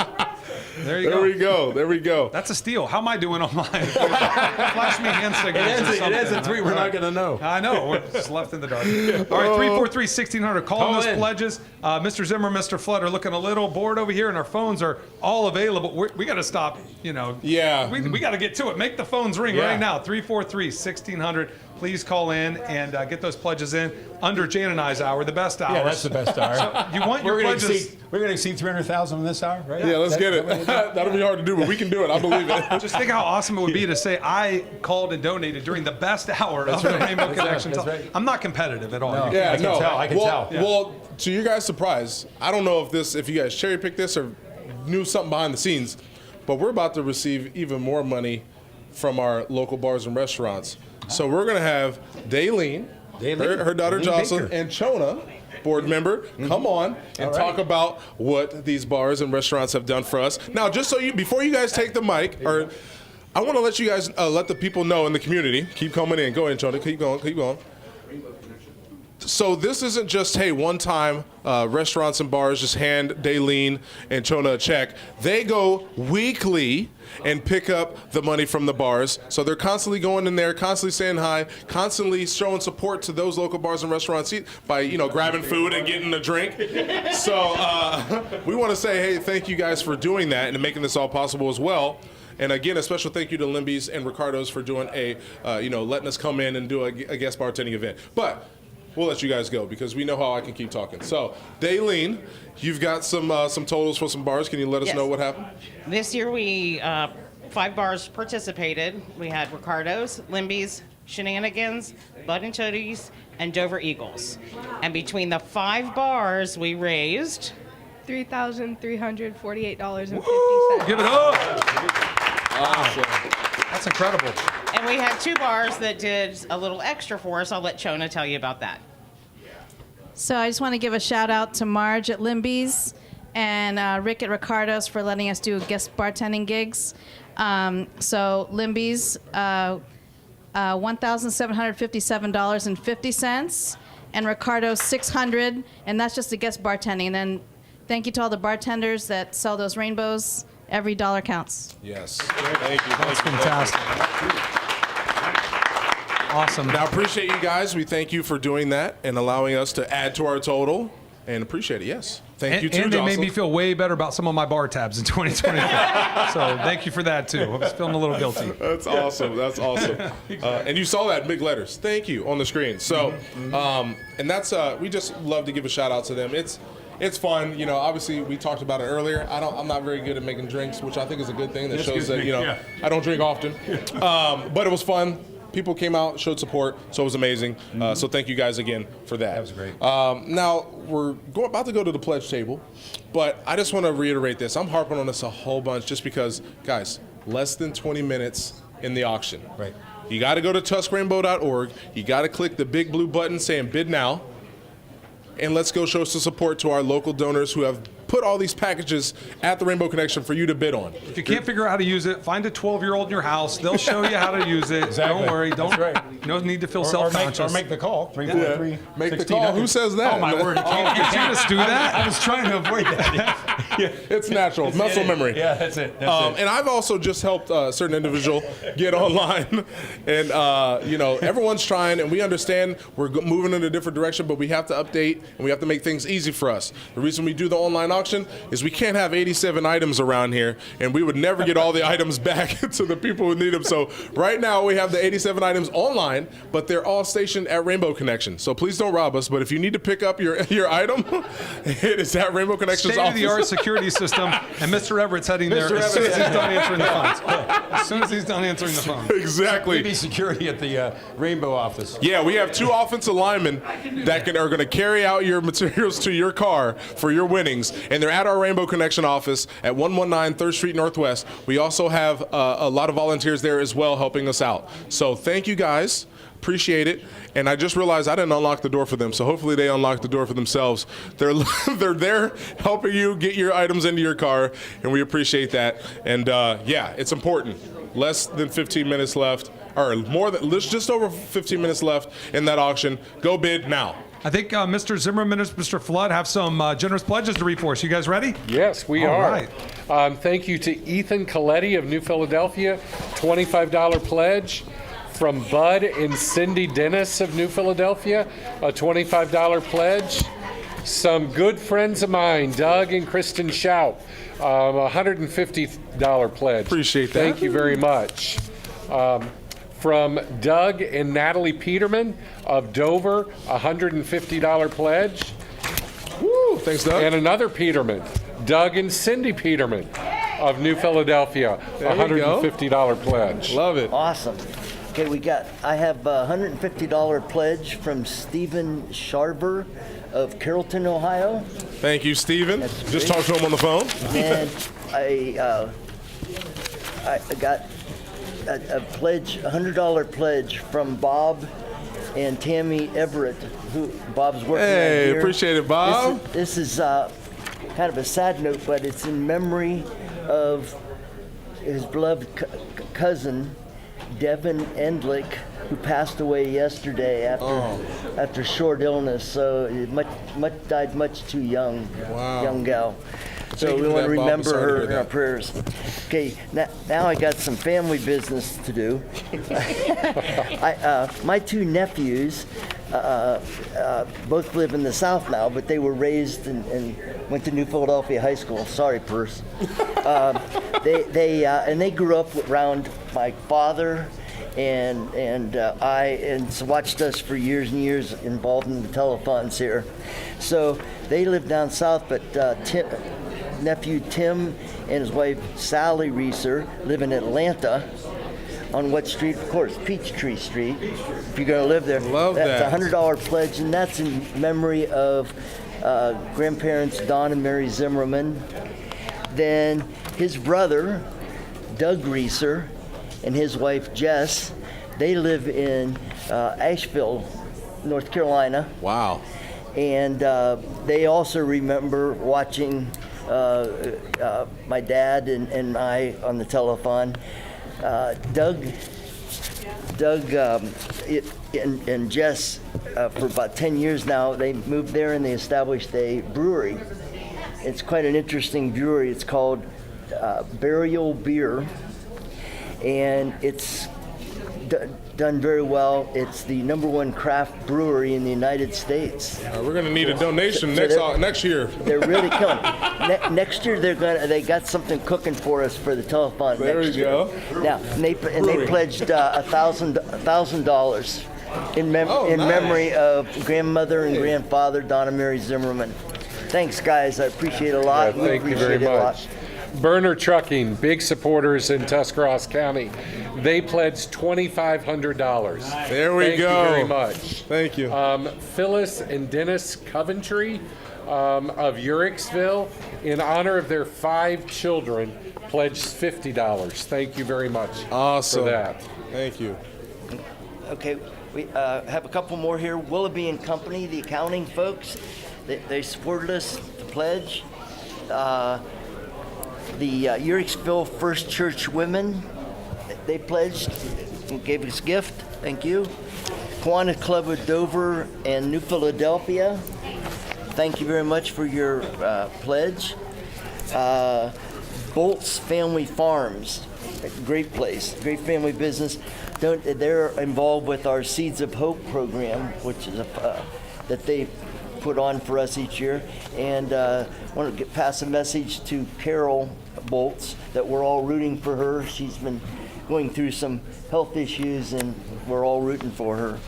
There you There go. we go. There we go. That's a steal. How am I doing online? Flash me hand signals or something. It ends at 3. We're not going to know. I know. We're just left in the dark. All right, 343-1600. Call those in. pledges. Mr. Zimmer, Mr. Flood are looking a little bored over here, and our phones are all available. We got to stop, Yeah. We got to get to it. Make the phones ring right now. 343-1600. Please call in and get those pledges in under Jan and I's hour, the best hour. Yeah, that's the best hour. So you want your We're going pledges. to exceed 300,000 in this hour, right? Yeah, let's get it. That'll be hard to do, but we can do it. I believe it. Just think how awesome it would be to say I called and donated during the best hour of the Rainbow Connection. That's right. I'm not competitive at all. No. You Yeah, I can tell. I can well, tell. Well, to your guys' surprise, I don't know if you guys cherry picked this or knew something behind the scenes, but we're about to receive even more money from our local bars and restaurants. So we're going to have Daylene, her daughter Daylene Jocelyn, Baker. and Chona, board member, come on and talk about what these bars and restaurants have done for us. Now, just so before you guys take the mic, I want to let you guys let the people know in the community. Keep coming in. Go ahead, Chona. Keep going. So this isn't just, hey, one time restaurants and bars just hand Daylene and Chona a check. They go weekly and pick up the money from the bars. So they're constantly going in there, constantly saying hi, constantly showing support to those local bars and restaurants by, grabbing food and getting a drink. So we want to say, hey, thank you guys for doing that and making this all possible as well. And again, a special thank you to Limby's and Ricardo's for doing letting us come in and do a guest bartending event. But we'll let you guys go because we know how I can keep talking. So, Daylene, you've got some totals for some bars. Can you let us know what happened? This year we 5 bars participated. We had Ricardo's, Limby's, Shenanigans, Bud and Toadies, and Dover Eagles. And between the 5 bars, we raised $3,348.50. Give it up. That's incredible. And we had 2 bars that did a little extra for us. I'll let Chona tell you about that. So I just want to give a shout out to Marge at Limby's and Rick at Ricardo's for letting us do guest bartending gigs. So Limby's, $1,757.50, and Ricardo's $600, and that's just the guest bartending. And then thank you to all the bartenders that sell those rainbows. Every dollar counts. Yes. Thank you. That's fantastic. Awesome. Now, appreciate you guys. We thank you for doing that and allowing us to add to our total. And appreciate it, yes. Thank you, too, And they made Jocelyn. me feel way better about some of my bar tabs in 2020. So thank you for that, too. I was feeling a little guilty. That's awesome. That's awesome. And you saw that in big letters. Thank you on the screen. So, and that's, we just love to give a shout out to them. It's fun, obviously we talked about it earlier. I'm not very good at making drinks, which I think is a good thing. That shows that, I don't drink often. But it was fun. People came out, showed support, so it was amazing. So thank you guys again for that. That was great. Now, we're about to go to the pledge table, but I just want to reiterate this. I'm harping on this a whole bunch just because, guys, less than 20 minutes in the auction. Right. You got to go to tuskrainbow.org. You got to click the big blue button saying bid now. And let's go show some support to our local donors who have put all these packages at the Rainbow Connection for you to bid on. If you can't figure out how to use it, find a 12-year-old in your house. They'll show you how to use it. Exactly. Don't worry. That's right. No need to feel Or self-conscious. make the call. 343 Make the call. Who says that? Oh, my word. You can't just do that. I was trying to avoid that. It's natural. Muscle memory. Yeah, that's it. And I've also just helped a certain individual get online. And, everyone's trying, and we understand we're moving in a different direction, but we have to update, and we have to make things easy for us. The reason we do the online auction is we can't have 87 items around here, and we would never get all the items back to the people who need them. So right now we have the 87 items online, but they're all stationed at Rainbow Connection. So please don't rob us, but if you need to pick up your item, it is at Rainbow Connection's office. State-of-the-art security system, and Mr. Everett's heading there as soon as he's done answering the phones. As soon as he's done answering the phone. Exactly. Maybe security at the Rainbow office. Yeah, we have 2 offensive linemen that are going to carry out your materials to your car for your winnings, and they're at our Rainbow Connection office at 119 3rd Street Northwest. We also have a lot of volunteers there as well helping us out. So thank you guys. Appreciate it. And I just realized I didn't unlock the door for them, so hopefully they unlock the door for themselves. They're there helping you get your items into your car, and we appreciate that. And it's important. Less than 15 minutes left, or just over 15 minutes left in that auction. Go bid now. I think Mr. Zimmerman and Mr. Flood have some generous pledges to read for us. You guys ready? Yes, we All are. right. Thank you to Ethan Coletti of New Philadelphia, $25 pledge. From Bud and Cindy Dennis of New Philadelphia, a $25 pledge. Some good friends of mine, Doug and Kristen Shout, $150 pledge. Appreciate that. Thank you very much. From Doug and Natalie Peterman of Dover, $150 pledge. Woo, thanks, Doug. And another Peterman, Doug and Cindy Peterman of New Philadelphia, $150 pledge. Love it. Awesome. Okay, I have a $150 pledge from Stephen Sharber of Carrollton, Ohio. Thank you, Stephen. Just talked to him on the phone. And I got a pledge, $100 pledge from Bob and Tammy Everett, who Bob's working on Hey, here. appreciate it, Bob. This is kind of a sad note, but it's in memory of his beloved cousin, Devin Endlick, who passed away yesterday after short illness. So he died much too young. Wow. Young gal. So Thank you we for want to that, Bob. remember Sorry to her hear in our that. prayers. Okay, now I got some family business to do. My 2 nephews both live in the South now, but they were raised and went to New Philadelphia High School. Sorry, Purse. They grew up around my father and so watched us for years and years involved in the telethons here. So they live down south, but nephew Tim and his wife Sally Reeser live in Atlanta. On what street? Of course, Peachtree Street. If you're going to live there, that's a $100 pledge, and that's in memory of grandparents Don and Mary Zimmerman. Then his brother, Doug Reeser, and his wife Jess, they live in Asheville, North Carolina. Wow. And they also remember watching my dad and I on the telethon. Doug and Jess, for about 10 years now, they moved there and they established a brewery. It's quite an interesting brewery. It's called Burial Beer, and it's done very well. It's the #1 craft brewery in the United States. We're going to need a donation next year. They're really killing it. Next year they got something cooking for us for the telethon. There next you year. go. Now, they pledged $1,000 in memory of grandmother and grandfather Don and Mary Zimmerman. Thanks, guys. I appreciate it a lot. We Thank you very appreciate it a lot. much. Burner Trucking, big supporters in Tuscarawas County. They pledged $2,500. There we go. Thank you very much. Thank you. Phyllis and Dennis Coventry of Uricksville, in honor of their 5 children, pledged $50. Thank you very much Awesome. for that. Thank you. Okay, we have a couple more here. Willoughby and Company, the accounting folks, they supported us, the pledge. The Uricksville First Church Women, they pledged and gave us a gift. Thank you. Kiwanis Club of Dover and New Philadelphia, thank you very much for your pledge. Bolt's Family Farms, great place, great family business. They're involved with our Seeds of Hope program, which is that they put on for us each year. And I want to pass a message to Carol Bolts that we're all rooting for her. She's been going through some health issues, and we're all rooting for her.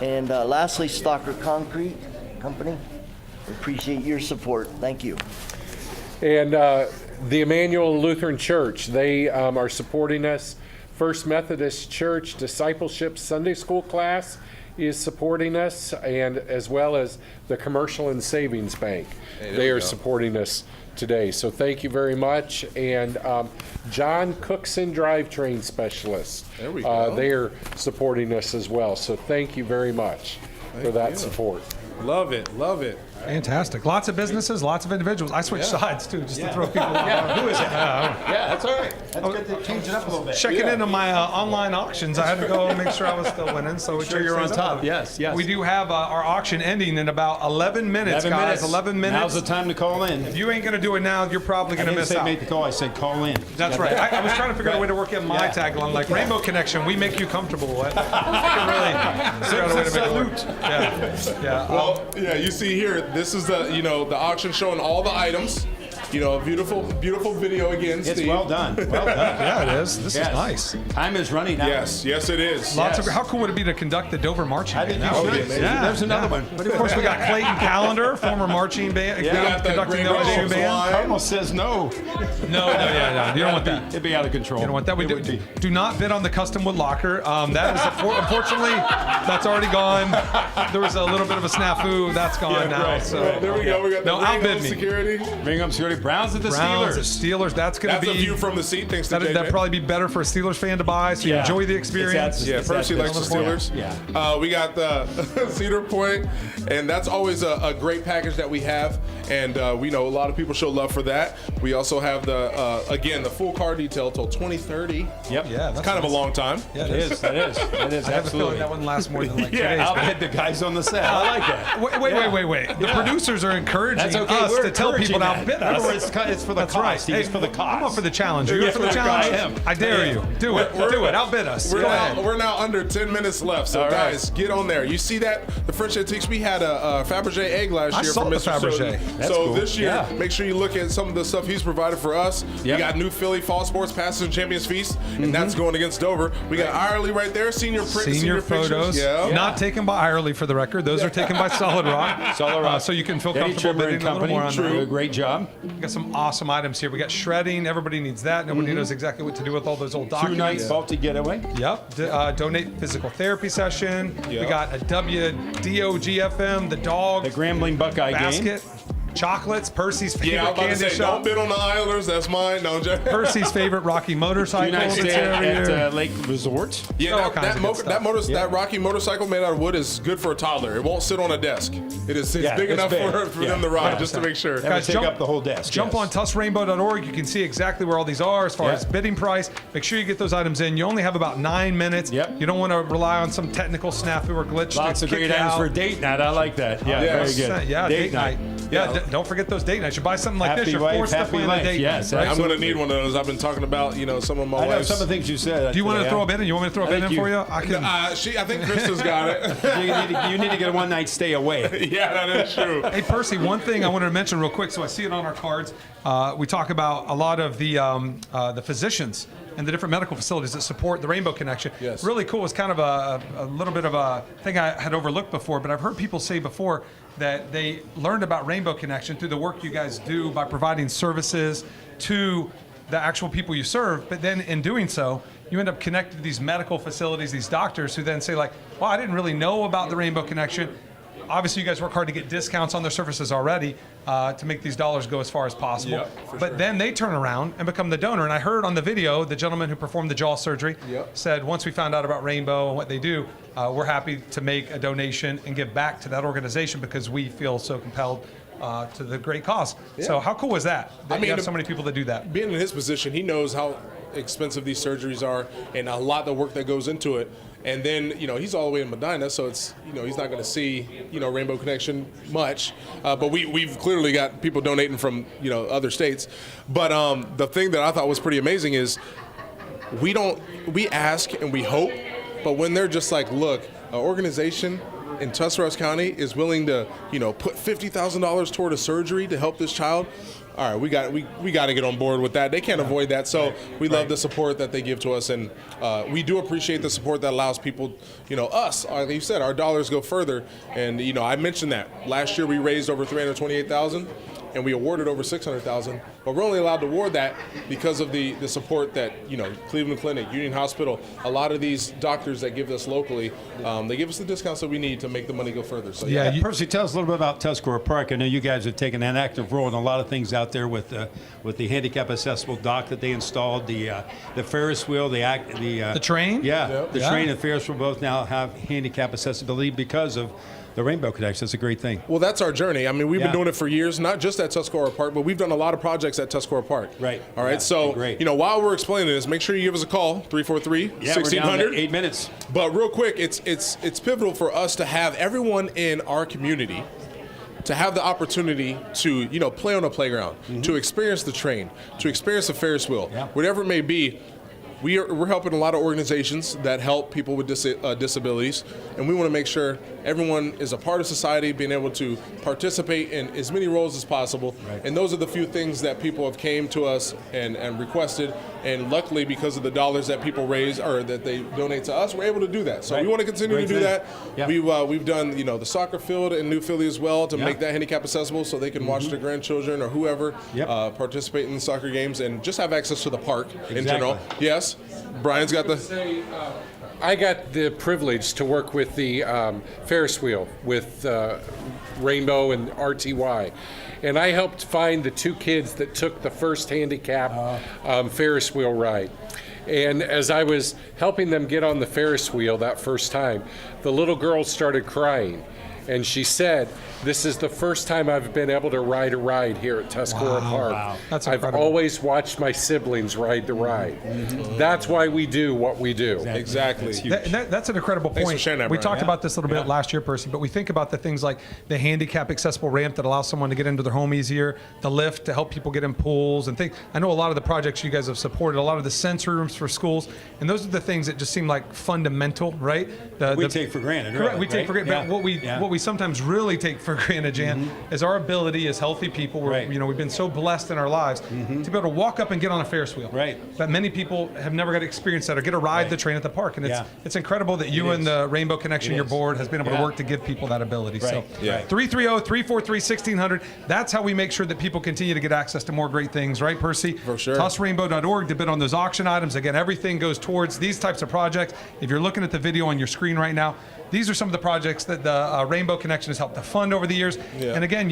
And lastly, Stalker Concrete Company. Appreciate your support. Thank you. And the Emmanuel Lutheran Church, they are supporting us. First Methodist Church Discipleship Sunday School class is supporting us, and as well as the Commercial and Savings Bank. They are supporting us today. So thank you very much. And John Cookson Drivetrain Specialist. There we go. They are supporting us as well. So thank you very much for that support. Love it, love it. Fantastic. Lots of businesses, lots of individuals. I switched sides too, just to throw people off. Who is it? Yeah, that's all right. That's good to change it up a little bit. Checking into my online auctions, I had to go and make sure I was still winning. So we Sure you're on top. Yes, yes. We do have our auction ending in about 11 minutes, guys. 11 minutes. Now's the time to call in. If you ain't going to do it now, you're probably going to miss out. Make the call. I said call in. That's right. I was trying to figure out a way to work in my tagline, like Rainbow Connection. We make you comfortable. I can really figure out a way to make it work. Yeah. Yeah. Well, yeah. You see here, this is the the auction showing all the items. Beautiful video again, Steve. It's well done. Well done. Yeah, it is. This is nice. Time is running out. Yes, it is. Lots of. How cool would it be to conduct the Dover marching band? I think you should. Yeah, there's another one. But of course, we got Clayton Callender, former marching band, conducting the OSU band. Cardinal says no. No. You don't want that. It'd be out of control. You don't want that. We do not bid on the custom wood locker. That is unfortunately that's already gone. There was a little bit of a snafu. That's gone now. Right. So there we go. We got the outbid me. Security. Ring up security. Browns at the Browns, Steelers. the Steelers. That's going to be. That's a view from the seat. Thanks to JJ. That'd probably be better for a Steelers fan to buy, so you enjoy the experience. Percy likes the Steelers. Yeah. We got the Cedar Point, and that's always a great package that we have, and we know a lot of people show love for that. We also have the full car detail till 2030. Yep. Yeah, it's kind of a long time. Yeah, it is. That is. I have a feeling that wouldn't last more than like 2 days. I'll bet the guys on the set. I like that. Wait. The producers are encouraging us to tell people to outbid us. It's for the cost. It's for the cost. I'm up for the challenge. Are you up for the challenge? I dare you. Do it. Outbid us. We're now under 10 minutes left, so guys, get on there. You see that? The French Antiques, we had a Fabergé egg last year from Mr. Fabergé. So this year, make sure you look at some of the stuff he's provided for us. We got new Philly Fall Sports Passes and Champions Feast, and that's going against Dover. We got Irely right there, senior print, senior photos. Not taken by Irely for the record. Those are taken by Solid Rock. Solid Rock. So you can feel comfortable bidding a little more on do a great job. We got some awesome items here. We got shredding. Everybody needs that. Nobody knows exactly what to do with all those old documents. 2 nights Baltic getaway. Yep. Donate physical therapy session. We got a WDOGFM, the dog. The Grambling Buckeye basket. game. Chocolates, Percy's favorite I'm about candy to say, shop. don't bid on the Islanders, that's mine. No, Percy's favorite Rocky motorcycle. 2 nights stay at Lake Resort. Yeah, that Rocky motorcycle made out of wood is good for a toddler. It won't sit on a desk. It's big enough for them to ride, just to make sure. Guys, take up the whole desk. Jump on tussrainbow.org. You can see exactly where all these are as far as bidding price. Make sure you get those items in. You only have about 9 minutes. Yep. You don't want to rely on some technical snafu or glitch. Lots of great items for date night. I like that. Yeah, very good. Yeah, date night. Yeah, don't forget those date nights. You buy something like this, you're forced to plan a date night. Right? I'm going to need one of those. I've been talking about, some of my wife's. Some of the things you said. Do you want to throw a bid in? You want me to throw a bid in for you? I can. I think Krista's got it. You need to get a 1 night stay away. Yeah, that is true. Hey, Percy, one thing I wanted to mention real quick, so I see it on our cards. We talk about a lot of the physicians and the different medical facilities that support the Rainbow Connection. Yes. Really cool. It's kind of a little bit of a thing I had overlooked before, but I've heard people say before that they learned about Rainbow Connection through the work you guys do by providing services to the actual people you serve. But then in doing so, you end up connected to these medical facilities, these doctors who then say like, well, I didn't really know about the Rainbow Connection. Obviously, you guys work hard to get discounts on their services already to make these dollars go as far as possible. But then they turn around and become the donor. And I heard on the video, the gentleman who performed the jaw surgery said, once we found out about Rainbow and what they do, we're happy to make a donation and give back to that organization because we feel so compelled to the great cause. So how cool was that? You have so many people that do that. Being in his position, he knows how expensive these surgeries are and a lot of the work that goes into it. And then, he's all the way in Medina, so it's, he's not going to see, Rainbow Connection much. But we've clearly got people donating from, other states. But the thing that I thought was pretty amazing is we ask and we hope, but when they're just like, look, an organization in Tuscarawas County is willing to, put $50,000 toward a surgery to help this child. All right, we got to get on board with that. They can't avoid that, so we love the support that they give to us, and we do appreciate the support that allows people, us, like you said, our dollars go further. And I mentioned that last year we raised over $328,000, and we awarded over $600,000. But we're only allowed to award that because of the support that Cleveland Clinic, Union Hospital, a lot of these doctors that give us locally, they give us the discounts that we need to make the money go further. So Percy, tell us a little bit about Tuscarawas Park. I know you guys have taken an active role in a lot of things out there with the handicap accessible dock that they installed, the Ferris wheel, the train. The train and Ferris wheel both now have handicap accessibility because of the Rainbow Connection. That's a great thing. Well, that's our journey. I mean, we've been doing it for years, not just at Tuscarawas Park, but we've done a lot of projects at Tuscarawas Park. Right. All right. Yeah, So, great. While we're explaining this, make sure you give us a call, 343-1600. We're down to 8 minutes. But real quick, it's pivotal for us to have everyone in our community to have the opportunity to, play on a playground, to experience the train, to experience the Ferris wheel, whatever it may be. We're helping a lot of organizations that help people with disabilities, and we want to make sure everyone is a part of society, being able to participate in as many roles as possible. Right. And those are the few things that people have came to us and requested. And luckily, because of the dollars that people raise or that they donate to us, we're able to do that. So we want to continue to do that. Yep. We've done the soccer field in New Philly as well to make that handicap accessible, so they can watch their grandchildren or whoever participate in the soccer games and just have access to the park in general. Yes. Brian's got the. I got the privilege to work with the Ferris wheel with Rainbow and RTY. And I helped find the 2 kids that took the first handicap Ferris wheel ride. And as I was helping them get on the Ferris wheel that first time, the little girl started crying. And she said, "This is the first time I've been able to ride a ride here at Tuscarawas Park. Wow. That's I've incredible. always watched my siblings ride the ride." That's why we do what we do. Exactly. That's an incredible point. Thanks for sharing that, We Brian. talked about this a little bit last year, Percy, but we think about the things like the handicap accessible ramp that allows someone to get into their home easier, the lift to help people get in pools and things. I know a lot of the projects you guys have supported, a lot of the sensory rooms for schools, and those are the things that just seem like fundamental, right? We take for granted. Correct. Really, We take for granted. But what we sometimes really take for granted, Jan, is our ability as healthy people. We've been so blessed in our lives to be able to walk up and get on a Ferris wheel. Right. But many people have never got to experience that or get a ride the train at the park, and it's incredible that you and the Rainbow Connection, your board, has been able to work to give people that ability. So 330-343-1600. That's how we make sure that people continue to get access to more great things, right, Percy? For sure. TusRainbow.org to bid on those auction items. Again, everything goes towards these types of projects. If you're looking at the video on your screen right now, these are some of the projects that the Rainbow Connection has helped to fund over the years. And again,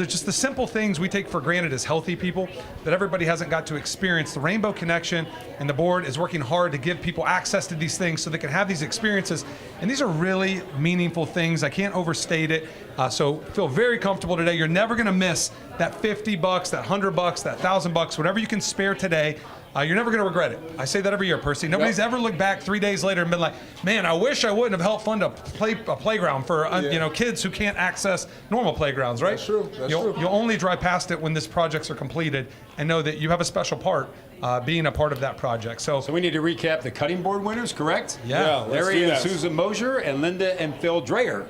just the simple things we take for granted as healthy people that everybody hasn't got to experience. The Rainbow Connection and the board is working hard to give people access to these things so they can have these experiences. And these are really meaningful things. I can't overstate it. So feel very comfortable today. You're never going to miss that $50, that $100, that $1,000, whatever you can spare today. You're never going to regret it. I say that every year, Percy. Nobody's ever looked back 3 days later and been like, "Man, I wish I wouldn't have helped fund a playground for kids who can't access normal playgrounds." Right? That's true. You'll only drive past it when these projects are completed and know that you have a special part being a part of that project. So we need to recap the cutting board winners, correct? Yeah. Larry and Susan Mosier and Linda and Phil Dreyer.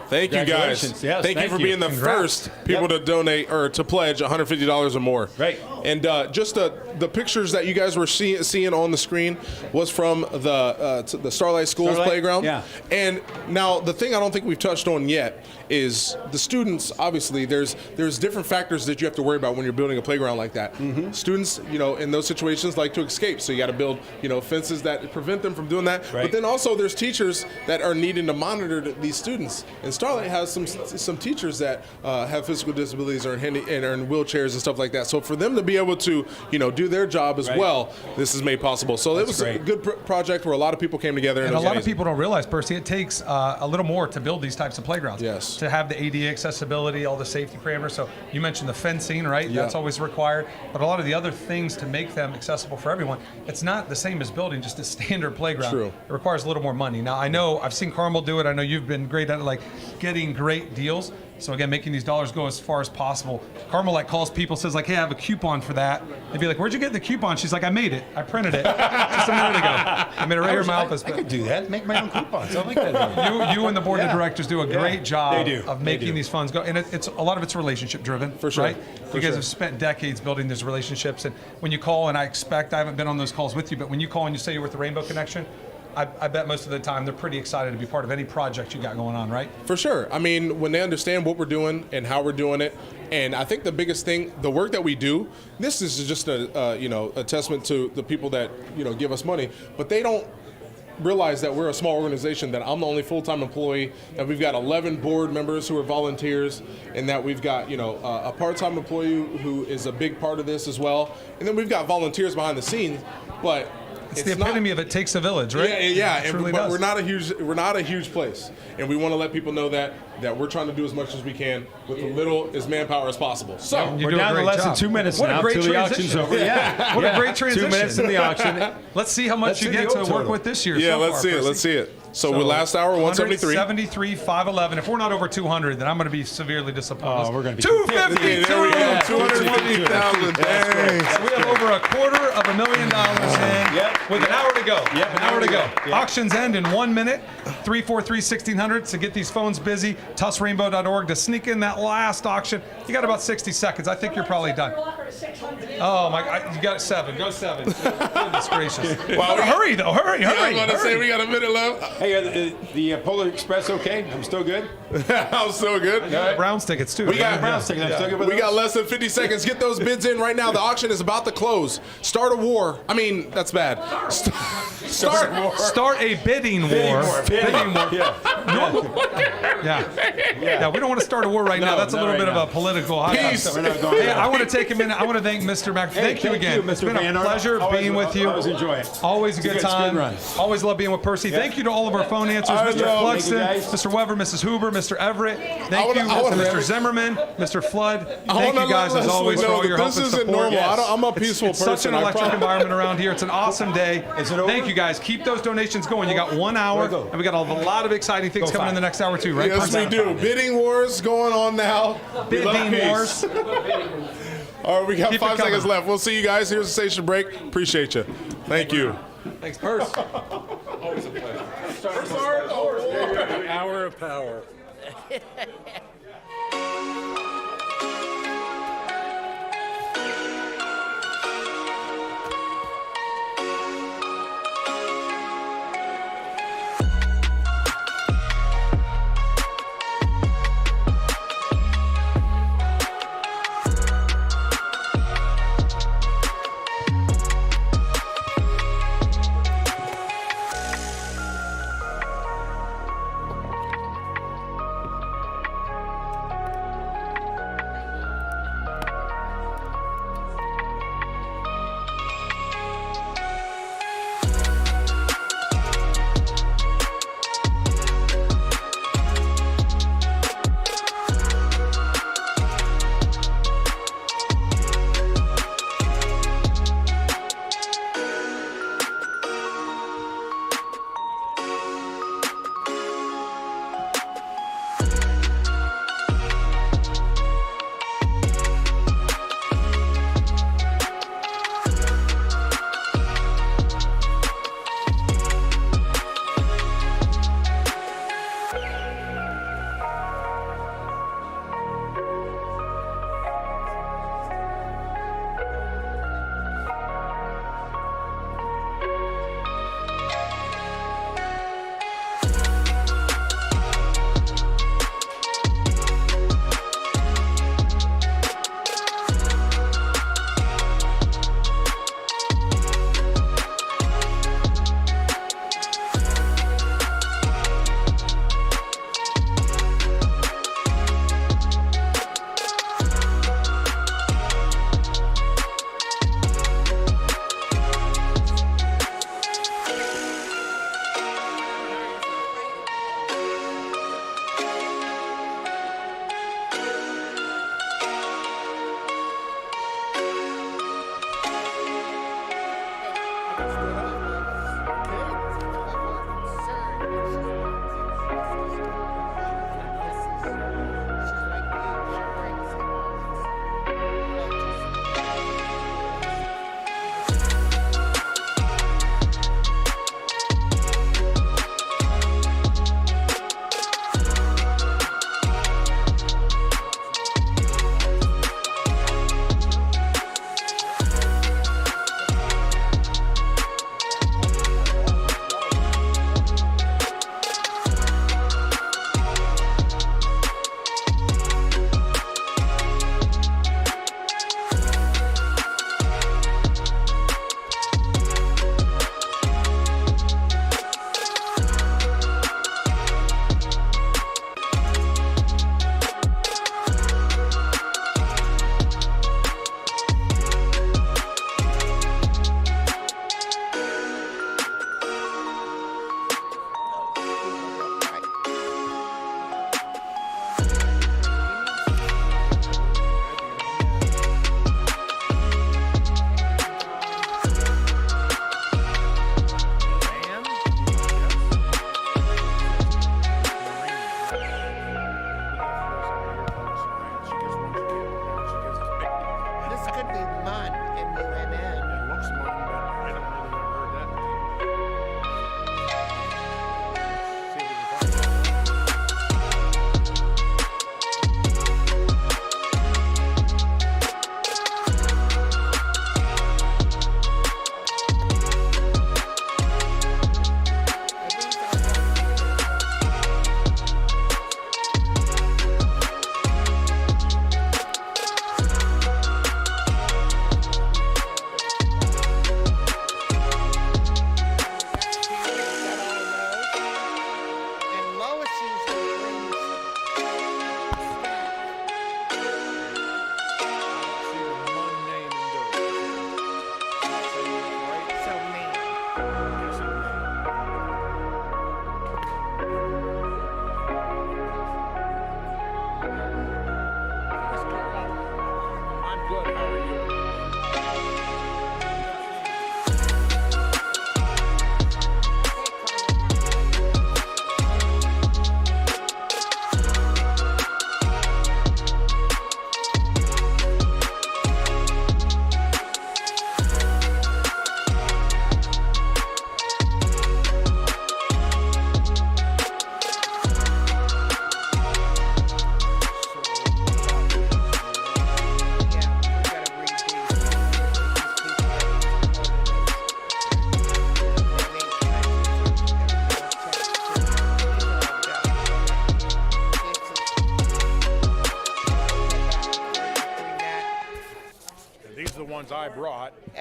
Thank you, guys. Congratulations. Yes, thank you for being the first people to donate or to pledge $150 or more. Right. And just the pictures that you guys were seeing on the screen was from the Starlight Schools playground. Yeah. And now the thing I don't think we've touched on yet is the students. Obviously, there's different factors that you have to worry about when you're building a playground like that. Students, in those situations like to escape, so you got to build, fences that prevent them from doing that. Right. But then also there's teachers that are needing to monitor these students. And Starlight has some teachers that have physical disabilities or are in wheelchairs and stuff like that. So for them to be be able to, do their job as well, this is made possible. So it was a good project where a lot of people came together. And it a was lot of amazing. people don't realize, Percy, it takes a little more to build these types of playgrounds. Yes. To have the ADA accessibility, all the safety parameters. So you mentioned the fencing, right? Yeah. That's always required. But a lot of the other things to make them accessible for everyone, it's not the same as building just a standard playground. True. It requires a little more money. Now, I know I've seen Carmel do it. I know you've been great at it, like getting great deals. So again, making these dollars go as far as possible. Carmel calls people, says hey, I have a coupon for that. They'd be like, where'd you get the coupon? She's like, I made it. I printed it just a minute ago. I made it right here in my office. I could do that. Make my own coupons. I like that. You and the board of directors do a great job They do. of making these funds go. And it's a lot of it's relationship driven. For sure. Right? For You guys sure. have spent decades building these relationships. And when you call, and I haven't been on those calls with you, but when you call and you say you're with the Rainbow Connection, I bet most of the time they're pretty excited to be part of any project you got going on, right? For sure. I mean, when they understand what we're doing and how we're doing it, and I think the biggest thing, the work that we do, this is just a testament to the people that give us money, but they don't realize that we're a small organization, that I'm the only full-time employee, that we've got 11 board members who are volunteers, and that we've got a part-time employee who is a big part of this as well, and then we've got volunteers behind the scenes, but It's the epitome of it takes a village, right? Yeah. It truly But does. we're not a huge place, and we want to let people know that we're trying to do as much as we can with as little as manpower as possible. So You We're do a down to great less job. than 2 minutes What now a great till the transition. auction's over. Yeah. What Yeah. a great transition. 2 minutes in the auction. Let's see how much Let's you see get the to old work total. with this year. yeah, so let's far, see it. Percy. Let's see it. So we last hour 173. 173,511. If we're not over 200, then I'm going to be severely disappointed. Oh, we're gonna be 250. There we go. 250,000. Dang. So we have over $250,000 in with an hour to go. Yep, An hour to go. Auctions end in 1 minute. 343-1600 to get these phones busy. TusRainbow.org to sneak in that last auction. You got about 60 seconds. I think you're probably done. Oh my God! You got 7. Go 7. Goodness gracious! Wow, Hurry though! Hurry! I was Hurry! about to say hurry. we got a minute left. Hey, the Polar Express okay? I'm still good? I'm so good. Browns tickets too. We got Browns tickets. I'm still good with We got those? less than 50 seconds. Get those bids in right now. The auction is about to close. Start a war. I mean, that's bad. Start a bidding war. Bidding war. Yeah. We don't want to start a war right now. That's a not little right bit now. of a political hot Peace. We're not going Hey, there. I want to take a minute. I want to thank Mr. Mac. Thank you again. Mr. It's been Van a Art. pleasure Always- being with you. always enjoy it. Always a It's good a good time. run. Always love being with Percy. Thank you to all of our phone answers, I Mr. know. Clugston, Thank you, guys. Mr. Weber, Mrs. Huber, Mr. Everett. Thank wanna- you, I wanna- Mr. Zimmerman, Mr. Flood. I Thank wanna you guys let as always Leslie for know all your that help this and isn't support. normal. I'm a peaceful It's such an person, I electric promise. environment around here. It's an awesome day. Is it over? Thank you guys. Keep those donations going. You got 1 hour, Go. and we got a lot of exciting things Go coming in the five. next hour too, right? Yes, we do. Bidding wars going on now. We love Bidding peace. wars. All right, we got Keep it 5 seconds coming. left. We'll see you guys. Here's the station break. Appreciate you. Thank you. Thanks, Purse. Always a pleasure. Hour of power.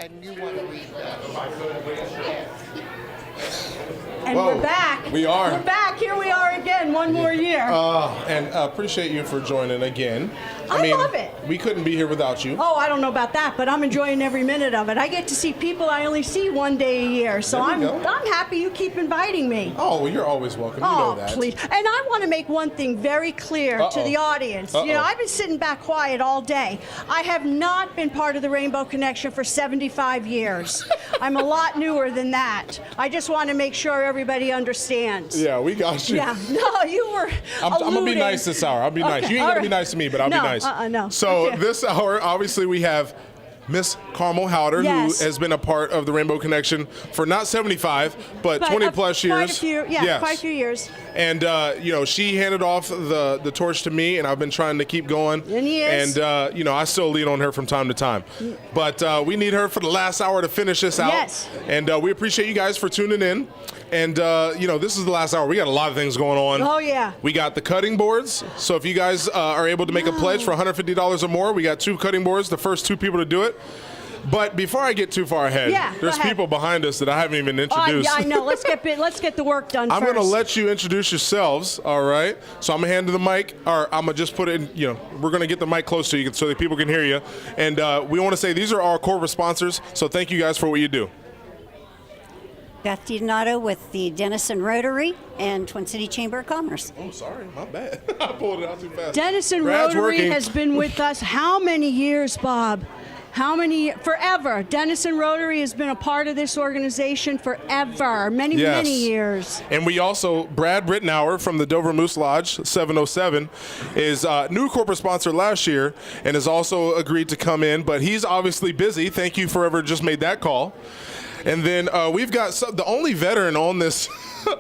and you want to read that. And Whoa, we're back. we are. We're back. Here we are again, one more year. And appreciate you for joining again. I love it. We couldn't be here without you. Oh, I don't know about that, but I'm enjoying every minute of it. I get to see people I only see one day a year, so I'm happy you keep inviting me. Oh, well, you're always welcome. You know that. Please. And I want to make one thing very clear to the audience. You know, I've been sitting back quiet all day. I have not been part of the Rainbow Connection for 75 years. I'm a lot newer than that. I just want to make sure everybody understands. Yeah, we got you. Yeah. No, you were I'm going to be nice this hour. I'll be nice. You ain't going to be nice to me, but I'll be nice. No. So this hour, obviously, we have Miss Carmel Howder, Yes. who has been a part of the Rainbow Connection for not 75, but 20 plus years. Quite a few, Yes. quite a few years. And you know, she handed off the torch to me, and I've been trying to keep going. And he is. And you know, I still lean on her from time to time. But we need her for the last hour to finish this out. Yes. And we appreciate you guys for tuning in. And you know, this is the last hour. We got a lot of things going on. Oh yeah. We got the cutting boards. So if you guys are able to make a pledge for $150 or more, we got 2 cutting boards. The first 2 people to do it. But before I get too far ahead, there's people behind us that I haven't even introduced. Yeah, I know. Let's get the work done I'm first. going to let you introduce yourselves, all right? So I'm going to hand you the mic, or I'm going to just put it in, you know, we're going to get the mic close to you so that people can hear you. And we want to say these are our corporate sponsors, so thank you guys for what you do. Beth Donato with the Denison Rotary and Twin City Chamber of Commerce. Oh, sorry, my bad. I pulled it out too fast. Denison Brad's Rotary working. has been with us how many years, Bob? How many? Forever. Denison Rotary has been a part of this organization forever. Many years. And we also, Brad Rittenauer from the Dover Moose Lodge 707 is new corporate sponsor last year and has also agreed to come in, but he's obviously busy. Thank you for ever just made that call. And then we've got the only veteran on this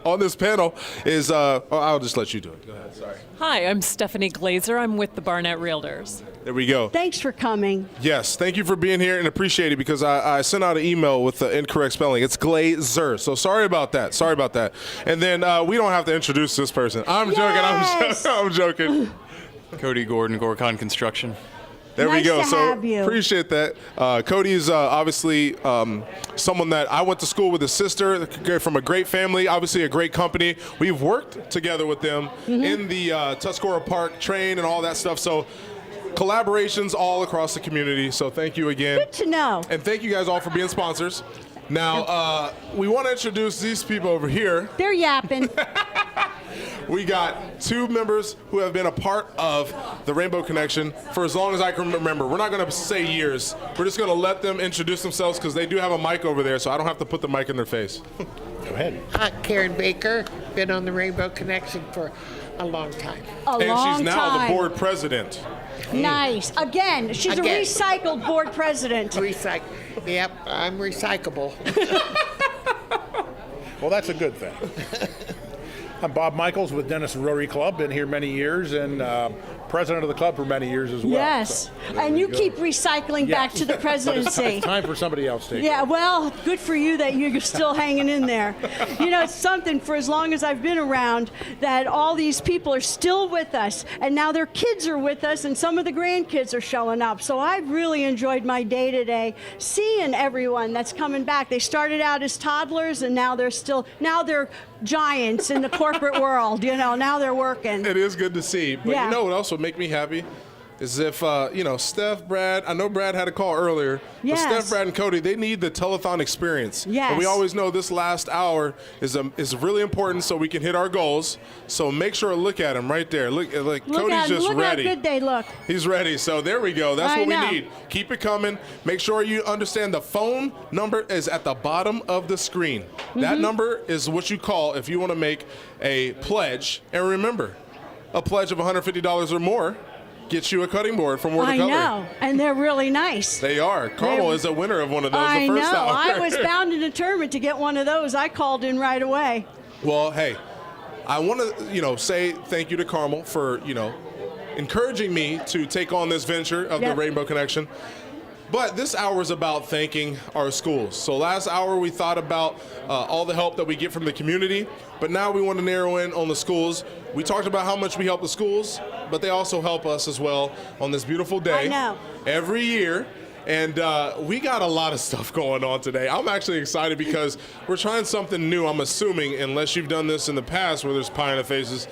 on this panel is, I'll just let you do it. Go ahead, sorry. Hi, I'm Stephanie Glazer. I'm with the Barnett Realtors. There we go. Thanks for coming. Yes, thank you for being here and appreciate it because I sent out an email with the incorrect spelling. It's Glazer. So sorry about that. Sorry about that. And then we don't have to introduce this person. I'm joking. I'm joking. Cody Gordon, Gorcon Construction. There we go. to So have you. appreciate that. Cody is obviously someone that I went to school with his sister from a great family, obviously a great company. We've worked together with them in the Tuscarawas Park train and all that stuff. So collaborations all across the community. So thank you again. Good to know. And thank you guys all for being sponsors. Now, we want to introduce these people over here. They're yapping. We got 2 members who have been a part of the Rainbow Connection for as long as I can remember. We're not going to say years. We're just going to let them introduce themselves because they do have a mic over there, so I don't have to put the mic in their face. Go ahead. Karen Baker, been on the Rainbow Connection for a long time. A And long she's now time. the board president. Nice. Again, she's Again. a recycled board president. Yep, I'm recyclable. Well, that's a good thing. I'm Bob Michaels with Denison Rotary Club. Been here many years and president of the club for many years as well. Yes. So, And you keep recycling back to the But presidency. it's time for somebody else to take Yeah, it. well, good for you that you're still hanging in there. You know, it's something for as long as I've been around that all these people are still with us, and now their kids are with us, and some of the grandkids are showing up. So I've really enjoyed my day today, seeing everyone that's coming back. They started out as toddlers, and now they're giants in the corporate world. You know, now they're working. It is good to see. But you know what else would make me happy? Is if, you know, Steph, Brad, I know Brad had a call earlier, Yes. but Steph, Brad, and Cody, they need the telethon experience. Yes. And we always know this last hour is really important so we can hit our goals. So make sure to look at him right there. Look Cody's just ready. Look how good they look. He's ready. So there we go. That's I what know. we need. Keep it coming. Make sure you understand the phone number is at the bottom of the screen. That number is what you call if you want to make a pledge. And remember, a pledge of $150 or more gets you a cutting board from World of I Cutlery. know, and they're really nice. They are. Carmel is a winner of one of those I the first know. hour. I was bound and determined to get one of those. I called in right away. Well, hey, I want to, say thank you to Carmel for, encouraging me to take on this venture of the Rainbow Connection. But this hour is about thanking our schools. So last hour we thought about all the help that we get from the community, but now we want to narrow in on the schools. We talked about how much we help the schools, but they also help us as well on this beautiful day. I know. Every year. And we got a lot of stuff going on today. I'm actually excited because we're trying something new, I'm assuming, unless you've done this in the past where there's pie in the faces.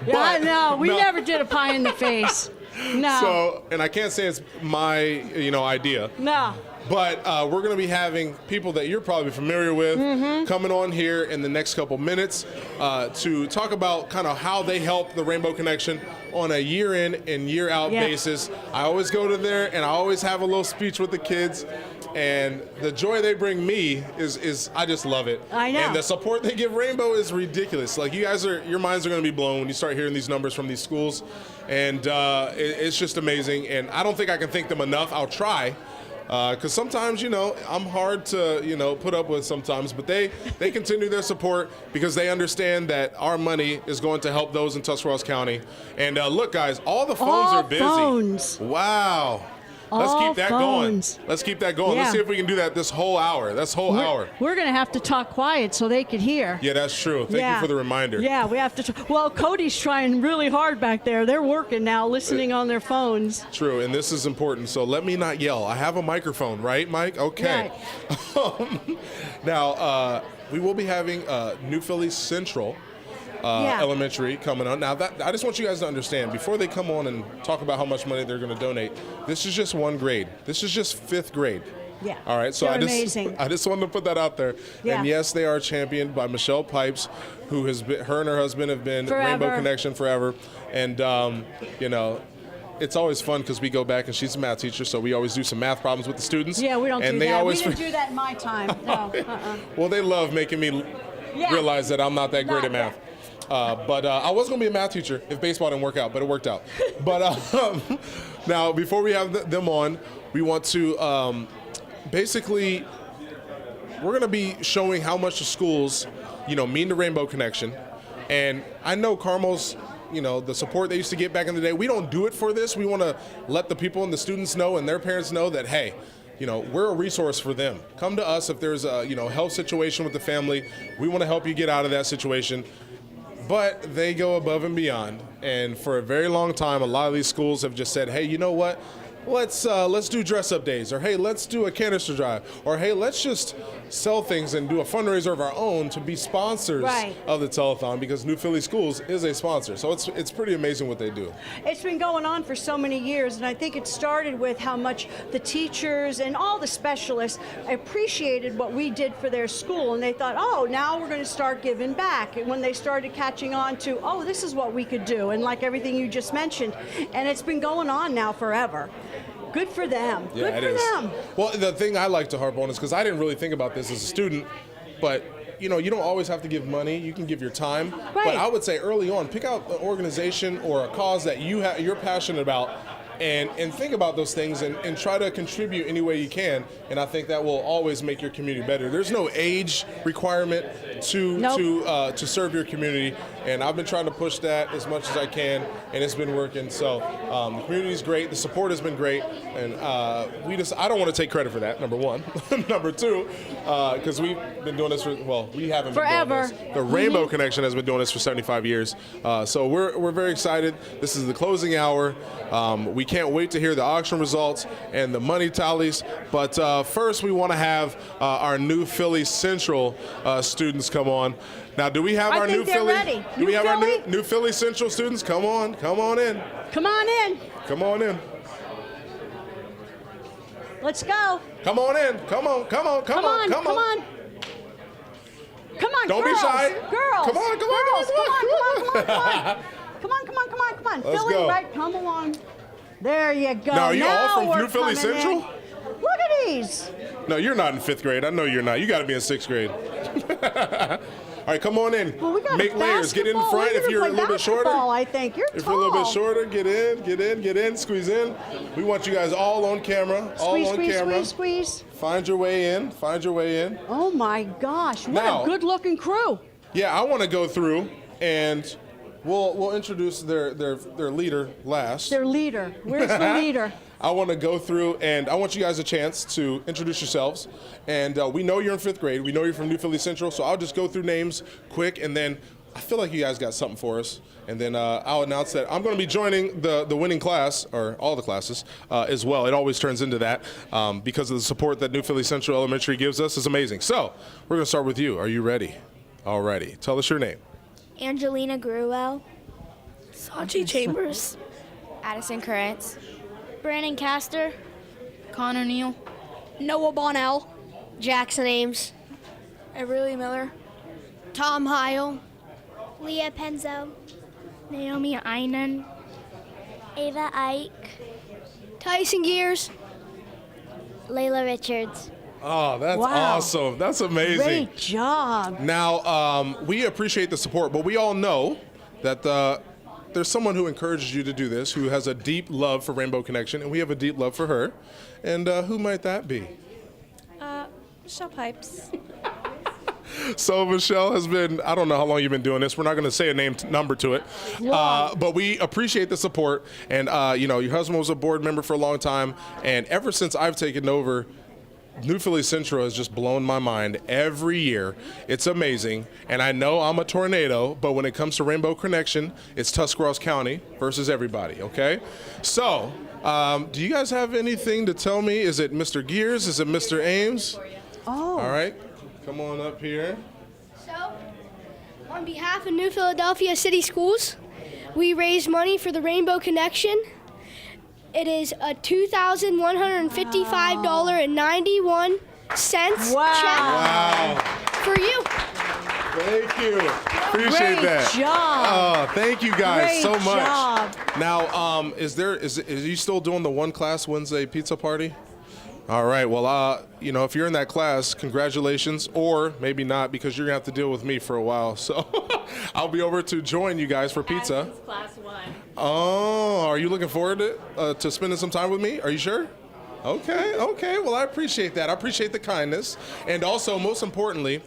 Yeah, no, we never did a pie in the face. No. So, and I can't say it's my, idea. No. But we're going to be having people that you're probably familiar with coming on here in the next couple minutes to talk about kind of how they help the Rainbow Connection on a year in and year out basis. I always go to there and I always have a little speech with the kids. And the joy they bring me is I just love it. I know. And the support they give Rainbow is ridiculous. Like your minds are going to be blown when you start hearing these numbers from these schools. And it's just amazing. And I don't think I can thank them enough. I'll try. Because sometimes, I'm hard to, put up with sometimes, but they continue their support because they understand that our money is going to help those in Tuscarawas County. And look, guys, all the phones are busy. Phones. Wow. Let's keep that going. Let's keep that going. Let's see if we can do that this whole hour. Hour. We're going to have to talk quiet so they could hear. Yeah, that's true. Thank you for the reminder. Yeah, we have to. Well, Cody's trying really hard back there. They're working now, listening on their phones. True, and this is important. So let me not yell. I have a microphone, right, Mike? Okay. Right. Now, we will be having New Philly Central Elementary coming on. Now, I just want you guys to understand, before they come on and talk about how much money they're going to donate, this is just one grade. This is just fifth grade. Yeah. All right. So amazing. I just wanted to put that out there. Yeah. And yes, they are championed by Michelle Pipes, who has been, her and her husband have been forever. Rainbow Connection forever. And, it's always fun because we go back and she's a math teacher, so we always do some math problems with the students. Yeah, we don't and do they that. Always we didn't do that in my time. No. Well, they love making me realize that I'm not that great at math. But I was going to be a math teacher if baseball didn't work out, but it worked out. But now, before we have them on, we want to basically, we're going to be showing how much the schools, mean to Rainbow Connection. And I know Carmel's, the support they used to get back in the day, we don't do it for this. We want to let the people and the students know and their parents know that, hey, we're a resource for them. Come to us if there's a, health situation with the family. We want to help you get out of that situation. But they go above and beyond. And for a very long time, a lot of these schools have just said, hey, you know what? Let's do dress-up days, or hey, let's do a canister drive, or hey, let's just sell things and do a fundraiser of our own to be sponsors of the telethon, because New Philly Schools is a sponsor. So it's pretty amazing what they do. It's been going on for so many years, and I think it started with how much the teachers and all the specialists appreciated what we did for their school, and they thought, oh, now we're going to start giving back. And when they started catching on to, oh, this is what we could do, and like everything you just mentioned, and it's been going on now forever. Good for them. Yeah, Good for them. Well, the thing I like to harp on is because I didn't really think about this as a student, but you don't always have to give money. You can give your time. Right. But I would say early on, pick out an organization or a cause that you're passionate about, and think about those things and try to contribute any way you can. And I think that will always make your community better. There's no age requirement to serve your community, and I've been trying to push that as much as I can, and it's been working. So the community's great, the support has been great, and I don't want to take credit for that, number one. Number two, because we've been doing this we haven't forever. been doing this. The Rainbow Connection has been doing this for 75 years. So we're very excited. This is the closing hour. We can't wait to hear the auction results and the money tallies. But first, we want to have our New Philly Central students come on. Now, do we have our New Philly? Ready. Do we have our New Philly Central students? Come on in. Come on in. Come on in. Let's go. Come on in. Come on. Come on. Come on, Don't girls. be shy. Girls. Come on. Girls. Come on. Let's Philly, go. right? Come along. There you go. Now, are you all from we're New Philly coming Central? in. Look at these. No, you're not in 5th grade. I know you're not. You got to be in 6th grade. All right, come on in. Well, we got Make layers. Get in front if you're a little bit shorter. I think you're If you're a little bit shorter, get in, squeeze in. We want you guys all on camera. Squeeze. Find your way in. Oh my gosh! What Now, a good-looking crew. Yeah, I want to go through and we'll introduce their leader last. Their leader. Where's the leader? I want to go through, and I want you guys a chance to introduce yourselves. And we know you're in 5th grade. We know you're from New Philly Central, so I'll just go through names quick, and then I feel like you guys got something for us. And then I'll announce that I'm going to be joining the winning class, or all the classes, as well. It always turns into that because of the support that New Philly Central Elementary gives us is amazing. So we're going to start with you. Are you ready? All righty. Tell us your name. Angelina Gruwell. Sachi Chambers. Addison Currents. Brandon Castor. Connor Neal. Noah Bonnell. Jackson Ames. Everly Miller. Tom Heil. Leah Penzo. Naomi Einan. Ava Ike. Tyson Gears. Layla Richards. Oh, that's Wow. awesome. That's amazing. Great job. Now, we appreciate the support, but we all know that there's someone who encourages you to do this, who has a deep love for Rainbow Connection, and we have a deep love for her. And who might that be? Michelle Pipes. So Michelle has been, I don't know how long you've been doing this. We're not going to say a number to it. But we appreciate the support. And, your husband was a board member for a long time. And ever since I've taken over, New Philly Central has just blown my mind every year. It's amazing. And I know I'm a tornado, but when it comes to Rainbow Connection, it's Tuscarawas County versus everybody, okay? So, do you guys have anything to tell me? Is it Mr. Gears? Is it Mr. Ames? Oh. All right. Come on up here. So, on behalf of New Philadelphia City Schools, we raise money for the Rainbow Connection. It is a $2,155.91 check for you. Thank you. Appreciate Great that. job. Oh, thank you guys Great so much. job. Now, is you still doing the one class Wednesday pizza party? All right. Well, if you're in that class, congratulations, or maybe not, because you're gonna have to deal with me for a while. So I'll be over to join you guys for pizza. Class 1. Oh, are you looking forward to spending some time with me? Are you sure? Okay. Well, I appreciate that. I appreciate the kindness, and also, most importantly,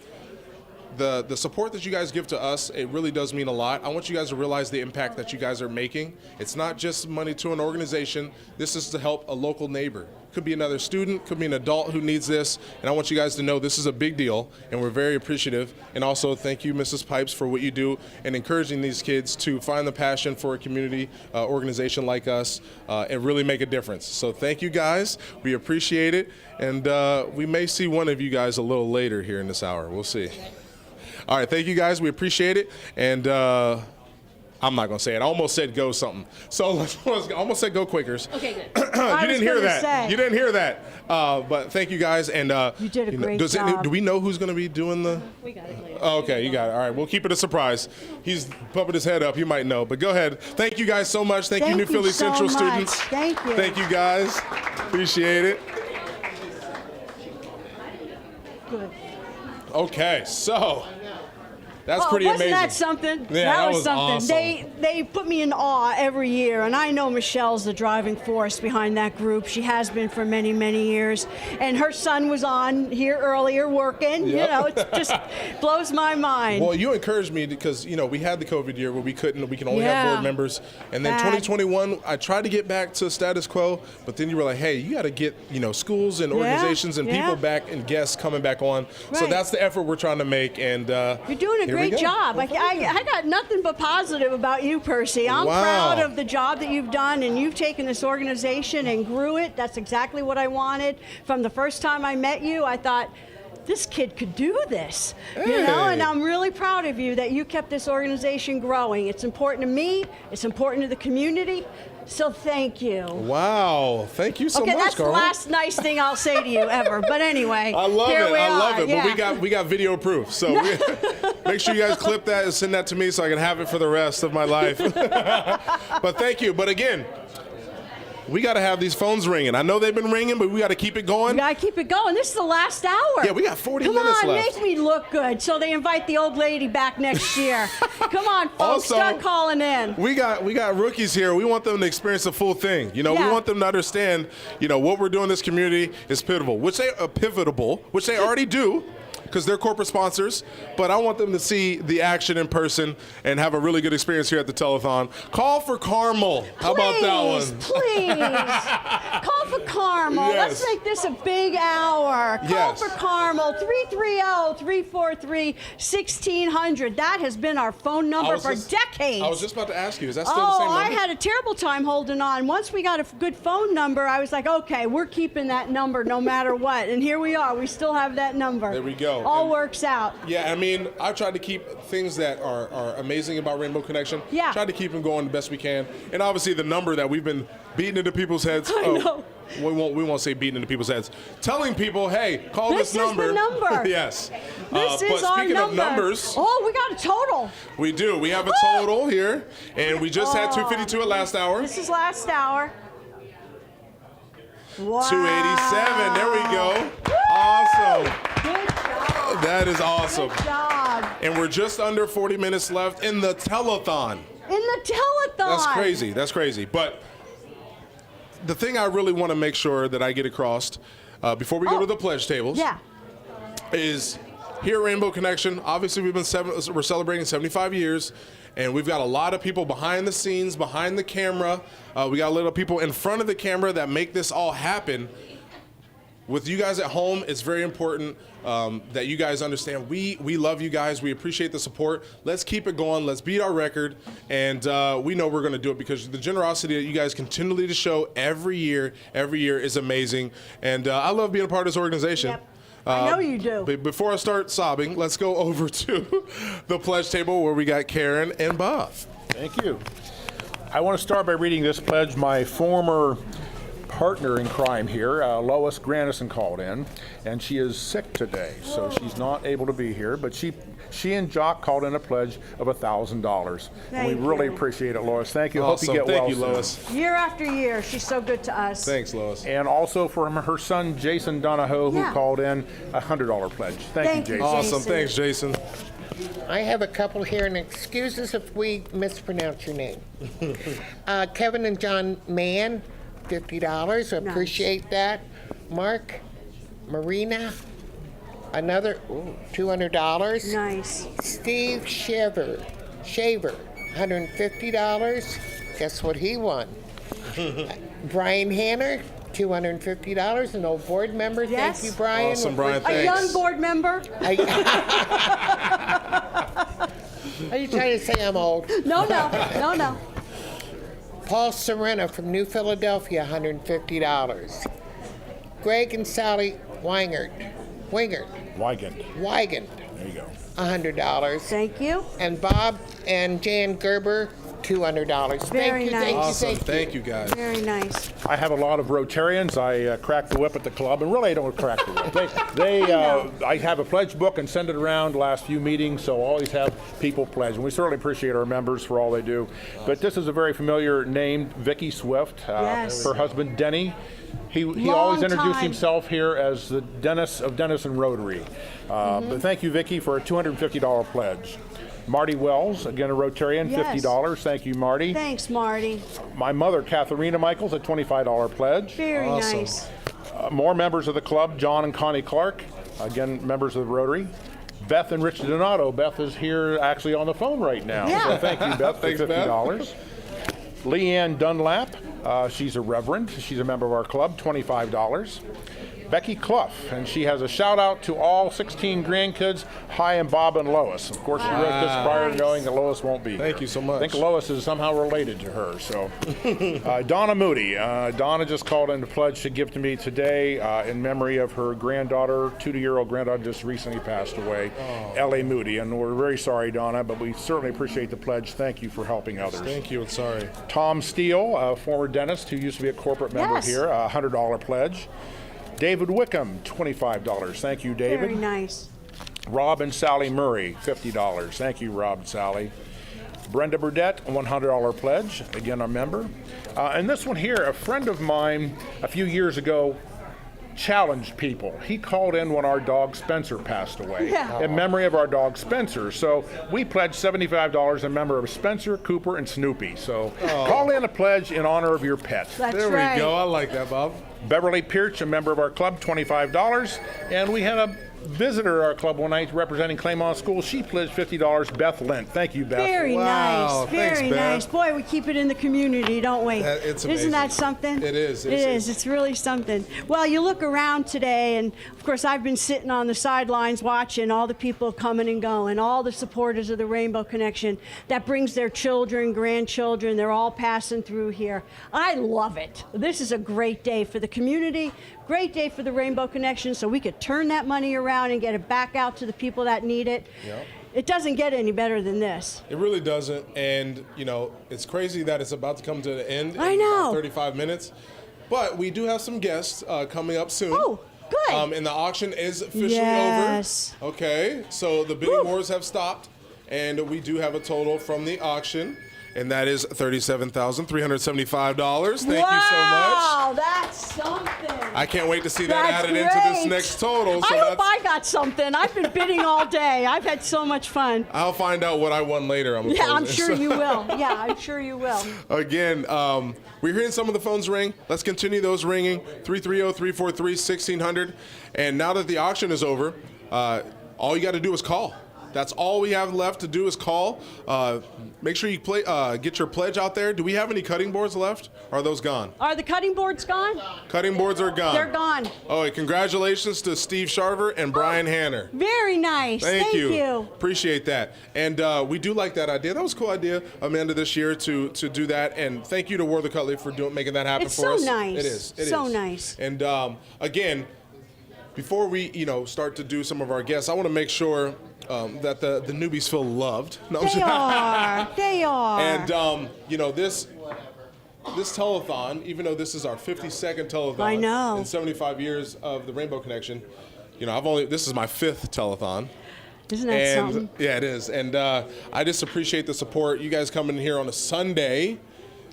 the support that you guys give to us. It really does mean a lot. I want you guys to realize the impact that you guys are making. It's not just money to an organization. This is to help a local neighbor. Could be another student, could be an adult who needs this, and I want you guys to know this is a big deal, and we're very appreciative. And also, thank you, Mrs. Pipes, for what you do and encouraging these kids to find the passion for a community organization like us and really make a difference. So thank you, guys. We appreciate it, and we may see one of you guys a little later here in this hour. We'll see. All right, thank you, guys. We appreciate it, and I'm not going to say it. I almost said go something. So I almost said go Quakers. Okay, good. You didn't hear that. You didn't hear that. But thank you guys. And you did a great job. Do we know who's going to be doing the? We got it later. Oh, okay, you got it. All right, we'll keep it a surprise. He's pumping his head up. You might know. But go ahead. Thank you guys so much. Thank you, New Philly so Central much. students. Thank you. Thank you, guys. Appreciate it. Good. Okay, so. That's pretty wasn't amazing. That something? Yeah, that was something. Awesome. They put me in awe every year, and I know Michelle's the driving force behind that group. She has been for many, many years. And her son was on here earlier working. Yep. It just blows my mind. Well, you encouraged me because we had the COVID year where we can only have board members, and then 2021 I tried to get back to status quo, but then you were like, hey, you got to get schools and organizations and people back and guests coming back on. So that's the effort we're trying to make, and you're doing a great job. I got nothing but positive about you, Percy. I'm proud of the job that you've done, and you've taken this organization and grew it. That's exactly what I wanted. From the first time I met you, I thought, this kid could do this, and I'm really proud of you that you kept this organization growing. It's important to me. It's important to the community. So thank you. Wow, thank you so much, Okay, that's Carl. the last nice thing I'll say to you ever. But anyway, I love here it. we I love are. it. Yeah. But we got video proof. So make sure you guys clip that and send that to me so I can have it for the rest of my life. But thank you. But again, we got to have these phones ringing. I know they've been ringing, but we got to keep it going. We got to keep it going. This is the last hour. Yeah, we got 40 Come minutes on, left. make me look good so they invite the old lady back next year. Come on, folks, Also, start calling in. We got rookies here. We want them to experience the full thing. We want them to understand, what we're doing in this community is pivotal, which they already do. because they're corporate sponsors, but I want them to see the action in person and have a really good experience here at the Telethon. Call for Carmel. How about that one? Please. Call for Carmel. Yes. Let's make this a big hour. Call Yes. for Carmel, 330-343-1600. That has been our phone number for decades. I was just about to ask you, is that still the same number? I had a terrible time holding on. Once we got a good phone number, I was like, okay, we're keeping that number no matter what. And here we are. We still have that number. There we go. All works out. Yeah, I mean, I've tried to keep things that are amazing about Rainbow Connection. Yeah. Tried to keep them going the best we can. And obviously the number that we've been beating into people's heads. I know. We won't say beating into people's heads. Telling people, hey, call this number. This is the number. Yes. This is but our speaking number. of numbers, Oh, we got a total. we do. We have a total here, and we just had 252 at last hour. This is last hour. Wow. 287. There we go. Awesome. Good job. That is awesome. Good job. And we're just under 40 minutes left in the telethon. In the telethon. That's crazy. That's crazy. But the thing I really want to make sure that I get across before we go to the pledge tables is here at Rainbow Connection, obviously we're celebrating 75 years, and we've got a lot of people behind the scenes, behind the camera. We got a little people in front of the camera that make this all happen. With you guys at home, it's very important that you guys understand we love you guys. We appreciate the support. Let's keep it going. Let's beat our record. And we know we're going to do it because the generosity that you guys continually to show every year is amazing. And I love being a part of this organization. Yep. I know you do. But before I start sobbing, let's go over to the pledge table where we got Karen and Bob. Thank you. I want to start by reading this pledge. My former partner in crime here, Lois Grandison, called in, and she is sick today, so she's not able to be here, but she and Jock called in a pledge of $1,000. And we really appreciate it, Lois. Thank you. Awesome. Hope you get well Thank you, soon. Lois. Year after year, she's so good to us. Thanks, Lois. And also from her son, Jason Donahoe, who called in a $100 pledge. Thank you, Jason. Awesome. Thanks, Jason. I have a couple here, and excuse us if we mispronounce your name. Kevin and John Mann, $50. I appreciate that. Mark, Marina, another $200. Nice. Steve Shaver, $150. Guess what he won? Brian Hanner, $250, an old board member. Yes. Thank you, Brian. Awesome, Brian. A young board member. Are you trying to say I'm old? No. Paul Serena from New Philadelphia, $150. Greg and Sally Wingert. Wigand. There you go. $100. Thank you. And Bob and Jan Gerber, $200. Very nice. Awesome. Thank you, guys. Very nice. I have a lot of Rotarians. I crack the whip at the club, and really I don't crack the whip. I have a pledge book and send it around the last few meetings, so always have people pledge. And we certainly appreciate our members for all they do. But this is a very familiar name, Vicki Swift. Yes. Her husband, Denny. He Long always introduced time. himself here as the Dennis of Dennis and Rotary. But thank you, Vicki, for a $250 pledge. Marty Wells, again a Rotarian, Yes. $50. Thank you, Marty. Thanks, Marty. My mother, Katharina Michaels, a $25 pledge. Very nice. More members of the club, John and Connie Clark, again, members of the Rotary. Beth and Rich Donato. Beth is here actually on the phone right now. Yeah. So thank you, Beth, Thanks, for $50. Leanne Dunlap, she's a reverend. She's a member of our club, $25. Becky Clough, and she has a shout out to all 16 grandkids. Hi, and Bob and Lois. Of course, she wrote this prior to knowing that Lois won't be here. Thank you so much. I think Lois is somehow related to her. So, Donna Moody. Donna just called in a pledge to give to me today in memory of her granddaughter, 2-year-old granddaughter, just recently passed away, Ellie Moody. And we're very sorry, Donna, but we certainly appreciate the pledge. Thank you for helping others. Thank you, and sorry. Tom Steele, a former dentist who used to be a corporate member Yes. here, a $100 pledge. David Wickham, $25. Thank you, David. Very nice. Rob and Sally Murray, $50. Thank you, Rob and Sally. Brenda Burdett, $100 pledge. Again, a member. And this one here, a friend of mine a few years ago challenged people. He called in when our dog Spencer passed away in memory of our dog Spencer. So we pledged $75 in memory of Spencer, Cooper, and Snoopy. So call in a pledge in honor of your pet. That's There right. we go. I like that, Bob. Beverly Pearch, a member of our club, $25. And we had visitor our club one night representing Claymont School. She pledged $50. Beth Lent. Thank you, Beth. Very Wow. nice. Very Thanks, Beth. nice. Boy, we keep it in the community, don't we? It's amazing. Isn't that something? It is. It is. It's really something. Well, you look around today, and of course, I've been sitting on the sidelines watching all the people coming and going, all the supporters of the Rainbow Connection that brings their children, grandchildren. They're all passing through here. I love it. This is a great day for the community. Great day for the Rainbow Connection, so we could turn that money around and get it back out to the people that need it. Yep. It doesn't get any better than this. It really doesn't, and it's crazy that it's about to come to the end. I in know. about 35 minutes, but we do have some guests coming up soon. Oh, good. And the auction is officially Yes. over. Okay, so the bidding wars have stopped, and we do have a total from the auction. And that is $37,375. Thank you so much. Wow, that's something. I can't wait to see that That's added into this great. next total. So I hope I got something. I've been bidding all day. I've had so much fun. I'll find out what I won later. Yeah, I'm sure you will. Yeah, I'm sure you will. Again, we're hearing some of the phones ring. Let's continue those ringing. 330-343-1600. And now that the auction is over, all you got to do is call. That's all we have left to do is call. Make sure you get your pledge out there. Do we have any cutting boards left? Or are those gone? Are the cutting boards gone? Cutting boards are gone. They're gone. Oh, congratulations to Steve Sharver and Brian Hanner. Very nice. Thank you. Appreciate that. And we do like that idea. That was a cool idea, Amanda, this year to do that. And thank you to Worthy Cutlery for making that happen It's for so us. nice. It is. It so is. nice. And again, before we start to do some of our guests, I want to make sure that the newbies feel loved. No, They are. They are. And this telethon, even though this is our 52nd telethon, I know. in 75 years of the Rainbow Connection, this is my 5th telethon. Isn't that something? Yeah, it is. And I just appreciate the support. You guys coming here on a Sunday,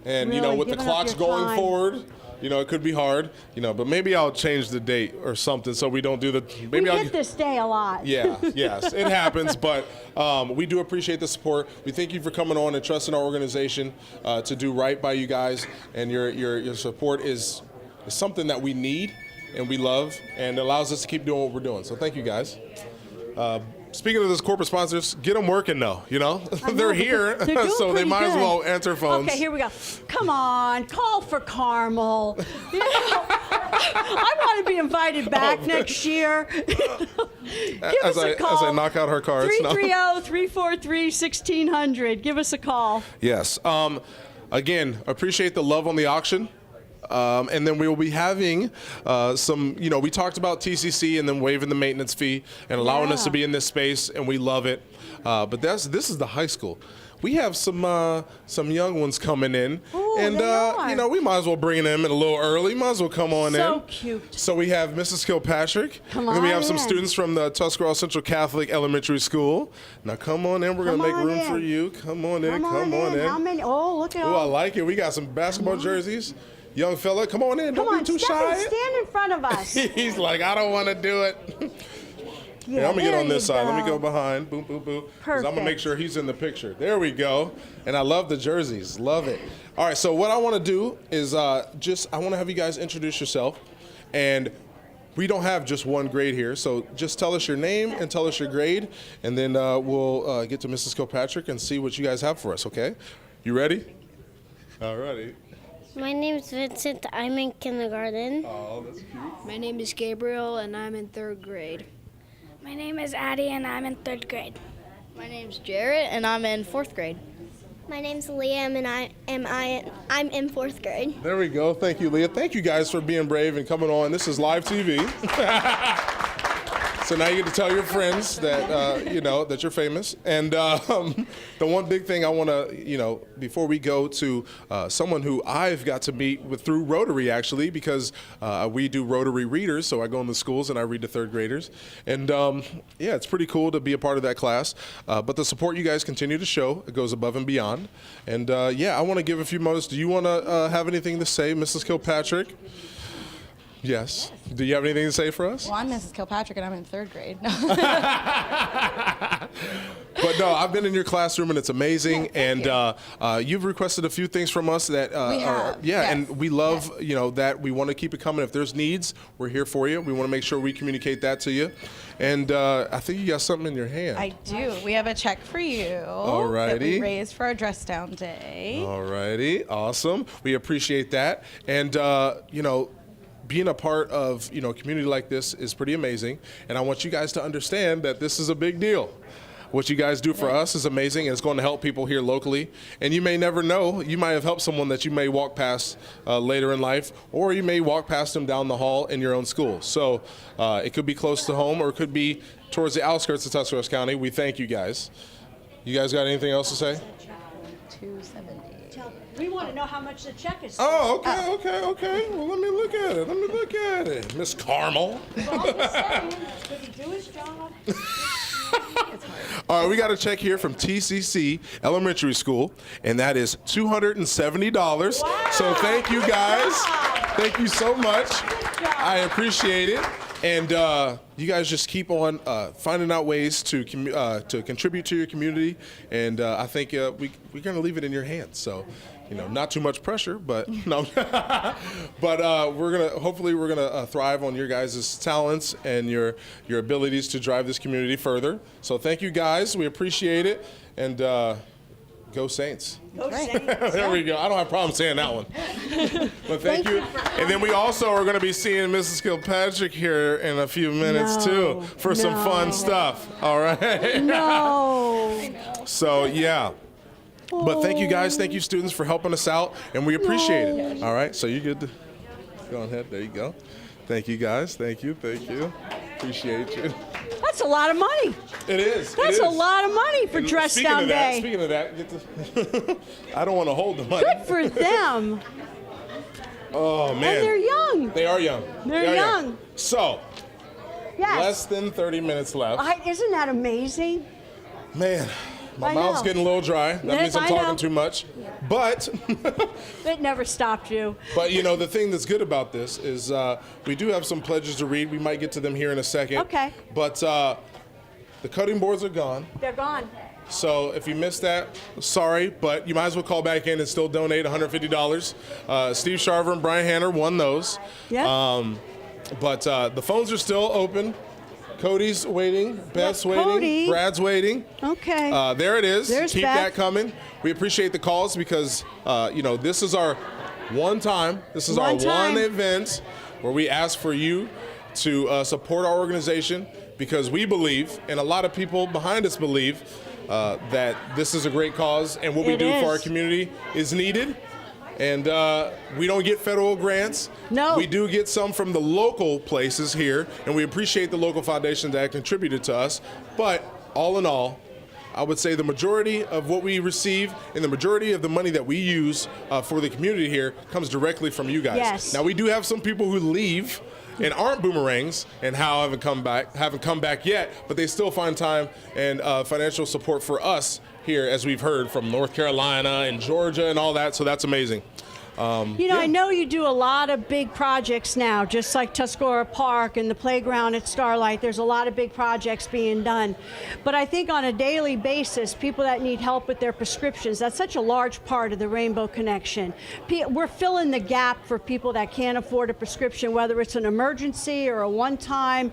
and Really, with the giving up clocks your going time. forward. It could be hard, but maybe I'll change the date or something so we don't do the. Maybe we I'll hit this day a lot. Yeah, yes, it happens, but we do appreciate the support. We thank you for coming on and trusting our organization to do right by you guys, and your support is something that we need and we love, and allows us to keep doing what we're doing. So thank you guys. Speaking of those corporate sponsors, get them working though. They're here, they're doing so they pretty might as good. well answer phones. Okay, here we go. Come on, call for Carmel. I want to be invited back next year. Give us a call. As I knock out her cards. No. 330-343-1600. Give us a call. Yes. Again, appreciate the love on the auction. And then we will be having some, we talked about TCC and then waiving the maintenance fee and allowing us to be in this space, and we love it. But this is the high school. We have some young ones coming in, and we might as well bring them in a little early. Might as well come on in. So cute. So we have Mrs. Kilpatrick. Come and then we have on some in. students from the Tuscarawas Central Catholic Elementary School. Now come on in. We're gonna Come make on room in. for you. Come on in. Come on in. How many? Oh, look at Oh, I all. like it. We got some basketball jerseys. Young fella, come on in. Come Don't on, be too step shy. in, stand in front of us. He's like, I don't want to do it. Yeah, I'm gonna get there on this you side. Let me go. go behind. Boom, boom, boom. Because I'm gonna make Perfect. sure he's in the picture. There we go. And I love the jerseys. Love it. All right. So what I want to do is I want to have you guys introduce yourself, and we don't have just one grade here. So just tell us your name and tell us your grade, and then we'll get to Mrs. Kilpatrick and see what you guys have for us. Okay? You ready? All righty. My name is Vincent. I'm in kindergarten. Oh, that's cute. My name is Gabriel, and I'm in 3rd grade. My name is Addie, and I'm in 3rd grade. My name's Jarrett, and I'm in 4th grade. My name's Liam, and I'm in 4th grade. There we go. Thank you, Leah. Thank you guys for being brave and coming on. This is live TV. So now you get to tell your friends that that you're famous. And the one big thing I want to, before we go to someone who I've got to meet with through Rotary, actually, because we do Rotary readers. So I go in the schools and I read to 3rd graders. And it's pretty cool to be a part of that class. But the support you guys continue to show, it goes above and beyond. And I want to give a few moments. Do you want to have anything to say, Mrs. Kilpatrick? Yes. Do you have anything to say for us? Well, I'm Mrs. Kilpatrick, and I'm in 3rd grade. But But no, I've been in your classroom and it's amazing. And you've requested a few things from us that We have, yes. and we love that. We want to keep it coming. If there's needs, we're here for you. We want to make sure we communicate that to you. And I think you got something in your hand. I do. We have a check for you that we raised for our dress down day. Alrighty, awesome. We appreciate that. And being a part of a community like this is pretty amazing. And I want you guys to understand that this is a big deal. What you guys do for us is amazing, and it's going to help people here locally. And you may never know, you might have helped someone that you may walk past later in life, or you may walk past them down the hall in your own school. So it could be close to home, or it could be towards the outskirts of Tuscarawas County. We thank you guys. You guys got anything else to say? $270. We want to know how much the check is. Oh, okay. Well, let me look at it. Miss Carmel. Well, I'm just saying, did he do his job? All right, we got a check here from TCC Elementary School, and that is $270. Wow. So thank you guys. Thank you so much. I appreciate it. And you guys just keep on finding out ways to contribute to your community. And I think we're going to leave it in your hands. So, not too much pressure, but no. But hopefully we're gonna thrive on your guys' talents and your abilities to drive this community further. So thank you guys. We appreciate it. And go Saints. Go Saints. There we go. I don't have a problem saying that one. But thank you. And then we also are going to be seeing Mrs. Kilpatrick here in a few minutes too for some fun stuff. All right. No. So yeah. But thank you guys. Thank you students for helping us out, and we appreciate it. All right. So you're good to go ahead. There you go. Thank you guys. Thank you. Appreciate you. That's a lot of money. It is. That's a lot of money for dress down day. Speaking of that, I don't want to hold the money. Good for them. Oh man. And they're young. They are young. They're young. So, less than 30 minutes left. Isn't that amazing? Man, my mouth's getting a little dry. That means I'm talking too much. But it never stopped you. But the thing that's good about this is we do have some pledges to read. We might get to them here in a second. Okay. But the cutting boards are gone. They're gone. So if you missed that, sorry, but you might as well call back in and still donate $150. Steve Sharver and Brian Hanner won those. Yeah. But the phones are still open. Cody's waiting, Beth's waiting, Cody. Brad's waiting. Okay. There it is. There's Keep Beth. that coming. We appreciate the calls because, this is our one time. This is our one event where we ask for you to support our organization because we believe, and a lot of people behind us believe, that this is a great cause and what we do for our community is needed. And we don't get federal grants. No. We do get some from the local places here, and we appreciate the local foundations that contributed to us. But all in all, I would say the majority of what we receive and the majority of the money that we use for the community here comes directly from you guys. Yes. Now, we do have some people who leave and aren't boomerangs and haven't come back yet, but they still find time and financial support for us here, as we've heard from North Carolina and Georgia and all that, so that's amazing. I know you do a lot of big projects now, just like Tuscarora Park and the playground at Starlight. There's a lot of big projects being done. But I think on a daily basis, people that need help with their prescriptions, that's such a large part of the Rainbow Connection. We're filling the gap for people that can't afford a prescription, whether it's an emergency or a one-time.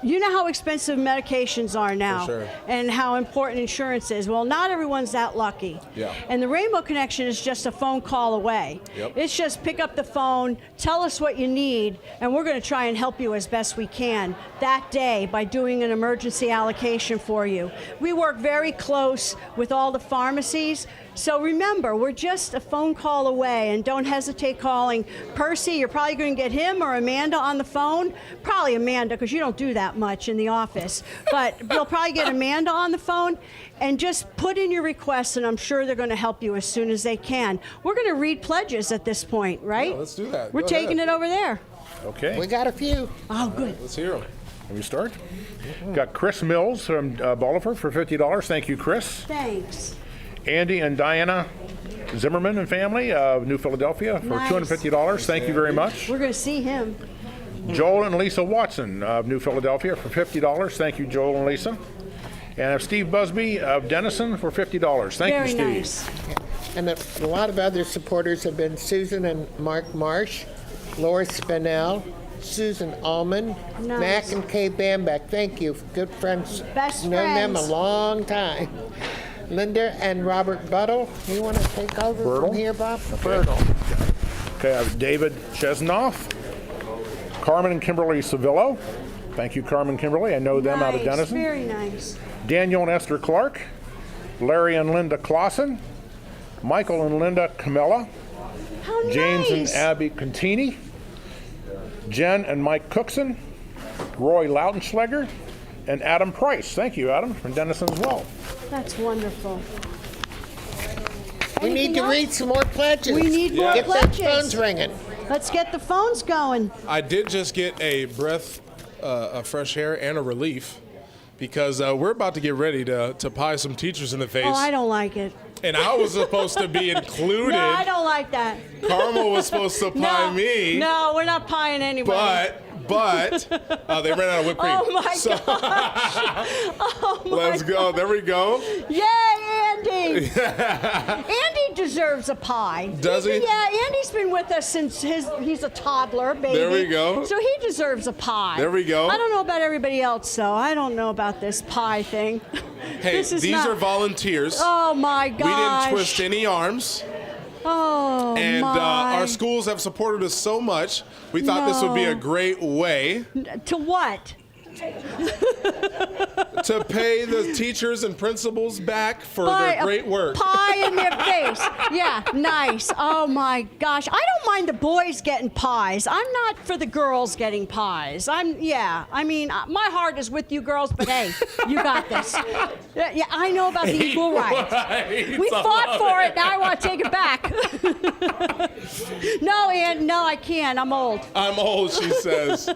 You know how expensive medications are now, For sure. and how important insurance is. Well, not everyone's that lucky. Yeah. And the Rainbow Connection is just a phone call away. Yep. It's just pick up the phone, tell us what you need, and we're going to try and help you as best we can that day by doing an emergency allocation for you. We work very close with all the pharmacies. So remember, we're just a phone call away, and don't hesitate calling Percy. You're probably going to get him or Amanda on the phone. Probably Amanda, because you don't do that much in the office. But you'll probably get Amanda on the phone, and just put in your requests, and I'm sure they're going to help you as soon as they can. We're going to read pledges at this point, right? Yeah, let's do that. We're Go taking ahead. it over there. Okay. We got a few. Oh, good. Let's hear them. Can we start? Got Chris Mills from Bolivar for $50. Thank you, Chris. Thanks. Andy and Diana Zimmerman and family of New Philadelphia for Nice. $250. Thank you very much. We're going to see him. Joel and Lisa Watson of New Philadelphia for $50. Thank you, Joel and Lisa. And I have Steve Busby of Denison for $50. Thank you, Steve. Very nice. And a lot of other supporters have been Susan and Mark Marsh, Laura Spinell, Susan Allman, Nice. Mac and Kay Bambeck. Thank you. Good friends. Best Known them a friends. long time. Linda and Robert Buttle. You want to take over Bertle? from here, Bob? Bertle. Okay, I have David Chesnoff, Carmen and Kimberly Savillo. Thank you, Carmen and Kimberly. I know them out of Nice, Denison. very nice. Daniel and Esther Clark, Larry and Linda Clausen, Michael and Linda Camilla, How James and nice. Abby Contini, Jen and Mike Cookson, Roy Lautenschläger, and Adam Price. Thank you, Adam, from Denison as well. That's wonderful. We need to read some more pledges. We need more Get pledges. those phones ringing. Let's get the phones going. I did just get a breath of fresh air and a relief because we're about to get ready to pie some teachers in the face. Oh, I don't like it. And I was supposed to be included. No, I don't like that. Carmel was supposed to pie me. No, we're not pieing anybody. But they ran out of whipped cream. Oh my So- gosh! Oh my Let's go. There we go. Yay, Andy! Andy deserves a pie. Does he? Yeah, Andy's been with us since he's a toddler, baby. There we go. So he deserves a pie. There we go. I don't know about everybody else, though. I don't know about this pie thing. Hey, This is these not- are volunteers. Oh my gosh! We didn't twist any arms. Oh And my. our schools have supported us so much. We thought this would be a great way To what? to pay the teachers and principals back for Pie- their great work. Pie in their face. Yeah, nice. Oh my gosh. I don't mind the boys getting pies. I'm not for the girls getting pies. I mean, my heart is with you girls, but hey, you got this. Yeah, I know about the equal rights. We fought for it. Now I want to take it back. No, Ann, no, I can't. I'm old. I'm old, she says.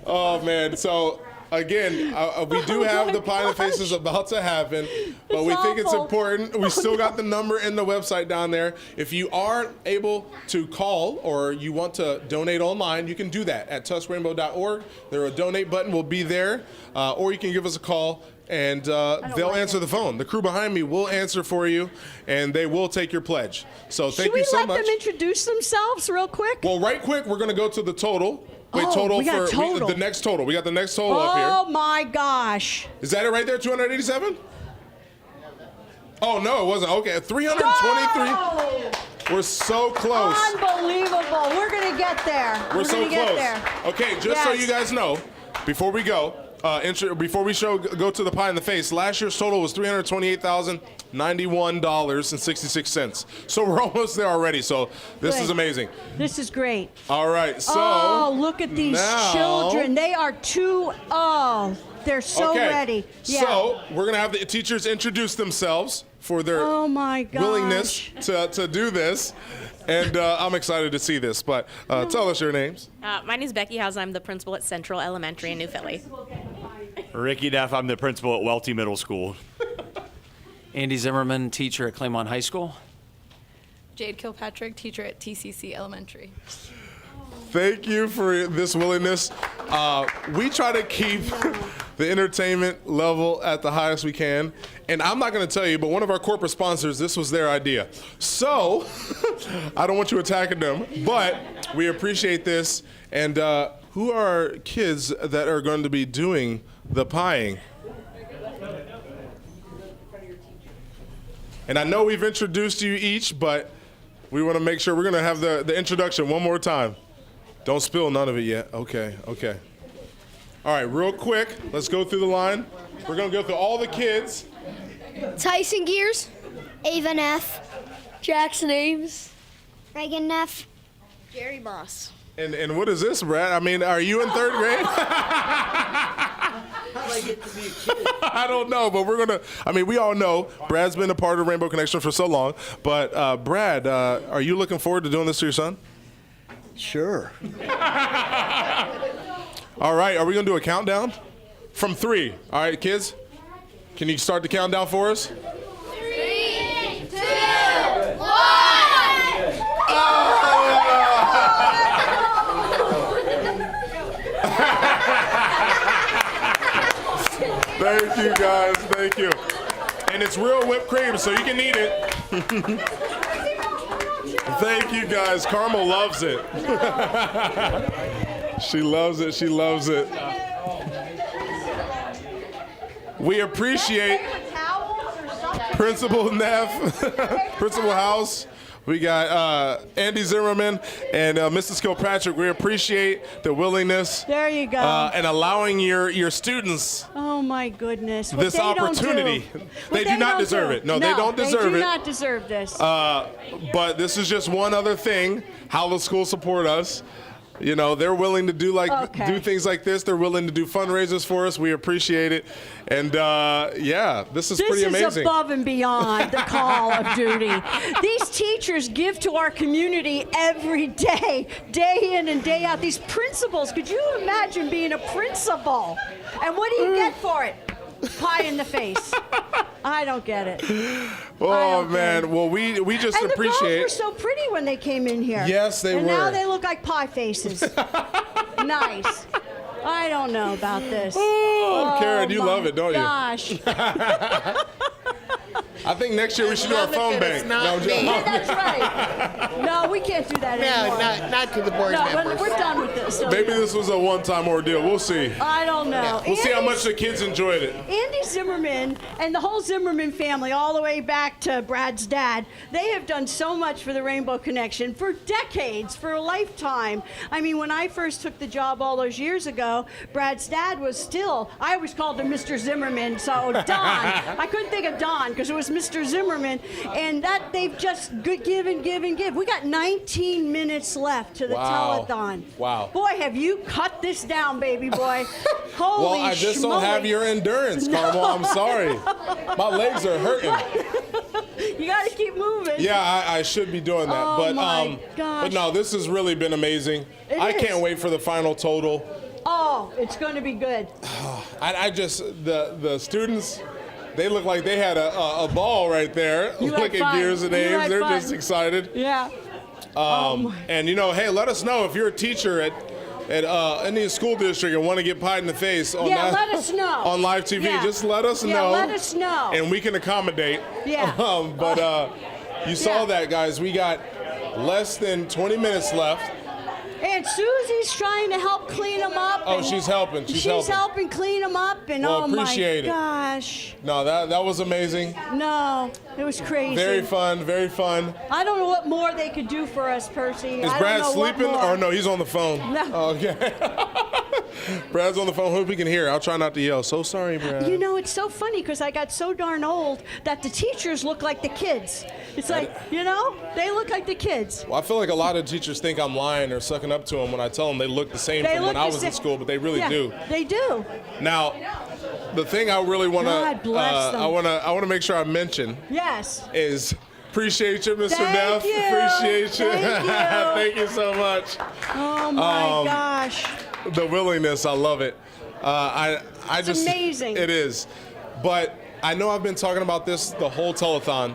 Oh, man. So, again, we do have the pie in the faces about to happen, but It's we think it's awful. important. We still got the number in the website down there. If you aren't able to call or you want to donate online, you can do that at tuscarainbow.org. There a donate button will be there, or you can give us a call. And they'll answer the phone. The crew behind me will answer for you, and they will take your pledge. So thank you so Should we much. let them introduce themselves real quick? Well, right quick, we're going to go to the total. Wait, Oh, total we got for total. the next total. We got the next total up here. Oh my gosh. Is that it right there, 287? Oh, no, it wasn't. Okay, 323. We're so close. Unbelievable. We're going to get there. We're so gonna close. Get there. Okay, just so Yes. you guys know, before we go, before we go to the pie in the face, last year's total was $328,091.66. So we're almost there already. So this Good. is amazing. This is great. All right, so oh, look at these now- children. They are they're so okay. ready. Yeah. So we're gonna have the teachers introduce themselves for their oh my gosh. willingness to do this, and I'm excited to see this. But tell us your names. My name is Becky House. I'm the principal at Central Elementary in New Philly. Ricky Neff, I'm the principal at Welty Middle School. Andy Zimmerman, teacher at Claymont High School. Jade Kilpatrick, teacher at TCC Elementary. Thank you for this willingness. We try to keep the entertainment level at the highest we can. And I'm not going to tell you, but one of our corporate sponsors, this was their idea. So I don't want you attacking them, but we appreciate this. And who are kids that are going to be doing the pieing? And I know we've introduced you each, but we want to make sure we're going to have the introduction one more time. Don't spill none of it yet. Okay. All right, real quick, let's go through the line. We're going to go through all the kids. Tyson Gears, Ava Neff, Jackson Ames, Reagan Neff, Jerry Moss. And what is this, Brad? I mean, are you in third grade? I don't know, but we're going to, we all know Brad's been a part of Rainbow Connection for so long. But Brad, are you looking forward to doing this to your son? Sure. All right, are we going to do a countdown? From 3. All right, kids, can you start the countdown for us? 3, 2, 1. Thank you, guys. Thank you. And it's real whipped cream, so you can eat it. Thank you, guys. Carmel loves it. She loves it. She loves it. We appreciate Principal Neff, Principal House. We got Andy Zimmerman and Mrs. Kilpatrick. We appreciate the willingness. There you go. And allowing your students Oh my goodness. What this they opportunity. Don't do. They do not deserve it. No, they don't deserve They do it. not deserve this. But this is just one other thing. How the schools support us. You know, they're willing to do do things like this. They're willing to do fundraisers for us. We appreciate it. And yeah, this is pretty amazing. This is above and beyond the call of duty. These teachers give to our community every day, day in and day out. These principals, could you imagine being a principal? And what do you get for it? Pie in the face. I don't get it. Oh man, well we just and appreciate. The girls were so pretty when they came in here. Yes, they and were. And now they look like pie faces. Nice. I don't know about this. Oh, Karen, you love it, don't you? Gosh. I think next year we should do our phone bank. No, that's right. No, we can't do that anymore. No, not to the board members. We're done with this. So Maybe this was a one-time ordeal. We'll see. I don't know. We'll see how much the kids enjoyed it. Andy Zimmerman and the whole Zimmerman family, all the way back to Brad's dad, they have done so much for the Rainbow Connection for decades, for a lifetime. I mean, when I first took the job all those years ago, Brad's dad was still, I always called him Mr. Zimmerman, so Don. I couldn't think of Don because it was Mr. Zimmerman, and that they've just give and give and give. We got 19 minutes left to the telethon. Wow. Boy, have you cut this down, baby boy. Holy Well, I just schmoly. don't have your endurance, Carmel. I'm sorry. My legs are hurting. You got to keep moving. Yeah, I should be doing that. Oh, my gosh. But no, this has really been amazing. I can't wait for the final total. Oh, it's going to be good. I just, the students, they look like they had a ball right there. Look at Gears and Names. They're just excited. Yeah. And, you know, hey, let us know if you're a teacher at any school district and want to get pied in the face on let us know. on live TV. Yeah. Just let us know. Yeah, let us know. And we can accommodate. Yeah. But you saw that, guys. We got less than 20 minutes left. And Susie's trying to help clean them up. Oh, she's helping. She's helping clean them up. And well, oh my appreciate it. gosh. No, that was amazing. No, it was crazy. Very fun, very fun. I don't know what more they could do for us, Percy. Is I Brad don't know what sleeping? more. Or no, he's on the phone. No. Oh, okay. Brad's on the phone. Hope he can hear. I'll try not to yell. So sorry, Brad. You know, it's so funny because I got so darn old that the teachers look like the kids. It's like, you know, they look like the kids. Well, I feel like a lot of teachers think I'm lying or sucking up to them when I tell them they look the same from when I was in school, but they really do. They do. Now, the thing I really want to, God bless them. I want to make sure I mention Yes. is appreciate you, Mr. Thank Neff. you. Appreciate you. Thank you. Thank you so much. Oh my gosh. The willingness, I love it. It's just amazing. It is, but I know I've been talking about this the whole telethon,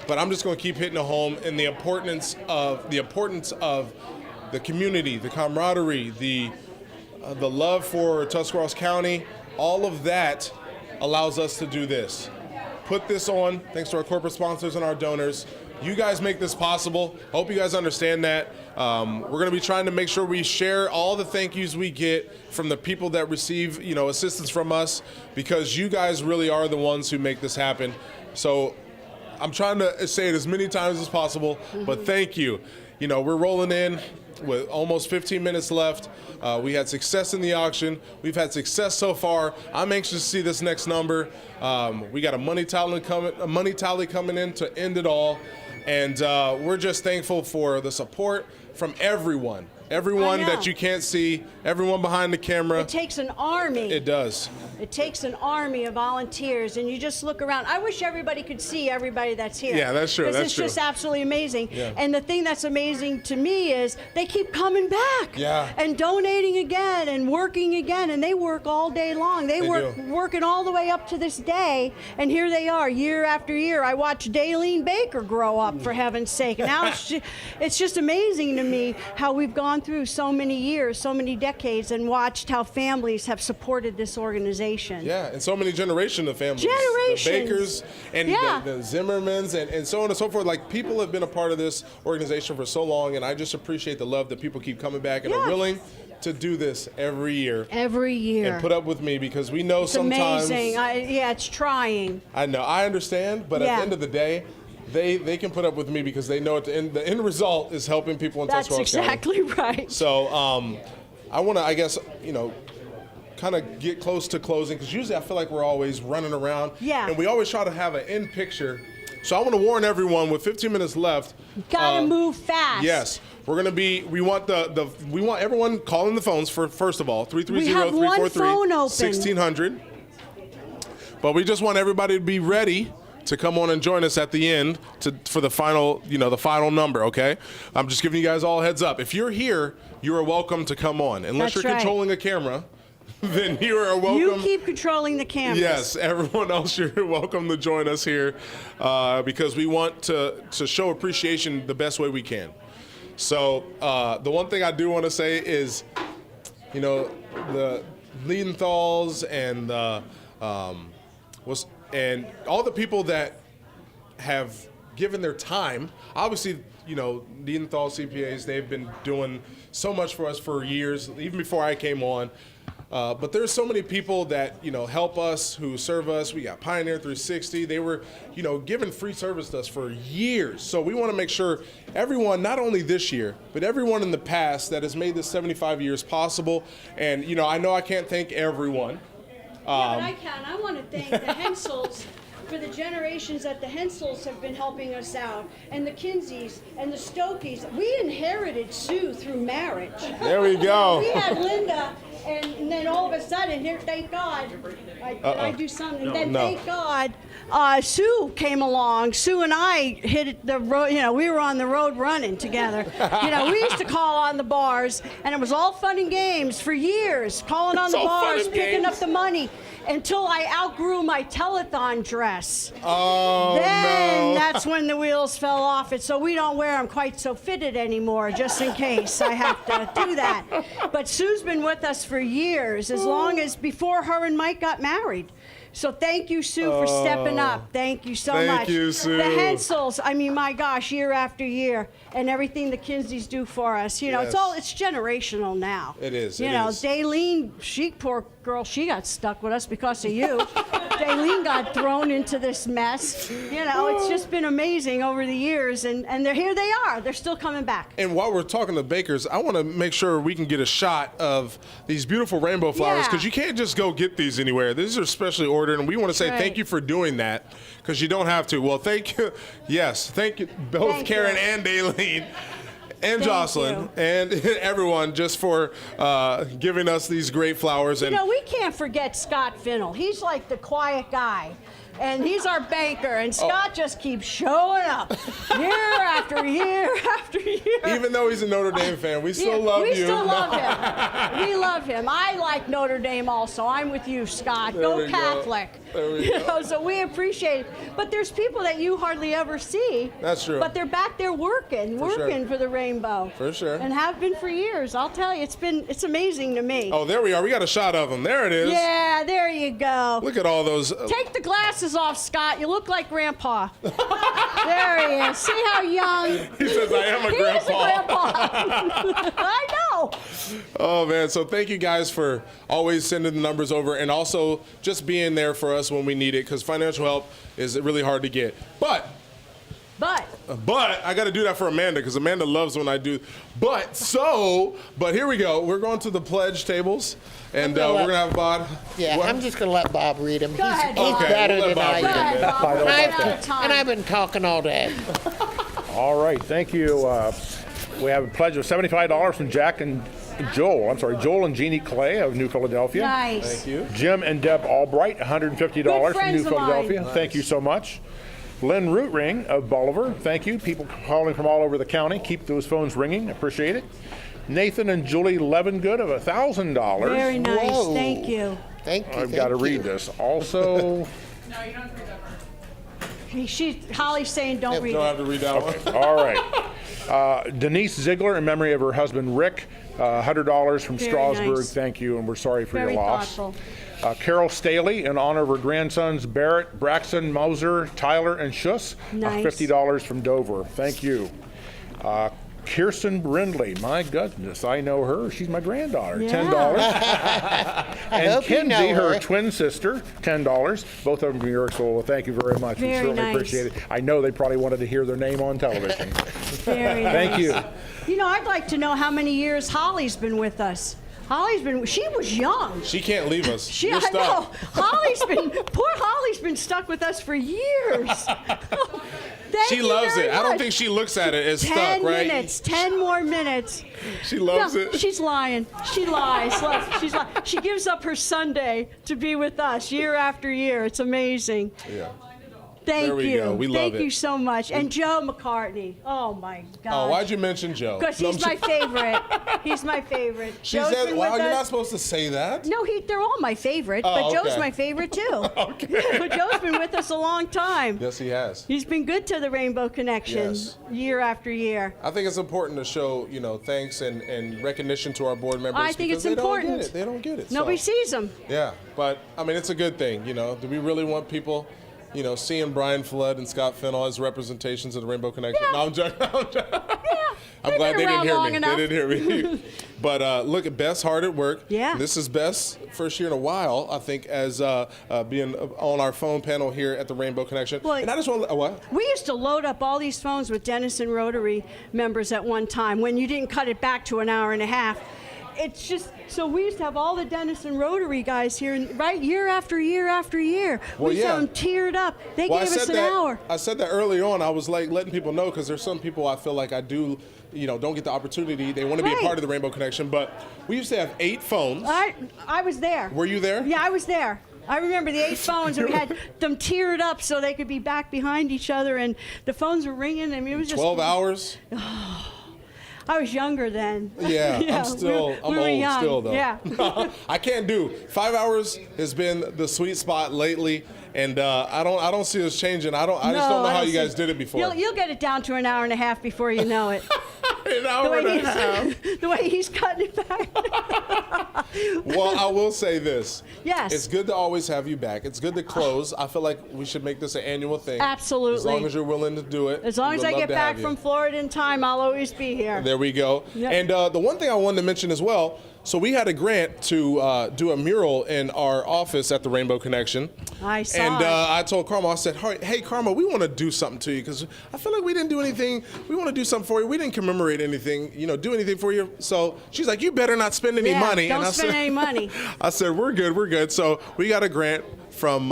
but I'm just going to keep hitting it home in the importance of the community, the camaraderie, the love for Tuscarawas County. All of that allows us to do this. Put this on, thanks to our corporate sponsors and our donors. You guys make this possible. Hope you guys understand that. We're going to be trying to make sure we share all the thank yous we get from the people that receive, assistance from us, because you guys really are the ones who make this happen. So I'm trying to say it as many times as possible, but thank you. We're rolling in with almost 15 minutes left. We had success in the auction. We've had success so far. I'm anxious to see this next number. We got a money tally coming in to end it all. And we're just thankful for the support from everyone. Everyone that you can't see, everyone behind the camera. It takes an army. It does. It takes an army of volunteers, and you just look around. I wish everybody could see everybody that's here. Yeah, that's true. Because That's it's true. just absolutely amazing. Yeah. And the thing that's amazing to me is they keep coming back. Yeah. And donating again and working again, and they work all day long. They work do. working all the way up to this day, and here they are year after year. I watched Daylene Baker grow up, for heaven's sake. Now it's just amazing to me how we've gone through so many years, so many decades, and watched how families have supported this organization. organization. Yeah, and so many generations of families. Generations. The Bakers and Yeah. the Zimmermans and so on and so forth. Like, people have been a part of this organization for so long, and I just appreciate the love that people keep coming back and are willing to do this every year. Every year. And put up with me, because we know It's sometimes. amazing. Yeah, it's trying. I know, I understand, but at the end of the day, they can put up with me because they know the end result is helping people in That's Tuscarawas County. exactly right. So I want to, I guess, kind of get close to closing, because usually I feel like we're always running around. Yeah. And we always try to have an end picture. So I want to warn everyone, with 15 minutes left. Gotta move fast. Yes. We want we want everyone calling the phones first of all, 330-343-1600. But we just want everybody to be ready to come on and join us at the end for the final, the final number, okay? I'm just giving you guys all a heads up. If you're here, you are welcome to come on. Unless That's you're right. controlling a camera, then you are welcome. You keep controlling the cameras. Yes, everyone else, you're welcome to join us here because we want to show appreciation the best way we can. So the one thing I do want to say is, the Leventhals and and all the people that have given their time. Obviously, Leventhal CPAs, they've been doing so much for us for years, even before I came on. But there's so many people that, help us, who serve us. We got Pioneer 360. They were, giving free service to us for years. So we want to make sure everyone, not only this year, but everyone in the past that has made this 75 years possible. And, I know I can't thank everyone. Yeah, but I can. I want to thank the Hensels for the generations that the Hensels have been helping us out, and the Kinseys and the Stokies. We inherited Sue through marriage. There we go. We had Linda, and then all of a sudden, here, thank God, I do something. Then thank God, Sue came along. Sue and I hit the road. We were on the road running together. We used to call on the bars, and it was all fun and games for years, calling on the bars, picking up the money, until I outgrew my Telethon dress. Oh, then no. That's when the wheels fell off it. So we don't wear them quite so fitted anymore, just in case I have to do that. But Sue's been with us for years, as long as before her and Mike got married. So thank you, Sue, for stepping up. Thank you so much. Thank you, Sue. The Hensels, my gosh, year after year, and everything the Kinseys do for us. Yes. It's generational now. It is. Daylene, poor girl, she got stuck with us because of you. Daylene got thrown into this mess. It's just been amazing over the years, and here they are. They're still coming back. And while we're talking to bakers, I want to make sure we can get a shot of these beautiful rainbow flowers, because you can't just go get these anywhere. These are specially ordered, and we want to say thank you for doing that, because you don't have to. Well, thank you. Yes, thank you, both Karen and Daylene. And Jocelyn and everyone, just for giving us these great flowers. And we can't forget Scott Finnell. He's like the quiet guy. And he's our banker, and Scott just keeps showing up year after year after year. Even though he's a Notre Dame fan, we still love you. We still love him. We love him. I like Notre Dame also. I'm with you, Scott. Go Catholic. There we go. So we appreciate it. But there's people that you hardly ever see. That's true. But they're back there working for the rainbow. For sure. And have been for years. I'll tell you, it's amazing to me. Oh, there we are. We got a shot of them. There it is. Yeah, there you go. Look at all those. Take the glasses off, Scott. You look like Grandpa. There he is. See how young. He says, I am a He grandpa. is a grandpa. I know. Oh, man. So thank you guys for always sending the numbers over, and also just being there for us when we need it, because financial help is really hard to get. But I got to do that for Amanda, because Amanda loves when I do. But here we go. We're going to the pledge tables, and we're going to have Bob. Yeah, I'm just going to let Bob read them. Go ahead, He's Bob. better We'll let than Bob I read am. them. Bob, we're running out of time. And I've been talking all day. All right, thank you. We have a pledge of $75 from Jack and Joel and Jeannie Clay of New Philadelphia. Nice. Thank you. Jim and Deb Albright, $150 from New friends of Philadelphia. mine. Thank you so much. Lynn Rootring of Bolivar, thank you. People calling from all over the county. Keep those phones ringing. Appreciate it. Nathan and Julie Levengood of $1,000. Very nice. Whoa. Thank you. Thank you. I've got to read this. Also, Holly's saying don't read Don't it. have to read that one. all right. Denise Ziegler, in memory of her husband Rick, $100 from Very Strasburg. nice. Thank you, and we're sorry for Very your loss. thoughtful. Carol Staley in honor of her grandsons Barrett, Braxton, Moser, Tyler, and Schuss. Nice. $50 from Dover. Thank you. Kirsten Brindley, my goodness, I know her. She's my granddaughter. $10. And hope you know Kenzie, her her. twin sister, $10. Both of them from New York, so thank you very much. We Very certainly nice. appreciate it. I know they probably wanted to hear their name on television. Very Thank nice. you. You know, I'd like to know how many years Holly's been with us. She was young. She can't leave us. I You're stuck. know. Poor Holly's been stuck with us for years. Thank She you loves very it. I don't much. think she looks at it as 10 stuck, right? minutes, 10 more minutes. She loves No, it. She's lying. She lies. She's lying. She gives up her Sunday to be with us year after year. It's amazing. Yeah. Thank There we you. go. We love Thank it. you so much. And Joe McCartney. Oh my God. Oh, why'd you mention Joe? Because he's my favorite. He's my favorite. She Joe's said, been wow, with you're us. not supposed to say that. No, they're all my favorite, Oh, but Joe's okay. my favorite too. But Joe's been with us a long time. Yes, he has. He's been good to the Rainbow Connection Yes. year after year. I think it's important to show, thanks and recognition to our board members. I think because it's they important. Don't get it. They don't get it. Nobody so. sees them. Yeah, but I mean, it's a good thing. Do we really want people, seeing Brian Flood and Scott Fennell as representations of the Rainbow Connection? Yeah. No, I'm joking. I'm they've glad been they didn't around hear long me. enough. They didn't hear me. But look at Beth's hard at work. Yeah. This is Beth's first year in a while, I think, as being on our phone panel here at the Rainbow Connection. Well, and I just want to, what? We used to load up all these phones with Denison Rotary members at one time when you didn't cut it back to an hour and a half. It's just, so we used to have all the Denison Rotary guys here, right, year after year after year. Well, we used to have yeah. them teared up. They Well, gave us an hour. I said that early on. I was like letting people know because there's some people I feel like I do, don't get the opportunity. They want to be a Right. part of the Rainbow Connection, but we used to have 8 phones. I was there. Were you there? Yeah, I was there. I remember the 8 phones, and we had them tiered up so they could be back behind each other, and the phones were ringing. I mean, it was just 12 hours. I was younger then. Yeah, I'm still, I'm we were old young. still though. Yeah. I can't do 5 hours has been the sweet spot lately, and I don't see us changing. I just don't know how you guys did it before. You'll get it down to an hour and a half before you know it. An hour and a half. The way he's cutting it back. Well, I will say this. Yes. It's good to always have you back. It's good to close. I feel like we should make this an annual thing. Absolutely. As long as you're willing to do it. As long as we'd I love get to have back you. from Florida in time, I'll always be here. There we go. Yep. And the one thing I wanted to mention as well, so we had a grant to do a mural in our office at the Rainbow Connection. I saw And it. I told Karma, I said, hey, Karma, we want to do something to you because I feel like we didn't do anything. We want to do something for you. We didn't commemorate anything, do anything for you. So she's like, you better not spend any money. Don't and I spend said, any money. I said, we're good. So we got a grant from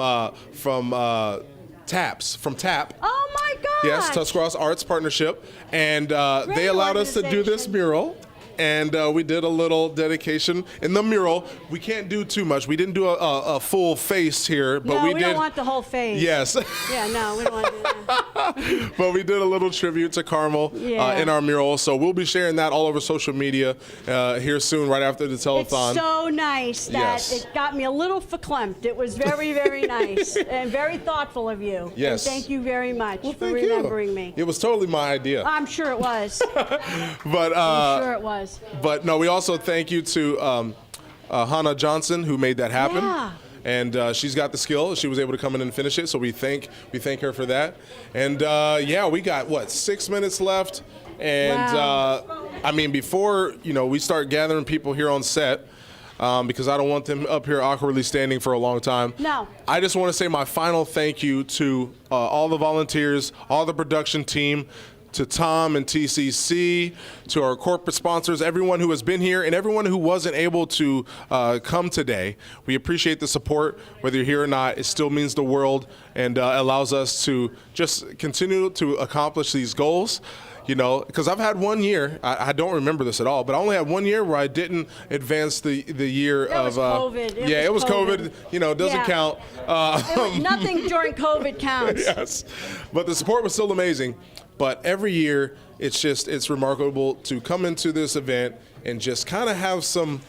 TAPS, from TAP. Oh my God. Yes, Tuscarawas Arts Partnership, and they allowed us to do this mural. And we did a little dedication in the mural. We can't do too much. We didn't do a full face here, but No, we we did. don't want the whole face. Yes. Yeah, no, we don't want to do that. But we did a little tribute to Carmel Yeah. in our mural. So we'll be sharing that all over social media here soon, right after the telethon. It's so nice that Yes. it got me a little verklempt. It was very, very nice and very thoughtful of you. Yes. And thank you very much for Thank you. remembering me. It was totally my idea. I'm sure it was. But I'm sure it was. But no, we also thank you to Hannah Johnson who made that happen. Yeah. And she's got the skill. She was able to come in and finish it. So we thank her for that. And we got 6 minutes left. And I mean, before we start gathering people here on set. Because I don't want them up here awkwardly standing for a long time. No. I just want to say my final thank you to all the volunteers, all the production team, to Tom and TCC, to our corporate sponsors, everyone who has been here, and everyone who wasn't able to come today. We appreciate the support, whether you're here or not. It still means the world and allows us to just continue to accomplish these goals. Because I've had 1 year, I don't remember this at all, but I only had 1 year where I didn't advance the year That was COVID. It was COVID. It doesn't count. Nothing during COVID counts. Yes, but the support was still amazing. But every year, it's remarkable to come into this event and just kind of have some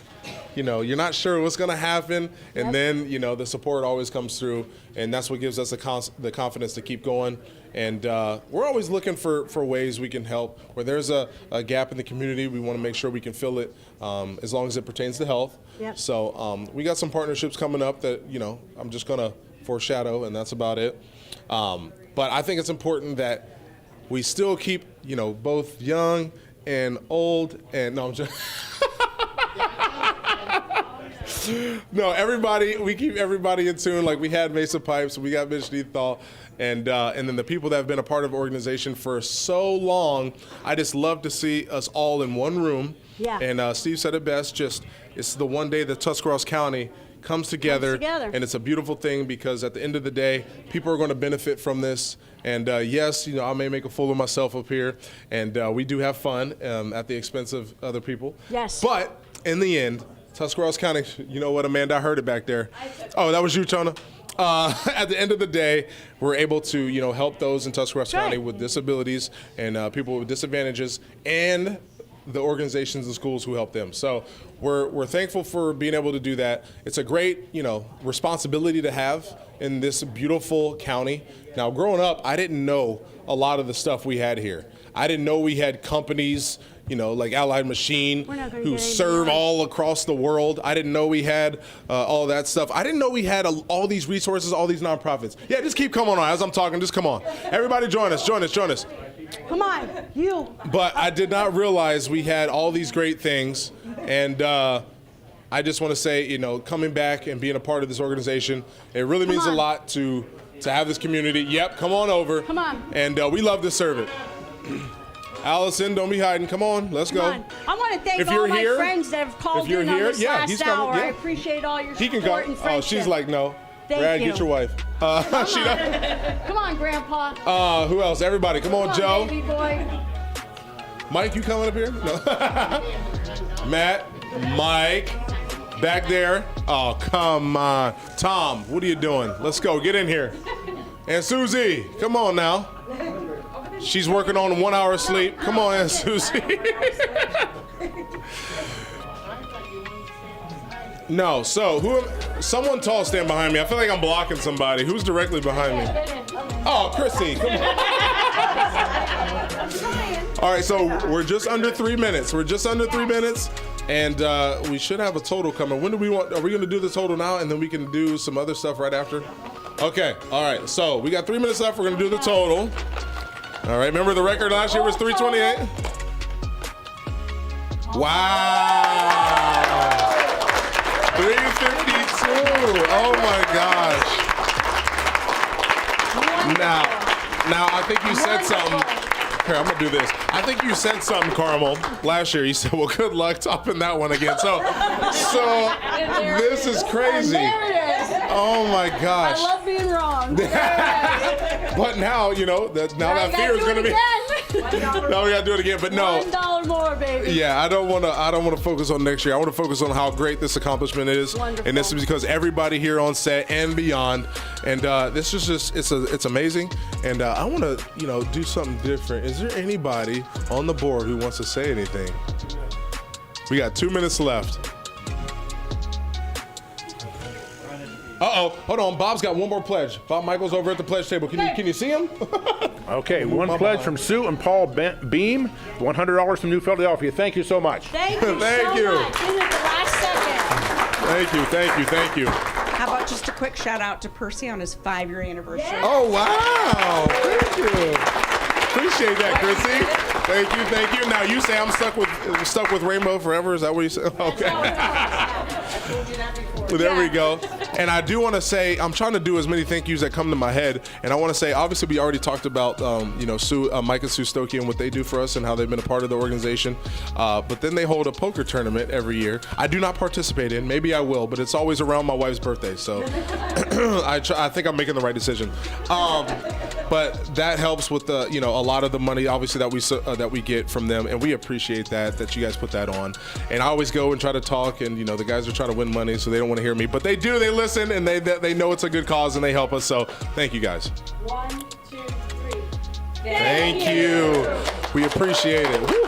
you're not sure what's going to happen, and then the support always comes through, and that's what gives us the confidence to keep going. And we're always looking for ways we can help. Where there's a gap in the community, we want to make sure we can fill it, as long as it pertains to health. Yep. So we got some partnerships coming up that I'm just going to foreshadow, and that's about it. But I think it's important that we still keep both young and old, and no, I'm just no, everybody. We keep everybody in tune. Like we had Mesa Pipes, we got Mitch Neathal, and then the people that have been a part of the organization for so long. I just love to see us all in one room. Yeah. And Steve said it best. It's the one day that Tuscarawas County comes together, and it's a beautiful thing because at the end of the day, people are going to benefit from this. And yes, I may make a fool of myself up here, and we do have fun at the expense of other people. Yes. But in the end, Tuscarawas County, you know what, Amanda, I heard it back there. Oh, that was you, Chona? At the end of the day, we're able to, help those in Tuscarawas County with disabilities and people with disadvantages, and the organizations and schools who help them. So we're thankful for being able to do that. It's a great, responsibility to have in this beautiful county. Now, growing up, I didn't know a lot of the stuff we had here. I didn't know we had companies, like Allied Machine, who serve all across the world. I didn't know we had all that stuff. I didn't know we had all these resources, all these nonprofits. Yeah, just keep coming on as I'm talking. Just come on. Everybody join us. Come on, you. But I did not realize we had all these great things. And I just want to say, coming back and being a part of this organization, it really means a lot to have this community. Yep, come on over. Come on. And we love to serve it. Allison, don't be hiding. Come on, let's go. I want to thank all my friends that have called in on this last hour. I appreciate all your support and friendship. Oh, she's like, no. Thank Brad, you. get your wife. Come on, Grandpa. Who else? Everybody, come on, Joe. Baby boy. Mike, you coming up here? No. Matt, Mike, back there. Oh, come on. Tom, what are you doing? Let's go. Get in here. And Susie, come on now. She's working on 1 hour sleep. Come on, Aunt Susie. No, so someone tall stand behind me. I feel like I'm blocking somebody. Who's directly behind me? Oh, Chrissy, come on. All right, so we're just under 3 minutes. And we should have a total coming. Are we going to do the total now, and then we can do some other stuff right after? Okay, all right, so we got 3 minutes left. We're going to do the total. All right, remember the record last year was 328? Wow. 352. Oh my gosh. Now I think you said something. Here, I'm gonna do this. I think you said something, Carmel, last year. You said, well, good luck topping that one again. So this is crazy. Oh my gosh. I love being wrong. But now, that fear is gonna be. Now we gotta do it again, but no. $1 more, baby. Yeah, I don't want to focus on next year. I want to focus on how great this accomplishment is. Wonderful. And this is because everybody here on set and beyond. And this is just it's amazing. And I want to do something different. Is there anybody on the board who wants to say anything? We got 2 minutes left. Hold on. Bob's got one more pledge. Bob Michael's over at the pledge table. Can you see him? Okay, one pledge from Sue and Paul Beam, $100 from New Philadelphia. Thank you so much. Thank you so much. In at the last second. Thank you. How about just a quick shout out to Percy on his 5-year anniversary? Oh, wow. Thank you. Appreciate that, Chrissy. Thank you. Now you say I'm stuck with Rainbow forever. Is that what you said? Okay. Well, there we go. And I do want to say, I'm trying to do as many thank yous that come to my head. And I want to say, obviously, we already talked about, Mike and Sue Stokey and what they do for us and how they've been a part of the organization. But then they hold a poker tournament every year. I do not participate in. Maybe I will, but it's always around my wife's birthday. So I think I'm making the right decision. But that helps with a lot of the money, obviously, that we get from them, and we appreciate that you guys put that on. And I always go and try to talk, and the guys are trying to win money, so they don't want to hear me, but they do. They listen, and they know it's a good cause, and they help us. So thank you guys. 1, 2, 3. Thank you. We appreciate it. Woo.